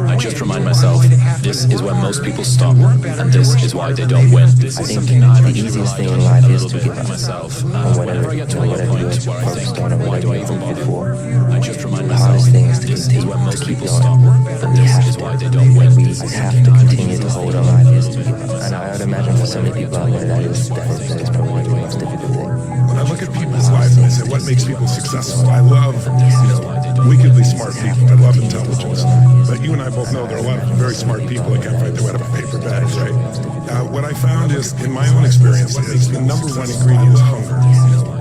I just remind myself, this is where most people stop, and this is why they don't win. This is something that I've actually relied on a little bit myself. Whenever I get to a low point where I think, why do I even bother? I just remind myself, this is where most people stop, and this is why they don't win. We have to continue to hold on. And I would imagine for so many people out there, that is probably the most difficult thing. When I look at people's lives and I say, what makes people successful? I love, wickedly smart people. I love intelligence. But you and I both know there are a lot of very smart people that can't fight their way out of a paper bag, right? What I found is, in my own experience, is the number one ingredient is hunger.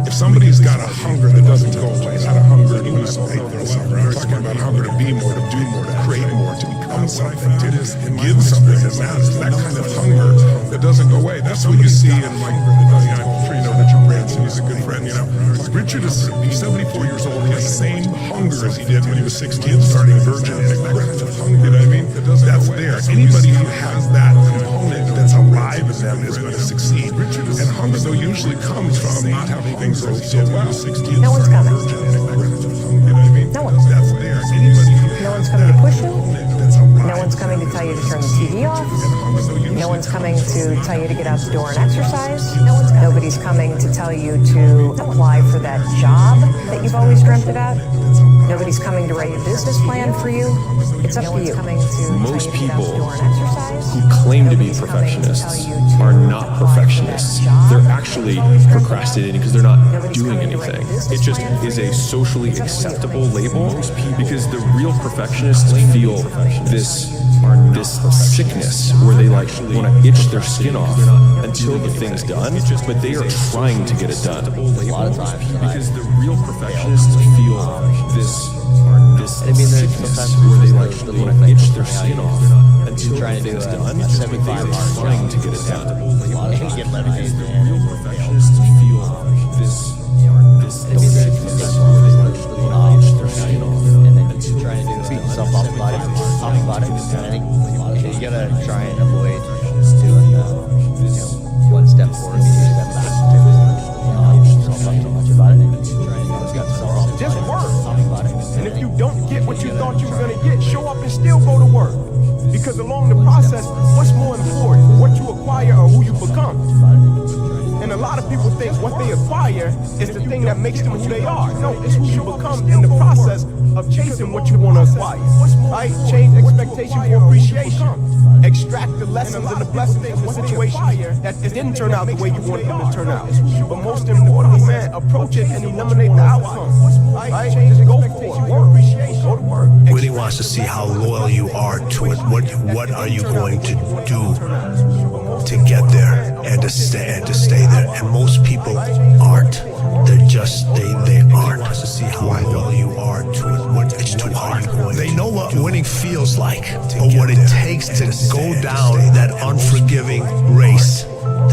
If somebody's got a hunger that doesn't go away, not a hunger, you and I both know there's hunger. I'm talking about hunger to be more, to do more, to create more, to become something, to give something that matters. That kind of hunger that doesn't go away. That's what you see in, like, I'm sure you know Richard Branson. He's a good friend, you know. Richard is 74 years old. He has the same hunger as he did when he was 16, starting Virgin and aggressive hunger. You know what I mean? That's there. Anybody who has that component that's alive in them is going to succeed. And hunger, though, usually comes from not having things go so well. No one's coming. No one. That's there. Anybody who no one's coming to push you. No one's coming to tell you to turn the TV off. No one's coming to tell you to get out the door and exercise. Nobody's coming to tell you to apply for that job that you've always dreamt about. Nobody's coming to write a business plan for you. It's up to you. Most people who claim to be perfectionists are not perfectionists. They're actually procrastinating because they're not doing anything. It just is a socially acceptable label because the real perfectionists feel this sickness where they like want to itch their skin off until the thing's done, but they are trying to get it done. A lot of times, because the real perfectionists feel this sickness where they like want to itch their skin off until the thing's done, but they are trying to get it done. A lot of times, because the real perfectionists feel this sickness where they like want to itch their skin off until try and do beat yourself up about it. I think you gotta try and avoid doing one step forward, two step back. Don't talk too much about it. Just work. And if you don't get what you thought you were gonna get, show up and still go to work. Because along the process, what's more important, what you acquire or who you become? And a lot of people think what they acquire is the thing that makes them who they are. No, it's who you become in the process of chasing what you want to acquire. Right? Change expectation for appreciation. Extract the lessons and the blessings from situations that didn't turn out the way you wanted them to turn out. But most importantly, man, approach it and eliminate the outcome. Right? Just go for it. Go to work. Really wants to see how loyal you are to it. What are you going to do to get there and to stay there? And most people aren't. They're just they aren't. To see how loyal you are to it. It's too hard. They know what winning feels like, but what it takes to go down that unforgiving race,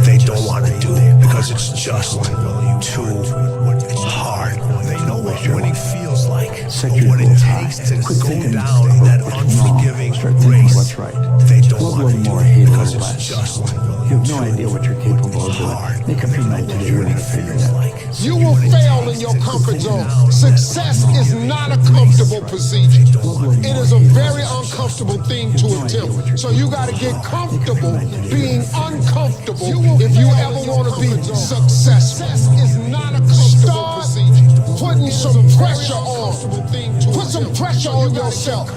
they don't want to do because it's just too hard. They know what winning feels like, but what it takes to go down that unforgiving race, they don't want to do it because it's just you have no idea what you're capable of doing. Make up your mind today, you're going to figure it out. You will fail in your comfort zone. Success is not a comfortable procedure. It is a very uncomfortable thing to attempt. So you got to get comfortable being uncomfortable if you ever want to be successful. Is not a comfortable procedure. Putting some pressure on. Put some pressure on yourself.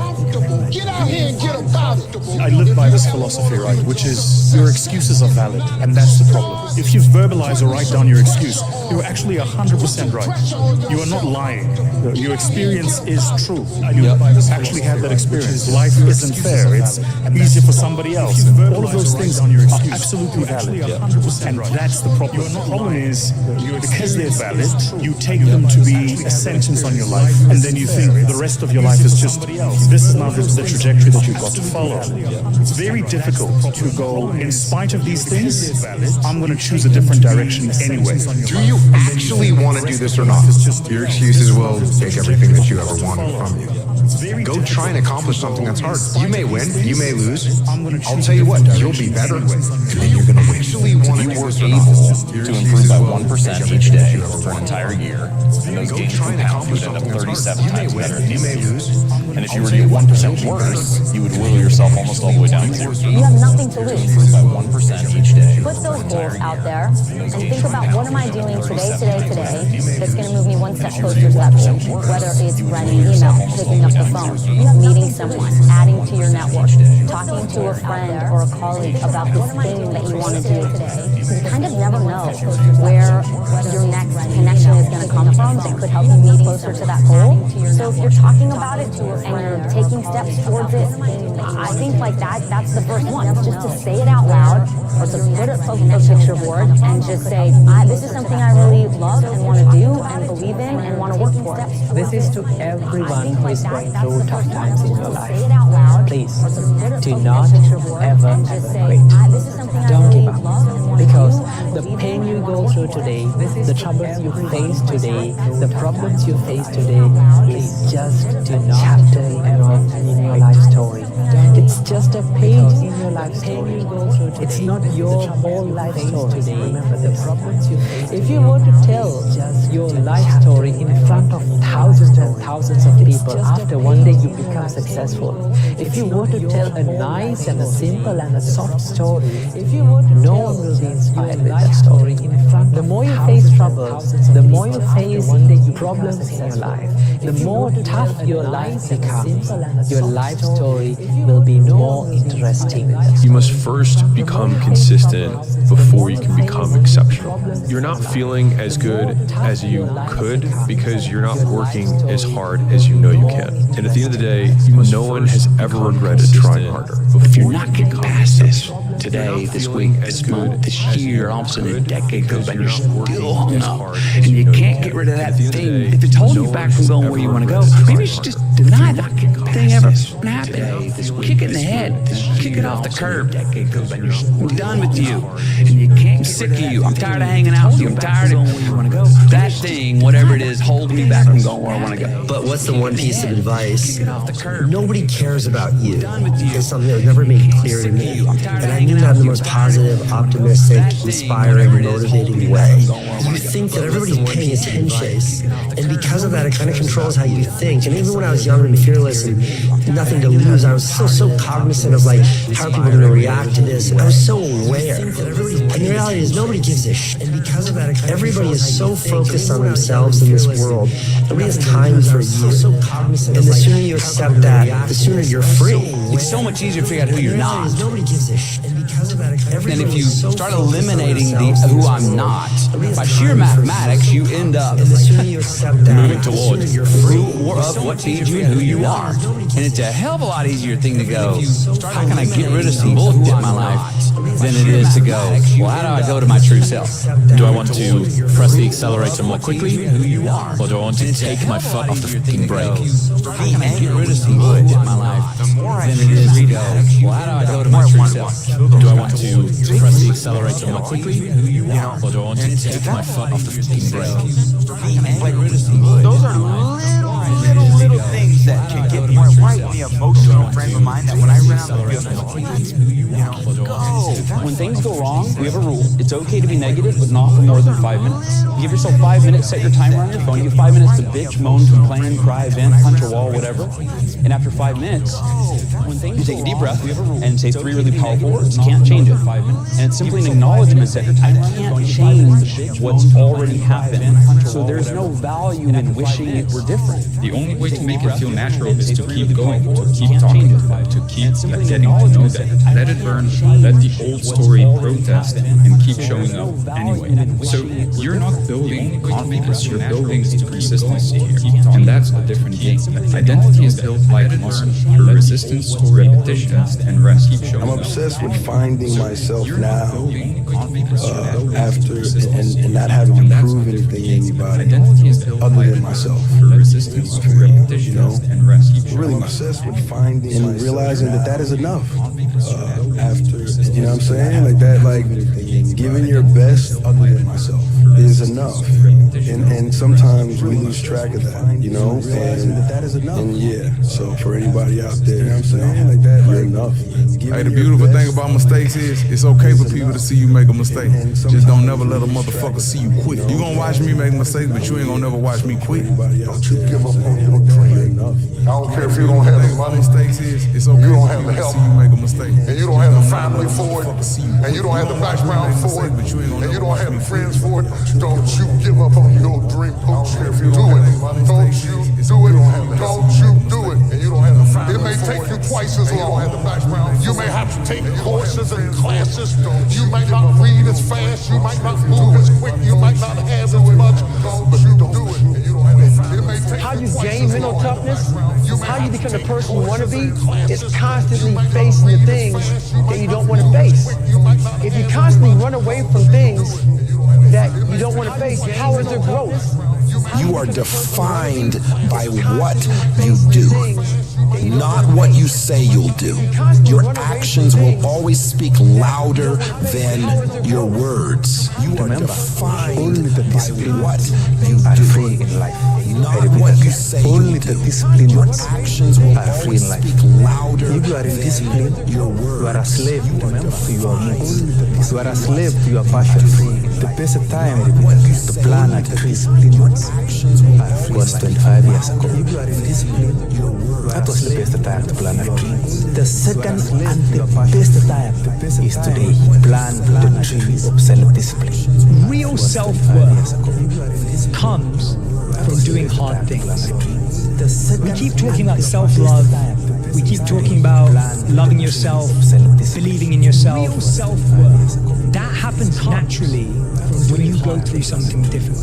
Get out here and get about it. I live by this philosophy, right, which is your excuses are valid, and that's the problem. If you verbalize or write down your excuse, you're actually 100% right. You are not lying. Your experience is true. You actually had that experience. Life isn't fair. It's easier for somebody else. All of those things are absolutely valid. And that's the problem. The problem is, because they're valid, you take them to be a sentence on your life, and then you think the rest of your life is just, this is not the trajectory that you've got to follow. It's very difficult to go, in spite of these things, I'm going to choose a different direction anyway. Do you actually want to do this or not? Your excuses will take everything that you ever wanted from you. Go try and accomplish something that's hard. You may win, you may lose. I'll tell you what, you'll be better, and then you're going to win. If you were able to improve by 1% each each day for an entire year, and those gains compound, you would end up 37 times better at the end of the year. And if you were to get 1% worse, you would will yourself almost all the way down to 0. You have nothing to lose. Improve by 1% each day. Put those goals out there and think about what am I doing today that's going to move me one step closer to that goal. Whether it's writing an email, picking up the phone, meeting someone, adding to your network, talking to a friend or a colleague about this thing that you want to do today. You kind of never know where your next connection is going to come from that could help you meet closer to that goal. So if you're talking about it and you're taking steps towards it, I think like that's the first one. It's just to say it out loud or to put it on a picture board and just say, this is something I really love and want to do and believe in and want to work for. This is to everyone who is going through tough times in your life. Please, do not ever quit. Don't give up. Because the pain you go through today, the troubles you face today, the problems you face today is just a chapter in your life story. It's just a page in your life story. It's not your whole life story. Remember the problems you face. If you were to tell your life story in front of thousands and thousands of people after one day you become successful, if you were to tell a nice and a simple and a soft story, no one will be inspired with that story. The more you face troubles, the more you face problems in your life, the more tough your life becomes, your life story will be more interesting. You must first become consistent before you can become exceptional. You're not feeling as good as you could because you're not working as hard as you know you can. And at the end of the day, no one has ever regretted trying harder. If you're not getting past this today, this week, this month, this year, all of a sudden a decade goes by and you're still hung up, and you can't get rid of that thing. If it's holding you back from going where you want to go, maybe you should just deny that thing ever happened. Kick it in the head. Kick it off the curb. I'm done with you. I'm sick of you. I'm tired of hanging out with you. I'm tired of that thing, whatever it is, holding me back from going where I want to go. But what's the one piece of advice? Nobody cares about you. It's something that was never made clear to me. And I mean that in the most positive, optimistic, inspiring, motivating way. You think that everybody's paying attention. And because of that, it kind of controls how you think. And even when I was young and fearless and nothing to lose, I was still so cognizant of like, how are people going to react to this? And I was so aware. And the reality is nobody gives a shit. And because of that, everybody is so focused on themselves in this world. Nobody has time for you. And the sooner you accept that, the sooner you're free. It's so much easier to figure out who you're not. Nobody gives a shit. And because of that, and if you start eliminating the who I'm not, by sheer mathematics, you end up moving towards what feeds you and who you are. And it's a hell of a lot easier thing to go, how can I get rid of some bullshit in my life, than it is to go, well, how do I go to my true self? Do I want to press the accelerator more quickly? Or do I want to take my foot off the fucking brake? How can I get rid of some bullshit in my life, than it is to go, well, how do I go to my true self? Do I want to press the accelerator more quickly? Or do I want to take my foot off the fucking brake? Those are little things that can get me right in the emotional frame of mind that when I run out of the go. When things go wrong, we have a rule. It's okay to be negative, but not for more than 5 minutes. Give yourself 5 minutes, set your timer on your phone. You have 5 minutes to bitch, moan, complain, cry, vent, punch a wall, whatever. And after 5 minutes, you take a deep breath and say 3 really powerful words. You can't change it. And it's simply an acknowledgement, set your timer. You can't change what's already happened. So there's no value in wishing it were different. The only way to make it feel natural is to keep going, to keep talking, to keep getting to know them. Let it burn, let the old story protest, and keep showing up anyway. So you're not building confidence, you're building consistency here. And that's a different game. Identity is built like muscle, through resistance to repetition and rest. Keep showing up. I'm obsessed with finding myself now after and not having to prove anything to anybody other than myself. Resistance to repetition and rest. Really obsessed with finding and realizing that is enough. After, you know what I'm saying? Like that, like giving your best other than myself is enough. And sometimes we lose track of that, you know? And yeah, so for anybody out there, you're enough. Hey, the beautiful thing about mistakes is it's okay for people to see you make a mistake. Just don't never let a motherfucker see you quit. You gonna watch me make mistakes, but you ain't gonna never watch me quit. Don't you give up on your dream. I don't care if you don't have the money. Mistakes is it's okay you don't for have people the to help. see you make a mistake. And you don't have the family for it. And you don't have the background for it. And you don't have the friends for it. Don't you give up on your dream. Don't you do it. Don't you do it. Don't you do it. And you don't have the family. It may take you twice as long. You may have to take courses and classes. You might not read as fast. You might not move as quick. You might not have as much. But you don't do it. And you don't have it. It may take How you gain mental toughness, how you become the person you want to be, is constantly facing the things that you don't want to face. If you constantly run away from things that you don't want to face, how is there growth? You are defined by what you do, not what you say you'll do. Your actions will always speak louder than your words. You are defined by what you do, not what you say you'll do. Your actions will always speak louder If you are in discipline, your words. you are a slave, remember, to your moods. You are a slave to your passion. The best time to plan a trip was 25 years ago. That was the best time to plan a trip. The second and the best time is today. Plan the trip of self-discipline. Real self-worth comes from doing hard things. We keep talking about self-love. We keep talking about loving yourself, believing in yourself. Real self-worth, that happens naturally when you go through something different.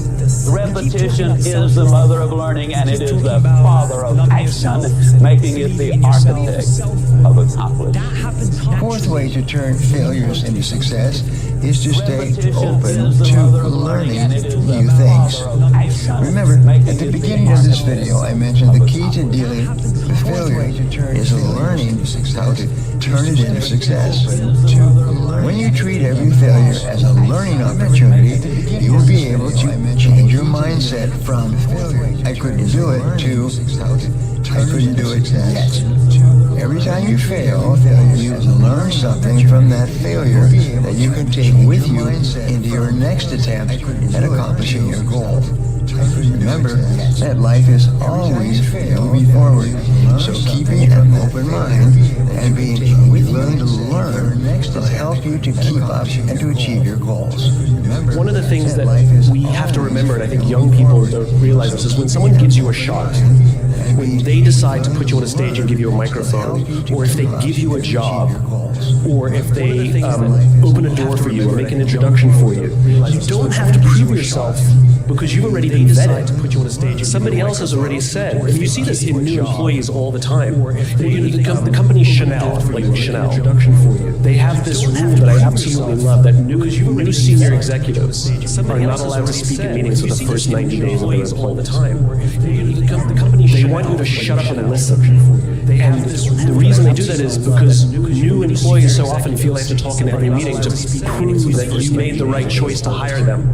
Repetition is the mother of learning, and it is the father of action, making it the architect of accomplishment. Fourth way to turn failures into success is to stay open to learning new things. Remember, at the beginning of this video, I mentioned the key to dealing with failure is learning how to turn it into success. When you treat every failure as a learning opportunity, you will be able to change your mindset from I couldn't do it to I couldn't do it yet. Every time you fail, you learn something from that failure that you can take with you into your next attempt at accomplishing your goal. Remember that life is always moving forward, so keeping an open mind and being willing to learn will help you to keep up and to achieve your goals. One of the things that we have to remember, and I think young people don't realize this, is when someone gives you a shot, when they decide to put you on a stage and give you a microphone, or if they give you a job, or if they open a door for you or make an introduction for you, you don't have to prove yourself because you've already been vetted. Somebody else has already said, and you see this in new employees all the time. The company Chanel, like Chanel, they have this rule that I absolutely love, that new senior executives are not allowed to speak in meetings for the first 90 days of their employment. They want you to shut up and listen. And the reason they do that is because new employees so often feel they have to talk in every meeting to prove that you made the right choice to hire them.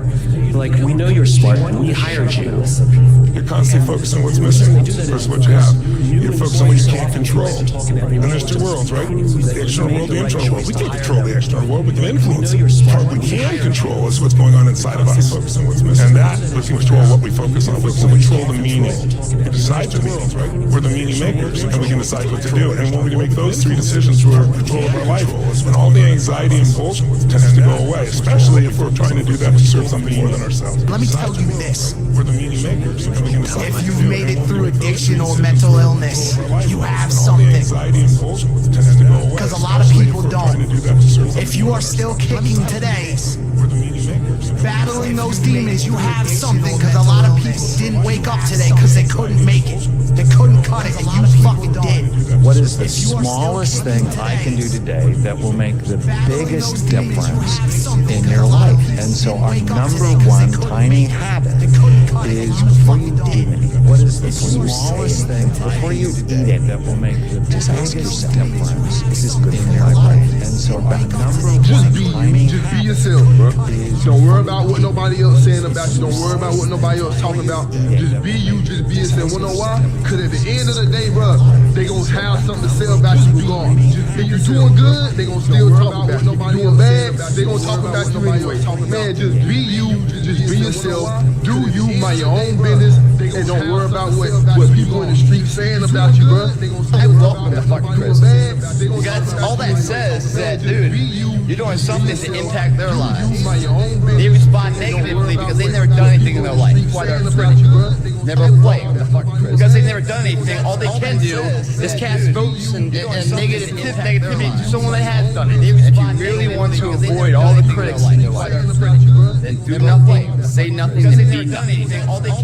Like, we know you're smart, we hired you. You're constantly focused on what's missing versus what you have. You're focused on what you can't control. And there's two worlds, right? The external world, the internal world. We can't control the external world, we can influence it. What we can control is what's going on inside of us. And that, we can control what we focus on. We can control the meaning. We decide the meanings, right? We're the meaning makers, and we can decide what to do. And when we make those three decisions, we're in control of our life. And all the anxiety and bullshit tends to go away, especially if we're trying to do that to serve something more than ourselves. Let me tell you this. We're the meaning makers, and we can decide. If you've made it through addiction or mental illness, you have something. Because a lot of people don't. If you are still kicking today, battling those demons, you have something. Because a lot of people didn't wake up today because they couldn't make it. They couldn't cut it, and you fucking did. What is the smallest thing I can do today that will make the biggest difference in your life? And so our number one tiny habit is before you eat anything. What is the smallest thing before you eat it that will make the biggest difference in your life? And so our number one tiny just be yourself, bro. Don't worry about what nobody else saying about about you. Don't worry about what nobody else talking about. Just be you, just be yourself. You know why? Because at the end of the day, bro, they gonna have something to say about you regardless. If you're doing good, they gonna still talk about you. If you're doing bad, they gonna talk about you anyway. Man, just be you, just be yourself. Do you, mind your own business, and don't worry about what people in the street saying about you, bro. I welcome the fucking criticism. Because all that says is that, dude, you're doing something to impact their lives. They respond negatively because they've never done anything in their life. That's why they're afraid. Never blame the fucking criticism. Because they've never done anything, all they can do is cast votes and negativity to someone that has done it. If you really want to avoid all the critics in your life, then do nothing, say nothing, and be nothing.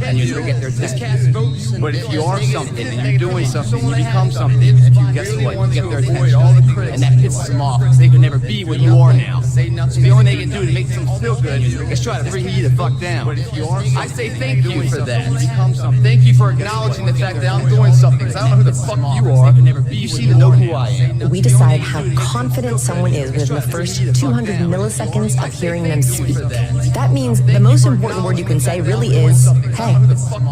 And you're going to get their attention. But if you are something and you're doing something, you become something, if you guess what, you get their attention. And that pisses them off because they can never be what you are now. So the only thing they can do to make them feel good is try to bring you the fuck down. I say thank you for that. Thank you for acknowledging the fact that I'm doing something, because I don't know who the fuck you are, but you seem to know who I am. We decide how confident someone is within the first 200 milliseconds of hearing them speak. That means the most important word you can say really is, hey.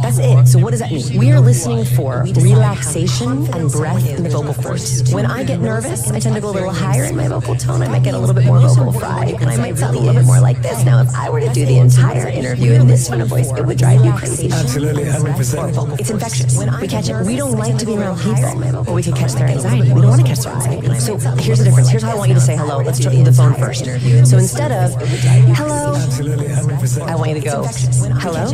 That's it. So what does that mean? We are listening for relaxation and breath in the vocal cords. When I get nervous, I tend to go a little higher in my vocal tone. I might get a little bit more vocal fry, and I might sound a little bit more like this. Now, if I were to do the entire interview in this tone of voice, it would drive you crazy. Absolutely, 100%. It's infectious. We catch it. We don't like to be around people, or we could catch their anxiety. We don't want to catch their anxiety. So here's the difference. Here's how I want you to say hello. Let's do the phone first. So instead of hello, I want you to go hello.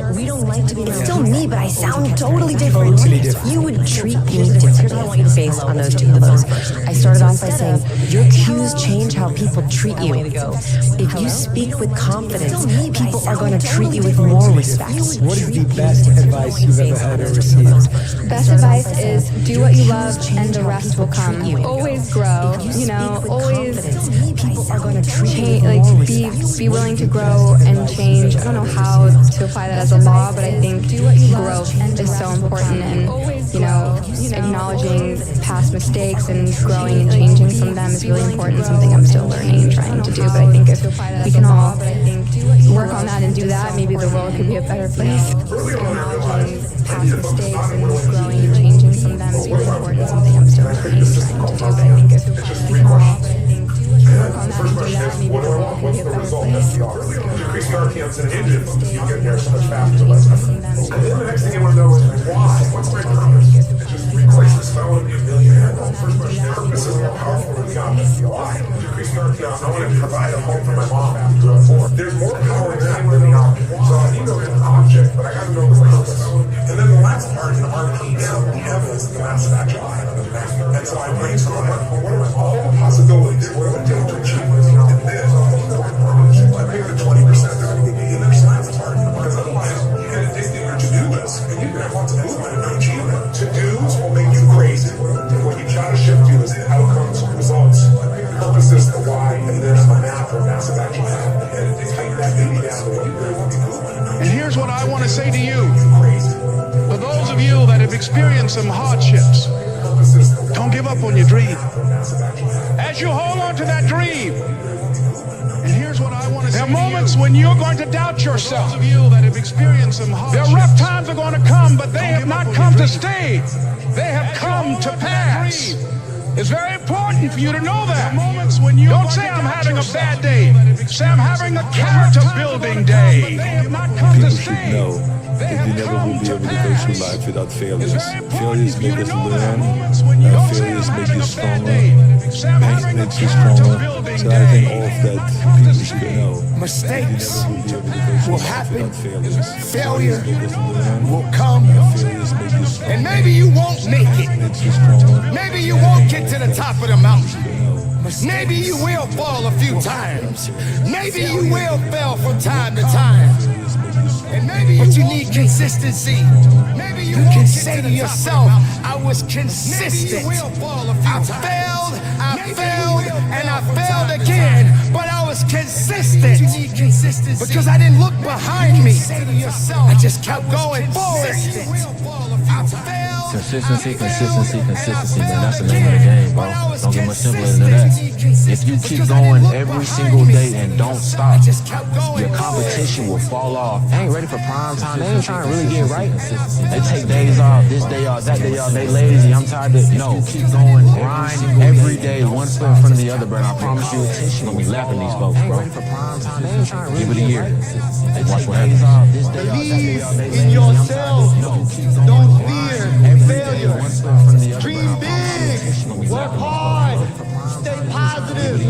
It's still me, but I sound totally different. You would treat me differently based on those two hellos. I started off by saying your cues change how people treat you. If you speak with confidence, people are going to treat you with more respect. What is the best advice you've ever had or received? Best advice is do what you love and the rest will come. Always grow, always change, be willing to grow and change. I don't know how to apply that as a law, but I think growth is so important, and acknowledging past mistakes and growing and changing from them is really important. Something I'm still learning and trying to do, but I think if we can all work on that and do that, maybe the world could be a better place. Acknowledging past mistakes and growing and changing from them is really important. Something I'm still learning and trying to do, but I think if we can all work on that and do that, maybe the world could be a better place. Decreasing RPMs and engines, you get there so much faster, less effort. And then the next thing you want to know is why? What's my purpose? It just replace this. If I want to be a millionaire, the first question, purpose is more powerful than the object. Why? Decreasing RPMs, I want to provide a home for my mom after I'm born. There's more power in that than the object. So I need to know the object, but I got to know the purpose. And then the last part in the RPM, the evidence of the massive action plan. And so I brainstorm, what are all the possibilities? What am I doing to achieve this? And then I pick the 20% that are going to be in their science part, because otherwise you get addicted to to-do lists, and you can have lots of movement and no achievement. To-dos will make you crazy. What you try to shift to is the outcomes, results. Purpose is the why, and there's my math or massive action plan. And tighten that baby down to what you really want to do. And here's what I want to say to you. For those of you that have experienced some hardships, don't give up on your dream. As you hold on to that dream, and here's what I want to say. There are moments when you're going to doubt yourself. Those of you that have experienced some hardships, there are rough times are going to come, but they have not come to stay. They have come to pass. It's very important for you to know that. Don't say I'm having a bad day. Say I'm having a character building day. They have not come to stay. That you never will be able to go through life without failures. Failures make us learn. Failures make you stronger. Pain makes you stronger. So I think all of that people should know. Mistakes will happen. Failure will come. And maybe you won't make it. Maybe you won't get to the top of the mountain. Maybe you will fall a few times. Maybe you will fail from time to time. But you need consistency. You can say to yourself, I was consistent. I failed, and I failed again, but I was was consistent. Because I didn't look behind me. I just kept going forward. Consistency, consistency, consistency, man. That's the name of the game, bro. Don't get much simpler than that. If you keep going every single day and don't stop, your competition will fall off. They ain't ready for prime time. They ain't trying to really get right. They take days off, this day off, that day off. They lazy. I'm tired of no. Keep going, grind every day, one foot in front of the other, bro. I promise you, attention will be lapping these folks, bro. Give it a year. Watch what happens. Believe in yourself. Don't fear failure. Dream big. Work hard. Stay positive.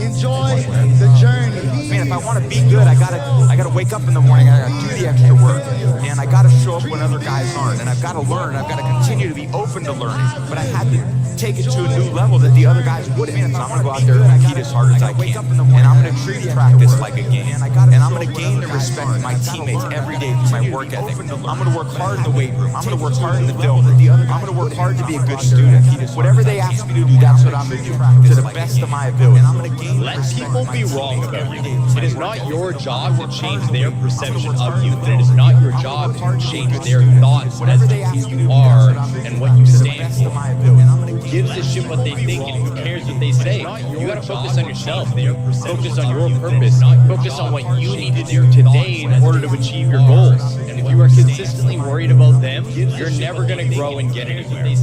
Enjoy the journey. Man, if I want to be good, I gotta wake up in the morning. I gotta do the extra work, and I gotta show up when other guys aren't. And I've got to learn. I've got to continue to be open to learning. But I had to take it to a new level that the other guys wouldn't. So I'm gonna go out there and compete as hard as I can, and I'm gonna treat practice like a game. And I'm gonna gain the respect of my teammates every day through my work ethic. I'm gonna work hard in the weight room. I'm gonna work hard in the film. I'm gonna work hard to be a good student. Whatever they ask me to do, that's what I'm gonna do to the best of my ability. And I'm gonna gain. Let people be wrong about you. It is not your job to change their perception of you, and it is not your job to change their thoughts as to who you are and what you stand for. Who gives a shit what they think and who cares what they say? You gotta focus on yourself. Focus on your purpose. Focus on what you need to do today in order to achieve your goals. And if you are consistently worried about them, you're never gonna grow and get anywhere.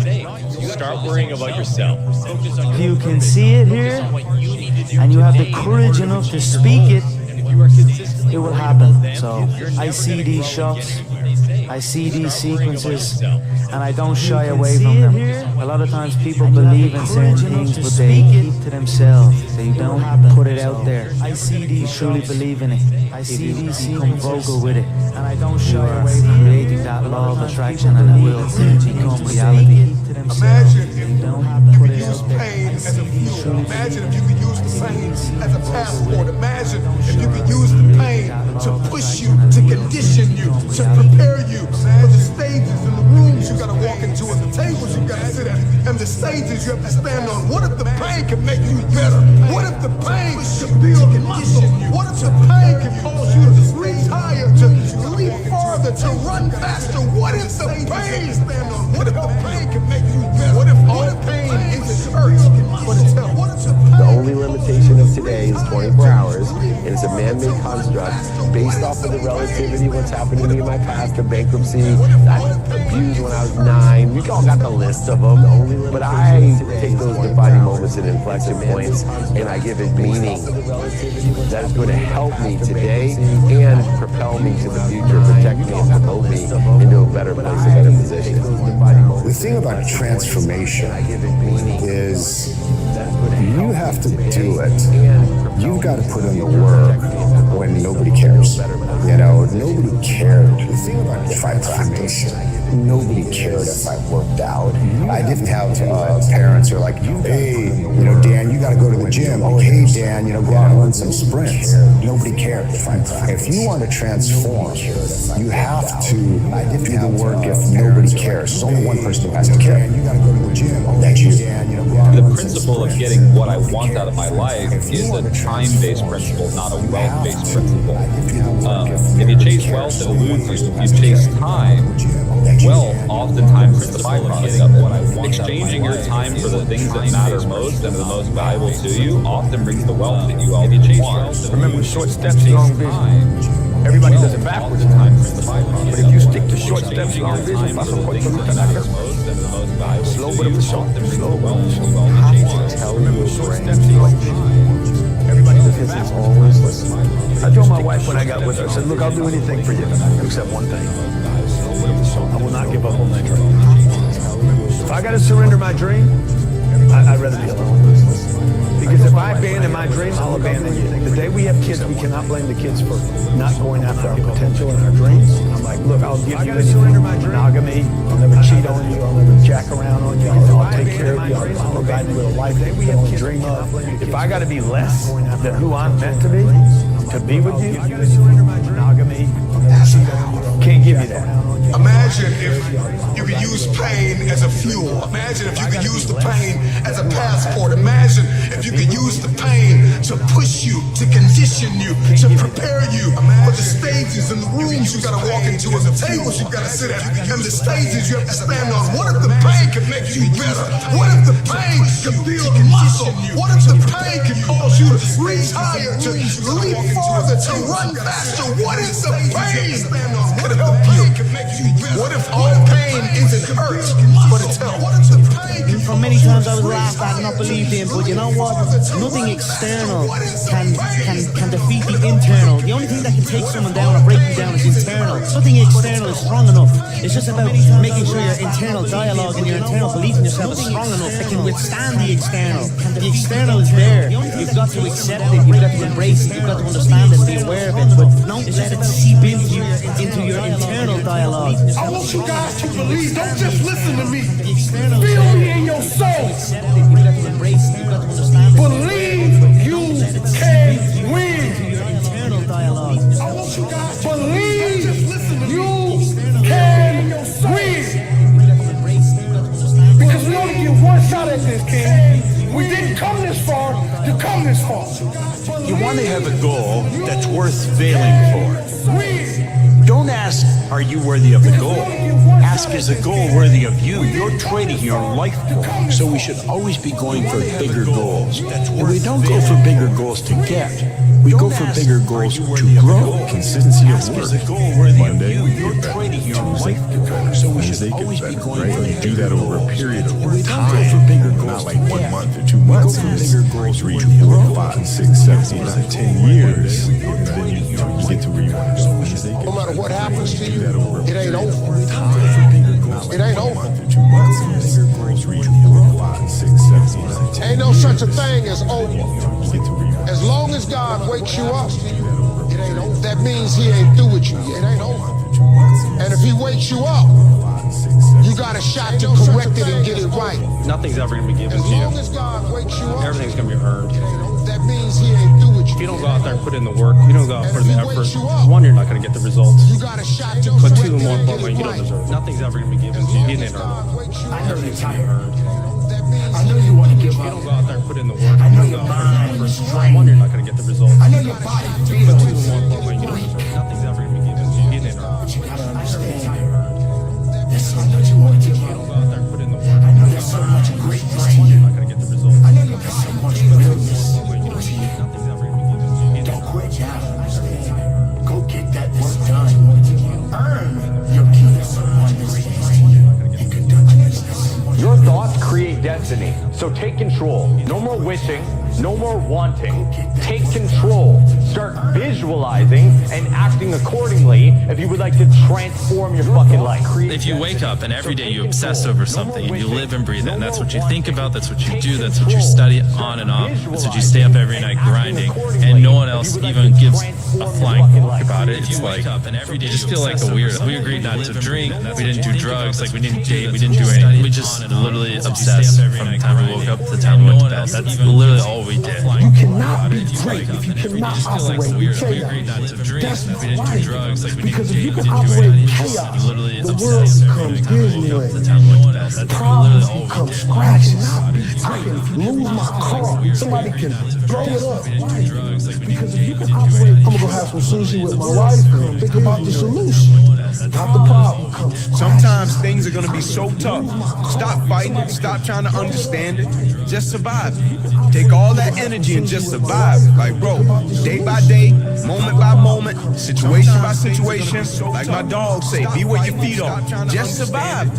Start worrying about yourself. If you can see it here, and you have the courage enough to speak it, it will happen. So I see these shots, I see these sequences, and I don't shy away from them. A lot of times people believe in certain things, but they keep to themselves. They don't put it out there. I see these truly believe in it. I see these become vocal with it, and I don't shy away from creating that law of attraction, and it will become reality. Imagine if you could use pain as a fuel. Imagine if you could use the pain as a passport. Imagine if you could use the pain to push you, to condition you, to prepare you for the stages and the rooms you gotta walk into and the tables you gotta sit at and the stages you have to stand on. What if the pain can make you better? What if the pain can build muscle? What if the pain can cause you to retire, to leap farther, to run faster? What if the pain stand on? What if the pain can make you better? What if all pain is the church? The only limitation of today is 24 hours, and it's a man-made construct based off of the relativity of what's happened to me in my past, the bankruptcy, I abused when I was 9. We all got the list of them, but I take those defining moments and inflection points, and I give it meaning that is going to help me today and propel me to the future, protect me and promote me into a better place, a better position. The thing about transformation is you have to do it. You've got to put in the work when nobody cares. You know, nobody cared if I practiced. Nobody cared if I worked out. I didn't have parents who were like, hey, you know, Dan, you got to go to the gym. Oh, hey, Dan, you know, go out and run some sprints. Nobody cared. If you want to transform, you have to do the work if nobody cares. There's only one person who has to care. That's you. The principle of getting what I want out of my life is a time-based principle, not a wealth-based principle. If you chase wealth, it'll lose you. If you chase time, wealth oftentimes is the byproduct of it. Exchanging your time for the things that matter most and are the most valuable to you often brings the wealth that you always want. Remember, short steps, long vision. Everybody does it backwards at times. But if you stick to short steps, long vision, slow but the short. Remember, short steps, long vision. Everybody does it backwards. I told my wife when I got with her, I said, look, I'll do anything for you except one thing. I will not give up on my dream. If I got to surrender my dream, I'd rather be alone. Because if I abandon my dream, I'll abandon you. The day we have kids, we cannot blame the kids for not going after our potential and our dreams. I'm like, look, I'll give you anything. Monogamy, I'll never cheat on you, I'll never jack around on you, I'll take care of you, I'll provide you with a life that we can only dream of. If I got to be less than who I'm meant to be with you, monogamy, can't give you that. Imagine Imagine if you could use pain as a fuel. Imagine if you could use the pain as a passport. Imagine if you could use the pain to push you, to condition you, to prepare you for the stages and the rooms you gotta walk into and the tables you gotta sit at and the stages you have to stand on. What if the pain could make you better? What if the pain could build muscle? What if the pain could cause you to reach higher, to leap farther, to run faster? What if the pain could help you? What if all pain isn't hurt, but it's help? What if the pain could For many times I was laughed at and not believed in, but you know what? Nothing external can defeat the internal. The only thing that can take someone down or break them down is internal. Nothing external is strong enough. It's just about making sure your internal dialogue and your internal belief in yourself is strong enough that can withstand the external. The external is there. You've got to accept it. You've got to embrace it. You've got to understand it, be aware of it. But don't let it seep into your internal dialogue. I want you guys to believe. Don't just listen to me. Feel me in your soul. Believe you can win. I want you guys to believe you can win. Because we only get one shot at this, King. We didn't come this far to come this far. You want to have a goal that's worth failing for. Don't ask, are you worthy of the goal? Ask, is the goal worthy of you? You're trading your life for. So we should always be going for bigger goals. And we don't go for bigger goals to get. We go for bigger goals to grow. Consistency of work. Monday, You're trading your life for. So we should always be going for and do that over a period of we time. don't go for bigger goals Not like 1 month or 2 We months. go for It's bigger goals 3, to 4, 5, 6, 7, 8, 10 years. And then you get to where you want to go. No matter what happens to you, it ain't over. It ain't over. Ain't no such a thing as over. As long as God wakes you up, that means he ain't through with you yet. It ain't over. And if he wakes you up, you got a shot to correct it and get it right. Nothing's ever going to be given to you. As long as God wakes you up, Everything's going to be earned. that means he ain't through with you. If you don't go out there and put in the work, you don't go out and put in the effort, one, you're not going to get the results. You got a shot to But correct two, it more and get importantly, it you don't right. deserve it. Nothing's ever going to be given to you. You didn't earn it. Everything's going to be earned. I know you want to give If you up. don't go out there and put in the work, you don't go out there and put in the effort, one, you're not going to get the results. I know your body But two, more importantly, you don't deserve it. Nothing's ever going to be given to you. You didn't earn it. You gotta understand. There's so much more to If you don't go out there and put in the work, I know there's so much greatness to one, you. you're not going to get the results. I know you got so much realness to you. Nothing's ever going to be given to you. Don't quit now. Go get that work done. Earn your keep. Your thoughts create destiny, so take control. No more wishing, no more wanting. Take control. Start visualizing and acting accordingly if you would like to transform your fucking life. If you wake up and every day you obsess over something and you live and breathe it, and that's what you think about, that's what you do, that's what you study on and off, that's what you stay up every night grinding, and no one else even gives a flying fuck about it. It's like, you just feel like a weirdo. We agreed not to drink, we didn't do drugs, like we didn't date, we didn't do anything. We just literally obsessed from the time we woke up to the time we went to bed. That's literally all we did. You cannot be great if you cannot operate in chaos. That's right. Because if you can operate in chaos, the world becomes Disneyland. Problems become scratches. I can lose my car. Somebody can blow it up. Because if you can operate, I'm gonna go have some sushi with my wife and think about the solution, not the problem. Sometimes things are gonna be so tough. Stop fighting it. Stop trying to understand it. Just survive. Take all that energy and just survive. Like, bro, day by day, moment by moment, situation by situation. Like my dog say, be where your feet are. Just survive.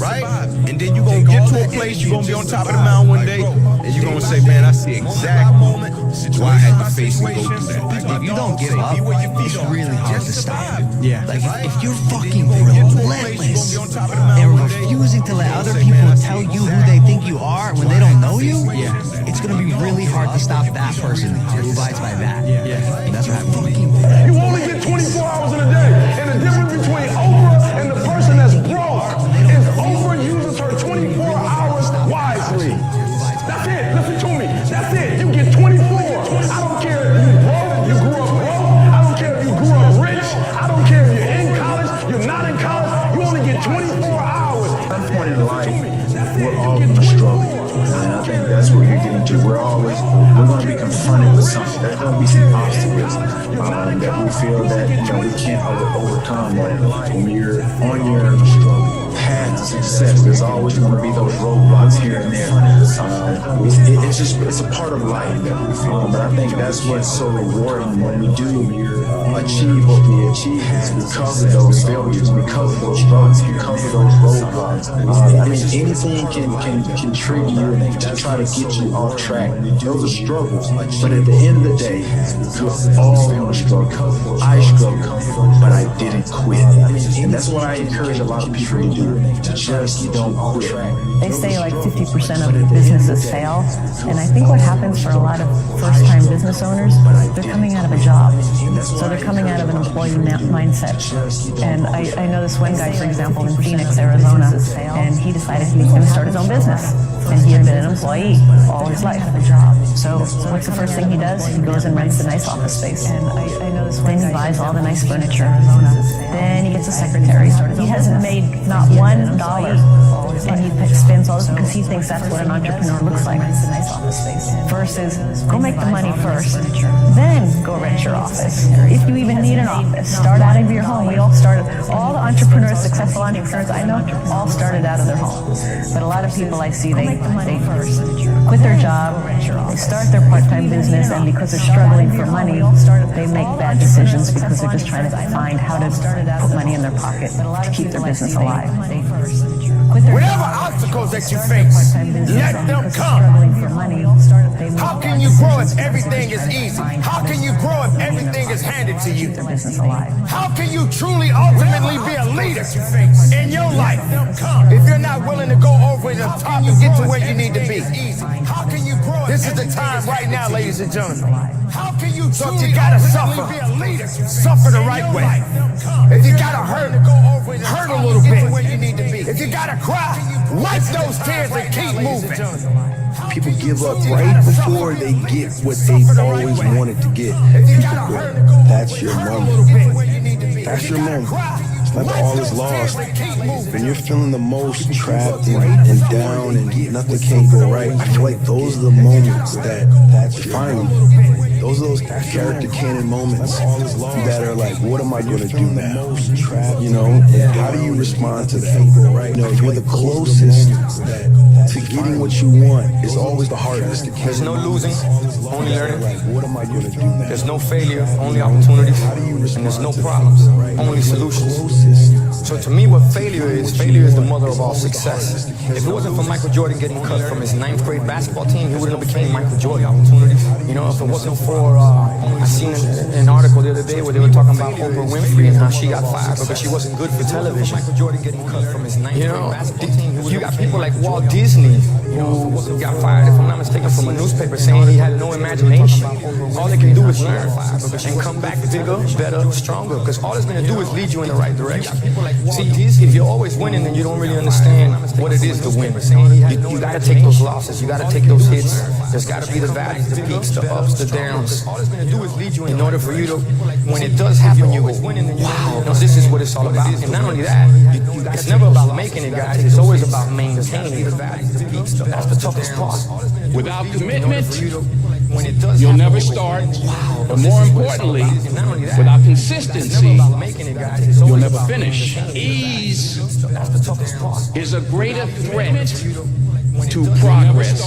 Right? And then you're gonna get to a place, you're gonna be on top of the mountain one day, and you're gonna say, man, I see exact moment why I had to face and go through that. Like, If you don't give up, it's really hard to stop. Yeah. Like, if you're fucking relentless and refusing to let other people tell you who they think you are when they don't know you, it's gonna be really hard to stop that person who abides by that. And that's what happened to me. You only get 24 hours in a day. And the difference between Oprah and the person that's broke is Oprah uses her 24 hours wisely. That's it. Listen to me. That's it. You get 24. I don't care if you broke, you grew up broke. I don't care if you grew up rich. I don't care if you're in college, you're not in college. You only get because we're going to be confronted with something. There's going to be some obstacles that we feel that we can't overcome. When you're on your path to success, there's always going to be those roadblocks here and there. It's a part of life. But I think that's what's so rewarding when we do achieve what we achieve. Because of those failures, because of those struggles, because of those roadblocks. Anything can trigger you to try to get you off track. Those are struggles, but at the end of the day, we're all going to struggle. I struggled, but I didn't quit, and that's what I encourage a lot of people to do. To just don't quit. They say like 50% of businesses fail, and I think what happens for a lot of first-time business owners, they're coming out of a job, so they're coming out of an employee mindset. And I know this one guy, for example, in Phoenix, Arizona, and he decided he was going to start his own business, and he had been an employee all his life. So what's the first thing he does? He goes and rents a nice office space, and I know this one. Then he buys all the nice furniture. Then he gets a secretary. He hasn't made not $1, and he spends all this because he thinks that's what an entrepreneur looks like. It's a nice office space. Versus go make the money first, then go rent your office. If you even need an office, start out of your home. We all started. All the entrepreneurs, successful entrepreneurs I know, all started out of their home. But a lot of people I see, they quit their job, they start their part-time business, and because they're struggling for money, they make bad decisions because they're just trying to find how to put money in their pocket to keep their business alive. Whatever obstacles that you face, let them come. How can you grow if everything is easy? How can you grow if everything is handed to you? How can you truly ultimately be a leader in your life if you're not willing to go over the top and get to where you need to be? This is the time right now, ladies and gentlemen. So if you gotta suffer the right way. If you gotta hurt a little bit. If you gotta cry, wipe those tears and keep moving. People give up right before they get what they've always wanted to get. People quit. That's your moment. That's your moment. It's not that all is lost. When you're feeling the most trapped and down and nothing can go right, I feel like those are the moments that define you. Those are those character cannon moments that are like, what am I going to do now? You know, how do you respond to that? You know, you're the closest to getting what you want. It's always the hardest. There's no losing, only learning. What am I going to do now? There's no failure, only opportunities. And there's no problems, only solutions. So to me, what failure is the mother of all success. If it wasn't for Michael Jordan getting cut from his 9th grade basketball team, he wouldn't have became Michael Jordan. Opportunities. You know, if it wasn't for, I seen an article the other day where they were talking about Oprah Winfrey and how she got fired because she wasn't good for television. Michael Jordan getting cut from his 9th grade basketball team. You got people like Walt Disney who got fired, if I'm not mistaken, from a newspaper saying he had no imagination. All they can do is learn and come back bigger, better, stronger, because all it's going to do is lead you in the right direction. See, if you're always winning, then you don't really understand what it is to win. You got to take those losses. You got to take those hits. There's got to be the valleys, the peaks, the ups, the downs. All it's going to do is lead you in order for you to, when it does happen, you go, wow, no, this is what it's all about. And not only that, it's never about making it, guys. It's always about maintaining the valleys, the peaks, the ups, the toughest part. Without commitment, you'll never start. But more importantly, without consistency, you'll never finish. Ease is a greater threat to progress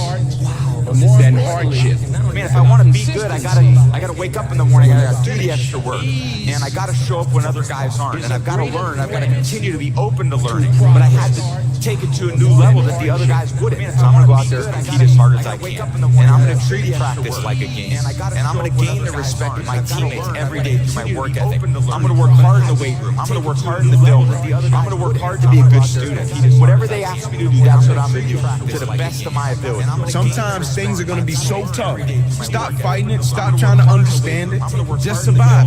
than hardship. Man, if I want to be good, I gotta wake up in the morning, I gotta do the extra work, and I gotta show up when other guys aren't, and I've gotta learn, I've gotta continue to be open to learning, but I had to take it to a new level that the other guys wouldn't. So I'm gonna go out there and compete as hard as I can, and I'm gonna treat practice like a game, and I'm gonna gain the respect of my teammates every day through my work ethic. I'm gonna work hard in the weight room, I'm gonna work hard in the film room, I'm gonna work hard to be a good student. Whatever they ask me to do, that's what I'm gonna do, to the best of my ability. Sometimes things are going to be so tough. Stop fighting it. Stop trying to understand it. Just survive.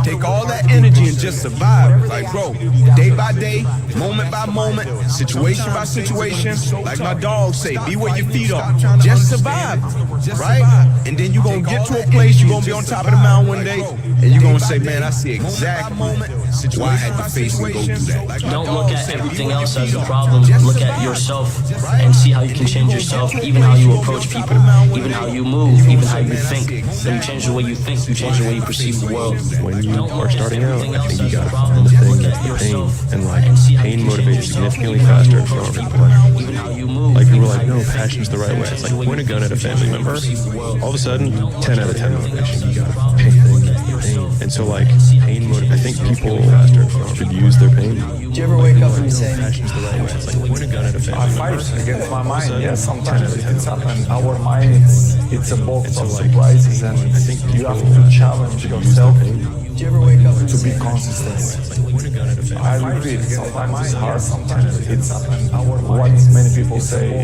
Take all that energy and just survive. Like, bro, day by day, moment by moment, situation situation by situation. Like my dogs say, be where your feet are. Just survive, right? And then you're going to get to a place, you're going to be on top of the mountain one day, and you're going to say, man, I see exactly why I had to face and go through that. Don't look at everything else as a problem. Look at yourself and see how you can change yourself, even how you approach people, even how you move, even how you think. When you change the way you think, you change the way you perceive the world. When you are starting out, I think you gotta find the thing that's the pain. And like, pain motivates significantly faster if you don't reply. Like, people are like, no, passion's the right way. It's like, point a gun at a family member, all of a sudden, 10 out of 10 motivation. You gotta pain. And so like, pain motivation, I think people should use their pain. Do you ever wake up and say, passion's the right way? It's like, point a gun at a family member. I fight against my mind. Yes, sometimes it's happened. Our mind, it's a box of surprises, and I think you have to challenge yourself do you ever wake up and to be consistent. I repeat, sometimes it's hard, sometimes it's what many people say,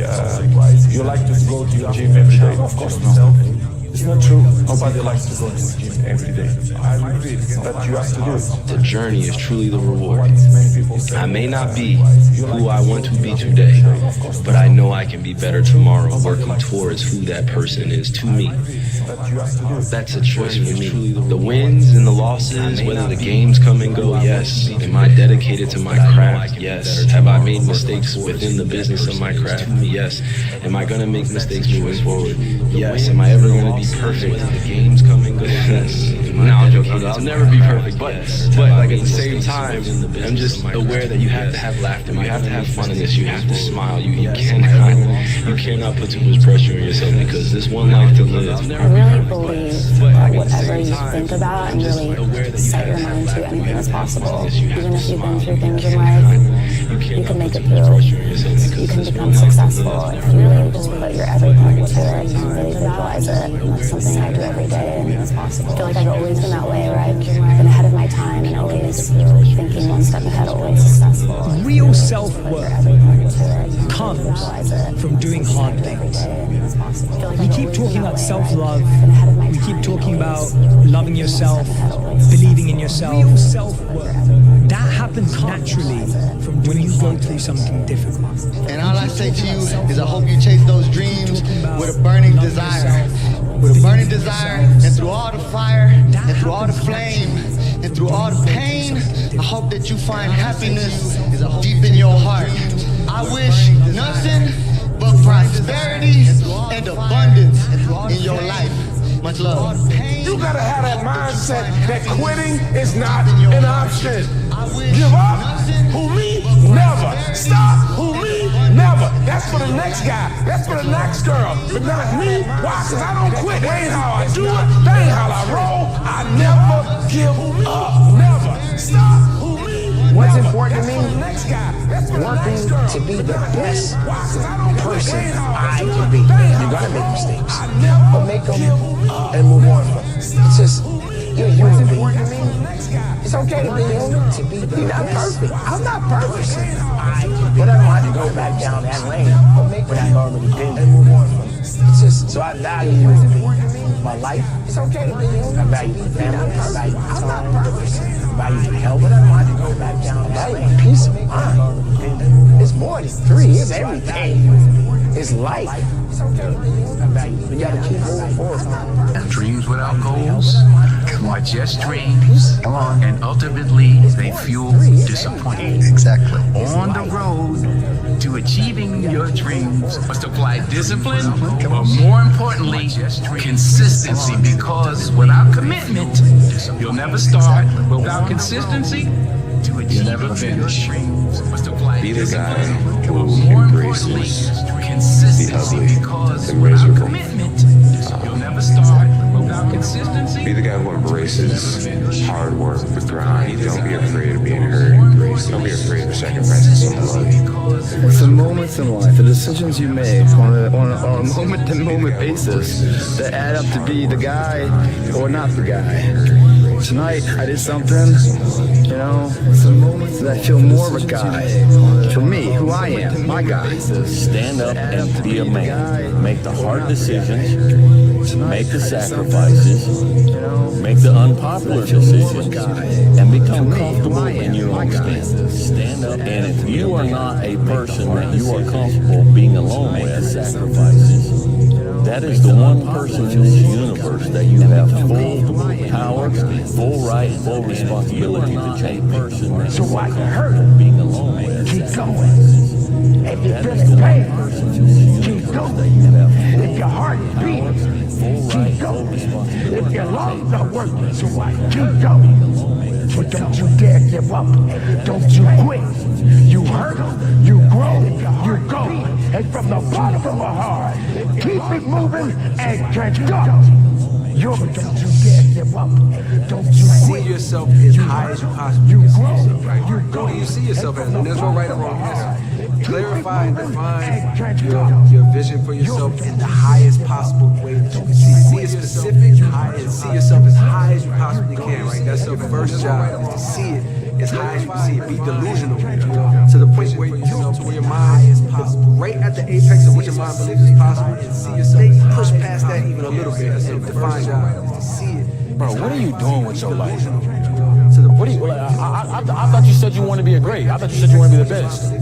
you like to go to the gym every day. Of course not. It's not true. Nobody likes to go to the gym every day. I repeat, but you have to do it. The journey is truly the reward. I may not be who I want to be today, but I know I can be better tomorrow, working towards who that person is to me. That's a choice for me. The wins and the losses, whether the games come and go, yes. Am I dedicated to my craft? Yes. Have I made mistakes within the business of my craft? Yes. Am I going to make mistakes moving forward? Yes. Am I ever going to be perfect? The games come and go. Yes. No, I'm joking. I'll never be perfect, but like at the same time, I'm just aware that you have to have laughter, you have to have fun in this, you have to smile. You cannot put too much pressure on yourself because this one life to live. I really believe that whatever you think about and really set your mind to, anything is possible. Even if you've been through things in life, you can make it through. You can become successful if you really just put your everything into it and really visualize it. And that's something I do every day, and it's possible. I feel like I've always been that way, where I've been ahead of my time and always thinking one step ahead, always successful. Real self-worth comes from doing hard things. We keep talking about self-love. We keep talking about loving yourself, believing in yourself. Real self-worth. That happens naturally from when you go through something difficult. And all I say to you is I hope you chase those dreams with a burning desire. With a burning desire, and through all the fire, and through all the flame, and through all the pain, I hope that you find happiness deep in your heart. I wish nothing but prosperity and abundance in your life. Much love. You gotta have that mindset that quitting is not an option. Give up? Who, me? Never. Stop? Who, me? Never. That's for the next guy. That's for the next girl. But not me. Why? Because I don't quit. That ain't how I do it. That ain't how I roll. I never give up. Never. Stop? Who, me? What's important to me? Working to be the best person I can be. You're gonna make mistakes, but make them and move on from them. It's just, you're a human being. It's okay to be human. You're not perfect. I'm not perfect. But I don't have to go back down that lane when I've already been and move on from it. It's just, so I value my life. It's okay to be human. I value my family. I value my time. I'm not perfect. I value my health. But I don't have to go back down that lane. Peace of mind. It's more than three. It's everything. It's life. We gotta keep moving forward. Dreams without goals are just dreams. Come on. And ultimately, they fuel disappointment. Exactly. On the road to achieving your dreams must apply discipline, but more importantly, consistency. Because without commitment, you'll never start. Without consistency, you'll never finish. Be the guy who embraces the ugly, the miserable. Be the guy who embraces hard work, the grind. Don't be afraid of being hurt. Don't be afraid of sacrificing some love. It's the moments in life, the decisions you make on a moment-to-moment basis that add up to be the guy or not the guy. Tonight, I did something, you know, that I feel more of a guy. For me, who I am, my guy. Stand up and be a man. Make the hard decisions. Make the sacrifices. Make the unpopular decisions. And become comfortable in your own stance. Stand up. And if you are not a person that you are comfortable being alone with, sacrifices, that is the one person in this universe that you have full power, full right, full responsibility to change. So why you hurt? Being alone with, keep going. If you feel pain, keep going. If your heart beats, keep going. If your lungs are working, so why keep going? But don't you dare give up. Don't you quit. You hurt, you grow, you go. And from the bottom of my heart, keep it moving and transform. Don't you dare give up. Don't you see yourself as high as you possibly can see yourself, right? What do you see yourself as? And there's no right or wrong answer. Clarify and define your vision for yourself in the highest possible way that you can see. See it specific and see yourself as high as you possibly can, right? That's your first job, is to see it as high as you can see it. Be delusional to the point where you know, to where your mind is possible. Right at the apex of what your mind believes is possible, and see yourself. Then you push past that even a little bit. That's your defined job, is to see it. Bro, what are you doing with your life? What do you, I thought you said you want to be a great. I thought you said you want to be the best.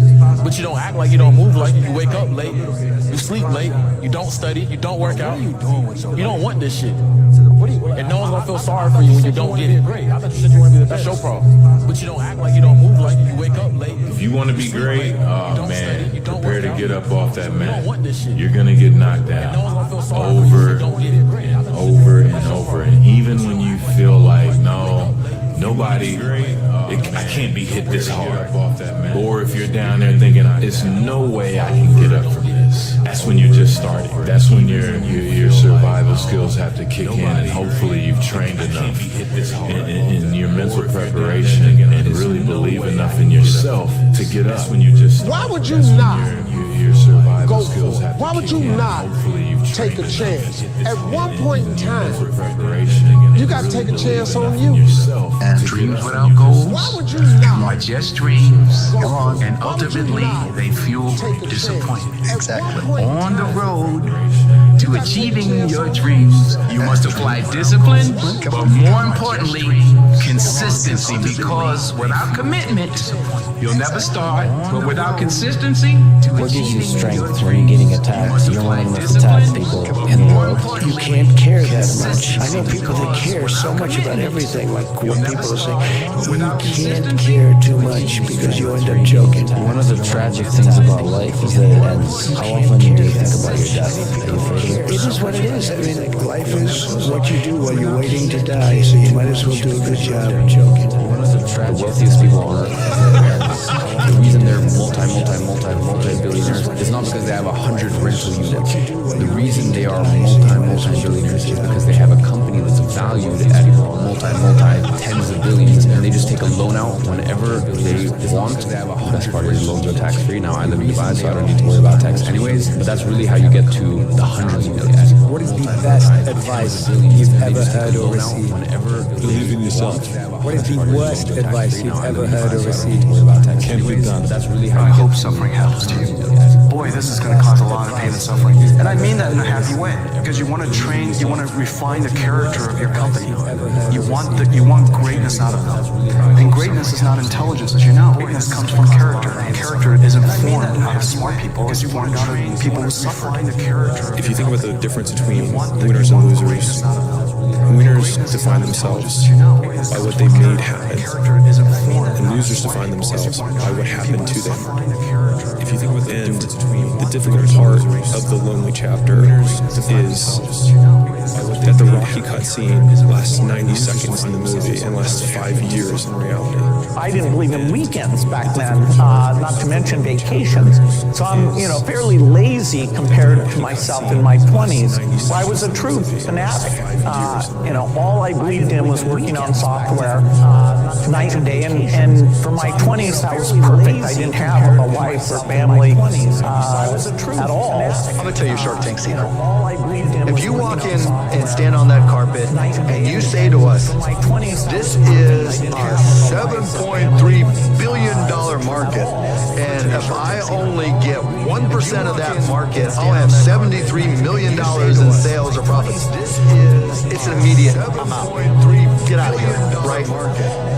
But you don't act like you don't move like you wake up late, you sleep late, you don't study, you don't work out. What are you doing with your life? You don't want this shit. And no one's gonna feel sorry for you when you don't get it. Great. I thought you said you want to be the best. That's your problem. But you don't act like you don't move like you wake up late. If you want to be great, oh man, prepare to get up off that mat. You're gonna get knocked down over and over and over. And even when you feel like nobody, I can't be hit this hard. Or if you're down there thinking, there's no way I can get up from this. That's when you're just starting. That's when your survival skills have to kick in, and hopefully you've trained enough in your mental preparation and really believe enough in yourself to get up. Why would you not go for it? Why would you not take a chance? At one point in time, you got to take a chance on you. And dreams without goals Why would you not are just dreams, and ultimately they fuel disappointment. Exactly. On the road to achieving your dreams, you must apply discipline, but more importantly, consistency, because without commitment, you'll never start, but without consistency, what gives you strength when you're getting attacked? You're one of the most attacked people in the world. You can't care that much. I know people that care so much about everything, like what people are saying. You can't care too much because you end up joking. One of the tragic things about life is that it ends. How often do you think about your death? Are you afraid of it? It is what it is. I mean, life is what you do while you're waiting to die, so you might as well do a good job of joking. One of the wealthiest people on earth. The reason they're multi-billionaires is not because they have 100 rental units. The reason they are multi-billionaires is because they have a company that's valued at multi-tens of billions, and they just take a loan out whenever they want. The best part is loans are tax-free. Now I live in Dubai, so I don't need to worry about tax anyways, but that's really how you get to the hundreds of millions. What is the best advice you've ever heard or received? Believe in yourself. What is the worst advice you've ever heard or received? Can't be done. I hope suffering happens to you. Boy, this is going to cause a lot of pain and suffering. And I mean that in a happy way, because you want to train, you want to refine the character of your company. You want greatness out of them. And greatness is not intelligence, as you know. Greatness comes from character. And character isn't formed out of smart people. It's formed out of people who suffer. If you think about the difference between winners and losers, winners define themselves by what they made happen, and losers define themselves by what happened to them. If you think about the end, the difficult part of the lonely chapter is that the Rocky cut scene lasts 90 seconds in the movie and lasts 5 years in reality. I didn't believe in weekends back then, not to mention vacations. So I'm, fairly lazy compared to myself in my 20s. I was a true fanatic. All I believed in was working on software night and day. And for my 20s, that was perfect. I didn't have a wife or family at all. I'm going to tell you a Shark Tank secret. If you walk in and stand on that carpet and you say to us, this is a $7.3 billion market, and if I I only get 1% of that market, I'll have $73 million in sales or profits. It's an immediate, I'm out. Get out of here, right?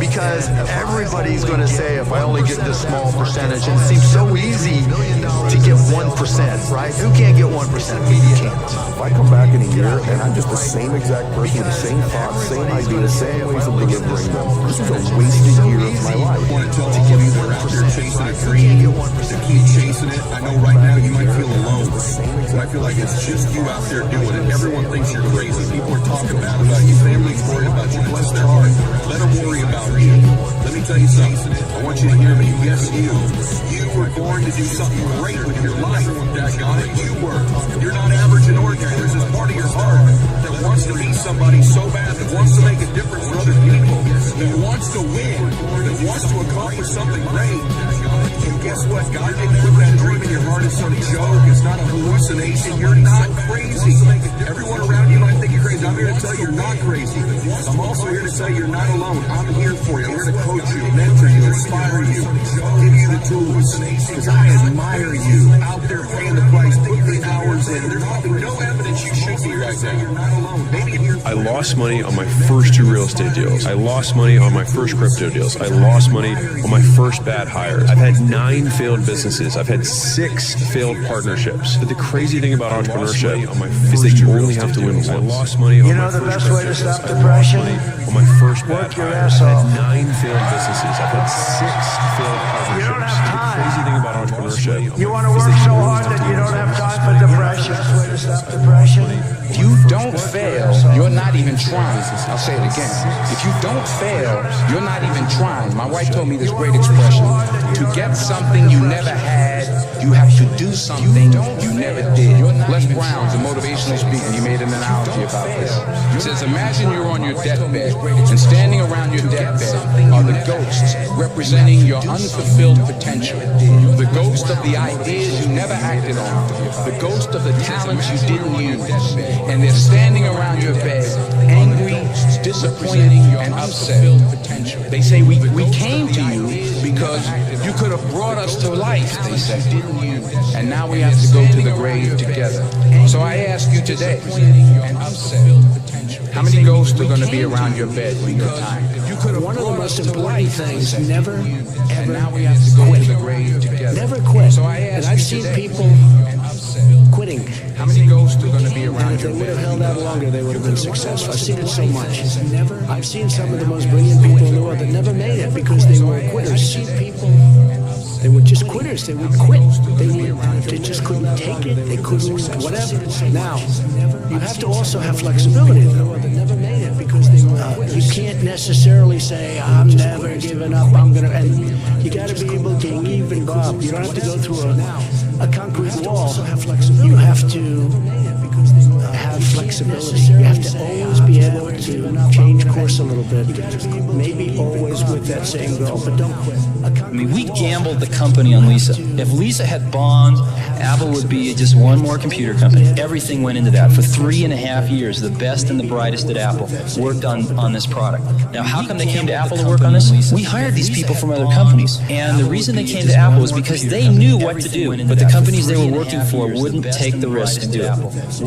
Because everybody's going to say, if I only get this small percentage, and it seems so easy to get 1%, right? Who can't get 1%? You can't. If I come back in a year and I'm just the same exact person with the same thoughts, same ideas, same ways of delivering them, this is a wasted year of my life. I want to tell all of you that are out there chasing a dream, to keep chasing it. I know right now you might feel alone, but I feel like it's just you out there doing it. Everyone thinks you're crazy. People are talking bad about you. Families worried about you. Bless their heart. Let them worry about you. Let me tell you something. I want you to hear me. Yes, you. You were born to do something great with your life. Daggone it, you were. You're not average and ordinary. There's this part of your heart that wants to be somebody so bad, that wants to make a difference for other people, that wants to win, that wants to accomplish something great. And guess what? God didn't put that dream in your heart as some joke. It's not a hallucination. You're not crazy. Everyone around you might think you're crazy. I'm here to tell you you're not crazy. I'm also here to tell you you're not alone. I'm here for you. I'm here to coach you, mentor you, inspire you, give you the tools. Because I admire you out there paying the price, putting the hours in. There's probably no evidence you should be right now. You're not alone. Maybe you're... I lost money on my first 2 real estate deals. I lost money on my first crypto deals. I lost money on my first bad hires. I've had 9 failed businesses. I've had 6 failed partnerships. But the crazy thing about entrepreneurship is that you only have to win once. I lost money on my first crypto deals. Stop depression? On my first bad hires. I've had 9 failed businesses. I've had 6 failed partnerships. You don't have time. The crazy thing about entrepreneurship. You want to work so hard that you don't have time for depression. Best way to stop depression. If you don't fail, you're not even trying. I'll say it again. If you don't fail, you're not even trying. My wife told me this great expression. To get something you never had, you have to do something you never did. Les Brown's a motivational speaker. He made an analogy about this. He says, imagine you're on your deathbed, and standing around your deathbed are the ghosts representing your unfulfilled potential. The ghost of the ideas you never acted on. The ghost of the talents you didn't use. And they're standing around your bed, angry, disappointed, and upset. They say, we came to you because you could have brought us to life, they say. And now we have to go to the grave together. So I ask you today, how many ghosts are going to be around your bed when you're time? One of the most important things, never, ever now we have to go to the grave together. Never quit. So I ask and I've you seen today, people quitting. How many ghosts are going to be around And if your they would bed? have held out longer, they would have been successful. I've seen it so much. I've seen some of the most brilliant people in the world that never made it because they were quitters. I've seen people, they were just quitters. They would quit. They just couldn't take it. They couldn't, whatever. Now, you have to also have flexibility, though. You can't necessarily say, I'm never giving up, I'm going to, and you got to be able to weave and bob. You don't have to go through a concrete wall. You have to have flexibility. You have to always be able to change course a little bit. Maybe always with that same goal, but don't quit. I mean, we gambled the company on Lisa. If Lisa had bombed, Apple would be just one more computer company. Everything went into that. For 3.5 years, the best and the brightest at Apple worked on this product. Now, how come they came to Apple to work on this? We hired these people from other companies. And the reason they came to Apple was because they knew what to do, but the companies they were working for wouldn't take the risk to do it.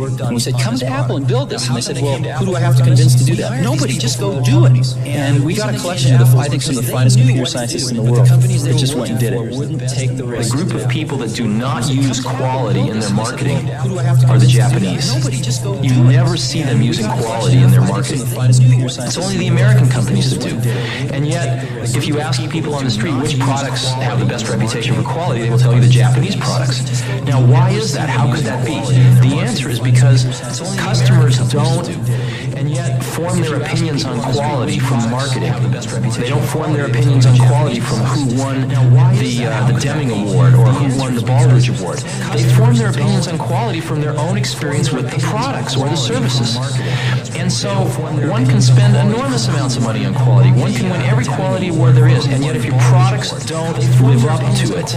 And we said, come to Apple and build this. And they said, well, who do I have to convince to do that? Nobody, just go do it. And we got a collection of, I think, some of the finest computer scientists in the world that just went and did it. The group of people that do not use quality in their marketing are the Japanese. You never see them using quality in their marketing. It's only the American companies that do. And yet, if you ask people on the street which products have the best reputation for quality, they will tell you the Japanese products. Now, why is that? How could that be? The answer is because customers don't and yet form their opinions on quality from marketing. They don't form their opinions on quality from who won the Deming Award or who won the Baldrige Award. They form their opinions on quality from their own experience with the products or the services. And so one can spend enormous amounts of money on quality. One can win every quality award there is, and yet if your products don't live up to it,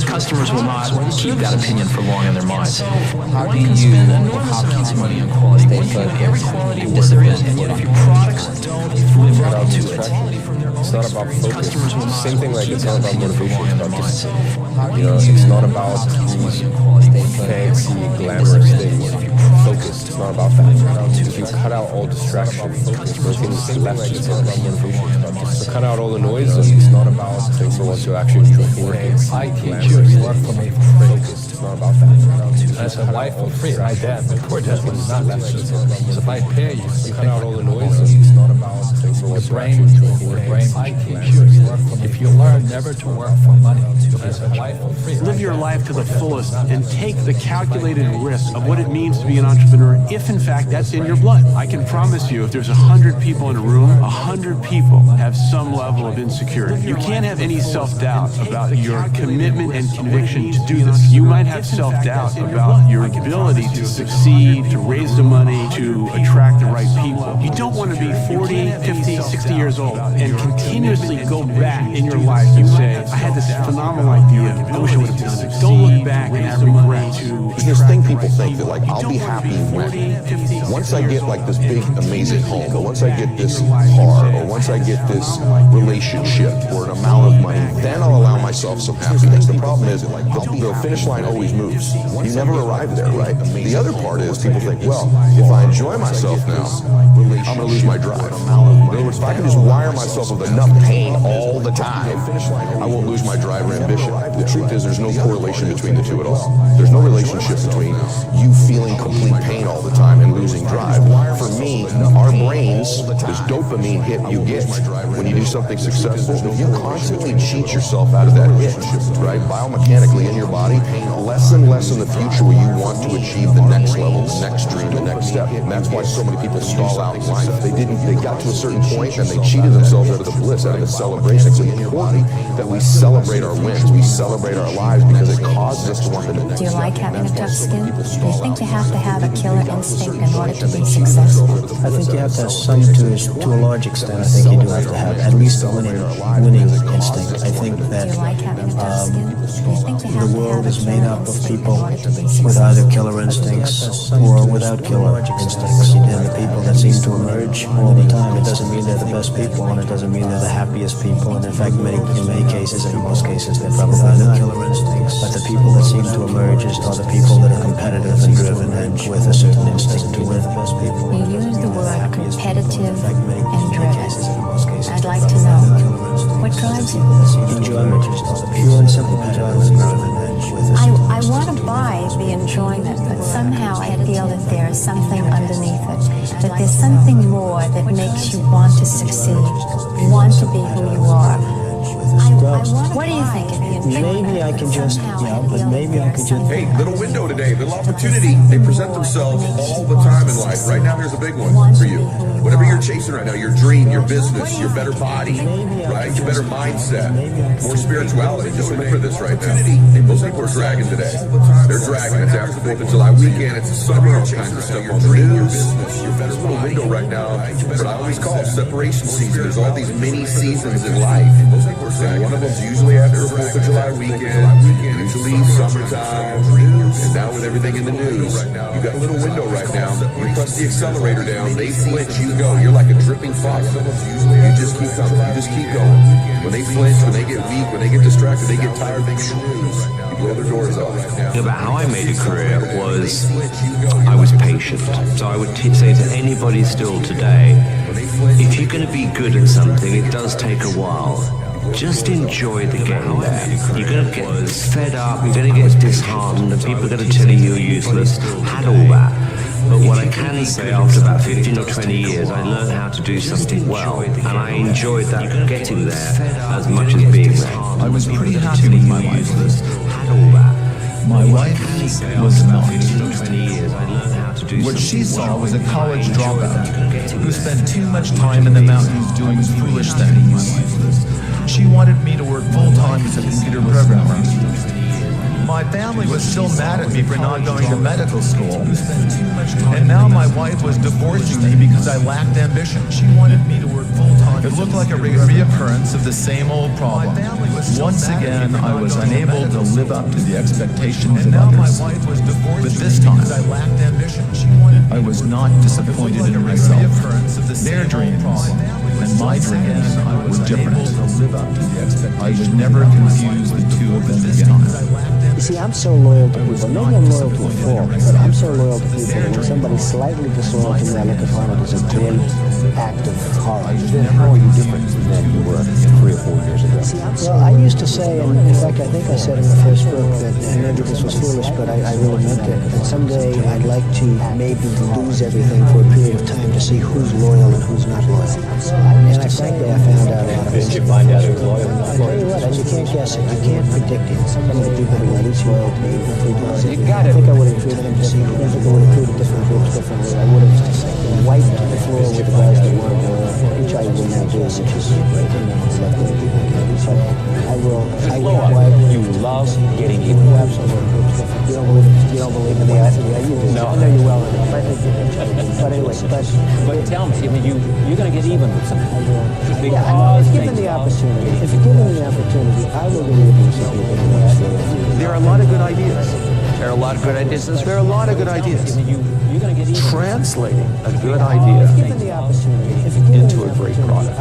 customers will not keep that opinion for long in their minds. How do you spend enormous amounts of money on quality? One can win every quality award there is, and yet if your products don't live up to it, It's not about focus. Same thing like it's not about motivation, it's about discipline. You know, it's not about these fancy, glamorous things. Focus, it's not about that. If you cut out all distractions, there's things left, it's not about motivation. So cut out all the noise, and it's not about things for what you actually enjoy working. I teach you, you work for me for free. It's not about that. That's a wife for free, right there. The poor husband is not left. So if I pay you, you cut out all the noise, and it's not about things for what you actually enjoy working. I teach you, you work for me. If you learn never to work for money, that's a wife for free. Live your life to the fullest and take the calculated risk of what it means to be an entrepreneur, if in fact that's in your blood. I can promise you, if there's 100 people in a room, 100 people have some level of insecurity. You can't have any self-doubt about your commitment and conviction to do this. You might have self-doubt about your ability to succeed, to raise the money, to attract the right people. You don't want to be 40, 50, 60 years old and continuously go back in your life and say, I had this phenomenal idea, I wish I would have done it. Don't look back and have regret. There's this thing people think that, like, I'll be happy when, once I get like this big amazing home, or once I get this car, or once I get this relationship or an amount of money, then I'll allow myself some happiness. The problem is, like, the finish line always moves. You never arrive there, right? The other part is people think, well, if I enjoy myself now, I'm going to lose my drive. In other words, if I can just wire myself with enough pain all the time, I won't lose my drive or ambition. The truth is, there's no correlation between the two at all. There's no relationship between you feeling complete pain all the time and losing drive. For me, our brains, this dopamine hit you get when you do something successful, you constantly cheat yourself out of that hit, right? Biomechanically in your body, less and less in the future will you want to achieve the next level, the next dream, the next step. And that's why so many people stall out in life. They got to a certain point and they cheated themselves out of the bliss, out of the celebration. It's important that we celebrate our wins, we celebrate our lives, because it causes us to want to do Do you like having a tough skin? Do you think you have to have a killer instinct in order to be successful? I think you have to have some to a large extent. I think you do have to have at least a winning instinct. I think that the world is made up of people with either killer instincts or without killer instincts. And the people that seem to emerge all the time, it doesn't mean they're the best people, and it doesn't mean they're the happiest people. And in fact, in many cases, and in most cases, they're probably not killer instincts. But the people that seem to emerge are the people that are competitive and driven and with a certain instinct to win. You use the word competitive and driven. I'd like to know, what drives you? Enjoyment, pure and simple enjoyment. I want to buy the enjoyment, but somehow I feel that there is something underneath it, that there's something more that makes you want to succeed, want to be who you are. What do you think? Maybe I can just, Hey, little window today, little opportunity. They present themselves all the time in life. Right now, here's a big one for you. Whatever you're chasing right now, your dream, your business, your better body, right? Your better mindset, more spirituality. Just remember this right now. Most people are dragging today. They're dragging. It's after the 4th of July weekend. It's the summer. All kinds of stuff on the news. There's a little window right now. What I always call separation season. There's all these mini seasons in life. And one of them's usually after the 4th of July weekend, usually summertime, and now with everything in the news, you got a little window right now. You press the accelerator down, they flinch, you go. You're like a dripping faucet. You just keep coming, you just keep going. When they flinch, when they get weak, when they get distracted, they get tired, they get news. You blow their doors off right now. Yeah, but how I made a career was I was patient. So I would say to anybody still today, if you're going to be good at something, it does take a while. Just enjoy the game there. You're going to get fed up, you're going to get disheartened, and people are going to tell you you're useless. Had all that. But what I can say, after about 15 or 20 years, I learned how to do something well, and I enjoyed that getting there as much as being there. I was pretty happy with my life. Had all that. My wife was not. What she saw was a college dropout who spent too much time in the mountains doing foolish things. She wanted me to work full-time as a computer programmer. my family was still mad at me for not going to medical school. And now my wife was divorcing me because I lacked ambition. She wanted me to work full-time. It looked like a reoccurrence of the same old problem. Once again, I was unable to live up to the expectations of others. But this time, I was not disappointed in myself. Their dreams and my dreams were different. I would never confuse the two of them again. You see, I'm so loyal to people. Maybe I'm loyal to a fault, but I'm so loyal to people that when somebody's slightly disloyal to me, I look upon it as a great act of heart. How are you different than you were 3 or 4 years ago? Well, I used to say, and in fact, I think I said in the first book that, and maybe this was foolish, but I really meant it, that someday I'd like to maybe lose everything for a period of time to see who's loyal and who's not loyal. And frankly, I found out a lot of things. Did you find out who's loyal and not loyal? I tell you what, and you can't guess it. You can't predict it. Some of the people who are least loyal to me, you got it. I think I would have treated them differently. I think I would have treated different groups differently. I would have wiped the floor with the guys that weren't loyal, which I will now do, which is great. Let other people do. So I will wipe. You love getting even. Absolutely. You don't believe in the idea. Yeah, you do. No. I know you well enough. But anyway, but tell me, I mean, you're going to get even with something. Yeah, I know. If given the opportunity, I will believe in some people. There are a lot of good ideas. There are a lot of good ideas. There are a lot of good ideas. Translating a good idea into a great product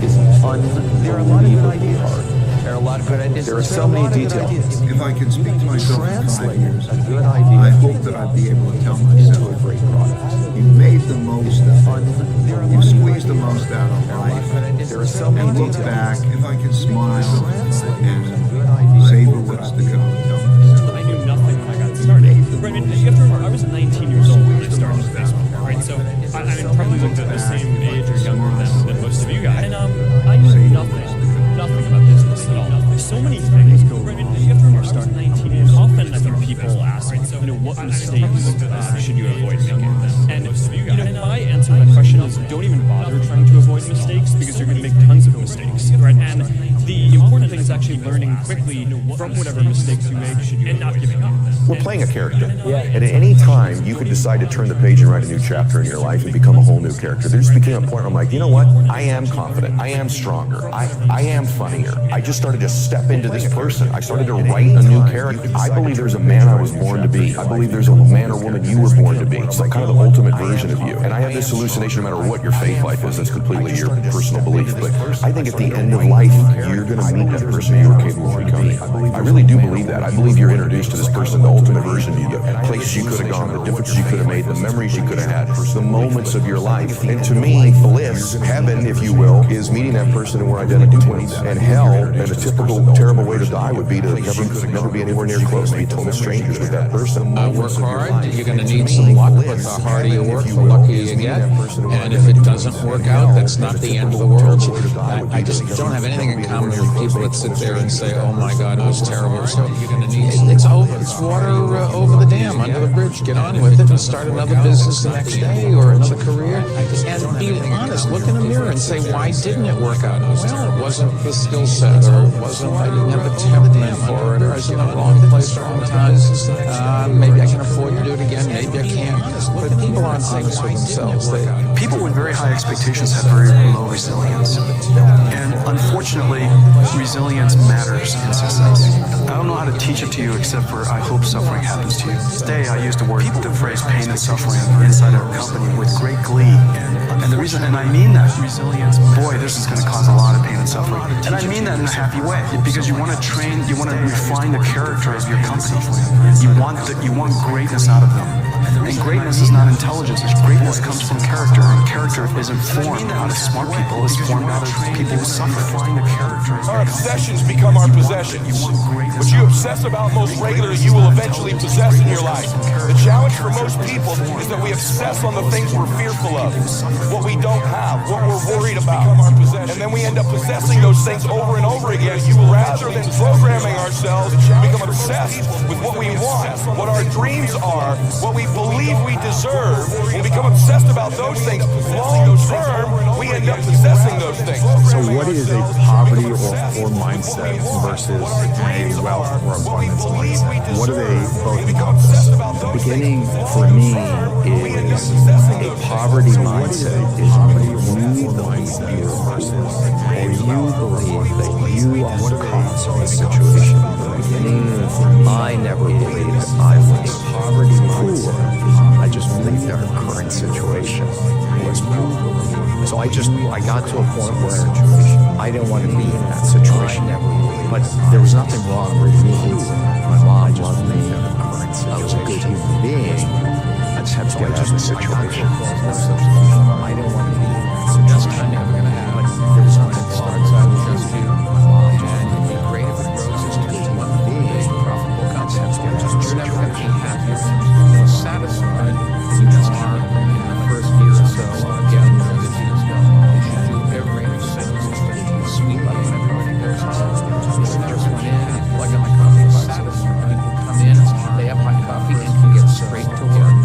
is unbelievably hard. There are a lot of good ideas. There are so many details. If I can speak to myself in 5 years, a good idea. I hope that I'd be able to tell myself, a great product. You made the most of it. You squeezed the most out of life. There are so many and look details. back, if I can smile and savor what's to come. I knew nothing when I got started. Right, I mean, you have to remember, I was 19 years old when I started Facebook, right? So I mean, probably looked at the same age or younger than most of you guys. And I knew nothing about business at all. So many things go wrong. You have to remember, start 19 years. Often I think people ask, what mistakes should you avoid making? And my answer to that question is don't even bother trying to avoid mistakes because you're going to make tons of mistakes, right? And the important thing is actually learning quickly from whatever mistakes you make and not giving up. We're playing a character. And at any time, you could decide to turn the page and write a new chapter in your life and become a whole new character. There just became a point where I'm like, you know what? I am confident. I am stronger. I am funnier. I just started to step into this person. I started to write a new character. I believe there's a man I was born to be. I believe there's a man or woman you were born to be. It's like kind of the ultimate version of you. And I have this hallucination no matter what your faith life is. That's completely your personal belief. But I think at the end of life, you're going to meet that person you were capable of becoming. I really do believe that. I believe you're introduced to this person, the ultimate version of you, the places you could have gone, the differences you could have made, the memories you could have had, the moments of your life. And to me, bliss, heaven, if you will, is meeting that person and we're identical twins. And hell, and a typical terrible way to die would be to never be anywhere near close, be total strangers with that person. Work hard. You're going to need some luck, but the harder you work, the luckier you get. And if it doesn't work out, that's not the end of the world. I just don't have anything in common with people that sit there and say, "Oh my God, it was terrible." So it's over. It's water over the dam, under the bridge. Get on with it and start another business the next day or another career. And be honest. Look in the mirror and say, "Why didn't it work out?" Well, it wasn't the skill set, or it wasn't. I didn't have the temperament for it, or I was in the wrong place, wrong time. Maybe I can afford to do it again. Maybe I can't. But people aren't things for themselves. People with very high expectations have very low resilience. And unfortunately, resilience matters in success. I don't know how to teach it to you except for I hope suffering happens to you. Today I use the phrase pain and suffering inside our company with great glee. And the reason, and I mean that, resilience, boy, this is going to cause a lot of pain and suffering. And I mean that in a happy way, because you want to train, you want to refine the character of your company. You want greatness out of them. And greatness is not intelligence. Greatness comes from character. And character isn't formed out of smart people. It's formed out of people who suffer. Our obsessions become our possessions. What you obsess about most regularly, you will eventually possess in your life. The challenge for most people is that we obsess on the things we're fearful of, what we don't have, what we're worried about. And then we end up possessing those things over and over again. Rather than program programming ourselves to become obsessed with what we want, what our dreams are, what we believe we deserve. When we become obsessed about those things, long term, we end up possessing those things. So what is a poverty or poor mindset versus a wealth or abundance mindset? What do they both encompass? The beginning for me is a poverty mindset is when you believe that you are the cause of a situation. I never believed I was poor. I just believed our current situation was poor. So I got to a point where I didn't want to be in that situation. But there was nothing wrong with me. My mom loved me. I was a good human being. I just had to get out of the situation. I didn't want to be in that situation. That's kind of never going to happen. But there was nothing that starts out with just you. And it'd be great if it grows as a good human being. Profitable concepts. You're never going to be happy or satisfied. You just are in the first year or so. Getting the business going. You should do every single thing. Sweep up when everybody goes home. Just went in, plug in my coffee box. Come in, they have my coffee, and you get straight to work.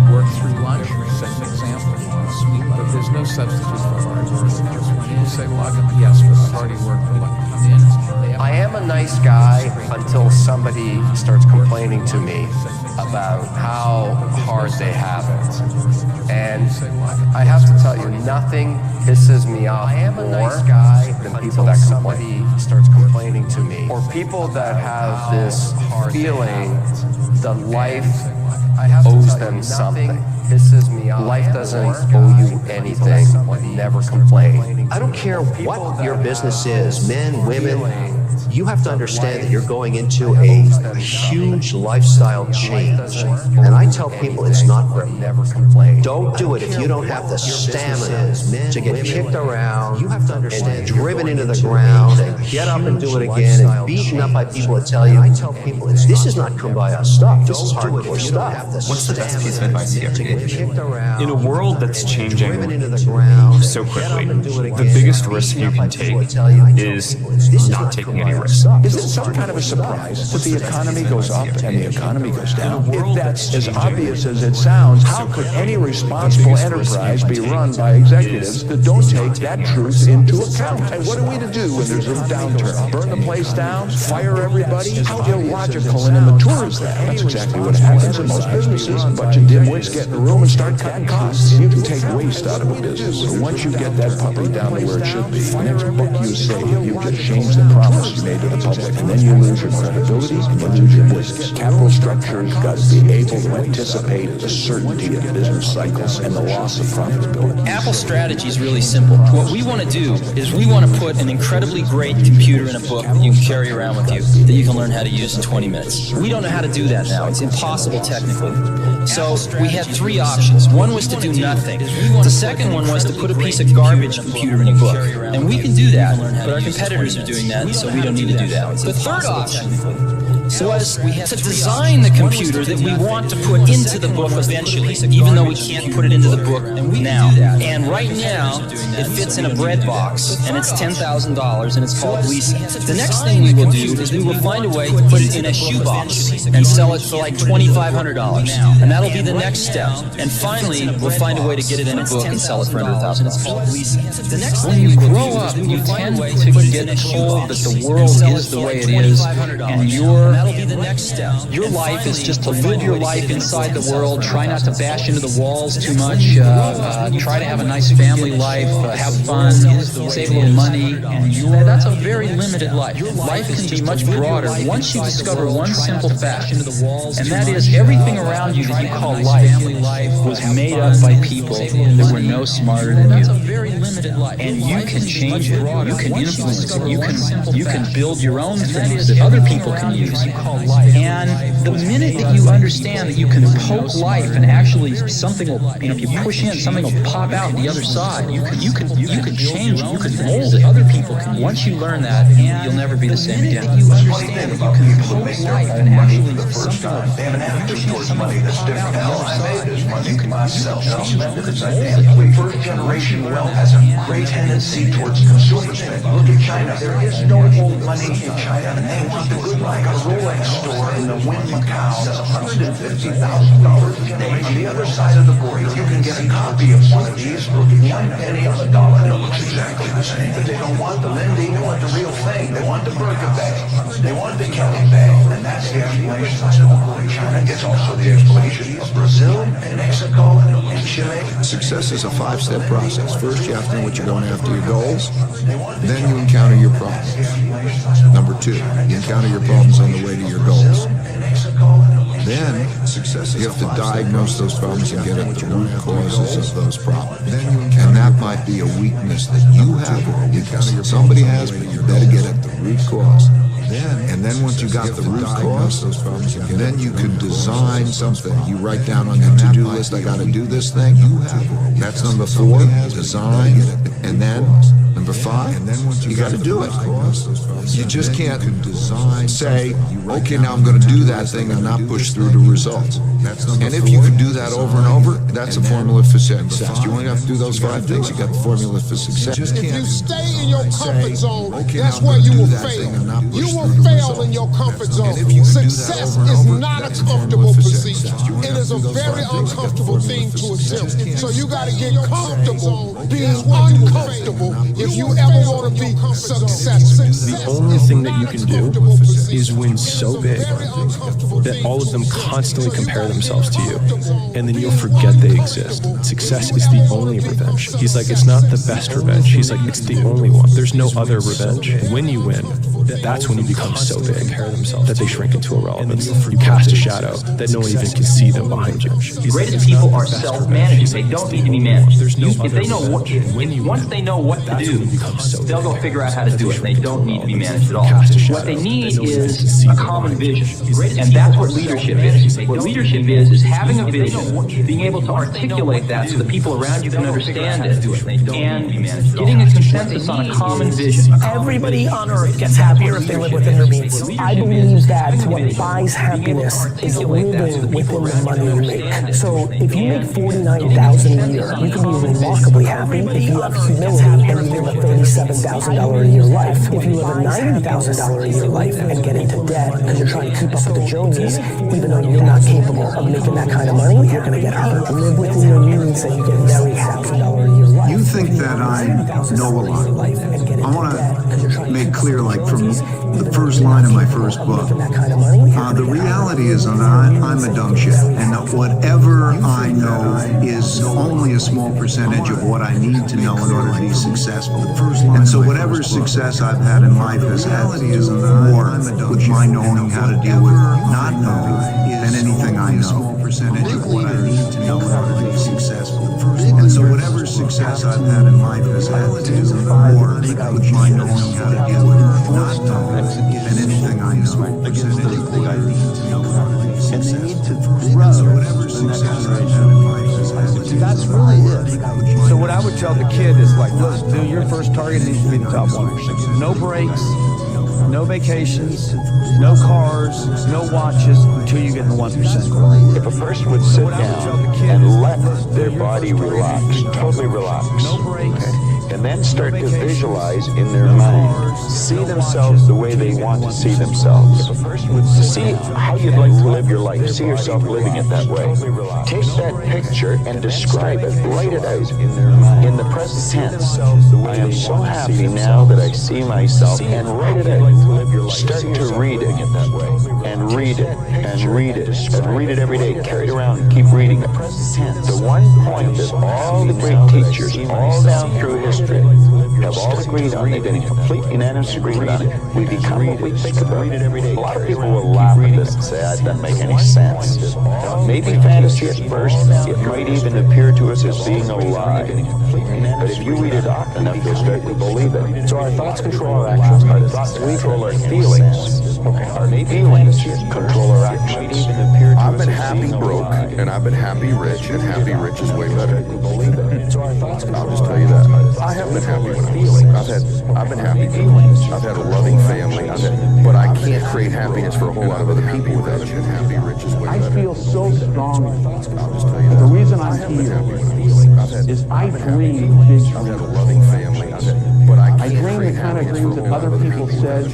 Work through lunch, set an example. But there's no substitute for hard work. People say, well, yes, but hard work, but come in. I am a nice guy until somebody starts complaining to me about how hard they have it. And I have to tell you, nothing pisses me off more than people that somebody starts complaining to me, or people that have this feeling that life owes them something. Life doesn't owe you anything. Never complain. I don't care what your business is, men, women. You have to understand that you're going into a huge lifestyle change. And I tell people it's not great. Don't do it if you don't have the stamina to get kicked around and driven into the ground and get up and do it again and beaten up by people that tell you, this is not kumbaya stuff, this is hardcore stuff. What's the best piece of advice you ever gave? In a world that's changing so quickly, the biggest risk you can take is not taking any risk. Is it some kind of a surprise that the economy goes up and the economy goes down? If that's as obvious as it sounds, how could any responsible enterprise be run by executives that don't take that truth into account? And what are we to do when there's a downturn? Burn the place down? Fire everybody? How illogical and immature is that? That's exactly what happens in most businesses. A bunch of dimwits get in a room and start cutting costs. You can take waste out of a business. So once you get that puppy down to where it should be, the next book you say, you just change the promise you made to the public, and then you lose your credibility and you lose your business. Capital structure's got to be able to anticipate the certainty of business cycles and the loss of profitability. Apple's strategy is really simple. What we want to do is we want to put an incredibly great computer in a book that you can carry around with you, that you can learn how to use in 20 minutes. We don't know how to do that now. It's impossible technically. So we had three options. One was to do nothing. The second one was to put a piece of garbage computer in a book. And we can do that, but our competitors are doing that, so we don't need to do that. The third option was to design the computer that we want to put into the book eventually, even though we can't put it into the book now. And right now, it fits in a bread box, and it's $10,000, and it's called Lisa. The next thing we will do is we will find a way to put it in a shoebox and sell it for like $2,500. And that'll be the next step. And finally, we'll find a way to get it in a book and sell it for $100,000. It's called Lisa. When you grow up, you tend to get told that the world is the way it is, and your life is just to live your life inside the world, try not to bash into the walls too much, try to have a nice family life, have fun, save a little money, and that's a very limited life. Life can be much broader once you discover one simple fact, and that is everything around you that you call life was made up by people that were no smarter than you. And you can change it, you can influence it, you can build your own things that other people can use. you call life. And the minute that you understand that you can poke life and actually something will, if you push in, something will pop out the other side. You can change it. You can mold it. Other people can. Once you learn that, you'll never be the same again. You understand that you can poke life and actually something will they have an attitude towards money that's different. Hell, I made this money myself. I'll spend it as I damn. First generation wealth has a great tendency towards consumer spending. Look at China. There is no old money in China, and they want the good life. A Rolex store in the Wynn, Macau does $150,000 a day. On the other side of the border, you can get a copy of one of these for $1 penny on the dollar. It looks exactly the same, but they don't want the Lindy. They want the real thing. They want the Birkin bag. They want the Kelly bag, and that's the explanation of China. It's also the explanation of Brazil and Mexico and Chile. Success is a 5-step process. First, you have to know what you're going after, your goals. Then you encounter your problems. Number 2, you encounter your problems on the way to your goals. Then, you have to diagnose those problems and get at the root causes of those problems. And that might be a weakness that you have or a weakness that somebody has, but you better get at the root cause. And then once you got the root cause, then you could design something. You write down on your to-do list, I got to do this thing. That's number 4, design. And then number 5, you got to do it. You just can't say, okay, now I'm going to do that thing and not push through to results. And if you can do that over and over, that's a formula for success. You only have to do those 5 things, you got the formula for success. If you stay in your comfort zone, that's where you will fail. You will fail in your comfort zone. Success is not a comfortable pursuit. It is a very uncomfortable thing to attempt. So you got to get comfortable being uncomfortable if you ever want to be successful. The only thing that you can do is win so big that all of them constantly compare themselves to you, and then you'll forget they exist. Success is the only revenge. He's like, it's not the best revenge. He's like, it's the only one. There's no other revenge. When you win, that's when you become so big that they shrink into irrelevance. You cast a shadow that no one even can see them behind you. Greatest people are self-managing. They don't need to be managed. If they know what, once they know what to do, they'll go figure out how to do it. They don't need to be managed at all. What they need is a common vision, and that's what leadership is. What leadership is having a vision, being able to articulate that so the people around you can understand it, and getting a consensus on a common vision. Everybody on earth gets happier if they live within their means. I believe that what buys happiness is living within the money you make. So if you make $49,000 a year, you can be remarkably happy if you have humility and you live a $37,000 a year life. If you live a $90,000 a year life and get into debt because you're trying to keep up with the Joneses, even though you're not capable of making that kind of money, you're going to get hurt. Live within your means and you get very happy $1,000 a year life. You think that I know a lot. I want to make clear, like from the first line of my first book, the reality is that I'm a dumb shit, and that whatever I know is only a small percentage of what I need to know in order to be successful. And so whatever success I've had in life has had more with my knowing how to deal with not knowing than anything I know. Percentage of what I need to know in order to be successful. And so whatever success I've had in life has had more with my knowing how to deal with not knowing than anything I know. Percentage of what I need to know in order to be successful. And so whatever success I've had in life has had that's really it. So what I would tell the kid is like, look, dude, your first target needs to be the top 1%. No breaks, no vacations, no cars, no watches until you get in the 1%. If a person would sit down and let their body relax, totally relax, and then start to visualize in their mind, see themselves the way they want to see themselves. See how you'd like to live your life. See yourself living it that way. Take that picture and describe it. Write it out in the present tense. I am so happy now that I see myself, and write it out. Start to read it and read it and read it and read it every day. Carry it around and keep reading it. The one point that all the great teachers all down through history have all agreed on, they've been in complete unanimous agreement on it. We become what we think about. A lot of people will laugh at this and say, that doesn't make any sense. Maybe fantasy at first, it might even appear to us as being a lie. But if you read it often enough, you'll start to believe it. So our thoughts control our actions, our thoughts control our feelings, Feelings control our actions. I've been happy broke, and I've been happy rich, and happy rich is way better. I'll just tell you that. I have been happy when I was. I've been happy. I've had a loving family. But I can't create happiness for a whole lot of other people without it. And happy rich is way better. I feel so strong. I'll just tell you that. The reason I'm here is I dream big dreams. I've had a loving family. But I dream the kind of dreams that other people said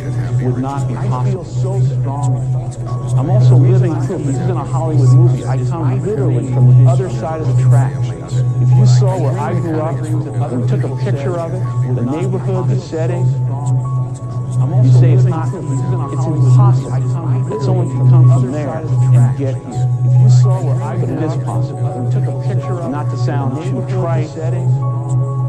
would not be possible. I feel so strong. I'm also living proof. This isn't a Hollywood movie. I come literally from the other side of the tracks. If you saw where I grew up, we took a picture of it, the neighborhood, the setting, you say it's not, it's impossible that someone can come from there and get here. If you saw where I grew up, it is possible. We took a picture of it, not to sound too trite,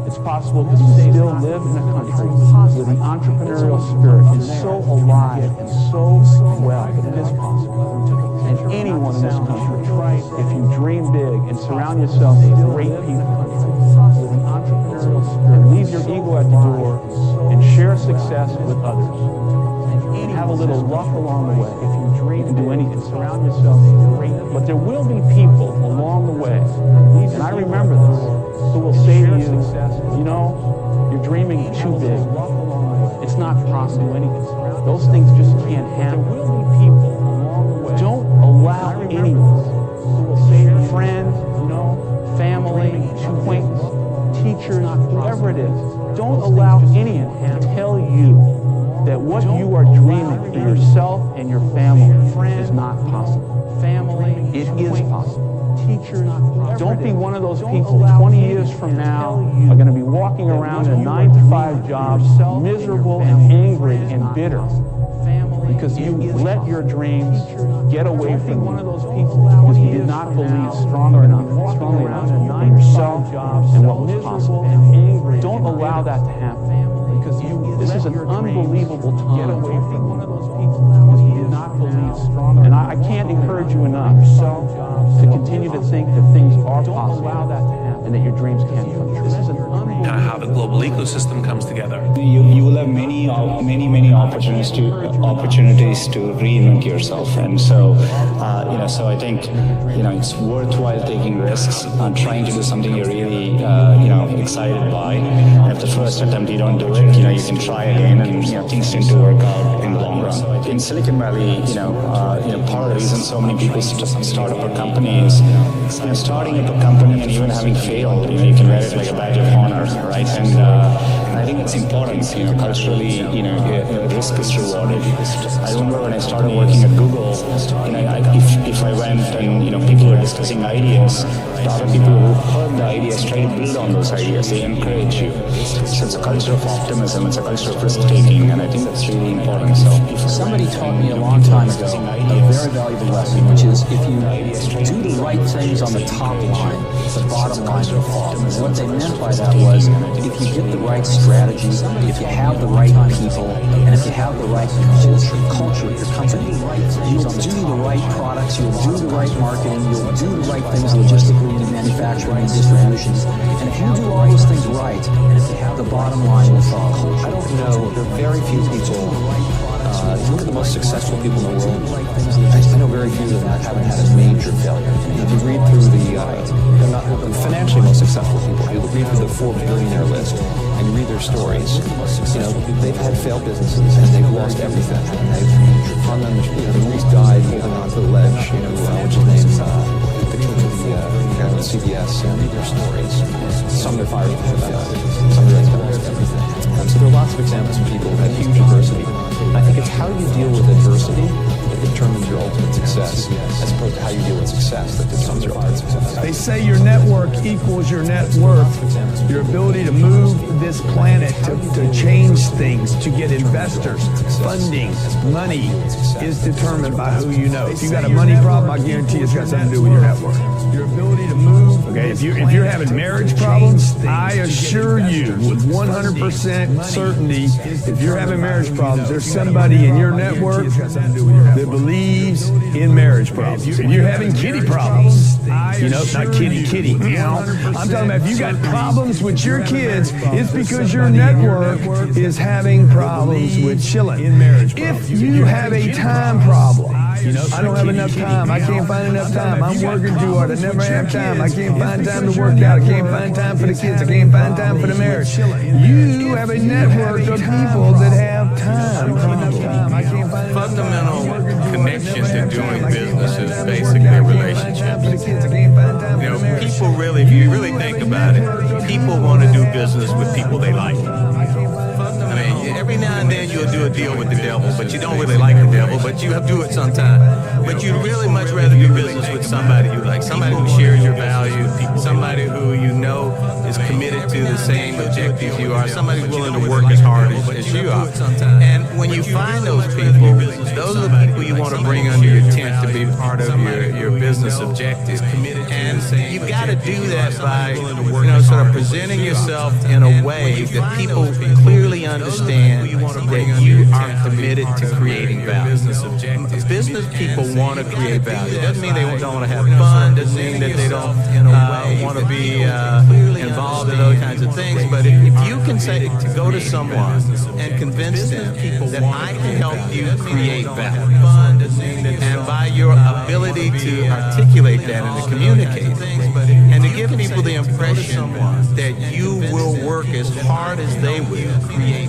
it's possible because we still live in a country where the entrepreneurial spirit is so alive and so well. It is possible. And anyone in this country, if you dream big and surround yourself with great people, with the entrepreneurial spirit, and leave your ego at the door and share success with others, and have a little luck along the way. If you dream and do anything, surround yourself with great people. But there will be people along the way, and I remember this, who will say to you, you know, you're dreaming too big. It's not possible. Those things just can't happen. There will be people along the way. Don't allow anyone who will say to you, friend, family, acquaintance, teachers, whoever it is, don't allow anyone to tell you that what you are dreaming for yourself and your family is not possible. It is possible. Don't be one of those people 20 years from now are going to be walking around in a 9-to-5 job, miserable and angry and bitter because you let your dreams get away from you because you did not believe strongly enough in yourself and what was possible. Don't allow that to happen because this is an unbelievable time. Get away from one of those people because you did not believe strongly. And I can't encourage you enough to continue to think that things are possible and that your dreams can come true. This is an unbelievable kind of how the global ecosystem comes together. You will have many opportunities to reinvent yourself, and so so I think it's worthwhile taking risks and trying to do something you're really excited by. And if the first attempt you don't do it, you can try again, and things tend to work out in the long run. In Silicon Valley, part of the reason so many people start up a company is starting up a company and even having failed, you can wear it like a badge of honor, right? And I think it's important, culturally, risk is rewarded. I remember when I started working at Google, if I went and people were discussing ideas, the other people who heard the ideas try to build on those ideas. They encourage you. So it's a culture of optimism. It's a culture of risk taking, and I think that's really important. So somebody taught me a long time ago a very valuable lesson, which is if you do the right things on the top line, the bottom line will fall. And what they meant by that was if you get the right strategy, if you have the right people, and if you have the right culture of your company, you'll do the right products, you'll do the right marketing, you'll do the right things logistically in manufacturing and distribution. And if you do all those things right, the bottom line will fall. I don't know, there are very few people, look at the most successful people in the world. I know very few of them that haven't had a major failure. If you read through they're not financially most successful people. You read through the Forbes billionaire list and you read their stories. They've had failed businesses and they've lost everything. And they've on them. Maurice died holding onto the ledge. What's his name? The guy on CBS. Read their stories. Some of their fired, some of them lost everything. So there are lots of examples of people who had huge adversity. I think it's how you deal with adversity that determines your ultimate success, as opposed to how you deal with success that determines your ultimate success. They say your network equals your net worth. Your ability to move this planet, to change things, to get investors, funding, money is determined by who you know. If you got a money problem, I guarantee it's got something to do with your network. Your ability to move. Okay, if you're having marriage problems, I assure you with 100% certainty, if you're having marriage problems, there's somebody in your network that believes leaves in marriage problems. If you're having kitty problems, not kitty, meow. I'm talking about if you got problems with your kids, it's because your network is having problems with chilling. If you have a time problem, I don't have enough time. I can't find enough time. I'm working too hard. I never have time. I can't find time to work out. I can't find time for the kids. I can't find time for the marriage. You have a network of people that have time problems. Fundamental connection to doing business is basically relationships. People really, if you really think about it, people want to do business with people they like. Every now and then you'll do a deal with the devil, but you don't really like the devil, but you do it sometime. But you'd really much rather do business with somebody you like, somebody who shares your values, somebody who you know is committed to the same objectives you are, somebody who's willing to work as hard as you are. And when you find those people, those are the people you want to bring under your tent to be part of your business objectives. And you've got to do that by sort of presenting yourself in a way that people clearly understand that you are committed to creating value. Business people want to create value. It doesn't mean they don't want to have fun. Doesn't mean that they don't want to be involved in other kinds of things. But if you can say to go to someone and convince them that I can help you create value, and by your ability to articulate that and to communicate, and to give people the impression that you will work as hard as they will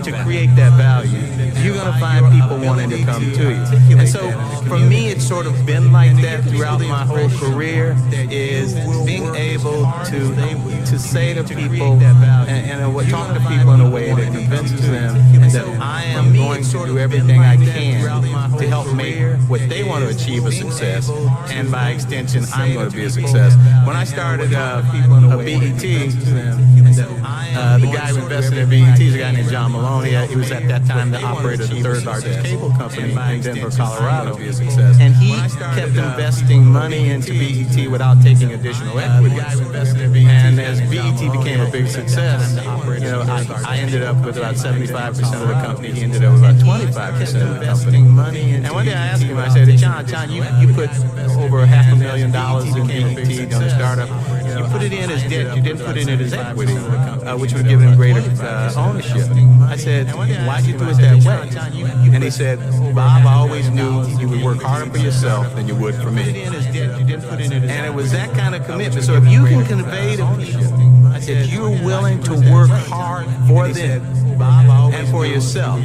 to create that value, you're going to find people wanting to come to you. And so for me, it's sort of been like that throughout my whole career, is being able to say to people and talk to people in a way that convinces them that I am going to do everything I can to help make what they want to achieve a success, and by extension, I'm going to be a success. When I started BET, the guy who invested in BET is a guy named John Malone. He was at that time the operator of the third largest cable company in Denver, Colorado. And he kept investing money into BET without taking additional equity. And as BET became a big success, I ended up with about 75% of the company. He ended up with about 25% of the company. And one day I asked him, I said, John, you put over $500,000 in BET on the startup. You put it in as debt. You didn't put it in as equity, which would give him greater ownership. I said, why'd you do it that way? And he said, Bob, I always knew you would work harder for yourself than you would for me. And it was that kind of commitment. So if you can convey to people that you're willing to work hard for them and for yourself,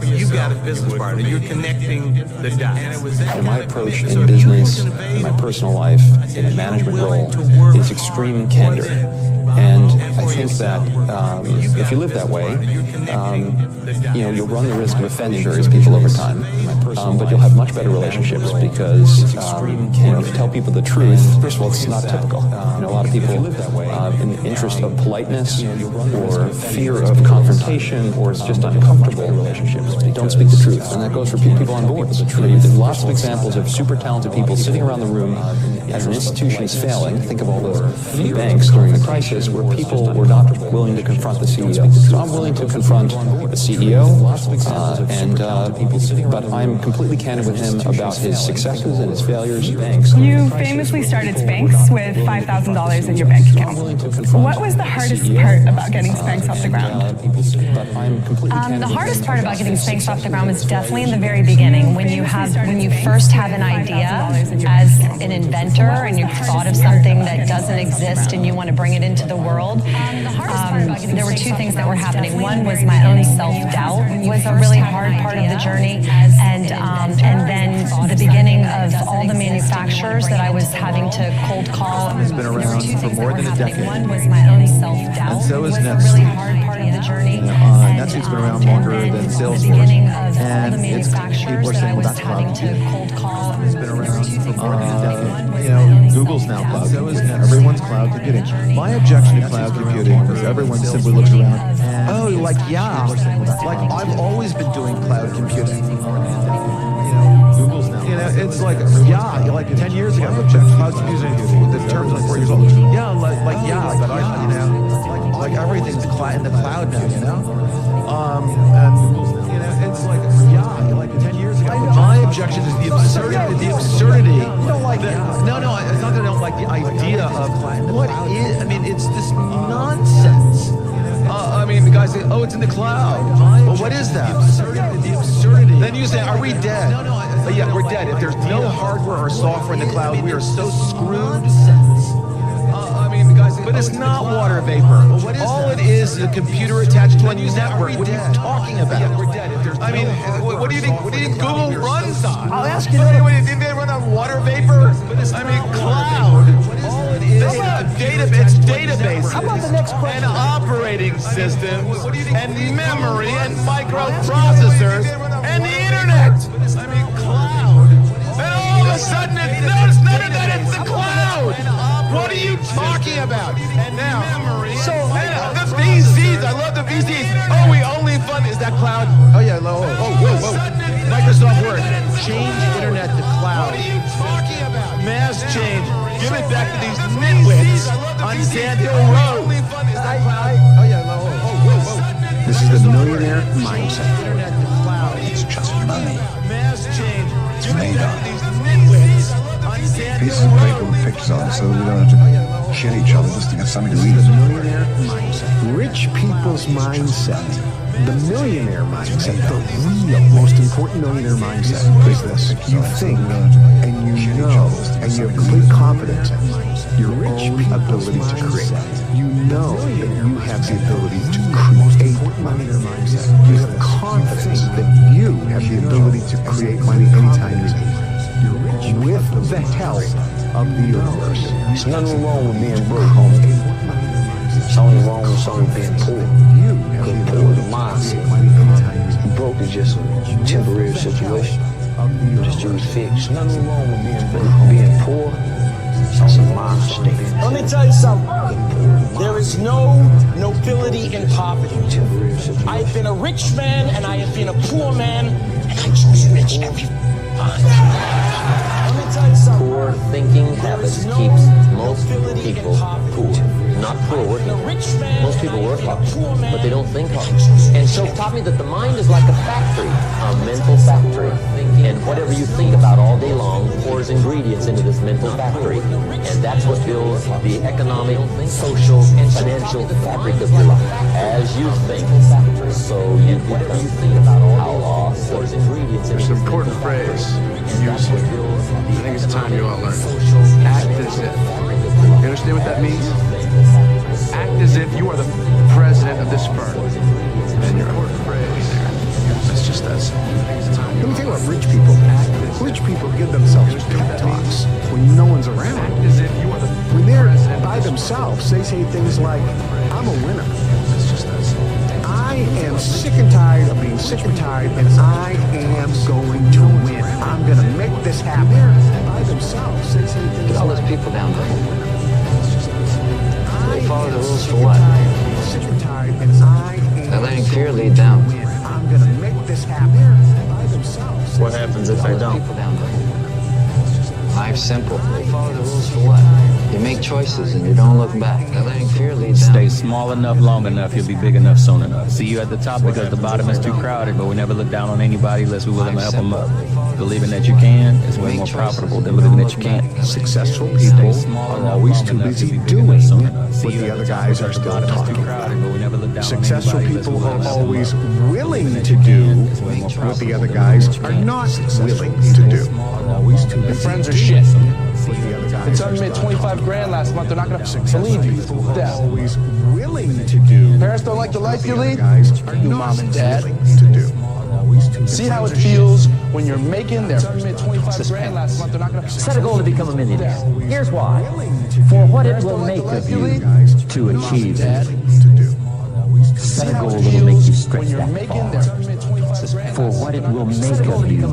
you've got a business partner. You're connecting the dots. And my approach in business, in my personal life, in a management role, is extreme candor. And I think that if you live that way, you'll run the risk of offending various people over time, but you'll have much better relationships because if you tell people the truth, first of all, it's not typical. A lot of people, in the interest of politeness or fear of confrontation, or it's just uncomfortable relationships, they don't speak the truth, and that goes for people on board. There's lots of examples of super talented people sitting around the room as an institution is failing. Think of all the banks during the crisis, where people were not willing to confront the CEO. So I'm willing to confront the CEO, but I'm completely candid with him about his successes and his failures. You famously started Spanx with $5,000 in your bank account. What was the hardest part about getting Spanx off the ground? The hardest part about getting Spanx off the ground was definitely in the very beginning, when you first have an idea as an inventor and you've thought of something that doesn't exist and you want to bring it into the world. There were two things that were happening. One was my own self-doubt was a really hard part of the journey, and then the beginning of all the manufacturers that I was having to cold call. It's been around for more than a decade. One was my own self-doubt. And so is NetSuite. A really hard part of the journey. NetSuite's been around longer than Salesforce. And people are saying, well, that's cloud computing. It's been around for more than a decade. Google's now cloud computing. Everyone's cloud computing. My objection to cloud computing is everyone simply looks around, I've always been doing cloud computing. Google's now. It's like 10 years ago, cloud computing with the terms of 4 years old. But everything's in the cloud now, it's like 10 years ago. My objection reaction is the absurdity. You don't like that? No, it's not that I don't like the idea of what is. I mean, it's this nonsense. I mean, the guys say, "Oh, it's in the cloud." Well, what is that? The absurdity. Then you say, "Are we dead?" Yeah, we're dead. If there's no hardware or software in the cloud, we are so screwed. But it's not water vapor. All it is a computer attached to a network. What are you talking about? I mean, what do you think Google runs on? I'll ask you. What do you think they run on water vapor? I mean, cloud. It's database. How about the next question? And operating systems, and memory, and microprocessors, and the internet. I mean, cloud. And all of a sudden, it's none of that. It's the cloud. What are you talking about? And now, the VCs, I love the VCs. Oh, we only fund, is that cloud? Oh yeah, whoa. Microsoft Word, change internet to cloud. What are you talking about? Mass change, give it back to these nitwits on Sandhill Road. Oh yeah, whoa. This is the millionaire mindset. Internet to cloud. It's just money. Mass change, give made it back up. to these nitwits on Sandhill Pieces of paper with pictures on it so we don't have to shit each other just to get something to eat. The millionaire mindset. Rich people's mindset. The millionaire mindset, the real, most important millionaire mindset is this. You think and you know and you have complete confidence in your own ability to create. You know that you have the ability to create money. You have confidence that you have the ability to create money anytime you need. With the help of the universe. There's nothing wrong with being broke, homie. It's only wrong with someone being poor. Because poor is a mindset. Broke is just a temporary situation. Just to be fixed. Nothing wrong with being broke. Being poor, it's a mind state. Let me tell you something. There is no nobility in poverty. I've been a rich man and I have been a poor man, and I choose rich every time. Poor thinking habits keeps most people poor. Not poor working hard. Most people work hard, but they don't think hard. And so taught me that the mind is like a factory, a mental factory. And whatever you think about all day long pours ingredients into this mental factory. And that's what builds the economic, social, and financial fabric of your life. As you think, so you become. How pours ingredients into There's an important phrase used here. I think it's time you all learn. Act as if. You understand what that means? Act as if you are the president of this firm. And your important phrase there. It's just that simple. Let me tell you what rich people do. Rich people give themselves pep talks when no one's around. Act as if you are the When they're by themselves, they say things like, I'm a winner. It's just that simple. I am sick and tired of being sick and tired, and I am going to win. I'm going to make this happen. By themselves, they say things Look at all those like, people down there. They follow the rules for what? Sick and tired, and I am They're letting fear lead them. I'm going to make this happen. By themselves. What happens if they don't? Life's simple. They follow the rules for what? You make choices and you don't look back. They're letting fear lead them. Stay small enough, long enough, you'll be big enough soon enough. See you at the top because the bottom is too crowded, but we never look down on anybody unless we're willing to help them up. Believing that you can is way more profitable than believing that you can't. Successful people are always too busy doing what the other guys are still talking about. Successful people are always willing to do what the other guys are not willing to do. Your friends are shit. They told me 25 grand last month. They're not going to believe you. Yeah. Always willing to do. Parents don't like the life you lead. You mom and dad. See how it feels feels when you're making their 25 grand last month. They're not going to Set a goal to become a millionaire. Here's why. For what it will make of you to achieve it. Set a goal that will make you stretch that far. For what it will make of you to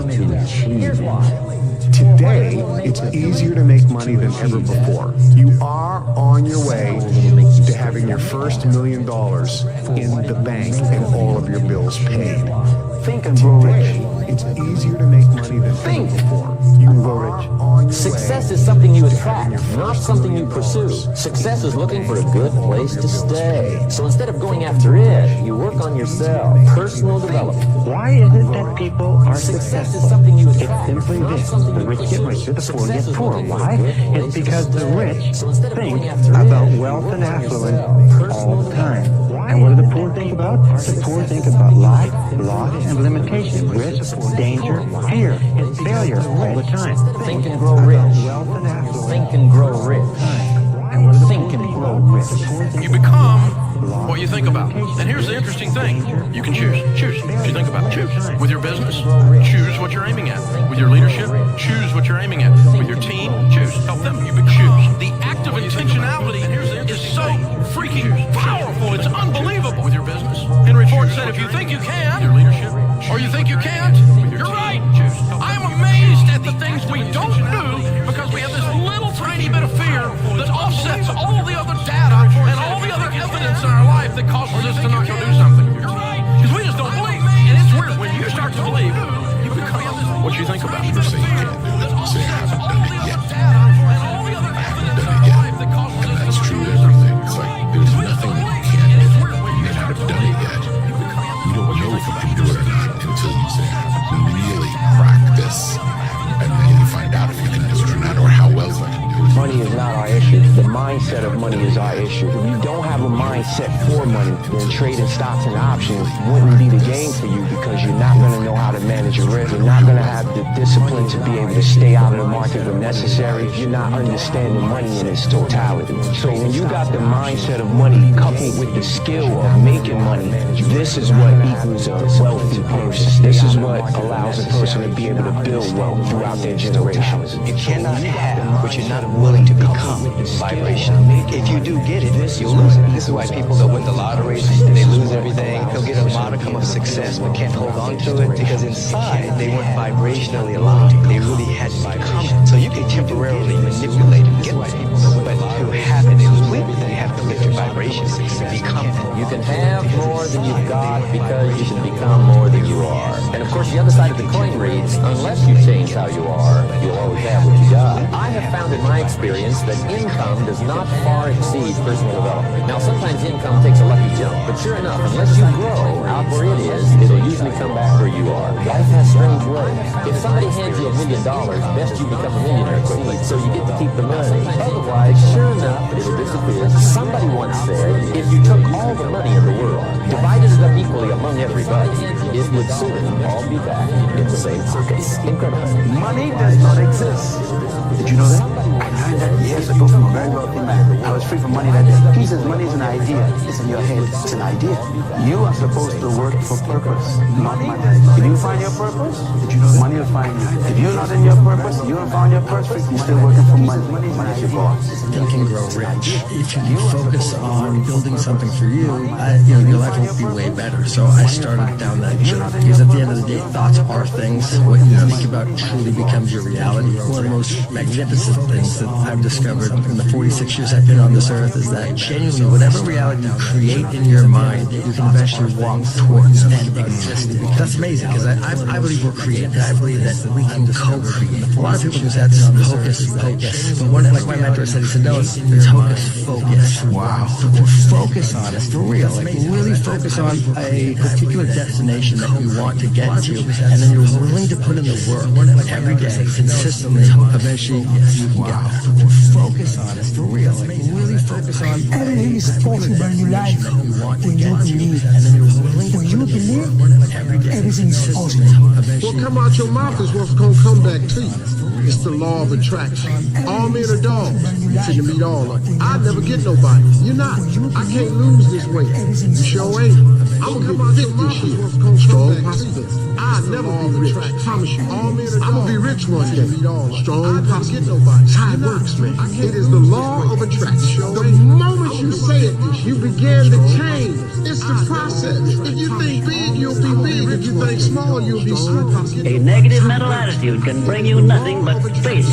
achieve it. Today, it's easier to make money than ever before. You are on your way to having your first $1 million in the bank and all of your bills paid. Think and grow rich. It's easier to make money think. Success is something you attract, not something you pursue. Success is looking for a good place to stay. So instead of going after it, you work on yourself. Personal development. Why is it that people are Success successful? is something you attract. It's simply this. The rich get richer, the poor get poorer. Why? It's because the rich think about wealth and affluence all the time. And what do the poor think about? The poor think about life, loss, and limitation, risk, danger, fear, and failure all the time. Think and grow rich. Think and grow rich. Think and grow rich. You become what you think about. And here's the interesting thing. You can choose. Choose what you think about. Choose. With your business, choose what you're aiming at. With your leadership, choose what you're aiming at. With your team, choose. Help them. You can choose. The act of intentionality is so freaking powerful. It's unbelievable. With your business. Henry Ford said, if you think you can, your leadership, or you think you can't, you're right. I'm amazed at the things we don't do because we have this little tiny bit of fear that offsets all the other data and all the other evidence in our life that causes us to not go do something. Because we just don't believe. And it's weird. When you start to believe, you become what you think about. Never say you can't do it. Say I haven't done it yet. I haven't done it yet. And that's true of everything. It's like there's nothing you can't do. You may not have done it yet. You don't know if you can do it or not until you say I haven't really practice. And then you find out if you can do it or not, or how well you can do it. Money is not our issue. The mindset of money is our issue. If you don't have a mindset for money, then trading stocks and options wouldn't be the game for you because you're not going to know how to manage your risk. You're not going to have the discipline to be able to stay out of the market when necessary. You're not understanding money in its totality. So when you got the mindset of money coupled with the skill of making money, this is what equals a wealthy person. This is what allows a person to be able to build wealth throughout their generations. You cannot have what you're not willing to become vibrational. If you do get it, you'll lose it. This is why people that win the lottery, they lose everything. They'll get a modicum of success but can't hold on to it because inside they weren't vibrationally aligned. They really hadn't become it. So you can temporarily manipulate and get things, but to have it completely, you have to lift your vibrations and become it. You can have more than you've got because you can become more than you are. And of course, the other side of the coin reads, unless you change how you are, you'll always have what you got. I have found in my experience that income does not far exceed personal development. Now, sometimes income takes a lucky jump, but sure enough, unless you grow out where it is, it'll usually come back where you are. Life has strange ways. If somebody hands you $1 million, best you become a millionaire quickly, so you get to keep the money. Otherwise, sure enough, it'll disappear. Somebody once said, if you took all the money in the world, divided it up equally among everybody, it would soon all be back in the same circus. Incredible. Money does not exist. Did you know that? I learned that years ago from a very wealthy man. I was free from money that day. He says money is an idea. It's in your head. It's an idea. You are supposed to work for purpose, not money. If you find your purpose, money will find you. If you're not in your purpose, you don't find your purpose, you're still working for money. Money is your boss. Think and grow rich. If you focus on building something for you, your life will be way better. So I started down that journey because at the end of the day, thoughts are things. What you think about truly becomes your reality. One of the most magnificent things that I've discovered in the 46 years I've been on this earth is that genuinely, whatever reality you create in your mind, you can eventually walk towards and exist in. That's amazing because I believe we're creative. I believe that we can co-create. A lot of people just have this hocus pocus. But like my mentor said, he said, no, it's hocus focus. Wow. Focus on it for real. Like really focus on a particular destination that you want to get to, and then you're willing to put in the work every day, consistently. Eventually, you can get there. Focus on it for real. Like really focus on everything is possible in your life when you believe. When you believe, everything is possible. What come out your mouth is what's going to come back to you. It's the law of attraction. All men are dogs. You finna meet all of them. I never get nobody. You're not. I can't lose this weight. You sure ain't. I'm gonna be fit this year. Strong possibility. I'll never be rich. Promise you. All men are dogs. I'm gonna be rich one day. Strong possibility. That's how it works, man. It is the law of attraction. The moment you say it, you begin to change. It's the process. If you think big, you'll be big. If you think small, you'll be small. A negative mental attitude can bring you nothing but failure.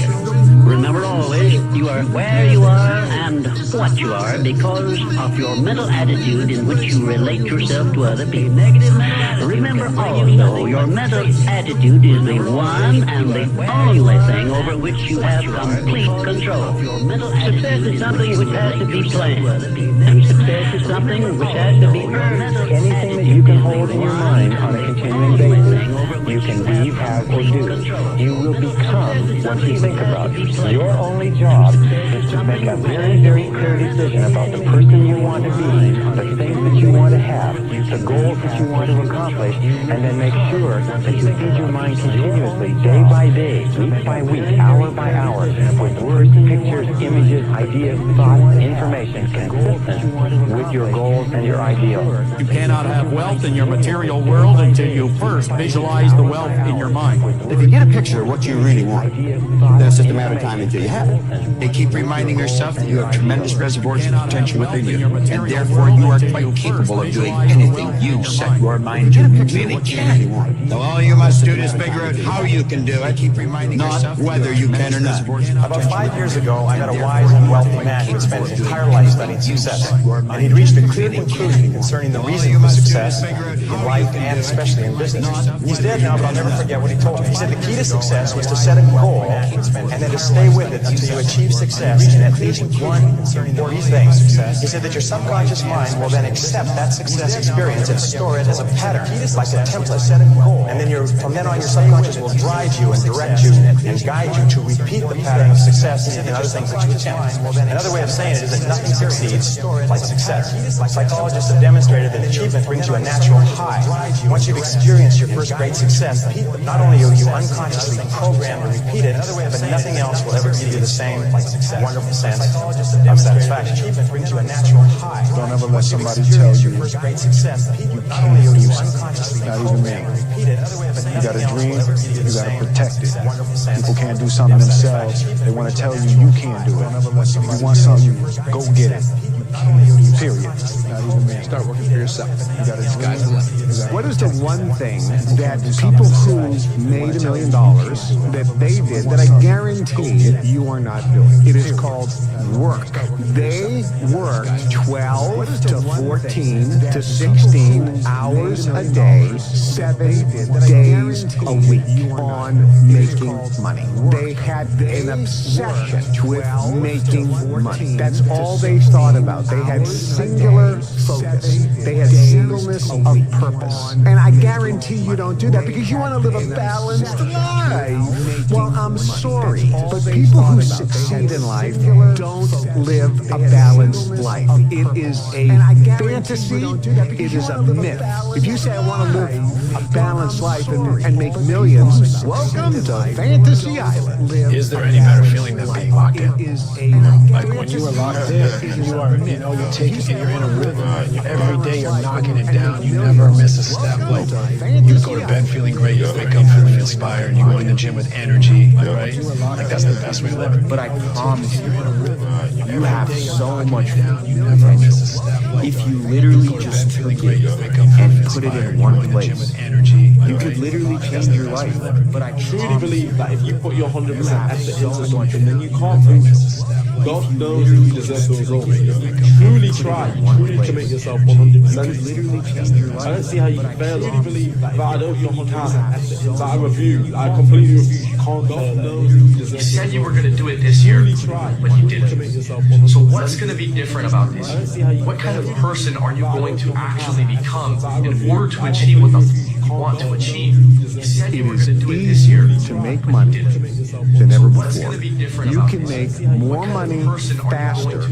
Remember always, you are where you are and what you are because of your mental attitude in which you relate yourself to other people. Remember also, your mental attitude is the one and the only thing over which you have complete control. Success is something which has to be planned, and success is something which has to be earned. Anything that you can hold in your mind on a continuing basis, you can be, have, or do. You will become what you think about. Your only job is to make a very, very clear decision about the person you want to be, the things that you want to have, the goals that you want to accomplish, and then make sure that you feed your mind continuously, day by day, week by week, hour by hour, with words, pictures, images, ideas, thoughts, information consistent with your goals and your ideals. You cannot have wealth in your material world until you first visualize the wealth in your mind. If you get a picture of what you really want, then it's just a matter of time until you have it. And keep reminding yourself that you have tremendous reservoirs of potential within you, and therefore you are quite capable of doing anything you set your mind to really can. So all you must do is figure out how you can do it, keep reminding yourself whether you can or not. About 5 years ago, I met a wise and wealthy man who had spent his entire life studying success, and he'd reached a clear conclusion concerning the reason for success in life and especially in business. He's dead now, but I'll never forget what he told me. He said the key to success was to set a goal and then to stay with it until you achieve success in at least one or these things. He said that your subconscious mind will then accept that success experience and store it as a pattern, like a template. And then from then on, your subconscious will drive you and direct you and guide you to repeat the pattern of success in other things that you attempt. Another way of saying it is that nothing succeeds like success. Psychologists have demonstrated that achievement brings you a natural high. Once you've experienced your first great success, not only will you unconsciously program to repeat it, but nothing else will ever give you the same wonderful sense of satisfaction. Achievement brings you a natural high. Don't ever let somebody tell you your first great success, not only will you unconsciously not even me. repeat it, You got a dream, you got to protect it. People can't do something themselves. They want to tell you you can't do it. If you want something, go get it. Period. Not even me. Start working for yourself. You got to Sky's the limit. What is the one thing that people who made $1 million that they did that I guarantee you are not doing? It is called work. They work 12 to 14 to 16 hours a day, 7 days a week on making money. They had an obsession with making money. That's all they thought about. They had singular focus. They had singleness of purpose. And I guarantee you don't do that because you want to live a balanced life. Well, I'm sorry, but people who succeed in life don't live a balanced life. It is a fantasy. It is a myth. If you say I want to live a balanced life and make millions, welcome to Fantasy Island. Is there any better feeling than being locked in? Like when you are locked in, you're taking it, you're in a rhythm, and every day you're knocking it down, you never miss a step. Like you go to bed feeling great, you wake up feeling inspired, you go in the gym with energy, right? Like that's the best way to live. But I promise you, you have so much fun. You never miss a step. If you literally just took it and put it in one place, you could literally change your life. But I truly believe that if you put your 100% effort into something, then you can't lose. God knows you deserve the results. Truly try, truly commit yourself 100%. I don't see how you can fail. I truly believe that I don't your 100%. That I refuse. I completely refuse. You can't fail. You said you were going to do it this year, but you didn't. So what's going to be different about this year? What kind of person are you going to actually become in order to achieve what you want to achieve? You said you were going to do it this year to make money than ever before. You can make more money faster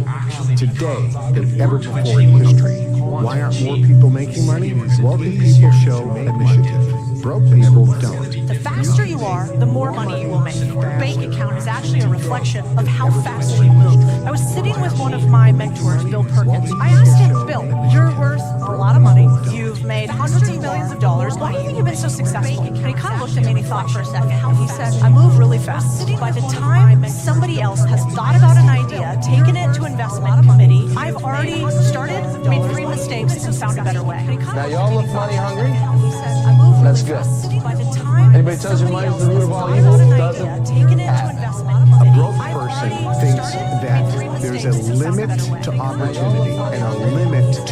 today than ever before in history. Why aren't more people making money? Wealthy people show initiative. Broke people don't. The faster you are, the more money you will make. Your bank account is actually a reflection of how fast you move. I was sitting with one of my mentors, Bill Perkins. I asked him, Bill, you're worth a lot of money. You've made hundreds of millions of dollars. Why do you think you've been so successful? And he kind of looked at me and he thought for a second. He said, I move really fast. By the time somebody else has thought about an idea, taken it to investment committee, I've already started, made 3 mistakes, and found a better way. Now y'all look money hungry? He said, I move That's really good. fast. By the time Anybody tells you money is the root of all evil? Doesn't. taken it to investment committee, person thinks that there's a limit to opportunity and a limit to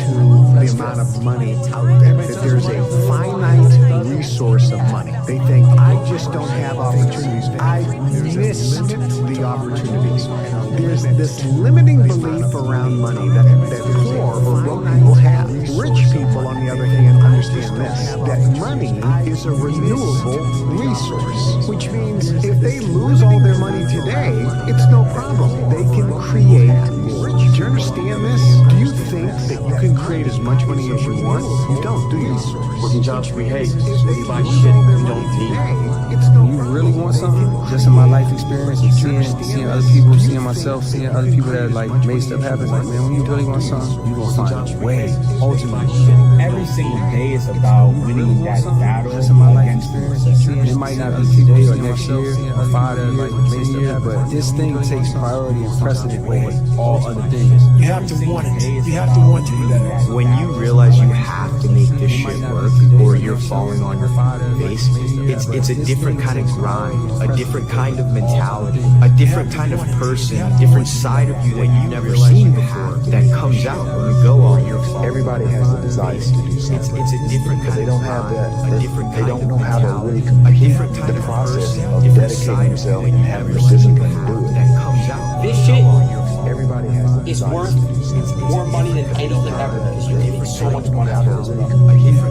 the amount of money out there, that there's a finite resource of money. They think, I just don't have opportunities. I missed the opportunities. There's this limiting belief around money that poor or broke people have. Rich people, on the other hand, understand this, that money is a renewable resource, which means if they lose all their money today, it's no problem. They can create more. Do you understand this? Do you think that you can create as much money as you want? You don't, do you? Working jobs we hate. We buy shit we don't need. You really want something? Just in my life experience, and seeing other people, seeing myself, seeing other people that like made stuff happen. Like, man, when you really want something, you gonna find a way. Ultimately, every single day is about winning that battle. Just in my life experience, it might not be today or next year or 5 or like 10 years, but this thing takes priority and precedent over all other things. You have to want it. You have to want to be better. When you realize you have to make this shit work, or you're falling on your face, it's a different kind of grind, a different kind of mentality, a different kind of person, a different side of you that you've never seen before that comes out when you go on your fall. Everybody has the desire to do something. It's a different kind they don't have that. a different They kind don't know of how to really mentality, complete the process of dedicating themselves and having the discipline to do it. that comes out. This shit Everybody has the is desire worth more money than anything ever because you're giving so much money out.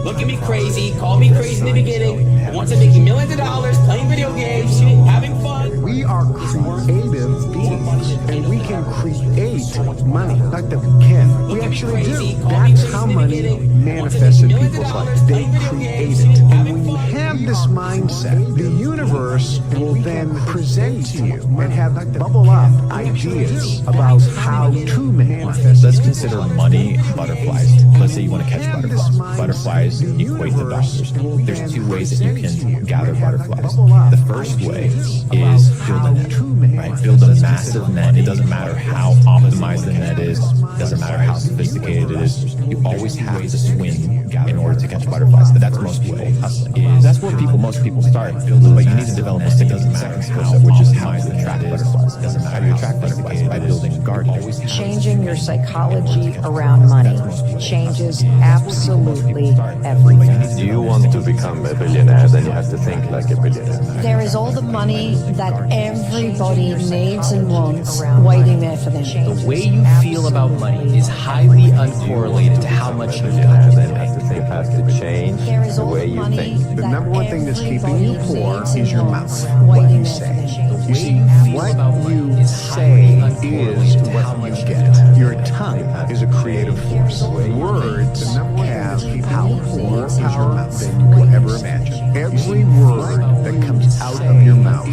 Look at me crazy, call me crazy in the beginning, but once I'm making millions of dollars, playing video games, shit, having fun. We are creative beings, and we can create money. Not that we can. We actually do. That's how money manifests in people's lives. They create it. And when you have this mindset, the universe will then present to you and have bubble up ideas about how to manifest. Let's consider money butterflies. Let's say you want to catch butterflies. Butterflies equate to dollars. There's 2 ways that you can gather butterflies. The first way is build a net, right? Build a massive net. It doesn't matter how optimized the net is. It doesn't matter how sophisticated it is. You always have to swim in order to catch butterflies. But that's most way. That's where most people start. But you need to develop a skill set, which is how you attract butterflies. It doesn't matter how you attract butterflies by building a garden. Changing your psychology around money changes absolutely everything. If you want to become a billionaire, then you have to think like a billionaire. There is all the money that everybody needs and wants waiting there for them. The way you feel about money is highly uncorrelated to how much you got. Then you have to change the way you think. The number one thing that's keeping you poor is your mouth. What you say. You see, what you say is what you get. Your tongue is a creative force. Words have power more than you could ever imagine. Every word that comes out of your mouth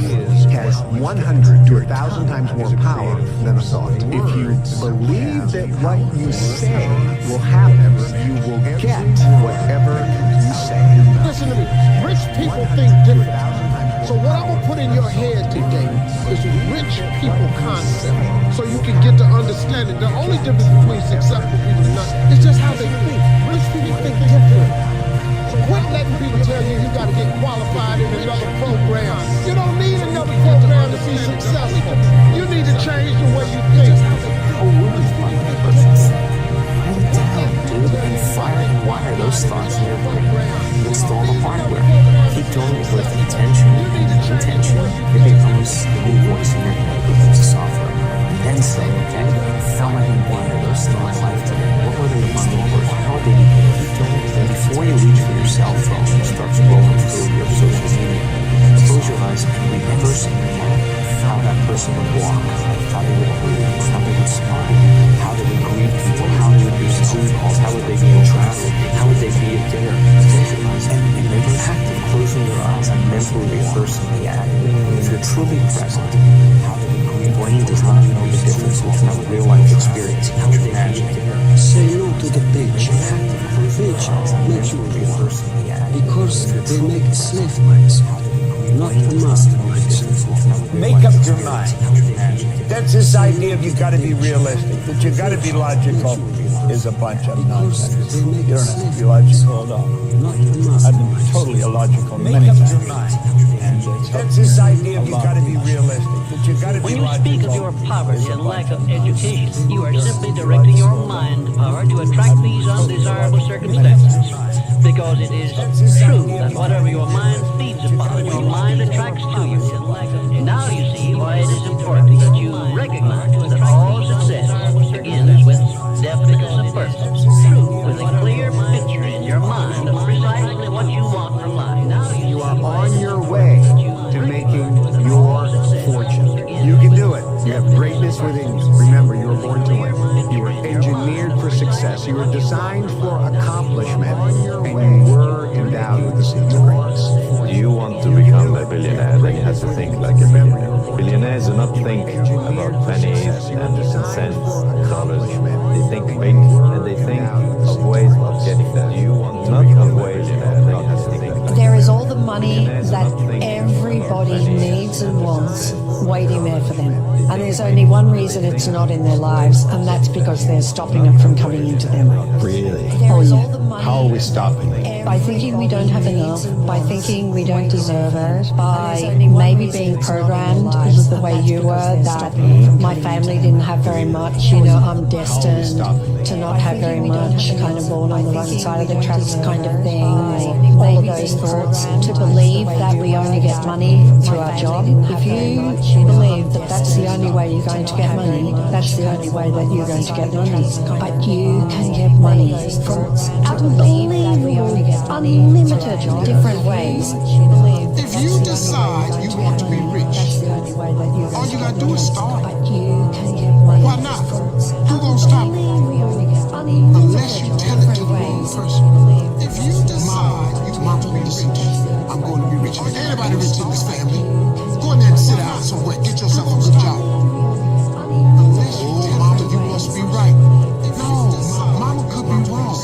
has 100 to 1,000 times more power than a thought. If you believe that what you say will happen, you will get whatever you say. Listen to me. Rich people think different. So what I'm going to put in your head today is rich people concept, so you can get to understand it. The only difference between successful people and not is just how they think. Rich people think different. So quit letting people tell you you got to get qualified in another program. You don't need another program to be successful. You need to change the way you think. And fire and wire those thoughts in your brain. Install the hardware. Keep doing it with intention. It becomes a new voice in your head, becomes a software. And then say, okay, how am I going to wire those thoughts life today? What were they installed with? How would they be doing it? And before you reach for your cell phone and start scrolling through your social media, close your eyes and rehearse in your head how that person would walk, how they would breathe, how they would smile, how they would greet people, how they would use Zoom calls, how would they be in traffic, how would they be at dinner. Close your eyes and make an act of closing your eyes and mentally rehearsing the act. If you're truly present, how they would greet. Your brain does not know the difference between a real life experience. How would they be at dinner? Say no to the bitch. Bitch make you poor because they make slave minds, not the master minds. Make up your mind. That's this idea of you got to be realistic, that you got to be logical. is a bunch of nonsense. You don't have to be logical at all. I've been totally illogical many times. And it's this idea you've got to be realistic. That you've got to when you speak of your poverty and lack of education, you are simply directing your mind power to attract these undesirable circumstances. Because it is true that whatever your mind feeds upon, your mind attracts to you. Now you see why it is important that you recognize that all success begins with definiteness of purpose, with a clear picture in your mind of precisely what you want from life. Now You are on your way to making your fortune. You can do it. You have greatness within you. Remember, you were born to win. You were engineered for success. You were designed for accomplishment, and you were endowed with the seeds of greatness. Do you want to become a billionaire, then you have to think like a billionaire. Billionaires do not think about pennies and cents, dollars. They think big, and they think of ways of getting there. Do you want not of ways, then you have to think like There is all the money that everybody needs and wants waiting there for them. And there's only one reason it's not in their lives, and that's because they're stopping it from coming into them. Really? Oh, yeah. How are we stopping it? By thinking we don't have enough, by thinking we don't deserve it, by maybe being programmed because of the way you were, that my family didn't have very much, I'm destined to not have very much, kind of born on the wrong side of the tracks kind of thing, all of those thoughts, to believe that we only get money through our job. If you believe that that's the only way you're going to get money, that's the only way that you're going to get money. But you can get money from unbelievable, unlimited different ways. If you decide you want to be rich, all you gotta do is start. Why not? Who gonna stop you? Unless you tell it to the wrong person. If you decide you want to be rich, I'm going to be rich. Anybody rich in this family, go in there and sit down somewhere. Get yourself a good job. Unless you tell mama, you must be right. No, mama could be wrong.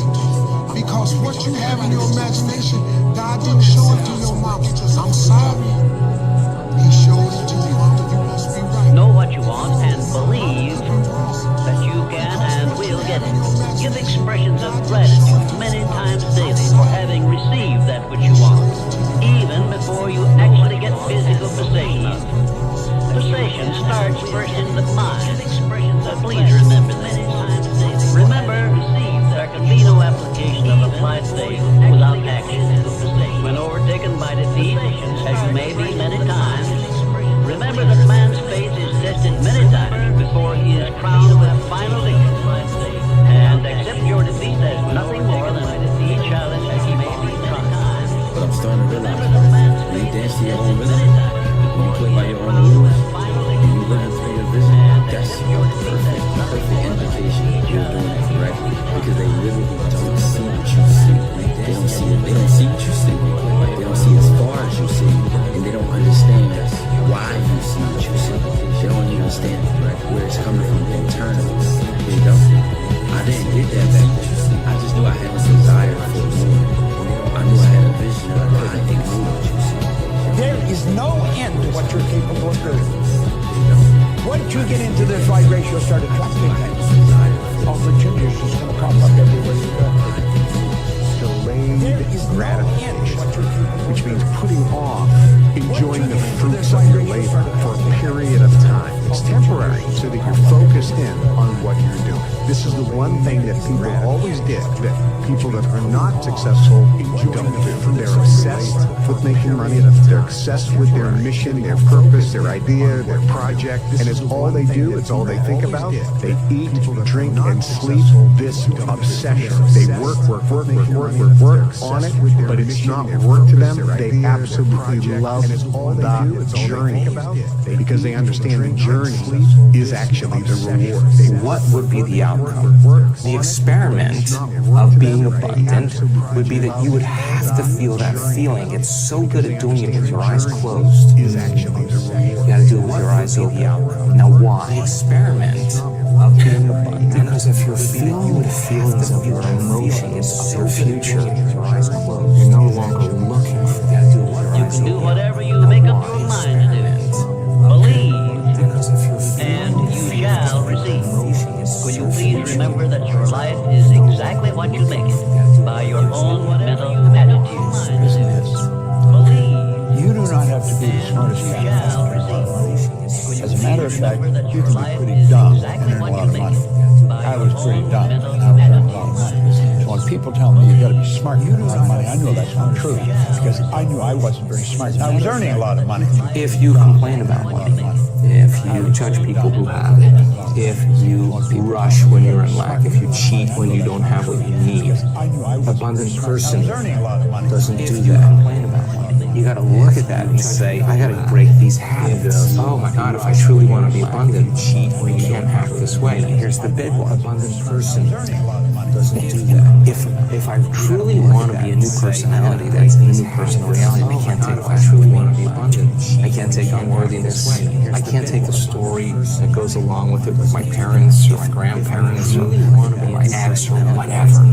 Because what you have in your imagination, God didn't show it to your mama. I'm sorry. He showed it to you. You must be right. Know what you want and believe that you can and will get it. Give expressions of gratitude many times daily for having received that which you want, even before you actually get physical possession of it. Possession starts first in the mind. Please remember that. Remember, there can be no application of applied faith without action. When overtaken by defeat, as you may be many times, remember that man's faith is tested many times before he is crowned with final victory. And accept your defeat as nothing more than a defeat challenge as he may be trying. But I'm starting to realize when you dance to your own rhythm, when you play by your own rules, and you live through your vision, that's your perfect indication you're doing it correctly. Because they literally don't see what you see. They don't see what you see. They don't see as far as you see, and they don't understand why you see what you see. They don't even understand where it's coming from internally. They don't. I didn't get that back then. I just knew I had a desire for more. I knew I had a vision of why I think what you see. There is no end to what you're capable of doing. Once you get into this right ratio, you'll start attracting things. Opportunities just going to pop up everywhere you go. Delayed gratification, which means putting off enjoying the fruits of your labor for a period of time. It's temporary, so that you're focused in on what you're doing. This is the one thing that people always did, that people that are not successful don't do. They're obsessed with making money. They're obsessed with their mission, their purpose, their idea, their project, and it's all they do. It's all they think about. They eat, drink, and sleep this obsession. They work on it, but it's not work to them. They absolutely love the journey because they understand the journey is actually the reward. What would be the outcome? The experiment of being abundant would be that you would have to feel that feeling. It's so good at doing it with your eyes closed. Is actually the reward. You gotta do it with your eyes open. Now why? The experiment of being abundant. Because if you're feeling the feelings of your emotions, of your future, with your eyes closed, you're no longer looking for that. You can do whatever you make up your mind to do. Believe, and you shall receive. Will you please remember that your life is exactly what you make it by your own mental attitudes. Believe. You do not have to be the smartest guy. As a matter of fact, you can be pretty dumb and earn a lot of money. I was pretty dumb and I was earning a lot of money. So when people tell me you got to be smart to earn a lot of money, I know that's not true because I knew I wasn't very smart. I was earning a lot of money. If you complain about money, if you judge people who have it, if you rush when you're in lack, if you cheat when you don't have what you need, an abundant person doesn't do that. You got to look at that and say, I got to break these habits. Oh my God, if I truly want to be abundant, cheat when you can't act this way. Here's the big one. Abundant person doesn't do that. If I truly want to be a new personality, that's in a new personal reality. I can't take. If I truly want to be abundant, I can't take unworthiness. I can't take the story that goes along with it with my parents or my grandparents or my ex or whatever.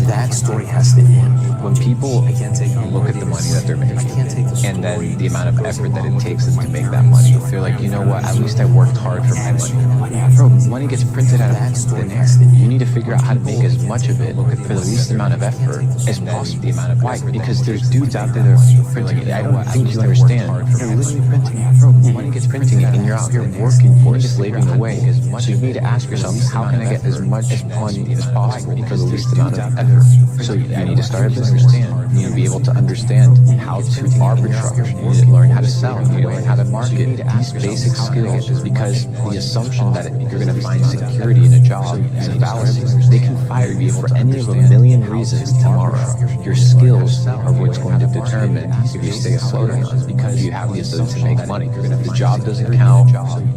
That story has to end. When people look at the money that they're making and then the amount of effort that it takes them to make that money, they're like, you know what, at least I worked hard for my money. Bro, money gets printed out of thin air. You need to figure out how to make as much of it for the least amount of effort as possible. Why? Because there's dudes out there that are printing it. I think you understand. They're literally printing it. Bro, money gets printing it and you're out here working for it, slaving away. So you need to ask yourself, how can I get as much money as possible for the least amount of effort? So you need to start a business. You need to be able to understand how to arbitrage. You need to learn how to sell. You need to learn how to market. These basic skills, because the assumption that you're going to find security in a job is a fallacy. They can fire you for any of a million reasons tomorrow. Your skills are what's going to determine if you stay afloat or not, because you have the ability to make money. The job doesn't count.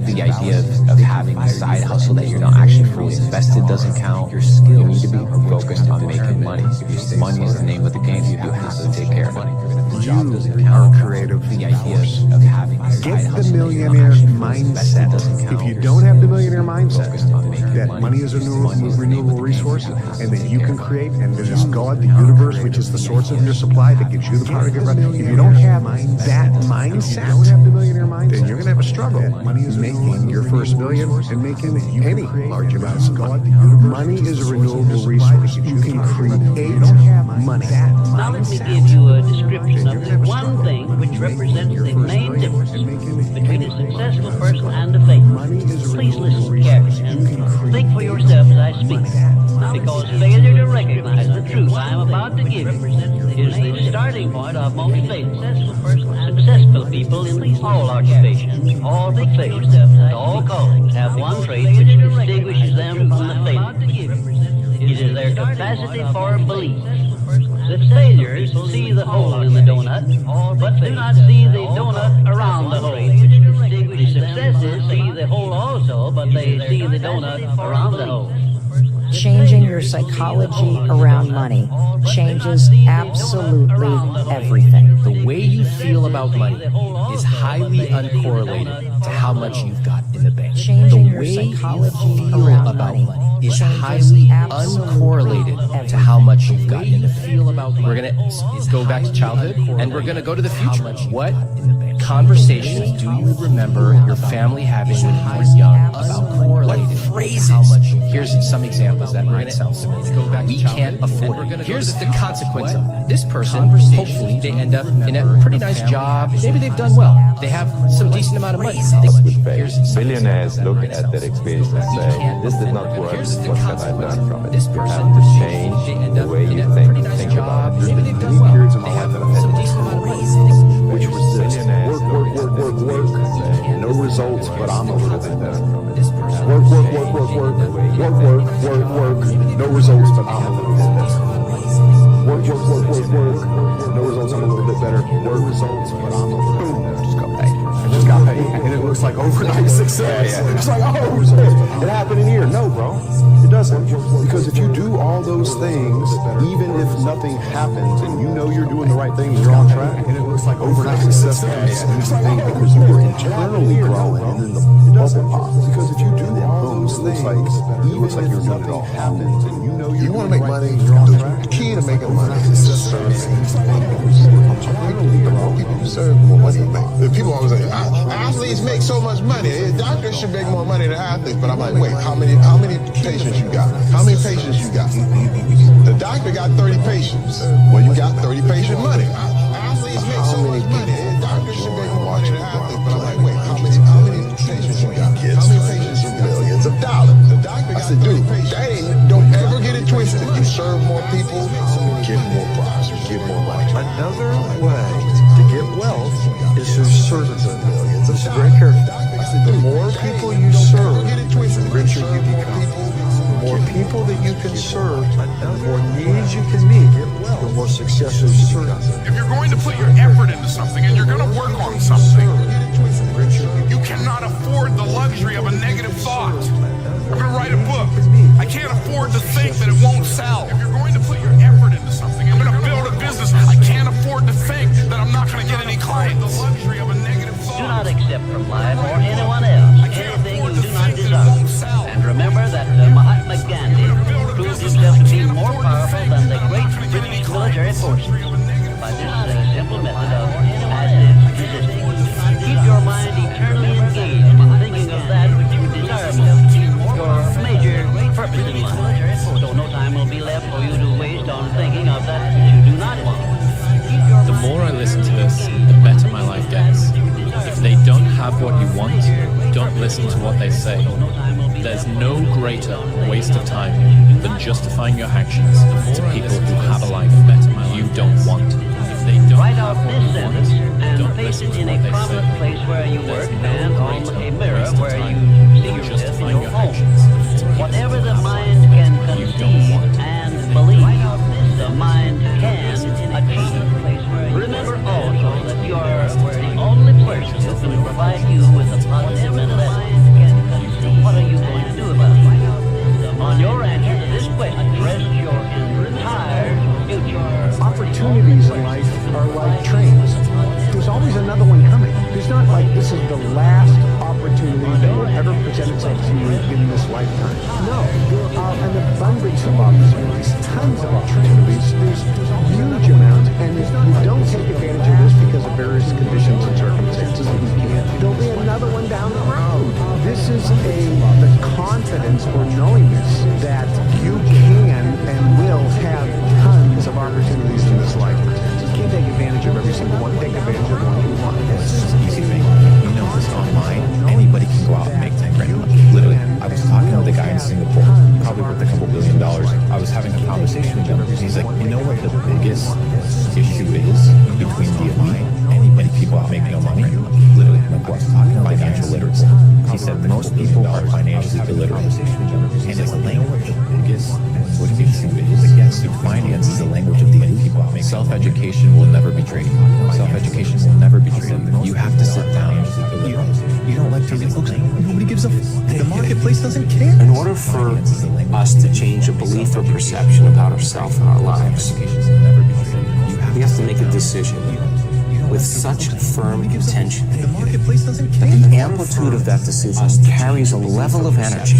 The idea of having a side hustle that you're not actually fully invested doesn't count. You need to be focused on making money. Money is the name of the game. You have to take care of money. The job doesn't count. Creative. The idea of having a side Get hustle the millionaire mindset. If you don't have the millionaire mindset, that money is a renewable resource and that you can create, and it is God, the universe, which is the source of your supply that gives you the power to get right. If you don't have that mindset, then you're going to have a struggle making your first million and making any large amounts of money. Money is a renewable resource. You can create money. Now let me give you a description of the one thing which represents the main difference between a successful person and a failure. Please listen carefully and think for yourself as I speak, because failure to recognize the truth I am about to give you is the starting point of most failures. Successful people in all occupations, all vocations, and all callings have one trait which distinguishes them from the failures. It is their capacity for belief. The failures see the hole in the donut, but do not see the donut around the hole. The successes see the hole also, but they see the donut around the hole. Changing your psychology around money changes absolutely everything. The way you feel about money is highly uncorrelated to how much you've got in the bank. Changing The way your you psychology feel around about money money is changes highly absolutely uncorrelated to how much you've got in the bank. We're going to go back to childhood, and we're going to go to the future. What conversations do you remember your family having when you were young about correlated? What phrases? Here's some examples that might sound similar. We can't afford it. Here's the consequence of it. This person, hopefully, they end up in a pretty nice job. Maybe they've done well. They have some decent amount of money. Billionaires look at that experience and say, this did not work, what can I learn from it? This You person, have to change the way you think about it. Maybe they've done well. They have some decent amount of money. Which was this, work, no results, but I'm a little bit better from it. Work, no results, but I'm a little bit better. Work, no results, I'm a little bit better. Work results, but I'm a little bit better. Just got paid. I just got paid. And it looks like overnight success. It's like, oh, it happened in a year. No, bro. It doesn't. Because if you do all those things, even if nothing happens and you know you're doing the right thing and you're on track, and it looks like overnight success because you were internally growing and then the bubble pops. Because if you do all those things, it looks like you're doing it all. Happens and you know you want to make money. The key to making money is serving. People serve more money. People always say, I athletes make so much money. Doctors should make more money than athletes. But I'm like, wait, how many patients you got? How many patients you got? The doctor got 30 patients. Well, you got 30 patient money. Athletes make so much money. Doctors should make more money than athletes. But I'm like, wait, how many patients you got? How many patients you got? Millions of dollars. I said, dude, that ain't, don't ever get it twisted. You serve more people, get more profits, get more money. Another way to get wealth is to serve millions. Listen very carefully. The more people you serve, the richer you become. The more people that you can serve, the more needs you can meet, the more successful you serve. If you're going to put your effort into something and you're going to work on something, you cannot afford the luxury of a negative thought. I'm going to write a book. I can't afford to think that it won't sell. If you're going to put your effort into something, I'm going to build a business. I can't afford to think that I'm not going to get any clients. The luxury of a negative thought. Do not accept from life or anyone else anything you do not desire. And remember that Mahatma Gandhi proved himself to be more powerful than the great British military forces by this simple method of passive resistance. Keep your mind eternally engaged in thinking of that which you desire most, your major purpose in life, so no time will be left for you to waste on thinking of that which you do not want. The more I listen to this, the better my life gets. If they don't have what you want, don't listen to what they say. There's no greater waste of time than justifying your actions to people who have a life you don't want. If they don't Write out have what this you want, sentence and don't paste listen it to in what a they prominent say. place where you work There's no and on greater a mirror waste of where time you see than yourself in justifying your your home. actions to people Whatever who the have a mind life can you don't conceive want. and believe, the mind can achieve. Remember also that you are the only person who can provide you with a positive mental attitude. What are you going to do about it? On your answer to this question rests your entire future. Opportunities in life are like trains. There's always another one coming. There's not like this is the last opportunity that will ever present itself to you in this lifetime. No, there are an abundance of opportunities, tons of opportunities. There's huge amounts, and if you don't take advantage of this because of various conditions and circumstances, you can't. There'll be another one down the road. This is the confidence or knowing this that you can and will have tons of opportunities in this lifetime. You can't take advantage of every single one. Take advantage of one you want. This is an easy thing. You know this online. Anybody can go out and make 10 grand. Literally, I was talking with a guy in Singapore, probably worth a couple $1 billion. I was having a conversation with him. He's like, you know what the biggest issue is between the elite and people out making no money? Literally, I was talking financial literacy. He said most people are financially illiterate. And it's like, what the biggest issue is? Yes, finance is the language of the elite people out making. Self-education will never be traded. Self-education will never be traded. You have to sit down. You don't like to read books. Nobody gives a the marketplace doesn't care. In order for us to change a belief or perception about ourselves and our lives, we have to make a decision with such firm intention that the amplitude of that decision carries a level of energy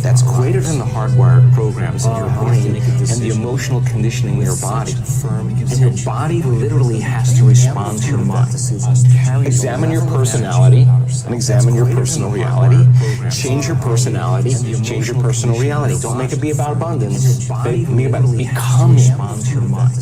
that's greater than the hardwired programs in your brain and the emotional conditioning in your body. And your body literally has to respond to your mind. Examine your personality and examine your personal reality. Change your personality, change your personal reality. Don't make it be about abundance. Make it about becoming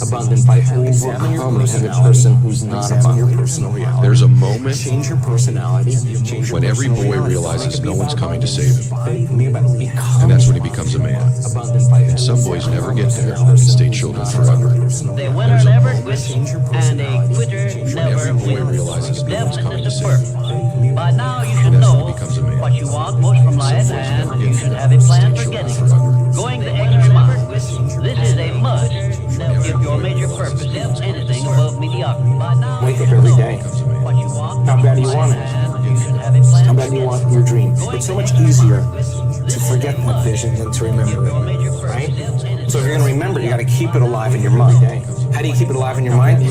abundant by overcoming the person who's not about your personal reality. There's a moment Change your personality. Change your when every boy personality. realizes no one's coming to save him. Become And that's when he becomes a man. And some boys never get there and stay children forever. The winner never quits, and a quitter never Every boy wins. realizes no one's coming to Deafness is save him. perfect. By now you should And that's know when he becomes a man. what you want most from life, and you should have a plan for getting it. Going the extra mile. This is a must if your major purpose is anything above mediocrity. By now Wake up every day. what you want. How bad do you want it? How bad do you want your dream? It's so much easier to forget that vision than to remember it, right? So if you're going to remember, you got to keep it alive in your mind. How do you keep it alive in your mind?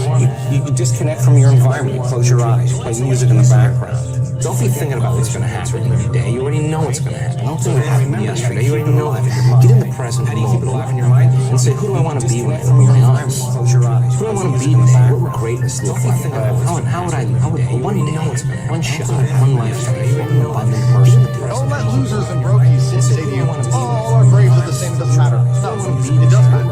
You disconnect from your environment. You close your eyes. You play music in the background. Don't be thinking about what's going to happen every day. You already know what's going to happen. Don't think what happened yesterday. You already know that. Get in the present moment and say, who do I want to be when I open my eyes? Close your eyes. Who do I want to be today? What would greatness look like? How would I, one day, one shot, one lifetime, one abundant person. Don't let losers and brokies say to you, all our graves are the same, it doesn't matter. No, it does matter.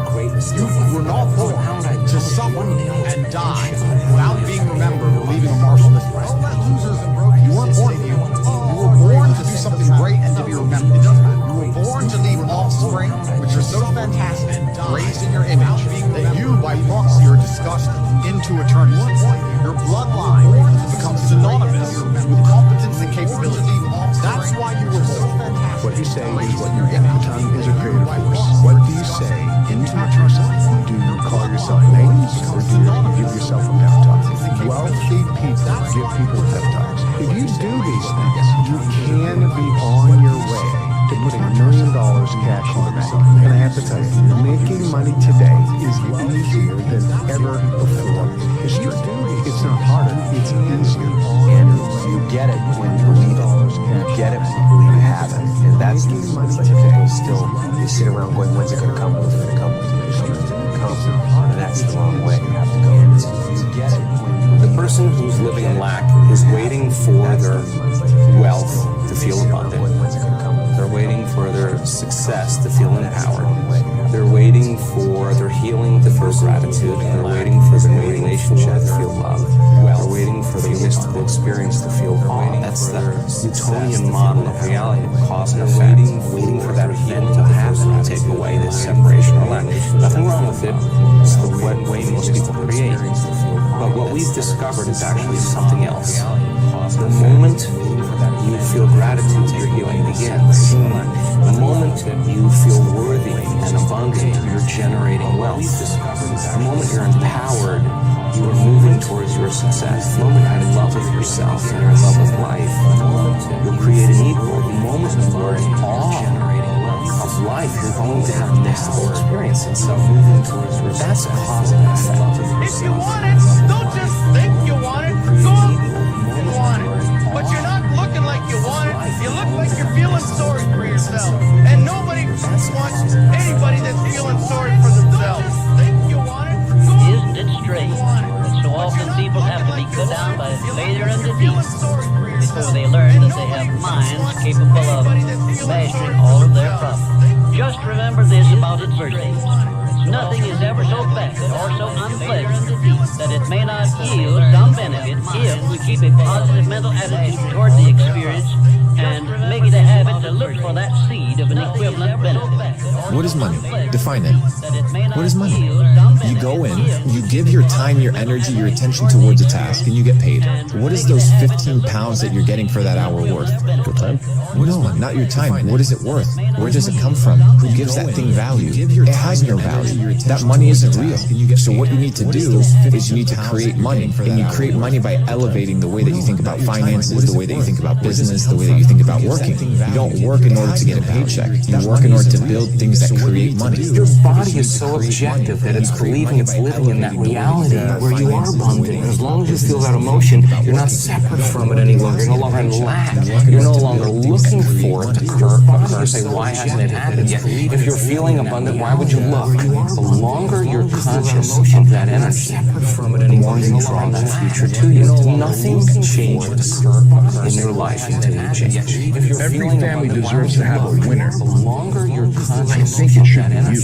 You were not born to suffer and die without being remembered or leaving a mark on this planet. Don't let losers and brokies you weren't born to you. You were born to do something great and to be remembered. You were born to leave offspring, which are so fantastic, raised in your image, that you, by proxy, are discussed into eternity. Your bloodline becomes synonymous with competence and capability. That's why you were so fantastic. What you say is what you get. The tongue is a creative force. What do you say into yourself? Do you call yourself names, or do you give yourself a pep talk? Wealthy people give people pep talks. If you do these things, you can be on your way to putting $1 million cash in the bank. And I have to tell you, making money today is easier than ever before history. It's not harder, it's easier. And you get it when you believe it. You get it when you believe you have it. And that's the money today. Still, you sit around going, when's it going to come? When's it going to come? When's it going to come? And that's the wrong way. You have to go. You get it. The person who's living in lack is waiting for their wealth to feel abundant. They're waiting for their success to feel empowered. They're waiting for their healing to feel gratitude. They're waiting for their new relationship to feel love. They're waiting for the mystical experience to feel awe. That's the Newtonian model of reality, cause and effect. Waiting for that event to happen to take away this separation or lack. Nothing wrong with it. It's the way most people create. But what we've discovered is actually something else. The moment you feel gratitude, your healing begins. The moment you feel worthy and abundant, you're generating wealth. The moment you're empowered, you are moving towards your success. The moment you're in love with yourself and you're in love with life, you'll create an equal. The moment you are in awe of life, you're going to have mystical experiences. So moving towards your that's cause and effect. If you want it, don't just think you want it. Go and want it. But you're not looking like you want it. You look like you're feeling sorry for yourself. And nobody wants anybody that's feeling sorry for themselves. Think you want it? Isn't it strange that so often people have to be cut down by failure and defeat before they learn that they have minds capable of mastering all of their problems? Just remember this about adversity. Nothing is ever so bad or so unpleasant that it may not yield some benefit if we keep a positive mental attitude toward the experience and make it a habit to look for that seed of an equivalent benefit. What is money? Define it. What is money? You go in, you give your time, your energy, your attention towards a task, and you get paid. What is those 15 pounds that you're getting for that hour worth? Your time? No, not your time. What is it worth? Where does it come from? Who gives that thing value? It has no value. That money isn't real. So what you need to do is you need to create money. And you create money by elevating the way that you think about finances, the way that you think about business, the way that you think about working. You don't work in order to get a paycheck. You work in order to build things that create money. Your body is so objective that it's believing it's living in that reality where you are abundant. And as long as you feel that emotion, you're not separate from it any longer. You're no longer in lack. You're no longer looking for it to occur. Say, why hasn't it happened yet? If you're feeling abundant, why would you look? The longer you're conscious of that energy, the more you draw that future to you. Nothing changes in your life until you change. Every family deserves to have a winner. The longer you're conscious I think it should of be you.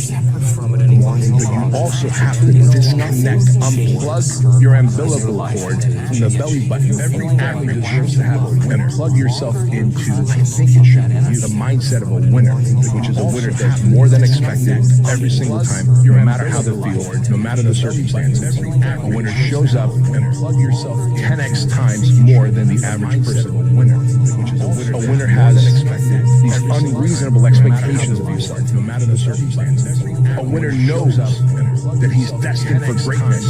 But you also have to disconnect, unplug your umbilical cord from the belly button. Every family deserves to have a winner. Plug yourself into the mindset of a winner, which is a winner that's more than expected every single time, no matter how they feel, no matter the circumstances. A winner shows up and plug yourself 10x times more than the average person. A winner, which is A winner has these unreasonable expectations of yourself, no matter the circumstances. A winner knows that he's destined for greatness,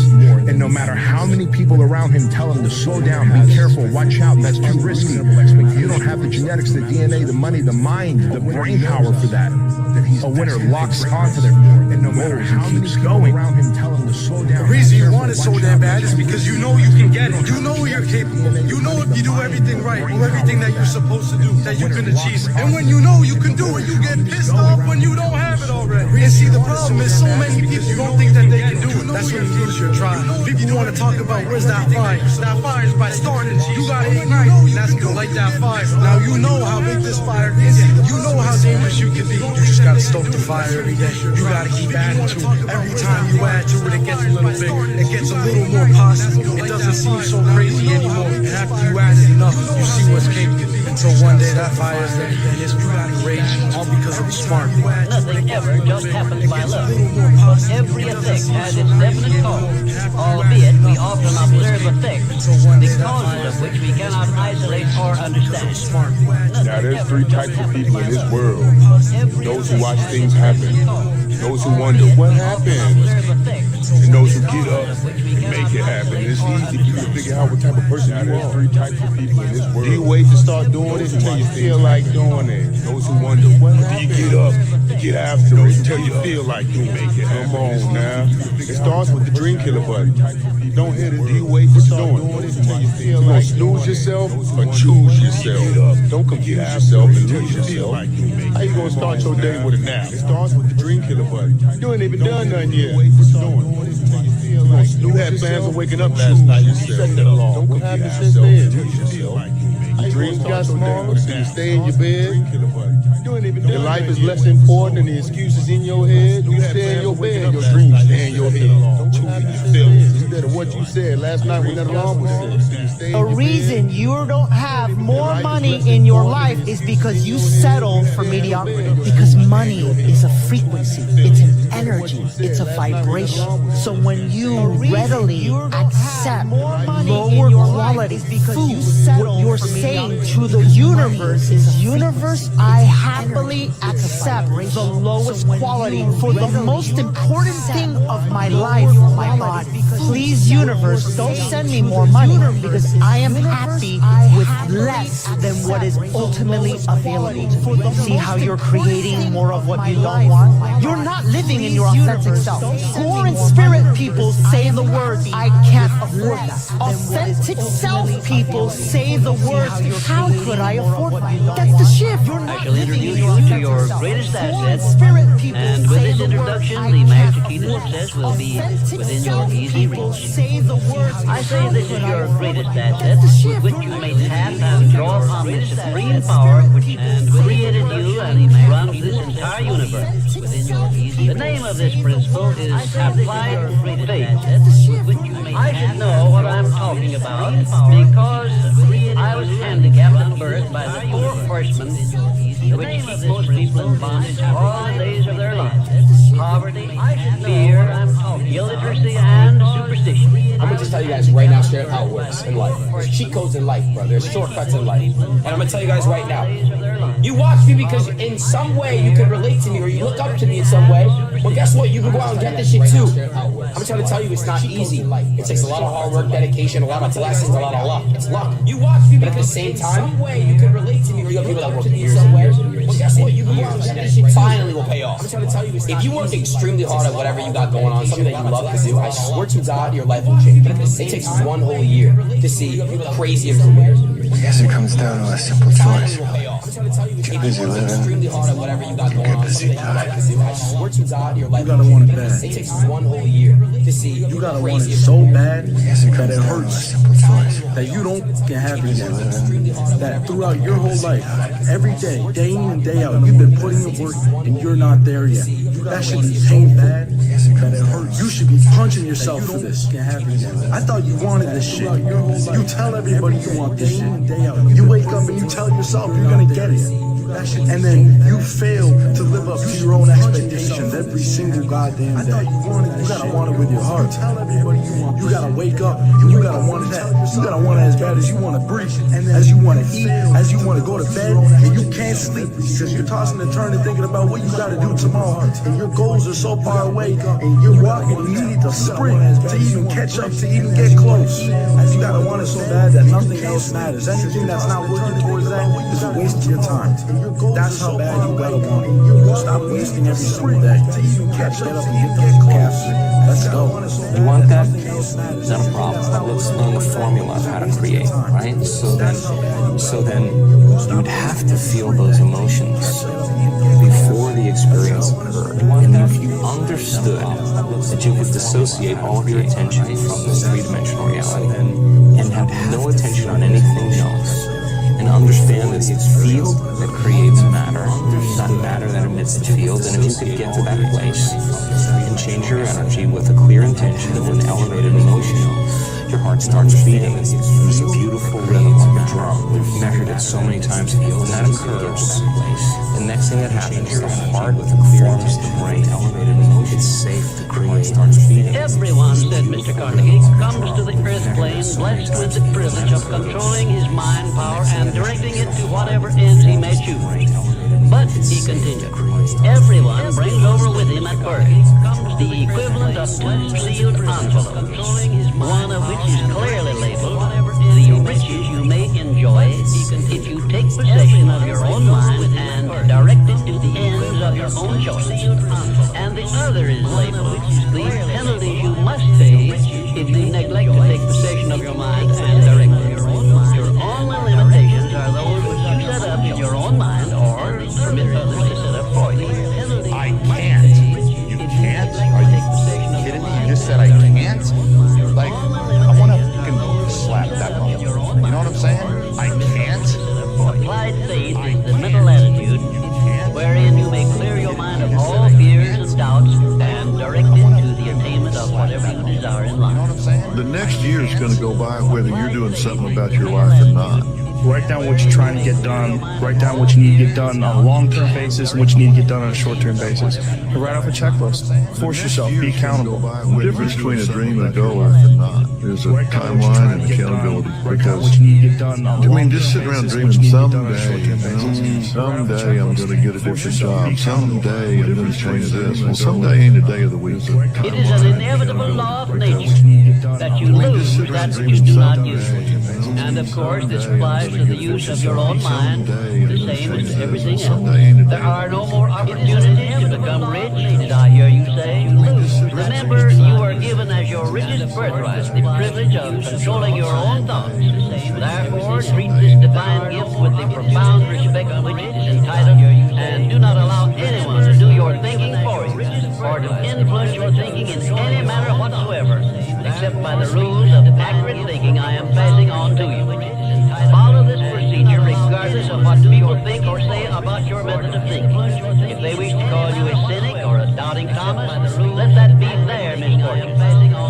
and no matter how many people around him tell him to slow down, be careful, watch out, that's too risky. You don't have the genetics, the DNA, the money, the mind, the brain power for that. A winner locks onto their and no matter how many people around him tell him to slow down. The reason you want it so damn bad is because you know you can get it. You know you're capable. You know if you do everything right, or everything that you're supposed to do, that you can achieve it. And when you know you can do it, you get pissed off when you don't have it already. And see, the problem is so many people don't think that they can do it. That's when you lose your drive. People want to talk about where's that fire. That fire is by starting. You gotta ignite, and that's gonna light that fire. Now you know how big this fire is. You know how dangerous you can be. You just gotta stoke the fire every day. You gotta keep adding to it. Every time you add to it, it gets a little bigger. It gets a little more positive. It doesn't seem so crazy anymore. And after you add it enough, you see what's capable. Until one day that fire is there, and it's rage, all because of the smart. Nothing ever just happens by luck, but every effect has its definite cause, albeit we often observe effects, the causes of which we cannot isolate or understand. Now there's three types of people in this world. Those who watch things happen, those who wonder what happened, and those who get up and make it happen. And it's easy for you to figure out what type of person you are. There's three types of people in this world. Do you wait to start doing it until you feel like doing it? Those who wonder what happened. Do you get up and get after it until you feel like you make it happen? Come on now. It starts with the dream killer button. Don't hit it. Do you wait to start doing it until you feel like you snooze yourself or choose yourself? Don't confuse yourself and lose yourself. How you gonna start your day with a nap? It starts with the dream killer button. You ain't even done nothing yet. What you doing? You had plans of waking up last night. You set that alarm. What happened since then? Your dreams got smaller, so you stay in your bed. Your life is less important than the excuses in your head. You stay in your bed, your dreams stay in your head. Instead of what you said last night when that alarm was set. The reason you don't have more money in your life is because you settle for mediocrity. Because money is a frequency, it's an energy, it's a vibration. So when you readily accept lower quality food, what you're saying to the universe is, universe, I happily accept the lowest quality for the most important thing of my life, my body. Please, universe, don't send me more money because I am happy with less than what is ultimately available to me. See how you're creating more of what you don't want? You're not living in your authentic self. Core and spirit people say the words, I can't afford that. Authentic self people say the words, how could I afford that? That's the shift. I shall introduce you to your greatest asset, and with this introduction, the master key to success will be within your easy reach. I say this is your greatest asset, with which you may tap and draw upon the supreme power which created you and runs this entire universe within your easy reach. The name of this principle is applied faith. I should know what I'm talking about because I was handicapped at birth by the four horsemen which keep most people in bondage all the days of their lives. Poverty, fear, illiteracy, and superstition. I'm gonna just tell you guys right now straight up how it works in life. There's cheat codes in life, bro. There's shortcuts in life. And I'm gonna tell you guys right now. You watch me because in some way you can relate to me or you look up to me in some way. Well, guess what? You can go out and get this shit too. I'm trying to tell you it's not easy. It takes a lot of hard work, dedication, a lot of blessings, a lot of luck. It's luck. You watch me, but at the same time, some way you can relate to me or you have people that work years and years and years. Well, guess what? You can go out and get this shit finally will pay off. I'm trying to tell you if you work extremely hard at whatever you got going on, something that you love to do, I swear to God, your life will change. But it takes one whole year to see crazy improvement. I guess it comes down to a simple choice. Get busy living, get busy dying. I swear to God, your life you gotta want it bad. It takes one whole year to see you gotta want it so bad that it hurts. That you don't get happy yet. That throughout your whole life, every day, day in and day out, you've been putting in work and you're not there yet. That should be painful. that it hurts. You should be punching yourself for this. Can't happen again. I thought you wanted this shit. You tell everybody you want this shit. You wake up and you tell yourself you're gonna get it. And then you fail to live up to your own expectations every single goddamn day. You gotta want it with your heart. You gotta wake up. You gotta want it. You gotta want it as bad as you want to breathe, as you want to eat, as you want to go to bed, and you can't sleep because you're tossing and turning thinking about what you gotta do tomorrow. And your goals are so far away, and you're walking and you need to sprint to even catch up, to even get close. You gotta want it so bad that nothing else matters. Anything that's not working towards that is a waste of your time. That's how bad you gotta want it. Stop wasting every single day. Get up and get those calves. Let's go. You want that? Not a problem. Let's learn the formula of how to create, right? So then you would have to feel those emotions before the experience occurred. And if you understood that you could dissociate all of your attention from this three-dimensional reality and have no attention on anything else, and understand that it's the field that creates matter, not matter that emits the field. And if you could get to that place and change your energy with a clear intention and an elevated emotion, your heart starts beating. There's a beautiful rhythm like a drum. We've measured it so many times. When that occurs, the next thing that happens is the heart forms the brain. Elevated emotion. It's safe to create. Starts beating. Everyone, said Mr. Carnegie, comes to the earth plane blessed with the privilege of controlling his mind power and directing it to whatever ends he may choose. But, he continued, everyone brings over with him at birth the equivalent of two sealed envelopes, one of which is clearly labeled, the riches you may enjoy if you take possession of your own mind and direct it to the ends of your own choice. And the other is labeled, the penalties you must pay if you neglect to take possession of your mind and direct it. Your only limitations are those which you set up in your own mind or permit others to set up for you. I can't. You can't? Are you kidding me? You just said I can't? Like, I want to fucking slap that motherfucker. You know what I'm saying? I can't? Applied faith is the mental attitude wherein you may clear your mind of all fears and doubts and direct it to the attainment of whatever you desire in life. The next year is going to go by whether you're doing something about your life or not. Write down what you're trying to get done. Write down what you need to get done on a long-term basis and what you need to get done on a short-term basis. And write off a checklist. Force yourself. Be accountable. The difference between a dream and a goal is a timeline and accountability. Because, just sit around dreaming someday I'm going to get a different job. Someday I'm going to change this. Well, someday ain't a day of the week. It is an inevitable law of nature that you lose that which you do not use. And of course, this applies to the use of your own mind, the same as everything else. There are no more opportunities to become rich, did I hear you say? Remember, you are given as your richest birthright the privilege of controlling your own thoughts. Therefore, treat this divine gift with the profound respect which it is entitled, and do not allow anyone to do your thinking for you, or to influence your thinking in any manner whatsoever, except by the rules of accurate thinking I am passing on to you. Follow this procedure regardless of what people think or say about your method of thinking. If they wish to call you a cynic or a doubting Thomas, let that be their misfortune.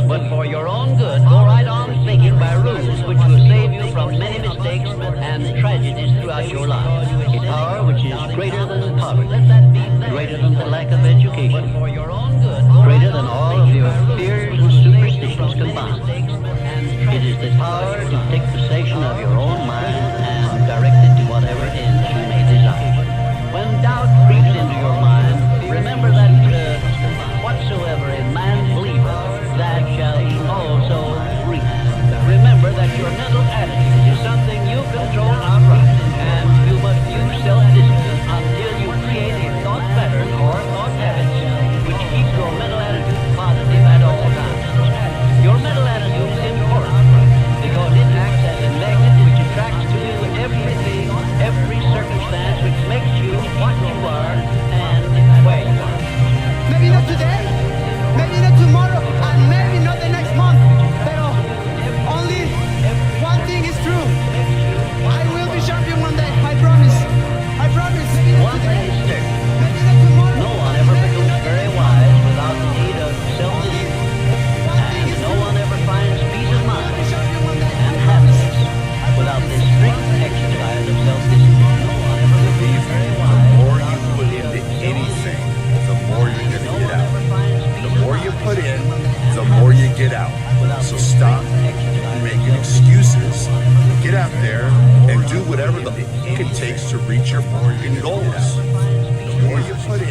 But for your own good, go right on thinking by rules which will save you from many mistakes and tragedies throughout your life. A power which is greater than poverty, greater than the lack of education, greater than all of your fears and superstitions combined. It is the power to take possession of your own mind and direct it to whatever ends you may desire. When doubt creeps into your mind, remember that whatsoever a man believeth, that shall he also reap. Remember that your mental attitude is something you control outright, and you must use self-discipline until you create a thought pattern or thought habits which keep your mental attitude positive at all times. Your mental attitude is important because it acts whatever the it takes to reach your fucking goals. The more you put in,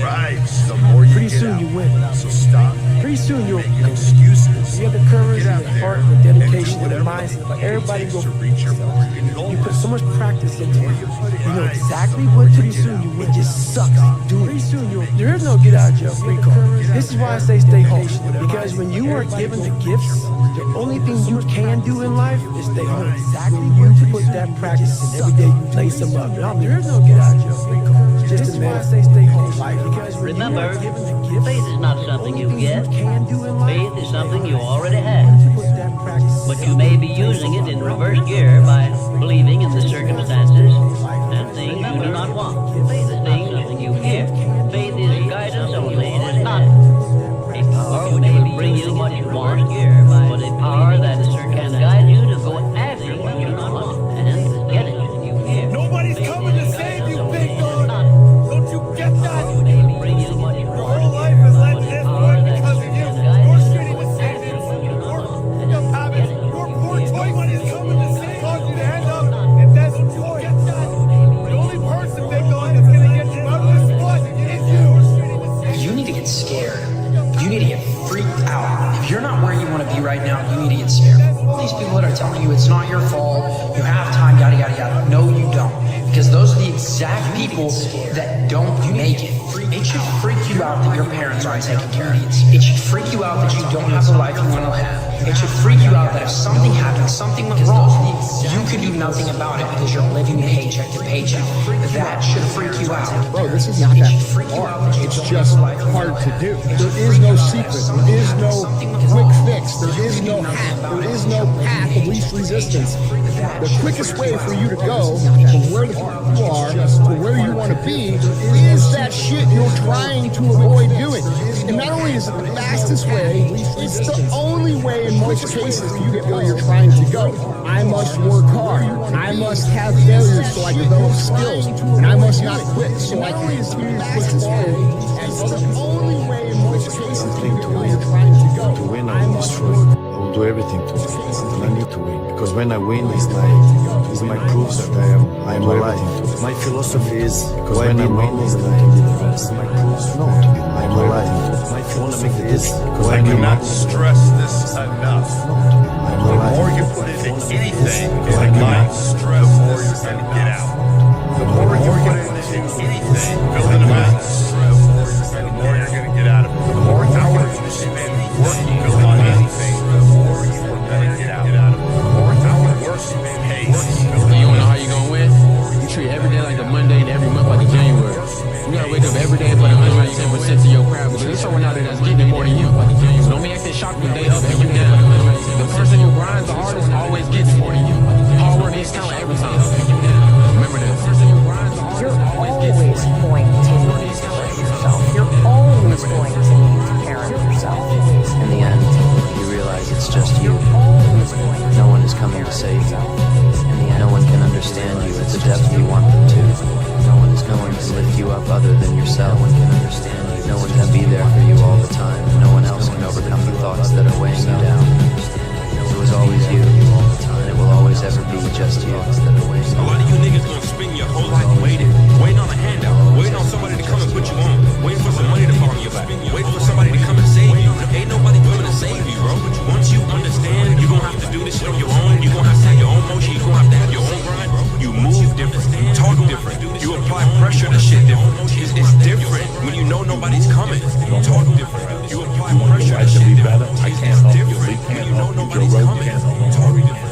the more you Pretty get soon out. you win. So stop. Pretty soon you'll making excuses. You have the courage, Get out the there heart, the dedication, and do the whatever mindset. Like it everybody takes go. to reach your fucking goals. You put so much practice into it. You know exactly what pretty soon you win. It just sucks doing it. Pretty soon there is no get out of jail free card. This is why I say stay home. Because when you are given the gifts, the only thing you can do in life is stay home. Exactly you put that practice in every day. You lace them up. There is no get out of jail free card. Just a matter. Stay home. Because remember, faith is not something you get. Faith is something you already have. But you may be using it in reverse gear by believing in the circumstances and things you do not want. Faith is something you hear. Faith is guidance only. It is not a power which will bring you what you want, but a power that can guide you to go after what you want and get it. You hear. Nobody's coming to save you, big dog. Don't you get that? Your whole life is like this work because of you. Your shitty decisions, your habits, your poor choice. Nobody's coming to save you to end up in Destroy. The only person, big dog, that's gonna get you out of this spot is you. You need to get scared. You need to get freaked out. If you're not where you want to be right now, you need to get scared. These people that are telling you it's not your fault, you have time, yada, yada, yada. No, you don't. Because those are the exact people that don't make it. It should freak you out that your parents aren't taking care of you. It should freak you out that you don't have the life you want to have. It should freak you out that if something happens, something went wrong, you can do nothing about it because you're living paycheck to paycheck. That should freak you out. Bro, this is not that hard. It's just hard to do. There is no secret. There is no quick fix. There is no hack. There is no path of least resistance. The quickest way for you to go from where the you are to where you want to be is that shit you're trying to avoid doing. And not only is it the fastest way, it's the only way in most cases you get where you're trying to go. I must work hard. I must have failures so I develop skills. And I must not quit so I can continue to push forward. It's the only way in most cases you get where you're trying to go. To win, I will destroy. I will do everything to win. And I need to win. Because when I win, it's my proof that I am alive. My philosophy is, because when I win, is that I can be the best. My proof I am alive. My philosophy is, because I cannot stress this enough. The more you put into anything in life, the more you're going to get out. The more you put into anything, building a business, the more you're going to get out of it. The more hours you spend working on anything, the more you're going to get out of it. The more hours you spend you wanna know how you gonna win? You treat every day like a Monday and every month like a January. You gotta wake up every day and put 110% to your craft because there's someone out there that's getting it more than you. So don't be acting shocked when they up and you down. The person who grinds the hardest always gets more than you. Hard work needs talent every time. Remember that. The person who grinds the hardest always gets more than you. Going to need to parent yourself. You're always going to need to parent yourself. In the end, you realize it's just you. No one is coming to save you. No one can understand you at the depth you want them to. No one is going to lift you up other than yourself. No one can understand you. No one can be there for you all the time. No one else can overcome the thoughts that are weighing you down. It was always you, and it will always ever be just you. A lot of you niggas gonna spend your whole life waiting on a handout, waiting on somebody to come and put you on, waiting for some money to fall on your back, waiting for somebody to come and save you. Ain't nobody coming to save you, bro. Once you understand, you're gonna have to do this shit on your own. You're gonna have to have your own motion. You're gonna have to have your own grind. You move different, you talk different, you apply pressure to shit different. It's different when you know nobody's coming. You talk different. You apply pressure to shit different. I can't help you. Lee can't help you. Joe Rogan can't help you. Talk different.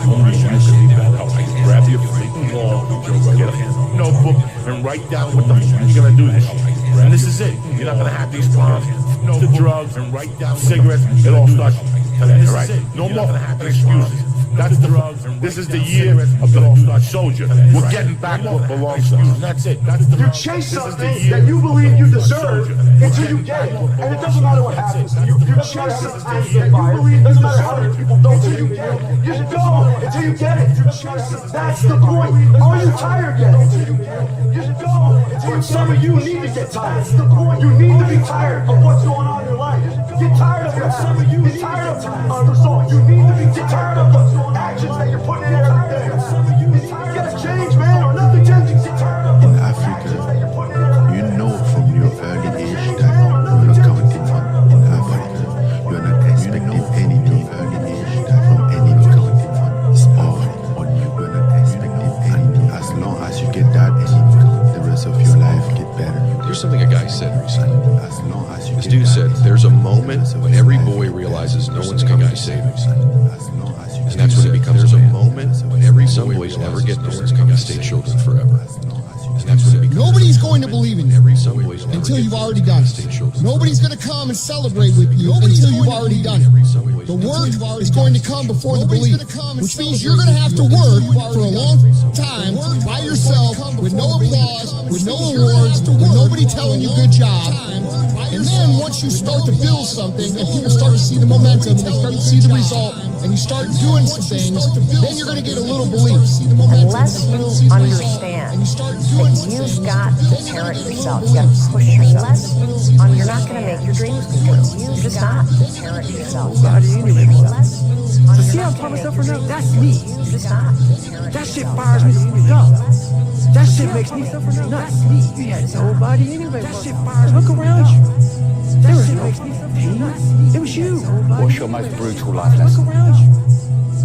Only you can be better. Grab your fleeting ball, get a notebook, and write down what the fuck you're gonna do this. And this is it. You're not gonna have these bombs, the drugs, and write down cigarettes. It all starts today, right? No more excuses. That's the drugs. This is the year of the soldier. We're getting back what belongs to us. That's it. You chase something that you believe you deserve until you get it. And it doesn't matter what happens to you. You chase something that you believe, doesn't matter how many people don't until you get it. You just go until you get it. That's the point. Are you tired yet? You just go until some of you need to get tired. That's the point. You need to be tired of what's going on in your life. Get tired of it. Some of you get tired of results. You need to be tired of the actions that you're putting in every day. You gotta change, man. Here's something a guy said recently. This dude said, there's a moment when every boy realizes no one's coming to save him. And that's when it becomes a moment when some boys never get no one's coming to stay children forever. And that's when it becomes Nobody's going to believe in you until you've already done it. Nobody's going to come and celebrate with you until you've already done it. The work is going to come before the belief, which means you're going to have to work for a long time by yourself with no applause, with no awards, with nobody telling you good job. And then once you start to build something and people start to see the momentum and they start to see the result and you start doing some things, then you're going to get a little belief. Unless you understand that you've got to parent yourself, you got to push yourself. You're not going to make your dreams come true. You're just not. Parent yourself. See how I'm talking myself right now? That's me. That shit fires me up. That shit makes me nuts. You had nobody anyway. That shit fires. Look around you. There was no pain. It was you. What's your most brutal life lesson? Look around you.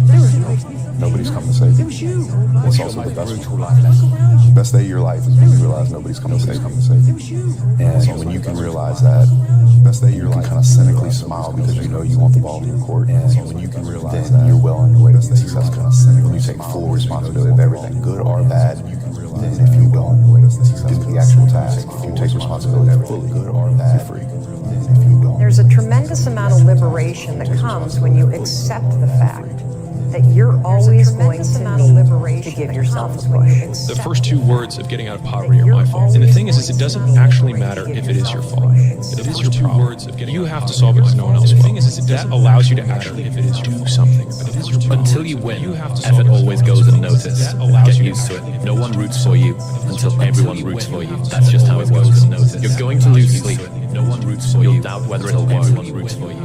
There was no Nobody's coming to save you. It was you. What's also the best brutal life lesson? The best day of your life is when you realize nobody's coming to save you. And when you can realize that, best day of your life, kind of cynically smile because you know you want the ball in your court. And when you can realize that, you're well on your way to being successful. When you take full responsibility of everything, good or bad, then if you're well on your way to success, do the actual task. If you take responsibility of fully, good or bad, free. There's a tremendous amount of liberation that comes when you accept the fact that you're always going to need to give yourself a push. The first two words of getting out of poverty are my fault. And the thing is it doesn't actually matter if it is your fault. It is your problem. You have to solve it because no one else will. The thing is that allows you to actually do something. Until you win, effort always goes unnoticed. Get used to it. No one roots for you until everyone roots for you. That's just how it goes. You're going to lose sleep. No one roots for you. You'll doubt whether it'll work.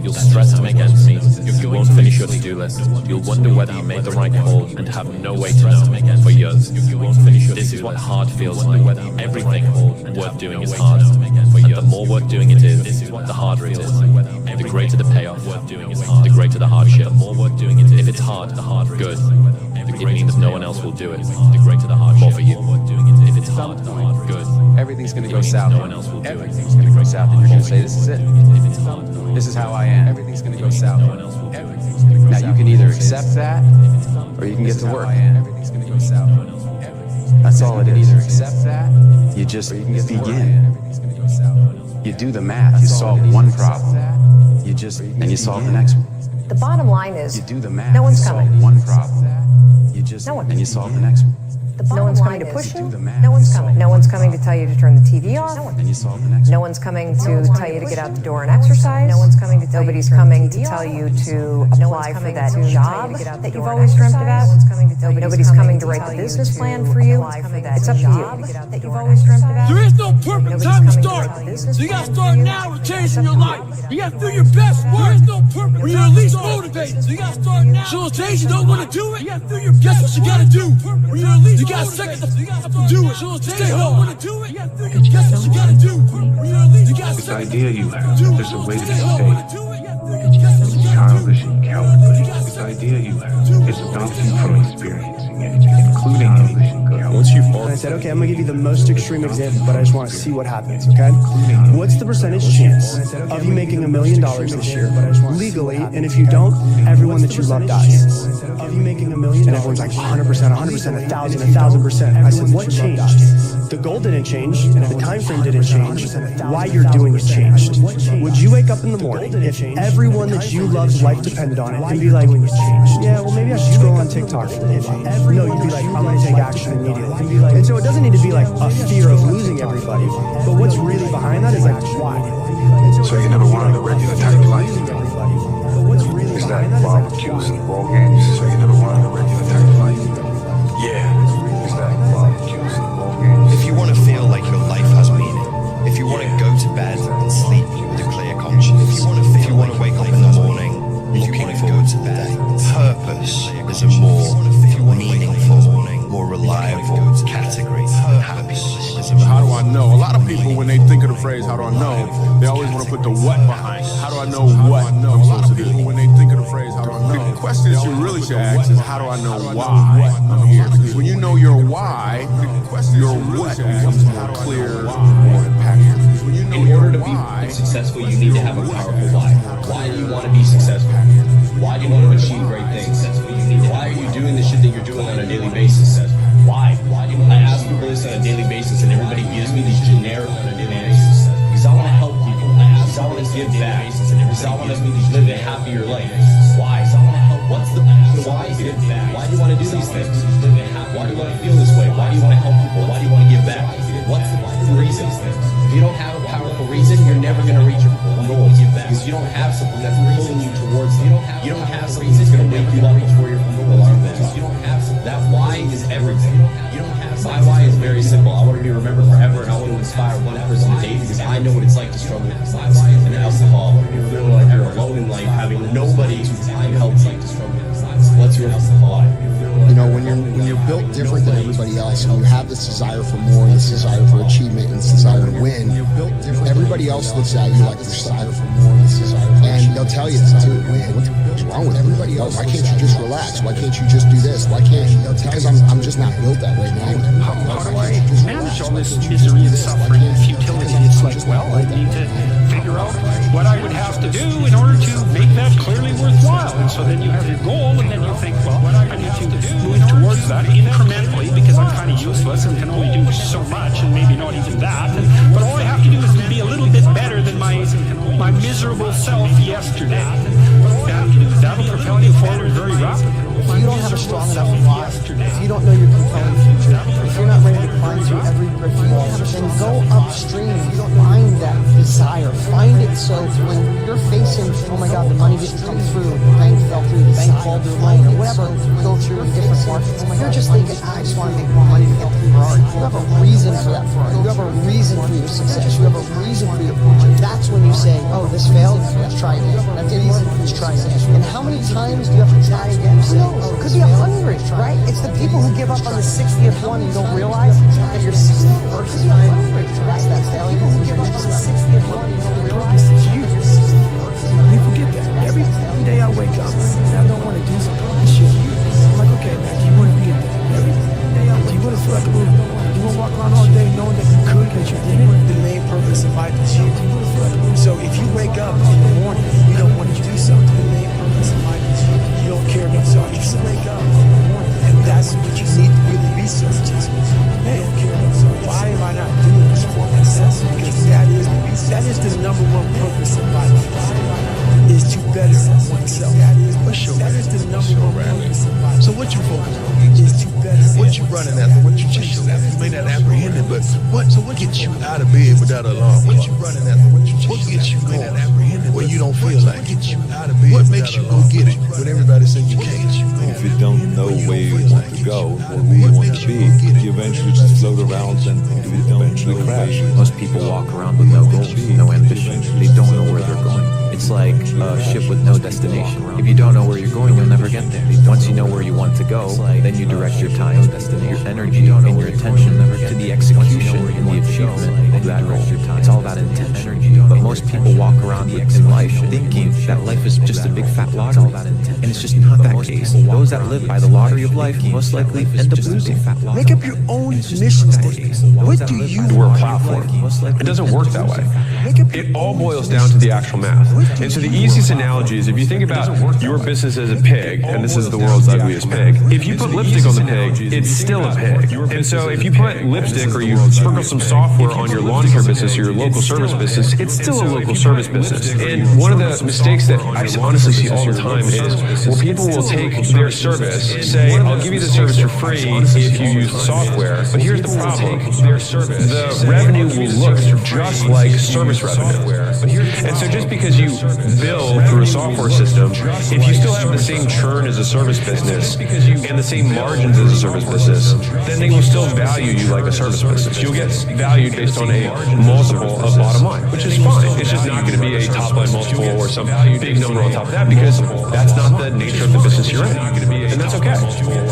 You'll stress to make ends meet. You won't finish your to-do list. You'll wonder whether you made the right call and have no way to know for years. You won't finish your. This is what hard feels like. Everything worth doing is hard. And the more worth doing it is, the harder it is. The greater the payoff, the greater the hardship. The more worth doing it is. If it's hard, good. It means no one else will do it. The greater the hardship. More for you. If it's hard, good. Everything's going to go south. No one else will do it. Everything's going to go south. And you're going to say, this is it. This is how I am. Everything's going to go south. No one else will do it. Now, you can either accept that or you can get to work. Everything's going to go south. That's all it is. Either accept that, you just begin. You do the math. You solve one problem. And you solve the next one. The bottom line is, you do the math. no one's coming. Solve one problem. And you solve the next one. No one's coming to push you. No one's coming. No one's coming to tell you to turn the TV off. No one's coming to tell you to get out the door and exercise. No one's coming to. Nobody's coming to tell you to apply for that job that you've always dreamt about. Nobody's coming to write the business plan for you. It's up to you. There is no perfect time to start. So you gotta start now with changing your life. You gotta do your best work. There is no perfect when you're at least motivated. So you gotta start now. So days you don't want to do it, you gotta do your best. Guess what you gotta do? When you're at least you gotta second the to do it. So stay home. Guess what you gotta do? When you're at least you gotta this idea you have, there's a way to stay. It's childish and cowardly. This idea you have is bouncing from experiencing it, including childish and cowardly. Once you fall, I said, okay, I'm gonna give you the most extreme example, but I just want to see what happens, okay? What's the percentage chance of you making $1 million this year legally, and if you don't, everyone that you love dies? Of you making $1 million, and everyone's like 100%, 100%, 1,000%. I said, what changed? The goal didn't change, the time frame didn't change. Why you're doing it changed. Would you wake up in the morning if everyone that you love's life depended on it and be like, yeah, well maybe I should scroll on TikTok for a day? No, you'd be like, I'm gonna take action immediately. And so it doesn't need to be like a fear of losing everybody, but what's really behind that is like, why? So you never wanted a regular type of life. Is that barbecues and ball games? So you never wanted a regular type of life. Yeah. Is that barbecues and ball games? If you want to feel like your life has meaning, if you want to go to bed and sleep with a clear conscience, if you want to wake up in the morning looking forward to the day, purpose is a more meaningful, more reliable category than happiness. How do I know? A lot of people, when they think of the phrase, how do I know, they always want to put the what behind it. How do I know what I'm supposed to do? When they think of the phrase, how do I know? The question that you really should ask is, how do I know why I'm here? Because when you know your why, your what becomes more clear, more impactful. In order to be successful, you need to have a powerful why. Why do you want to be successful? Why do you want to achieve great things? Why are you doing the shit that you're doing on a daily basis? Why? I ask people this on a daily basis, and everybody gives me these generic answers. Because I want to help people. Because I want to give back. Because I want to live a happier life. Why? What's the why? Why do you want to do these things? Why do you want to feel this way? Why do you want to help people? Why do you want to give back? What's the reason? If you don't have a powerful reason, you're never going to reach your goal. Because you don't have something that's pulling you towards. You don't have something that's going to wake you up before your alarm bells. That why is everything. My why is very simple. I want to be remembered forever, and I want to inspire one person a day because I know what it's like to struggle with drugs and alcohol. You feel like you're alone in life, having nobody to help you. What's your why? You know, when you're built different than everybody else, and you have this desire for more, this desire for achievement, and this desire to win, everybody else looks at you like this desire for more, this desire for achievement, and they'll tell you to win. What's wrong with everybody else? Why can't you just relax? Why can't you just do this? Why can't you? Because I'm just not built that way, man. How do I manage all this misery and suffering and futility? It's like, well, I need to figure out what I would have to do in order to make that clearly worthwhile. And so then you have your goal, and then you think, well, I need to move towards that incrementally because I'm kind of useless and can only do so much, and maybe not even that. But all I have to do is be a little bit better than my miserable self yesterday. And that'll propel you forward very rapidly. If you don't have a strong enough why, if you don't know your compelling future, if you're not ready to climb through every brick wall, then go upstream, find that desire, find it so when you're facing, oh my God, the money didn't come through, the bank fell through, the bank called their loan, or whatever, go through different markets. You're just thinking, I just want to make more money to get the Ferrari. You have a reason for that Ferrari. You have a reason for your success. You have a reason for your future. That's when you say, oh, this failed, let's try again. That didn't work, let's try again. And how many times do you have to try again? Could be 100, right? It's the people who give up on the 60th one and don't realize that your 61st time, that's that failure. People who give up on the 60th one and don't realize that you forget that. Every day I wake up and I don't want to do something, shit. I'm like, okay, man, do you want to be in there? Every day I wake up, do you want to feel like a movie? Do you want to walk around all day knowing that you could, that you didn't? The main purpose of life is you. Do you want to feel like a movie? So if you wake up in the morning, you don't want to do something, the main purpose of life is you. You don't care about something. If you wake up in the morning, and that's what you need to really research is, man, why am I not doing this for myself? Because that is the number one purpose of life, is to better oneself. That is the number one purpose of life. So what you focus on? Is to better what you running after, what you chasing after. You may not apprehend it, but what gets you out of bed without an alarm? What you running after, what gets you going when you don't feel like it? What makes you go get it when everybody says you can't? If you don't know where you want to go or who you want to be, you eventually just float around and you eventually crash. Most people walk around with no goals, no ambition. They don't know where they're going. It's like a ship with no destination. If you don't know where you're going, you'll never get there. Once you know where you want to go, then you direct your time, your energy, and your attention to the execution and the achievement of that goal. It's all about intention. But most people walk around in life thinking that life is just a big fat lottery. And it's just not that case. Those that live by the lottery of life most likely end up losing. Make up your own mission statement. What do you We're a platform. It doesn't work that way. It all boils down to the actual math. And so the easiest analogy is if you think about your business as a pig, and this is the world's ugliest pig, if you put lipstick on the pig, it's still a pig. And so if you put lipstick or you sprinkle some software on your lawn care business or your local service business, it's still a local service business. And one of the mistakes that I honestly see all the time is where people will take their service, say, I'll give you the service for free if you use the software, but here's the problem. The revenue will look just like service revenue. And so just because you bill through a software system, if you still have the same churn as a service business and the same margins as a service business, then they will still value you like a service business. You'll get valued based on a multiple of bottom line, which is fine. It's just not going to be a top line multiple or some big number on top of that because that's not the nature of the business you're in. And that's okay.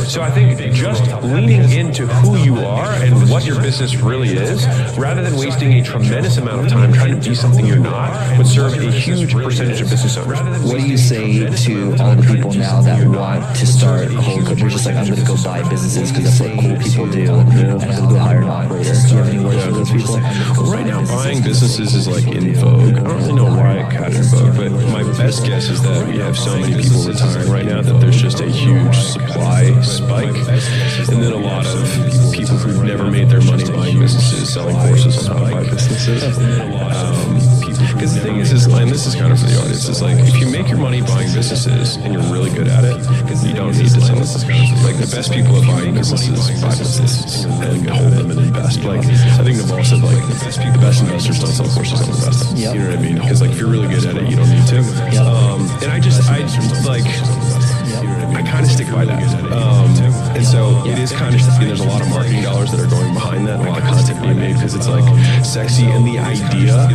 So I think just leaning into who you are and what your business really is, rather than wasting a tremendous amount of time trying to be something you're not, would serve a huge percentage of business owners. What do you say to all the people now that want to start a whole career? Just like, I'm going to go buy businesses because that's what cool people do, and I'm going to go hire an operator Twitter? Do you have any words for those people? Well, right now, buying businesses is like in vogue. I don't really know why it got in vogue, but my best guess is that we have so many people retiring right now that there's just a huge supply spike, and then a lot of people who've never made their money buying businesses selling courses on how to buy businesses. Because the thing is, and this is kind of for the audience, is like if you make your money buying businesses and you're really good at it, you don't need to sell it. Like the best people at buying businesses buy businesses and hold them and invest. Like I think Naval said, like the best investors don't sell courses, don't invest. You know what I mean? Because like if you're really good at it, you don't need to. And I kind of stick by that. And so it is kind of, there's a lot of marketing dollars that are going behind that, and a lot of content being made because it's like sexy, and the idea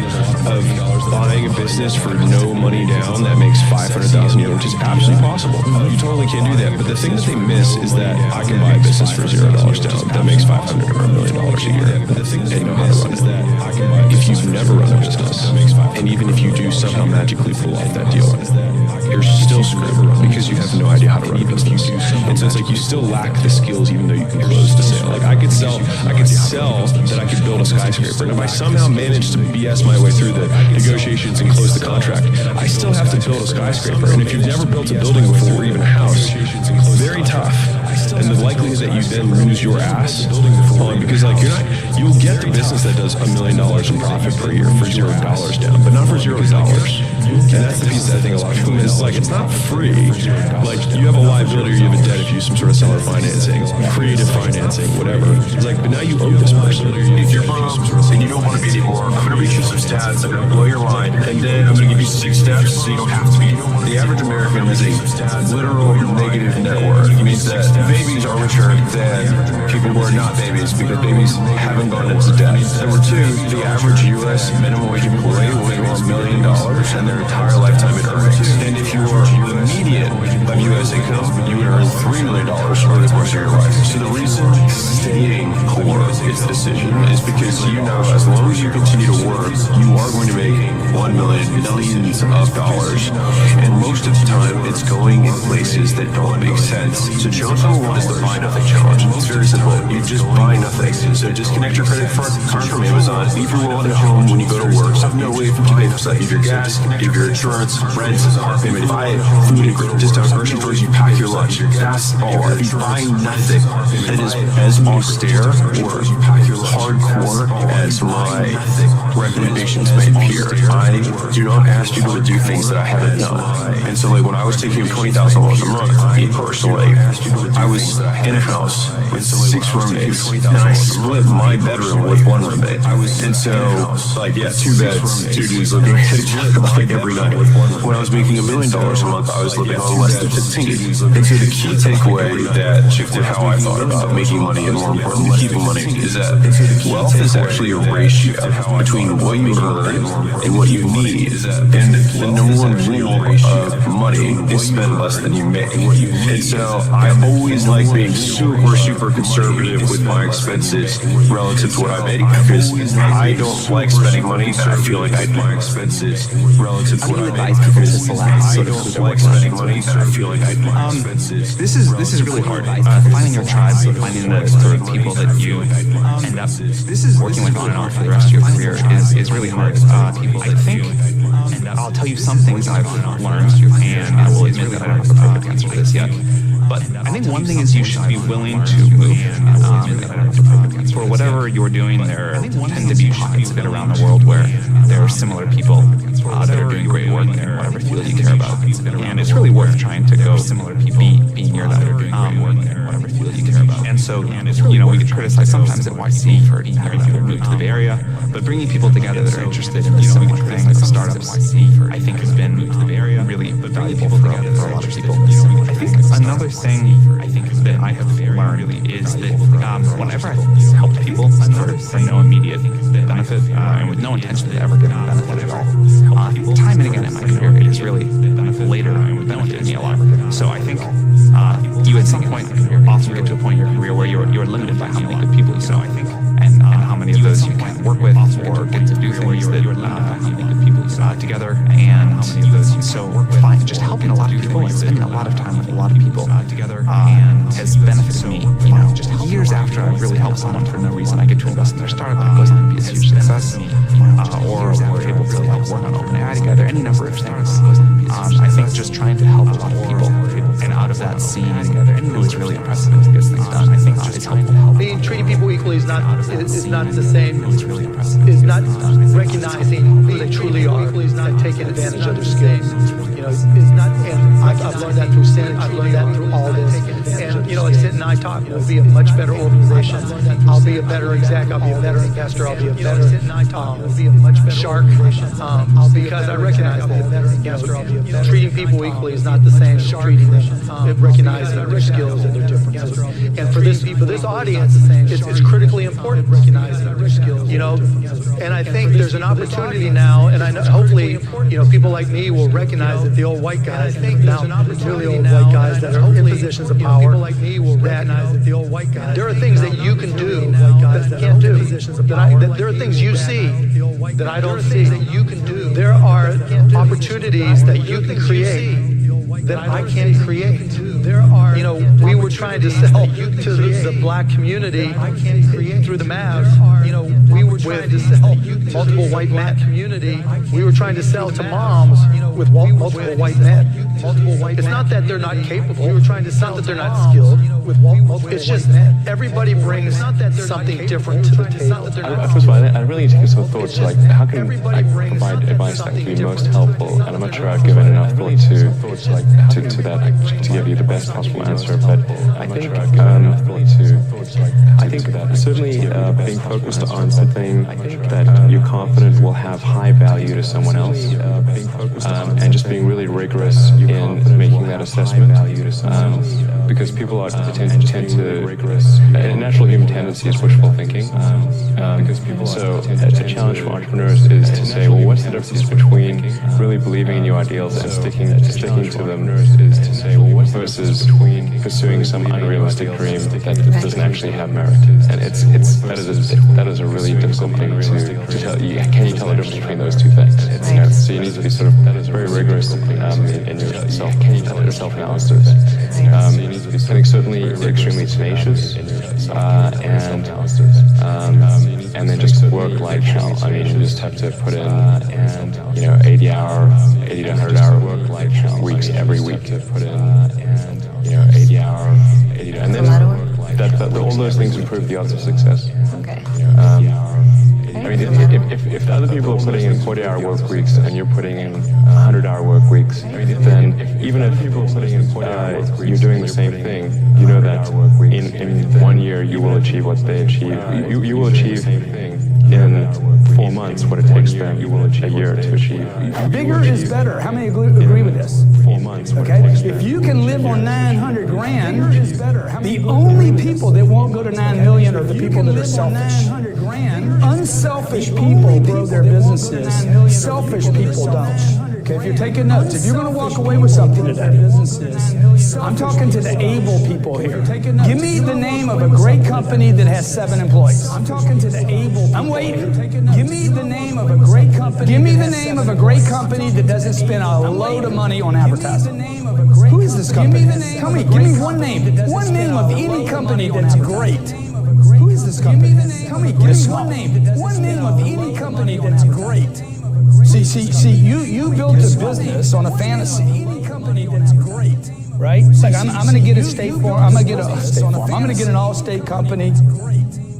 of buying a business for no money down that makes $500,000 a year, which is absolutely possible. You totally can do that. But the thing that they miss is that I can buy a business for $0 down that makes $500,000 or $1 million a year and know how to run it. If you've never run a business, and even if you do somehow magically pull off that deal, you're still screwed because you have no idea how to run a business. And so it's like you still lack the skills even though you can close the sale. Like I could sell that I could build a skyscraper, and if I somehow manage to BS my way through the negotiations and close the contract, I still have to build a skyscraper. And if you've never built a building before or even a house, very tough. And the likelihood that you then lose your ass on, because like you'll get the business that does $1 million in profit per year for $0 down, but not for $0. And that's the piece that I think a lot of people miss. Like it's not free. Like you have a liability or you have a debt if you use some sort of seller financing, creative financing, whatever. It's like, but now you owe this person. If you're broke and you don't want to be anymore, I'm going to read you some stats. I'm going to blow your mind, and then I'm going to give you 6 steps so you don't have to be. The average American has a literal negative net worth. It means that babies are richer than people who are not babies because babies haven't gone into debt. Number 2, the average U.S. minimum wage employee will make $1 million in their entire lifetime in earnings. And if you are the median of U.S. income, you would earn $3 million over the course of your life. So the reason staying poor is the decision is because you know as long as you continue to work, you are going to make $1 million, millions of dollars. And most of the time, it's going in places that don't make sense. So challenge number 1 is the buy nothing challenge. It's very simple. You just buy nothing. So disconnect your credit card from Amazon, leave your wallet at home when you go to work, have no way to pay for stuff, your gas, give your insurance, rent, car payment, buy food at discount grocery stores, you pack your lunch. That's all. If you buy nothing that is as austere or hardcore as my recommendations may appear, I do not ask people to do things that I haven't done. And so like when I was taking $20,000 a month, me personally, I was in a house with 6 roommates, and I split my bedroom with 1 roommate. And so, like, yeah, 2 beds, 2 dudes living at each other like every night. When I was making $1 million a month, I was living on less than 15. And so the key takeaway that shifted how I thought about making money and more importantly keeping money is that wealth is actually a ratio between what you earn and what you need. And the number 1 rule of money is spend less than you make. And so I always like being super conservative with my expenses relative to what I make because I don't like spending money that I feel like I do. My expenses relative to what I make because I don't like spending money that I feel like I do. This is really hard. Finding your tribe, finding the sort of people that you end up working with on and off for the rest of your career is really hard. People that think, and I'll tell you some things that I've learned, and I will admit that I don't have a perfect answer to this yet. But I think one thing is you should be willing to move. For whatever you're doing, there tend to be pockets of it around the world where there are similar people that are doing great work in whatever field you care about. And it's really worth trying to go be near that. Whatever field you care about. And so, we get criticized sometimes at YC for having people move to the Bay Area, but bringing people together that are interested in similar things, startups, I think has been really valuable for a lot of people. I think another thing that I have learned is that whenever I've helped people sort of for no immediate benefit and with no intention of ever getting benefit at all, time and again in my career, it has really later benefited me a lot. So I think you at some point often get to a point in your career where you're limited by how many good people you know, and how many of those you can work with or get to do things that together. And so just helping a lot of people and spending a lot of time with a lot of people has benefited me. Years after I really helped someone for no reason, I get to invest in their startup and it goes on to be a huge success, or we're able to really work on OpenAI together, any number of things. I think just trying to help a lot of people, and out of that scene, who is really impressive and gets things done, I think it's helpful. Being treating people equally is not the same. Is not recognizing who they truly are and taking advantage of their skills. Is not. And I've learned that through Sin. I've learned that through all this. And like Sin and I talk, we'll be a much better organization. I'll be a better exec. I'll be a better investor. I'll be a better shark. Because I recognize that treating people equally is not the same as treating them, recognizing their skills and their differences. And for this audience, it's critically important recognizing their skills. And I think there's an opportunity now, and I know hopefully people like me will recognize that the old white guys, now really old white guys that are in positions of power, that there are things that you can do that I can't do. There are things you see that I don't see. There are opportunities that you can create that I can't create. We were trying to sell to the black community through the Mavs. We were trying to sell multiple white men. We were trying to sell to moms with multiple white men. It's not that they're not capable. We were trying to sell that they're not skilled. It's just everybody brings something different to the table. First of all, I really need to give some thought to how can I provide advice that can be most helpful, and I'm not sure I've given enough thought to that to give you the best possible answer. But I think certainly being focused on something that you're confident will have high value to someone else, and just being really rigorous in making that assessment, because people tend to a natural human tendency is wishful thinking. So a challenge for entrepreneurs is to say, well, what's the difference between really believing in your ideals and sticking to them versus pursuing some unrealistic dream that doesn't actually have merit? And that is a really difficult thing to tell. Can you tell the difference between those two things? So you need to be sort of very rigorous in your self-analysis. I think certainly extremely tenacious, and then just work like hell. I mean, you just have to put in 80 to 100-hour work like weeks every week to put in 80 and then all those things improve the odds of success. Okay. I mean, if the other people are putting in 40-hour work weeks and you're putting in 100-hour work weeks, then even if you're doing the same thing, you know that in 1 year you will achieve what they achieve. You will achieve in 4 months what it takes them a year to achieve. Bigger is better. How many agree with this? 4 months. Okay. If you can live on 900 grand, the only people that won't go to 9 million are the people that are selfish. Unselfish people grow their businesses. Selfish people don't. Okay, if you're taking notes, if you're going to walk away with something today, I'm talking to the able people here. Give me the name of a great company that has 7 employees. I'm talking to the able people. I'm waiting. Give me the name of a great company. Give me the name of a great company that doesn't spend a load of money on advertising. Who is this company? Tell me, give me one name. One name of any company that's great. Who is this company? Tell me, give me one name. One name of any company that's great. See, you built a business on a fantasy. Right? It's like, I'm going to get a State Farm. I'm going to get a State Farm. I'm going to get an All-State company.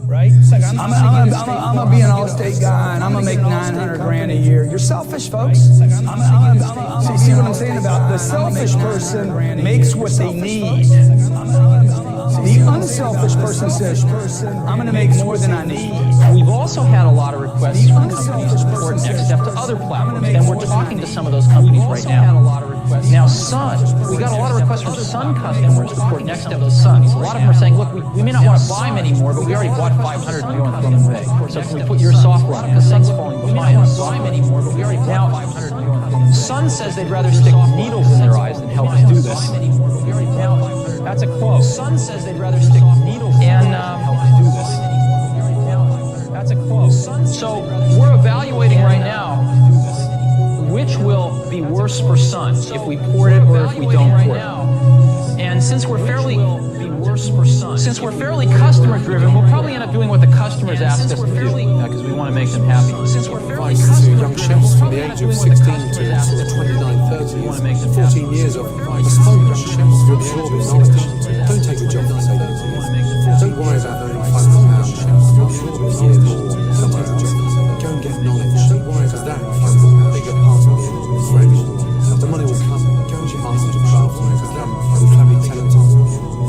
Right? It's like, I'm going to be an All-State guy, and I'm going to make 900 grand a year. You're selfish, folks. See what I'm saying about the selfish person makes what they need. The unselfish person says, I'm going to make more than I need. We've also had a lot of requests from companies to support Next Step to other platforms, and we're talking to some of those companies right now. Now, Sun, we got a lot of requests from Sun customers to support Next Step to Sun. A lot of them are saying, look, we may not want to buy them anymore, but we already bought 500 and we want to throw them away. So can we put your software on it? Because Sun's falling behind. Now, Sun says they'd rather stick needles in their eyes than help us do this. Now, that's a quote. Sun says they'd rather stick needles in help us do this. That's a quote. worse for Sun if we port it or if we don't port it. And since we're fairly customer driven, we'll probably end up doing what the customers ask us to do because we want to make them happy. Since we're fairly young chefs from the age of 16 to 29, 30 years, 14 years of exposure to absorbing knowledge. Don't take a job for the sake of it. Don't worry about earning £500 a year more somewhere else. Go and get knowledge. Don't worry because that is a bigger part of it. The money will come. Go and get master to travel because that will family talent.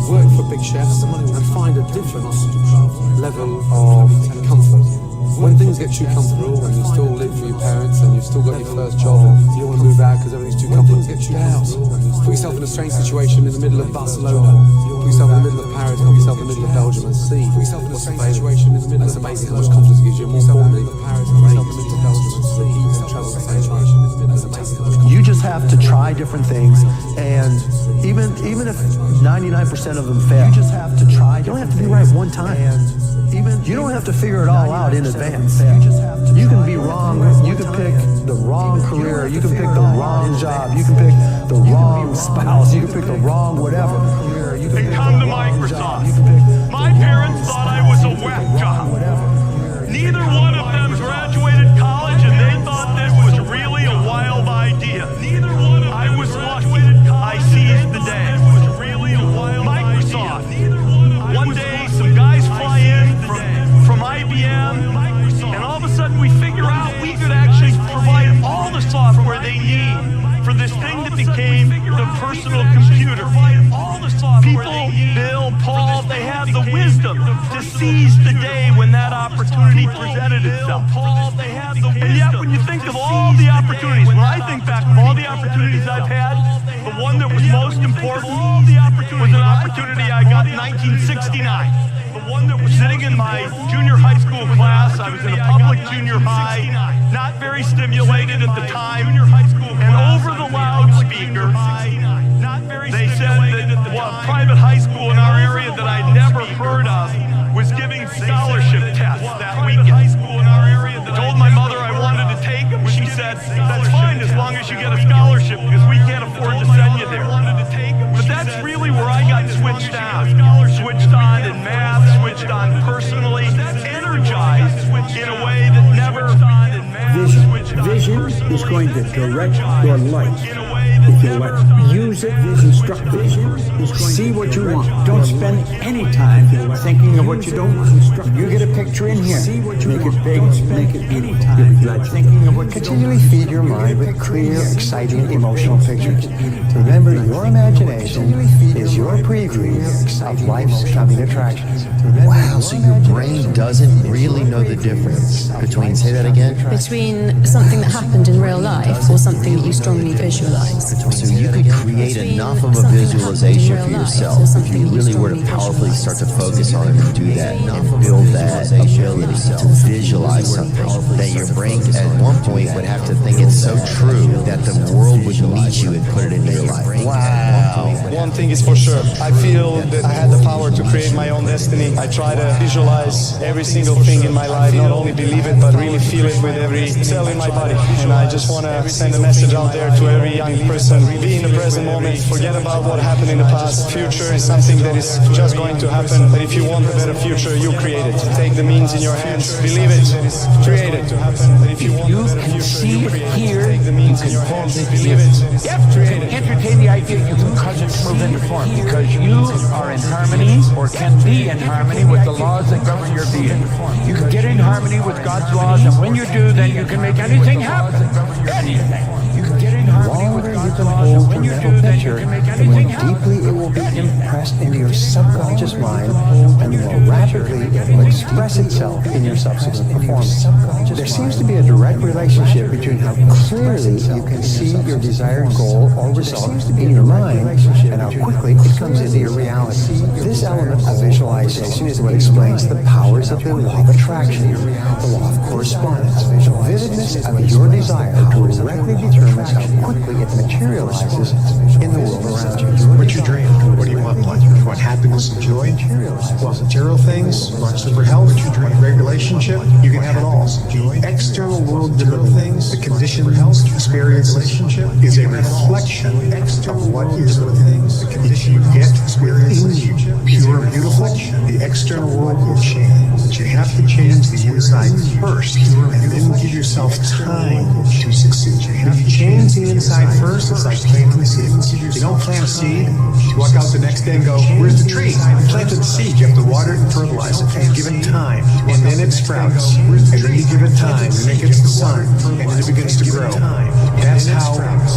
Work for big chefs and find a different level of comfort. When things get too comfortable and you still live for your parents and you've still got your first job and you don't want to move out because everything's too comfortable, get out. Put yourself in a strange situation in the middle of Barcelona. Put yourself in the middle of Paris. Put yourself in the middle of Belgium and see. Put yourself in a strange situation in the middle. That's amazing how much confidence it gives you. More importantly, you just have to try different things, and even if 99% of them fail, you just have to try. You don't have to be right one time. You don't have to figure it all out in advance. You can be wrong. You can pick the wrong career. You can pick the wrong job. You can pick the wrong spouse. You can pick the wrong whatever. And come to Microsoft. My parents thought I was a whack job. Neither one of them graduated college, and they thought that was really a wild idea. I was lucky. I seized the day. Microsoft. One day, some guys fly in from IBM, and all of a sudden we figure out we could actually provide all the software they need for this thing that became the personal computer. People, Bill, Paul, they have the wisdom to seize the day when that opportunity presented itself. And yet when you think of all the opportunities, when I think back of all the opportunities I've had, the one that was most important was an opportunity I got in 1969. Sitting in my junior high school class, I was in a public junior high, not very stimulated at the time, and over the loudspeaker, they said that a private high school in our area that I'd never heard of was giving scholarship tests that weekend. I told my mother I wanted to take them. She said, that's fine as long as you get a scholarship because we can't afford to send you there. But that's really where I got switched on. Switched on in math, switched on personally, energized in a way that never... Vision is going to direct your life. If you let it, use it, instruct vision, see what you want. Don't spend any time thinking of what you don't want. You get a picture in here, make it big, make it beautiful. Continually feed your mind with clear, exciting, emotional pictures. Remember, your imagination is your preview of life's coming attractions. Wow, so your brain doesn't really know the difference between, say that again? Between something that happened in real life or something that you strongly visualize. So you could create enough of a visualization for yourself if you really were to powerfully start to focus on it and do that and build that ability to visualize something that your brain at one point would have to think it's so true that the world would meet you and put it into your life. Wow. One thing is for sure, I feel that I had the power to create my own destiny. I try to visualize every single thing in my life, not only believe it, but really feel it with every cell in my body. And I just want to send a message out there to every young person. Be in the present moment, forget about what happened in the past. Future is something that is just going to happen. But if you want a better future, you create it. Take the means in your hands, believe it, create it. If you can see it here, you can cause it to live. You have to entertain the idea you can cause it to move into form because you are in harmony or can be in harmony with the laws that govern your being. You can get in harmony with God's laws, and when you do, then you can make anything happen. Anything. You can get in harmony with God's laws, and when you do, then you can make anything happen. Deeply it will be impressed into your subconscious mind, and the more rapidly it will express itself in your subsequent performance. There seems to be a direct relationship between how clearly you can see your desired goal or result in your mind and how quickly it comes into your reality. This element of visualization is what explains the powers of the law of attraction, the law of correspondence. Vividness of your desire directly determines how quickly it materializes in the world around you. What's your dream? What do you want in life? You want happiness and joy? Want material things? Want super health? Want a great relationship? You can have it all. External world driven things, the conditions, experience is a reflection of what is within. If you get within you pure and beautiful, the external world will change. But you have to change the inside first, and then give yourself time to succeed. If you change the inside first, it's like planting a seed. You don't plant a seed, you walk out the next day and go, where's the tree? I planted the seed. You have to water it and fertilize it and give it time. And then it sprouts. And then you give it time. And then it gets the sun. And then it begins to grow. That's how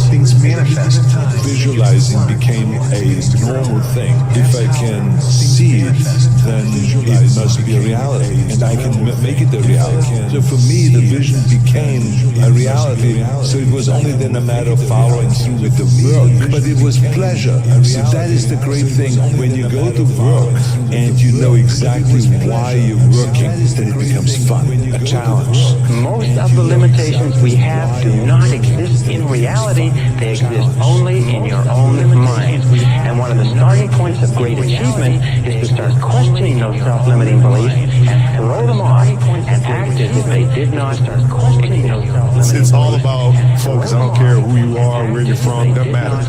things manifest. Visualizing became a normal thing. If I can see it, then it must be a reality, and I can make it a reality. So for me, the vision became a reality. So it was only then a matter of following through with the work, but it was pleasure. So that is the great thing. When you go to work and you know exactly why you're working, then it becomes fun, a challenge. Most of the limitations we have do not exist in reality. They exist only in your own mind. And one of the starting points of great achievement is to start questioning those self-limiting beliefs and throw them off and act as if they did not start questioning those self-limiting It's all about focus. I don't care who you are, where you're from, doesn't matter.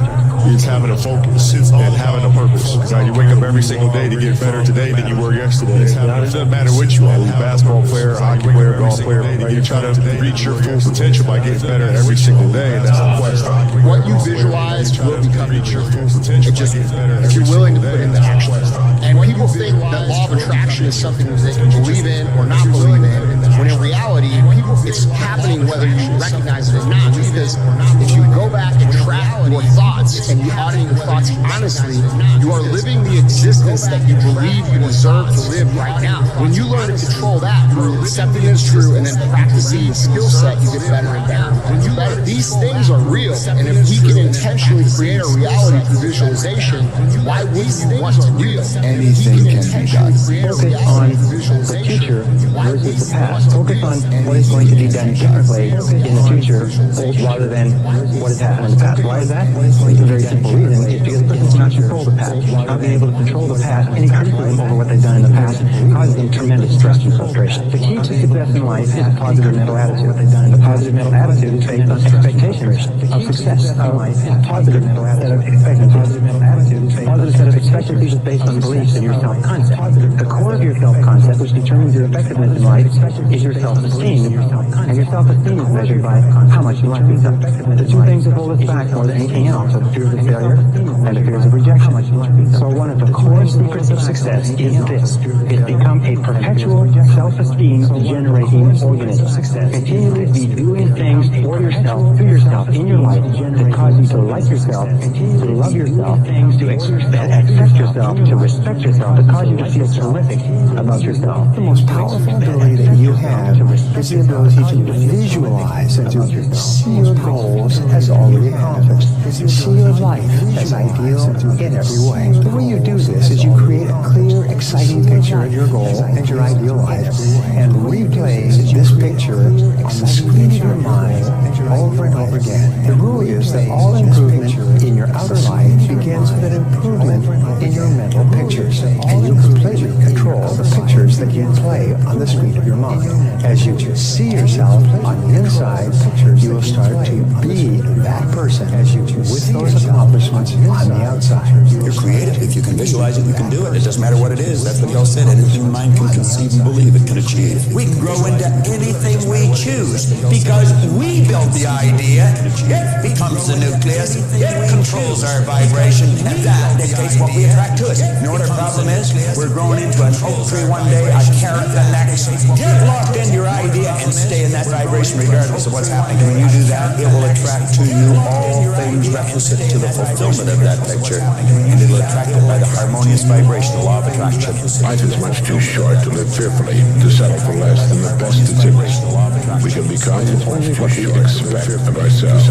You're just having a focus and having a purpose. You wake up every single day to get better today than you were yesterday. It doesn't matter what you are, basketball player, hockey player, golf player. You try to reach your full potential by getting better every single day, and that's the quest. What you visualize will become your full potential. If you're willing to put in the action. And people think that law of attraction is something that they can believe in or not believe in, when in reality, it's happening whether you recognize it or not. Because if you go back and track your thoughts and you audit your thoughts honestly, you are living the existence that you believe you deserve to live right now. When you learn to control that through accepting it as true and then practicing the skill set, you get better and better. These things are real, and if we can intentionally create a reality through visualization, why wouldn't you want to real? Anything can be done. Focus on the future versus the past. Focus on what is going to be done differently in the future rather than what has happened in the past. Why is that? It's a very simple reason. It's because a person cannot control the past. Not being able to control the past, any criticism over what they've done in the past causes them tremendous stress and frustration. The key to success in life is a positive mental attitude. The positive mental attitude is based on expectations of success in life. Positive mental attitude. Positive set of expectancies is based on beliefs in your self-concept. The core of your self-concept, which determines your effectiveness in life, is your self-esteem. And your self-esteem is measured by how much you like yourself. The two things that hold us back more than anything else are the fears of failure and the fears of rejection. So one of the core secrets of success is this. It's become a perpetual self-esteem generating organism. Continually be doing things for yourself, to yourself, in your life that cause you to like yourself, to love yourself, to accept yourself, to respect yourself, that cause you to feel terrific about yourself. The most powerful ability that you have is the ability to visualize and to see your goals as already accomplished. See your life as ideal in every way. The way you do this is you create a clear, exciting picture of your goal and your ideal life and replay this picture on the screen of your mind over and over again. The rule is that all improvement in your outer life begins with an improvement in your mental pictures, and you completely control the pictures that you play on the screen of your mind. As you see yourself on the inside, you will start to be that person with those accomplishments on the outside. You're creative. If you can visualize it, you can do it. It doesn't matter what it is. That's what y'all said. Anything the mind can conceive and believe it can achieve. We can grow into anything we choose because we built the idea. It becomes the nucleus. It controls our vibration, and that dictates what we attract to us. You know what our problem is? We're growing into an oak tree one day, a carrot the next. Get locked into your idea and stay in that vibration regardless of what's happening. When you do that, it will attract to you all things requisite to the fulfillment of that picture, and it'll attract it by the harmonious vibration, the law of attraction. Life is much too short to live fearfully, to settle for less than the best that's in us. We can become what we expect of ourselves.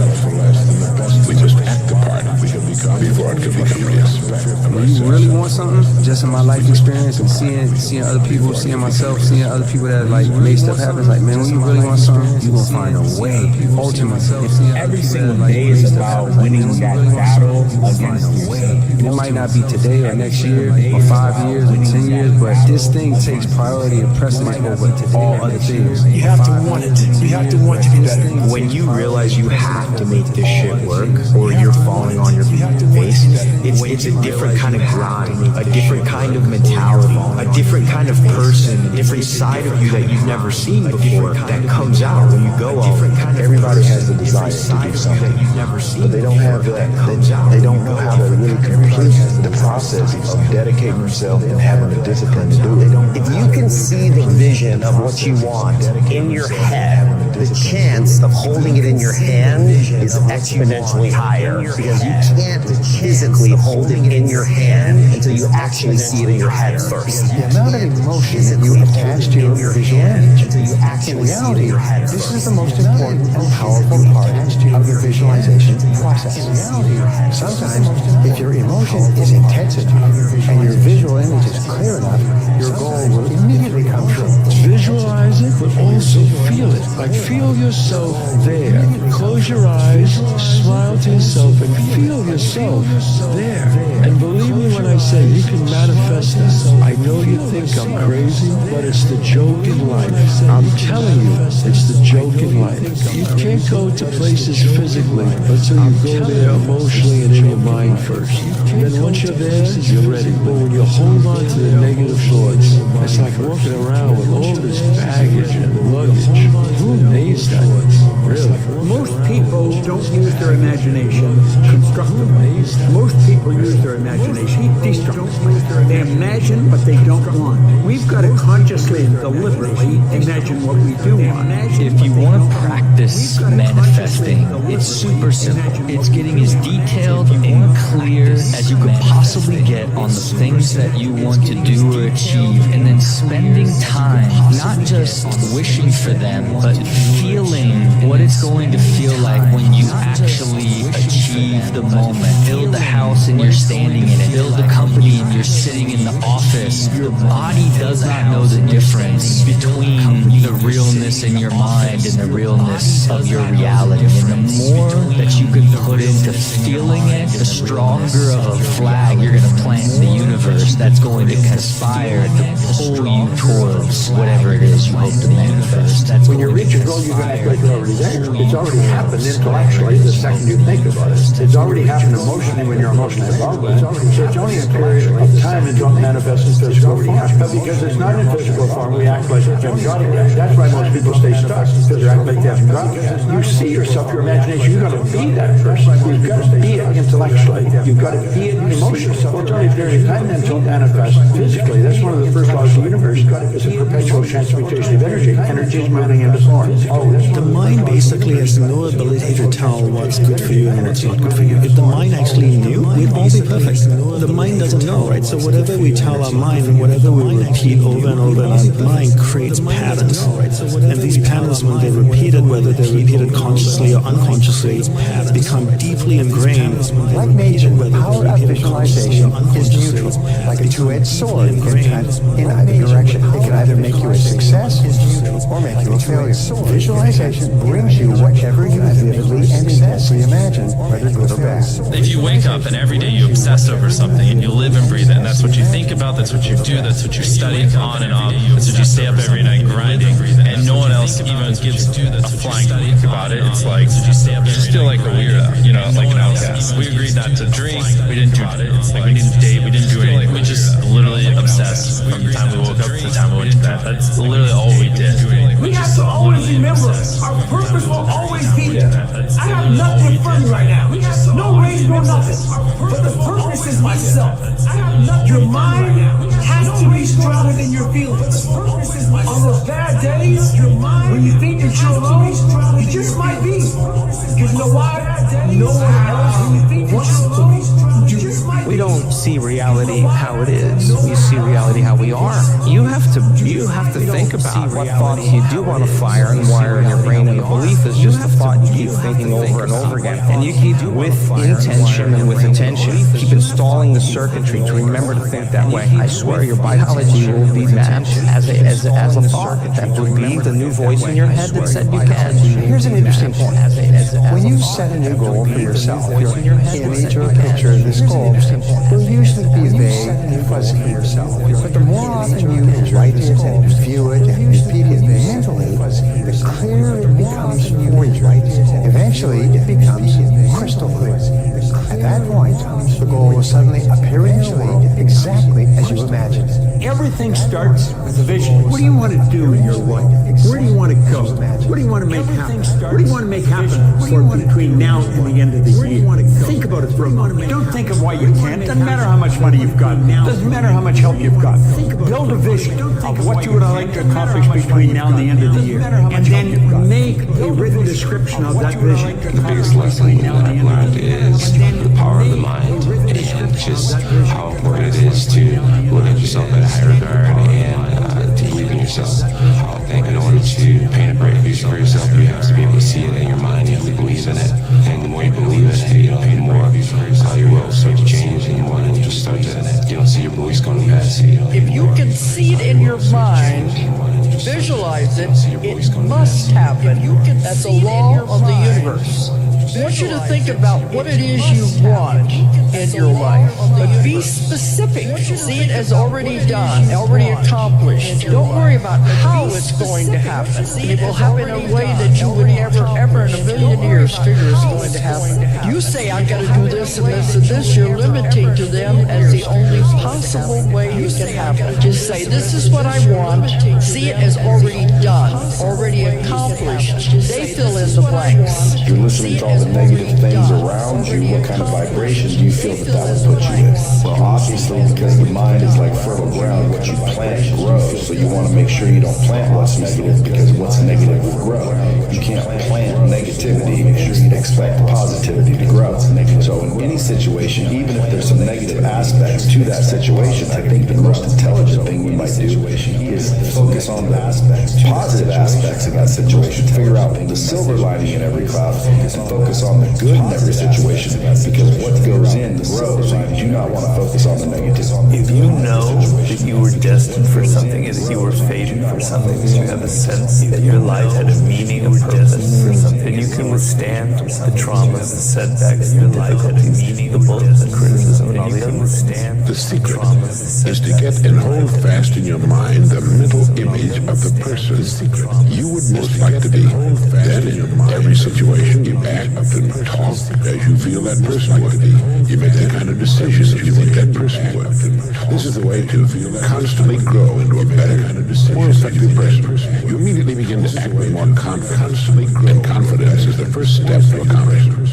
We just act the part before it can become the expect of When ourselves. you really want something, just in my life experience and seeing other people, seeing myself, seeing other people that like made stuff happen, it's like, man, when you really want something, you gonna find a way. Ultimately, Every single day is about winning that battle against yourself. it might not be today or next year or 5 years or 10 years, but this thing takes priority and precedence over all other things. You have to want it. You You have to want to be better. When you realize you have to make this shit work, or you're falling on your face, it's a different kind of grind, a different kind of mentality, a different kind of person, a different side of you that you've never seen before that comes out when you go all. Everybody has the desire to do something, but they don't have that. They don't know how to really complete the process of dedicating themselves and having the discipline to do it. If you can see the vision of what you want in your head, the chance of holding it in your hand is exponentially higher, because you can't physically hold it in your hand until you actually see it in your head first. The amount of emotion that you attach to your visual image, in reality, this is the most important and powerful part of your visualization process. Sometimes, if your emotion is intensive and your visual image is clear enough, your goal will immediately come true. Visualize it, but also feel it. Like feel yourself there. Close your eyes, smile to yourself, and feel yourself there. And believe me when I say you can manifest this. I know you think I'm crazy, but it's the joke in life. I'm telling you, it's the joke in life. You can't go to places physically until you go there emotionally and in your mind first. Then once you're there, you're ready. But when you hold on to the negative thoughts, it's like walking around with all this baggage and luggage. Who needs that? Really? Most people don't use their imagination constructively. Most people use their imagination destructively. They imagine, but they don't want. We've got to consciously and deliberately imagine what we do want. If you want to practice manifesting, it's super simple. It's getting as detailed and clear as you could possibly get on the things that you want to do or achieve, and then spending time not just wishing for them, but feeling what it's going to feel like when you actually achieve the moment. Build a house and you're standing in it. Build a company and you're sitting in the office. Your body does not know the difference between the realness in your mind and the realness of your reality. And the more that you can put into feeling it, the stronger of a flag you're going to plant in the universe that's going to conspire to pull you towards whatever it is you hope to manifest. When you reach a goal, you're going to act like you're already there. It's already happened intellectually the second you think about it. It's already happened emotionally when you're emotionally involved with it. So it's only a period of time until it manifests in physical form. But because it's not in physical form, we act like we haven't got it yet. That's why most people stay stuck, because they act like they haven't got it yet. You see yourself, your imagination, you've got to be that person. You've got to be it intellectually. You've got to be it emotionally. So it's only a period of time until it manifests physically. That's one of the first laws of the universe. It's a perpetual transmutation of energy. Energy is moving into form. The mind basically has no ability to tell what's good for you and what's not good for you. If the mind actually knew, we'd all be perfect. The mind doesn't know, right? So whatever we tell our mind and whatever we repeat over and over, our mind creates patterns. And these patterns, when they're repeated, whether they're repeated consciously or unconsciously, become deeply ingrained. Like nature, the power of visualization is neutral, like a two-edged sword. It can cut in either direction. It can either make you a success or make you a failure. Visualization brings you whatever you vividly and intensely imagine, whether good or bad. If you wake up and every day you obsess over something and you live and breathe it, and that's what you think about, that's what you do, that's what you study on and on, that's what you stay up every night grinding, and no one else even gives a flying fuck about it, it's like, you're still like a weirdo, you know, like an outcast. We agreed not to drink, we didn't do it, like we didn't date, we didn't do anything, we just literally obsessed from the time we woke up to the time we went to bed. That's literally all we did. We have to always remember, our purpose will always be there. I have nothing for you right now. No race, no nothing. But the purpose is myself. Your mind has to be stronger than your feelings. On those bad days, when you think that you're alone, you just might be. Because you know why? No one else wants to. We don't see reality how it is. We see reality how we are. You have to think about what thoughts you do want to fire and wire in your brain, and the belief is just the thought you keep thinking over and over again. And you keep, with intention and with attention, keep installing the circuitry to remember to think that way. I swear your biology will be matched as a thought. That would be the new voice in your head that said you can. Here's an interesting point. When you set a new goal for yourself, your image or picture of this goal will usually be vague and fuzzy for yourself. But the more often you write it and view it and repeat it mentally, the clearer it becomes. eventually it becomes crystal clear. At that point, the goal will suddenly appear in your world exactly as you imagined. Everything starts with a vision. What do you want to do in your life? Where do you want to go? What do you want to make happen? What do you want to make happen between now and the end of the year? Think about it for a moment. Don't think of why you can't. Doesn't matter how much money you've got. Doesn't matter how much help you've got. Build a vision of what you would like to accomplish between now and the end of the year. And then make a written description of that vision. The biggest lesson that I've learned is the power of the mind and just how important it is to look at yourself at a high regard and to believe in yourself. I think in order to paint a bright future for yourself, you have to be able to see it in your mind. You have to believe in it. And the more you believe in it, the more your will start to change and the more you'll just start to see your beliefs going to pass. If you can see it in your mind, visualize it, it must happen. That's a law of the universe. I want you to think about what it is you want in your life, but be specific. See it as already done, already accomplished. Don't worry about how it's going to happen. It will happen in a way that you would ever in a million years figure is going to happen. You say, I've got to do this and this and this, you're limiting to them as the only possible way it can happen. Just say, this is what I want. See it as already done, already accomplished. They fill in the blanks. You're listening to all the negative things around you. What kind of vibration do you feel that would put you in? Well, obviously, because the mind is like fertile ground, what you plant grows. So you want to make sure you don't plant what's negative, because what's negative will grow. You can't plant negativity and expect positivity to grow. So in any situation, even if there's some negative aspects to that situation, I think the most intelligent thing we might do is focus on the positive aspects of that situation, figure out the silver lining in every cloud, and focus on the good in every situation, because what goes in grows. So you do not want to focus on the negative. If you know that you were destined for something, and that you were fated for something, that you have a sense that your life had a meaning, a purpose for something, then you can withstand the traumas, the setbacks, the difficulties, the bullets, the criticism, and all the other. The secret is to get and hold fast in your mind the mental image of the person you would most like to be. Then in every situation you act and talk as you feel that person would be. You make the kind of decisions you think that person would. This is the way to constantly grow into a better, more effective person. You immediately begin to act with more confidence, and confidence is the first step to accomplishment.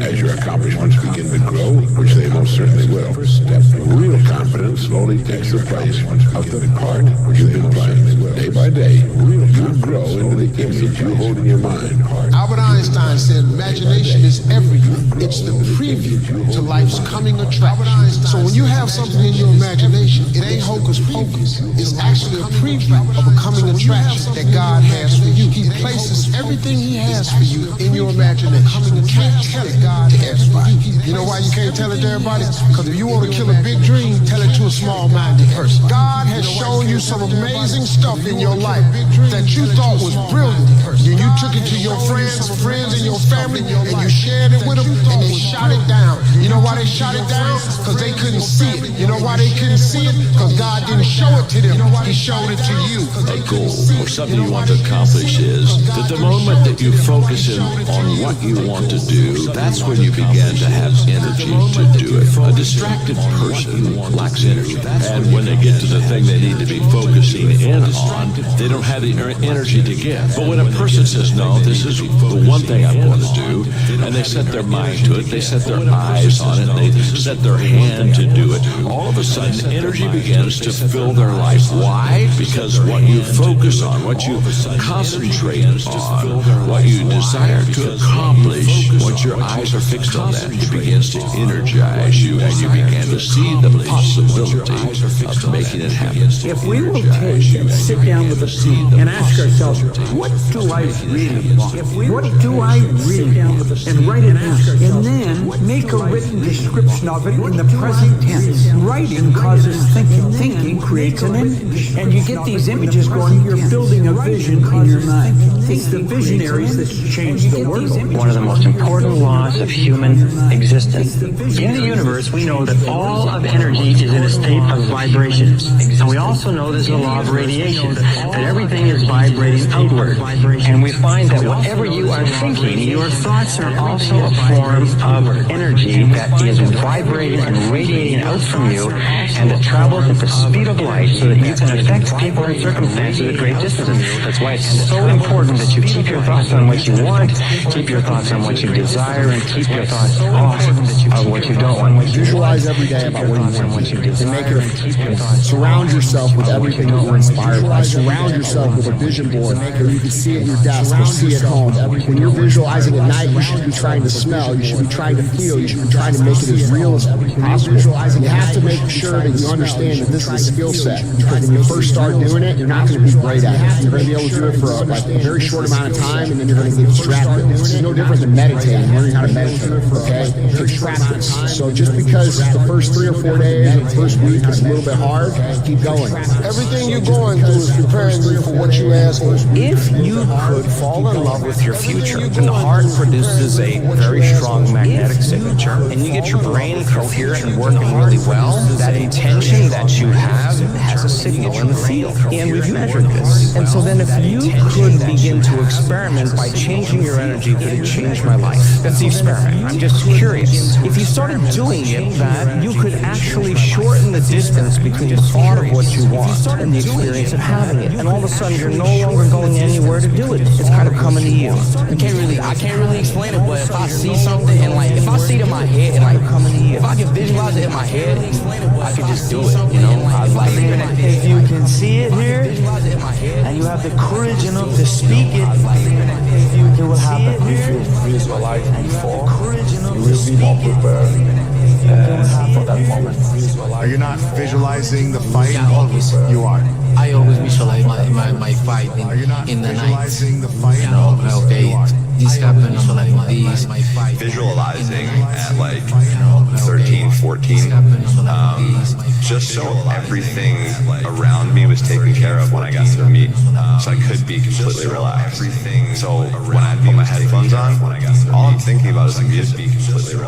As your accomplishments begin to grow, which they most certainly will, real confidence slowly takes the place of the part you've been playing. Day by day, you grow into the image you hold in your mind. Albert Einstein said, imagination is everything. It's the preview to life's coming attraction. So when you have something in your imagination, it ain't hocus pocus. It's actually a preview of a coming attraction that God has for you. He places everything He has for you in your imagination. You can't tell it God to everybody. You know why you can't tell it to everybody? Because if you want to kill a big dream, tell it to a small-minded person. God has shown you some amazing stuff in your life that you thought was brilliant. And you took it to your friends and your family, and you shared it with them, and they shot it down. You know why they shot it down? Because they couldn't see it. You know why they couldn't see it? Because God didn't show it to them. He showed it to you. A goal or something you want to accomplish is that the moment that you focus in on what you want to do, that's when you begin to have energy to do it. A distracted person lacks energy. And when they get to the thing they need to be focusing in on, they don't have the energy to give. But when a person says, no, this is the one thing I'm going to do, and they set their mind to it, they set their eyes on it, they set their hand to do it, all of a sudden energy begins to fill their life. Why? Because what you focus on, what you concentrate on, what you desire to accomplish, once your eyes are fixed on that, it begins to energize you, and you begin to see the possibility of making it happen. If we will take and sit down with us and ask ourselves, what do I really want? What do I really want? And write it down. And then make a written description of it in the present tense. Writing causes thinking. Thinking creates an image. And you get these images going, you're building a vision in your mind. It's the visionaries that change the world. One of the most important laws of human existence. In the universe, we know that all of energy is in a state of vibration. And we also know there's a law of radiation, that everything is vibrating. vibrating outward. And we find that whatever you are thinking, your thoughts are also a form of energy that is vibrating and radiating out from you, and it travels at the speed of light so that you can affect people and circumstances at great distances. That's why it's so important that you keep your thoughts on what you want, keep your thoughts on what you desire, and keep your thoughts off of what you don't want. Visualize every day about what you want and make it surround yourself with everything that you're inspired by. Surround yourself with a vision board where you can see at your desk or see at home. When you're visualizing at night, you should be trying to smell, you should be trying to feel, you should be trying to make it as real as possible. You have to make sure that you understand that this is a skill set, because when you first start doing it, you're not going to be great at it. You're going to be able to do it for a very short amount of time, and then you're going to get distracted. It's no different than meditating, learning how to meditate, okay? It takes practice. So just because the first 3 or 4 days or the first week is a little bit hard, keep going. Everything you're going through is preparing you for what you asked for. If you could fall in love with your future, and the heart produces a very strong magnetic signature, and you get your brain coherent and working really well, that intention that you have has a signal in the field. And we've measured this. And so then if you could begin to experiment by changing your energy, could it change my life? That's the experiment. I'm just curious. If you started doing it, that you could actually shorten the distance between the thought of what you want and the experience of having it. And all of a sudden, you're no longer going anywhere to do it. It's kind of coming to you. I can't really explain it, but if I see something and like, if I see it in my head and like, if I can visualize it in my head, I can just do it, you know? If you can see it here, and you have the courage enough to speak it, it will happen. If you visualize before, you will be more prepared for that moment. Are you not visualizing the fight? You are. I always visualize my fight in the night. You know, okay, this happened, I'm like this, my fight. Visualizing at like 13, 14, just so everything around me was taken care of when I got to the meet, so I could be completely relaxed. So when I put my headphones on, all I'm thinking about is the music.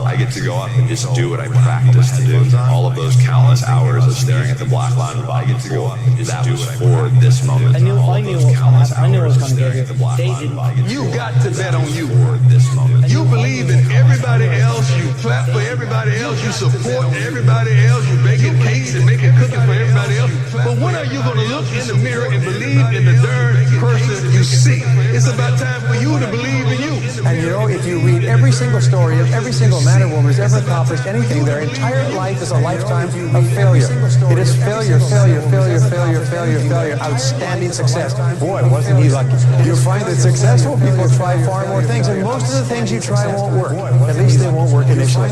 I get to go up and just do what I practiced to do. All of those countless hours of staring at the black line, I get to go up and just do it for this moment. I knew it was going to get here. You got to bet on you. You believe in everybody else, you clap for everybody else, you support everybody else, you're baking cakes and making cookies for everybody else. But when are you going to look in the mirror and believe in the darn person you see? It's about time for you to believe in you. And you know, if you read every single story of every single man or woman who's ever accomplished anything, their entire life is a lifetime of failure. It is failure, failure, failure, failure, failure, failure, outstanding success. Boy, wasn't he lucky. You find that successful people try far more things, and most of the things you try won't work. At least they won't work initially.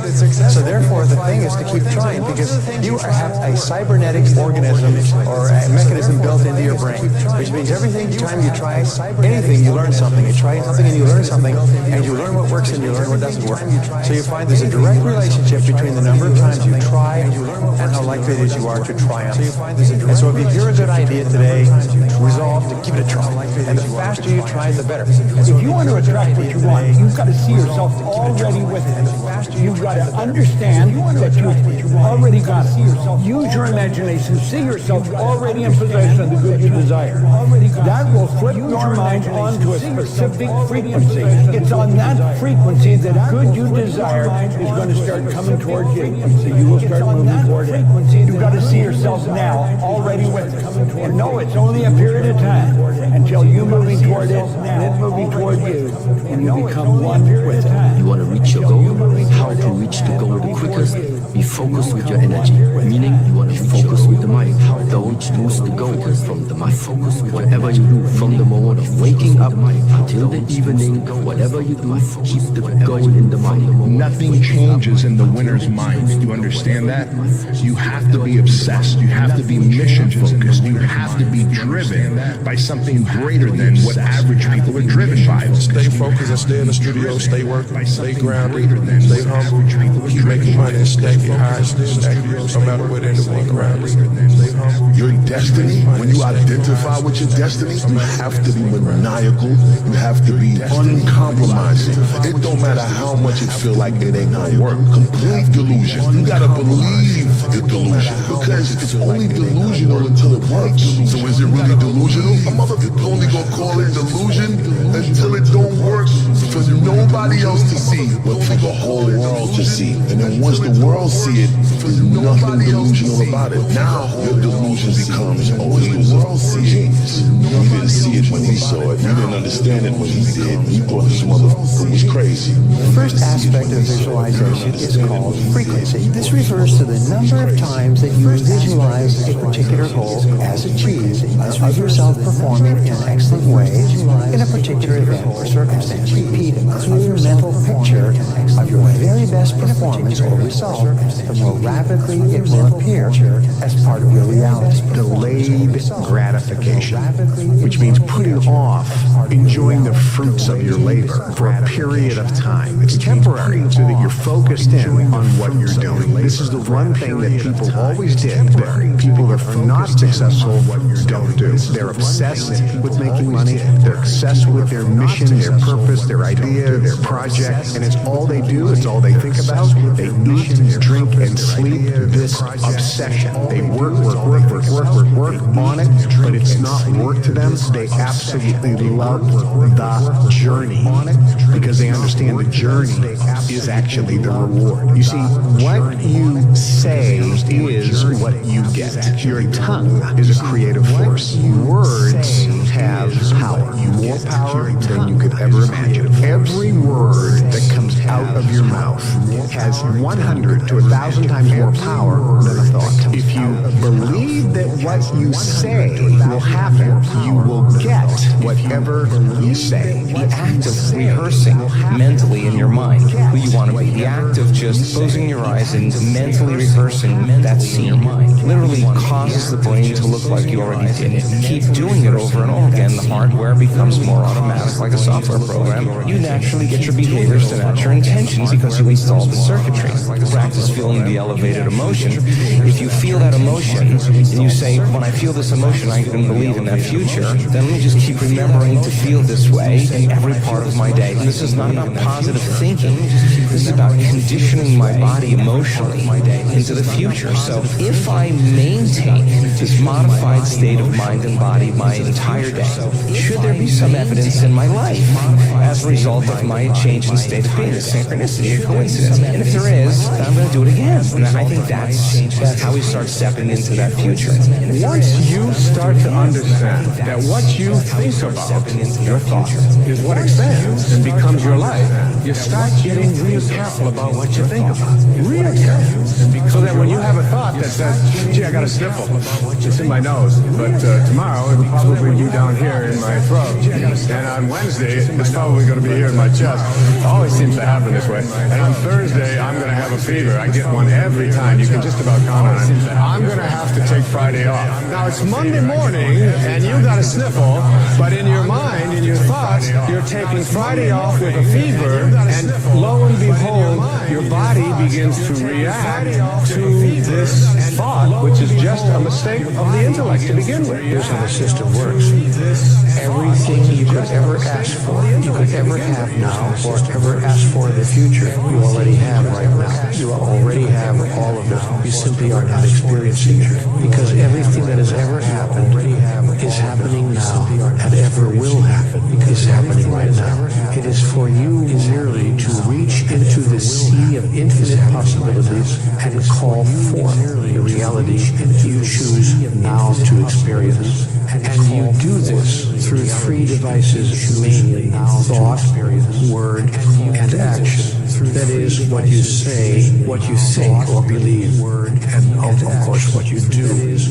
So therefore, the thing is to keep trying, because you have a cybernetic organism or a mechanism built into your brain, which means every time you try anything, you learn something. You try something and you learn something, and you learn what works and you learn what doesn't work. So you find there's a direct relationship between the number of times you try and how likely it is you are to triumph. And so if you hear a good idea today, resolve to give it a try. And the faster you try, the better. If you want to attract what you want, you've got to see yourself already with it. You've got to understand that you've already got it. Use your imagination. See yourself already in possession of the good you desire. That will flip your mind onto a specific frequency. It's on that frequency that good you desire is going to start coming towards you. So you will start moving toward it. You've got to see yourself now already with it. And know it's only a period of time until you're moving toward it and it moving toward you, and you become one with it. You want to reach your goal? How to reach the goal the quickest? Be focused with your energy, meaning you want to focus with the mind. Don't lose the goal from the mind. Focus with whatever you do from the moment of waking up until the evening. Whatever you do, keep the goal in the mind. Nothing changes in the winner's mind. You understand that? You have to be obsessed. You have to be mission focused. You have to be driven by something greater than what average people We're driven by it. Stay focused and stay in the studio, stay working, stay grounded, stay humble, keep making money and stay high, no matter what anyone around us. Stay humble. Your destiny, when you identify with your destiny, you have to be maniacal, you have to be uncompromising. It don't matter how much it feel like it ain't gonna work. Complete delusion. You gotta believe the delusion, because it's only delusional until it works. So is it really delusional? A motherfucker only gonna call it delusion until it don't work for nobody else to see, but for the whole world to see. And then once the world see it, there's nothing delusional about it. Now your delusion becomes, oh, the world see it. You didn't see it when he saw it. You didn't understand it when he did. You thought this motherfucker was crazy. The first aspect of visualization is called frequency. This refers to the number of times that you visualize a particular goal as achieved of yourself performing in an excellent way in a particular event or circumstance. Repeat a clear mental picture of your very best performance or result, the more rapidly it will appear as part of your reality. Delayed gratification, which means putting off enjoying the fruits of your labor for a period of time. It's temporary, so that you're focused in on what you're doing. This is the one thing that people always did. People that are not successful don't do. They're obsessed with making money. They're obsessed with their mission, their purpose, their idea, their project, and it's all they do. It's all they think about. They eat, drink, and sleep this obsession. They work on it, but it's not work to them. They absolutely love the journey because they understand the journey is actually the reward. You see, what you say is what you get. Your tongue is a creative force. Words have power, more power than you could ever imagine. Every word that comes out of your mouth has 100 to 1,000 times more power than a thought. If you believe that what you say will happen, you will get whatever you say. The act of rehearsing mentally in your mind who you want to be, the act of just closing your eyes and mentally rehearsing that scene literally causes the brain to look like you already did it. Keep doing it over and over again. The hardware becomes more automatic, like a software program. You naturally get your behaviors to match your intentions because you installed the circuitry. Practice feeling the elevated emotion. If you feel that emotion and you say, when I feel this emotion, I can believe in that future, then let me just keep remembering to feel this way in every part of my day. And this is not about positive thinking. This is about conditioning my body emotionally into the future. So if I maintain this modified state of mind and body my entire day, should there be some evidence in my life as a result of my change in state of being, a synchronicity, a coincidence? And if there is, then I'm going to do it again. And I think that's how we start stepping into that future. Once you start to understand that what you think about, your thought, is what expands and becomes your life, you start getting real careful about what you think about. Real careful. So that when you have a thought that says, gee, I got a sniffle, it's in my nose, but tomorrow it'll probably be down here in my throat. And on Wednesday, it's probably going to be here in my chest. It always seems to happen this way. And on Thursday, I'm going to have a fever. I get one every time. You can just about count on it. I'm going to have to take Friday off. Now, it's Monday morning, and you got a sniffle, but in your mind, in your thoughts, you're taking Friday off with a fever, and lo and behold, your body begins to react to this thought, which is just a mistake of the intellect to begin with. Here's how the system works. Everything you could ever ask for, you could ever have now, or ever ask for in the future, you already have right now. You already have all of it. You simply are not experiencing it. Because everything that has ever happened is happening now, and ever will happen, is happening right now. It is for you merely to reach into the sea of infinite possibilities and call forth the reality you choose now to experience. And you do this through three devices mainly: thought, word, and action. That is what you say, what you think or believe, and of course what you do.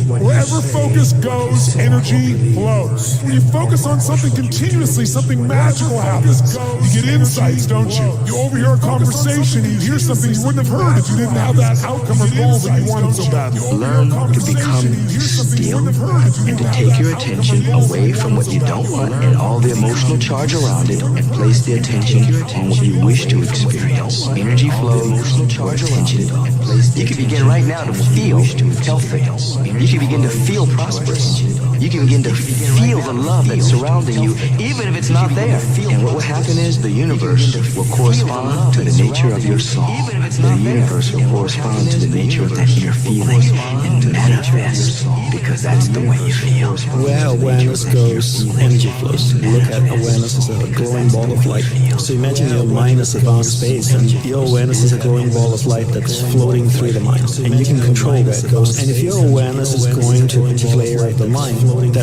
Wherever focus goes, energy flows. When you focus on something continuously, something magical happens. You get insights, don't you? You overhear a conversation, you hear something you wouldn't have heard if you didn't have that outcome or goal that you wanted so badly. Learn to become still and to take your attention away from what you don't want and all the emotional charge around it and place the attention on what you wish to experience. Energy flows toward attention. You can begin right now to feel healthy. You can begin to feel prosperous. You can begin to feel the love that's surrounding you, even if it's not there. And what will happen is the universe will correspond to the nature of your soul. The universe will correspond to the nature of that inner feeling and manifest, because that's the way you feel. Where awareness goes, energy flows. Look at awareness as a glowing ball of light. So imagine your mind is a vast space, and your awareness is a glowing ball of light that's floating through the mind. And you can control where it goes. And if your awareness is going to a particular area of the mind, that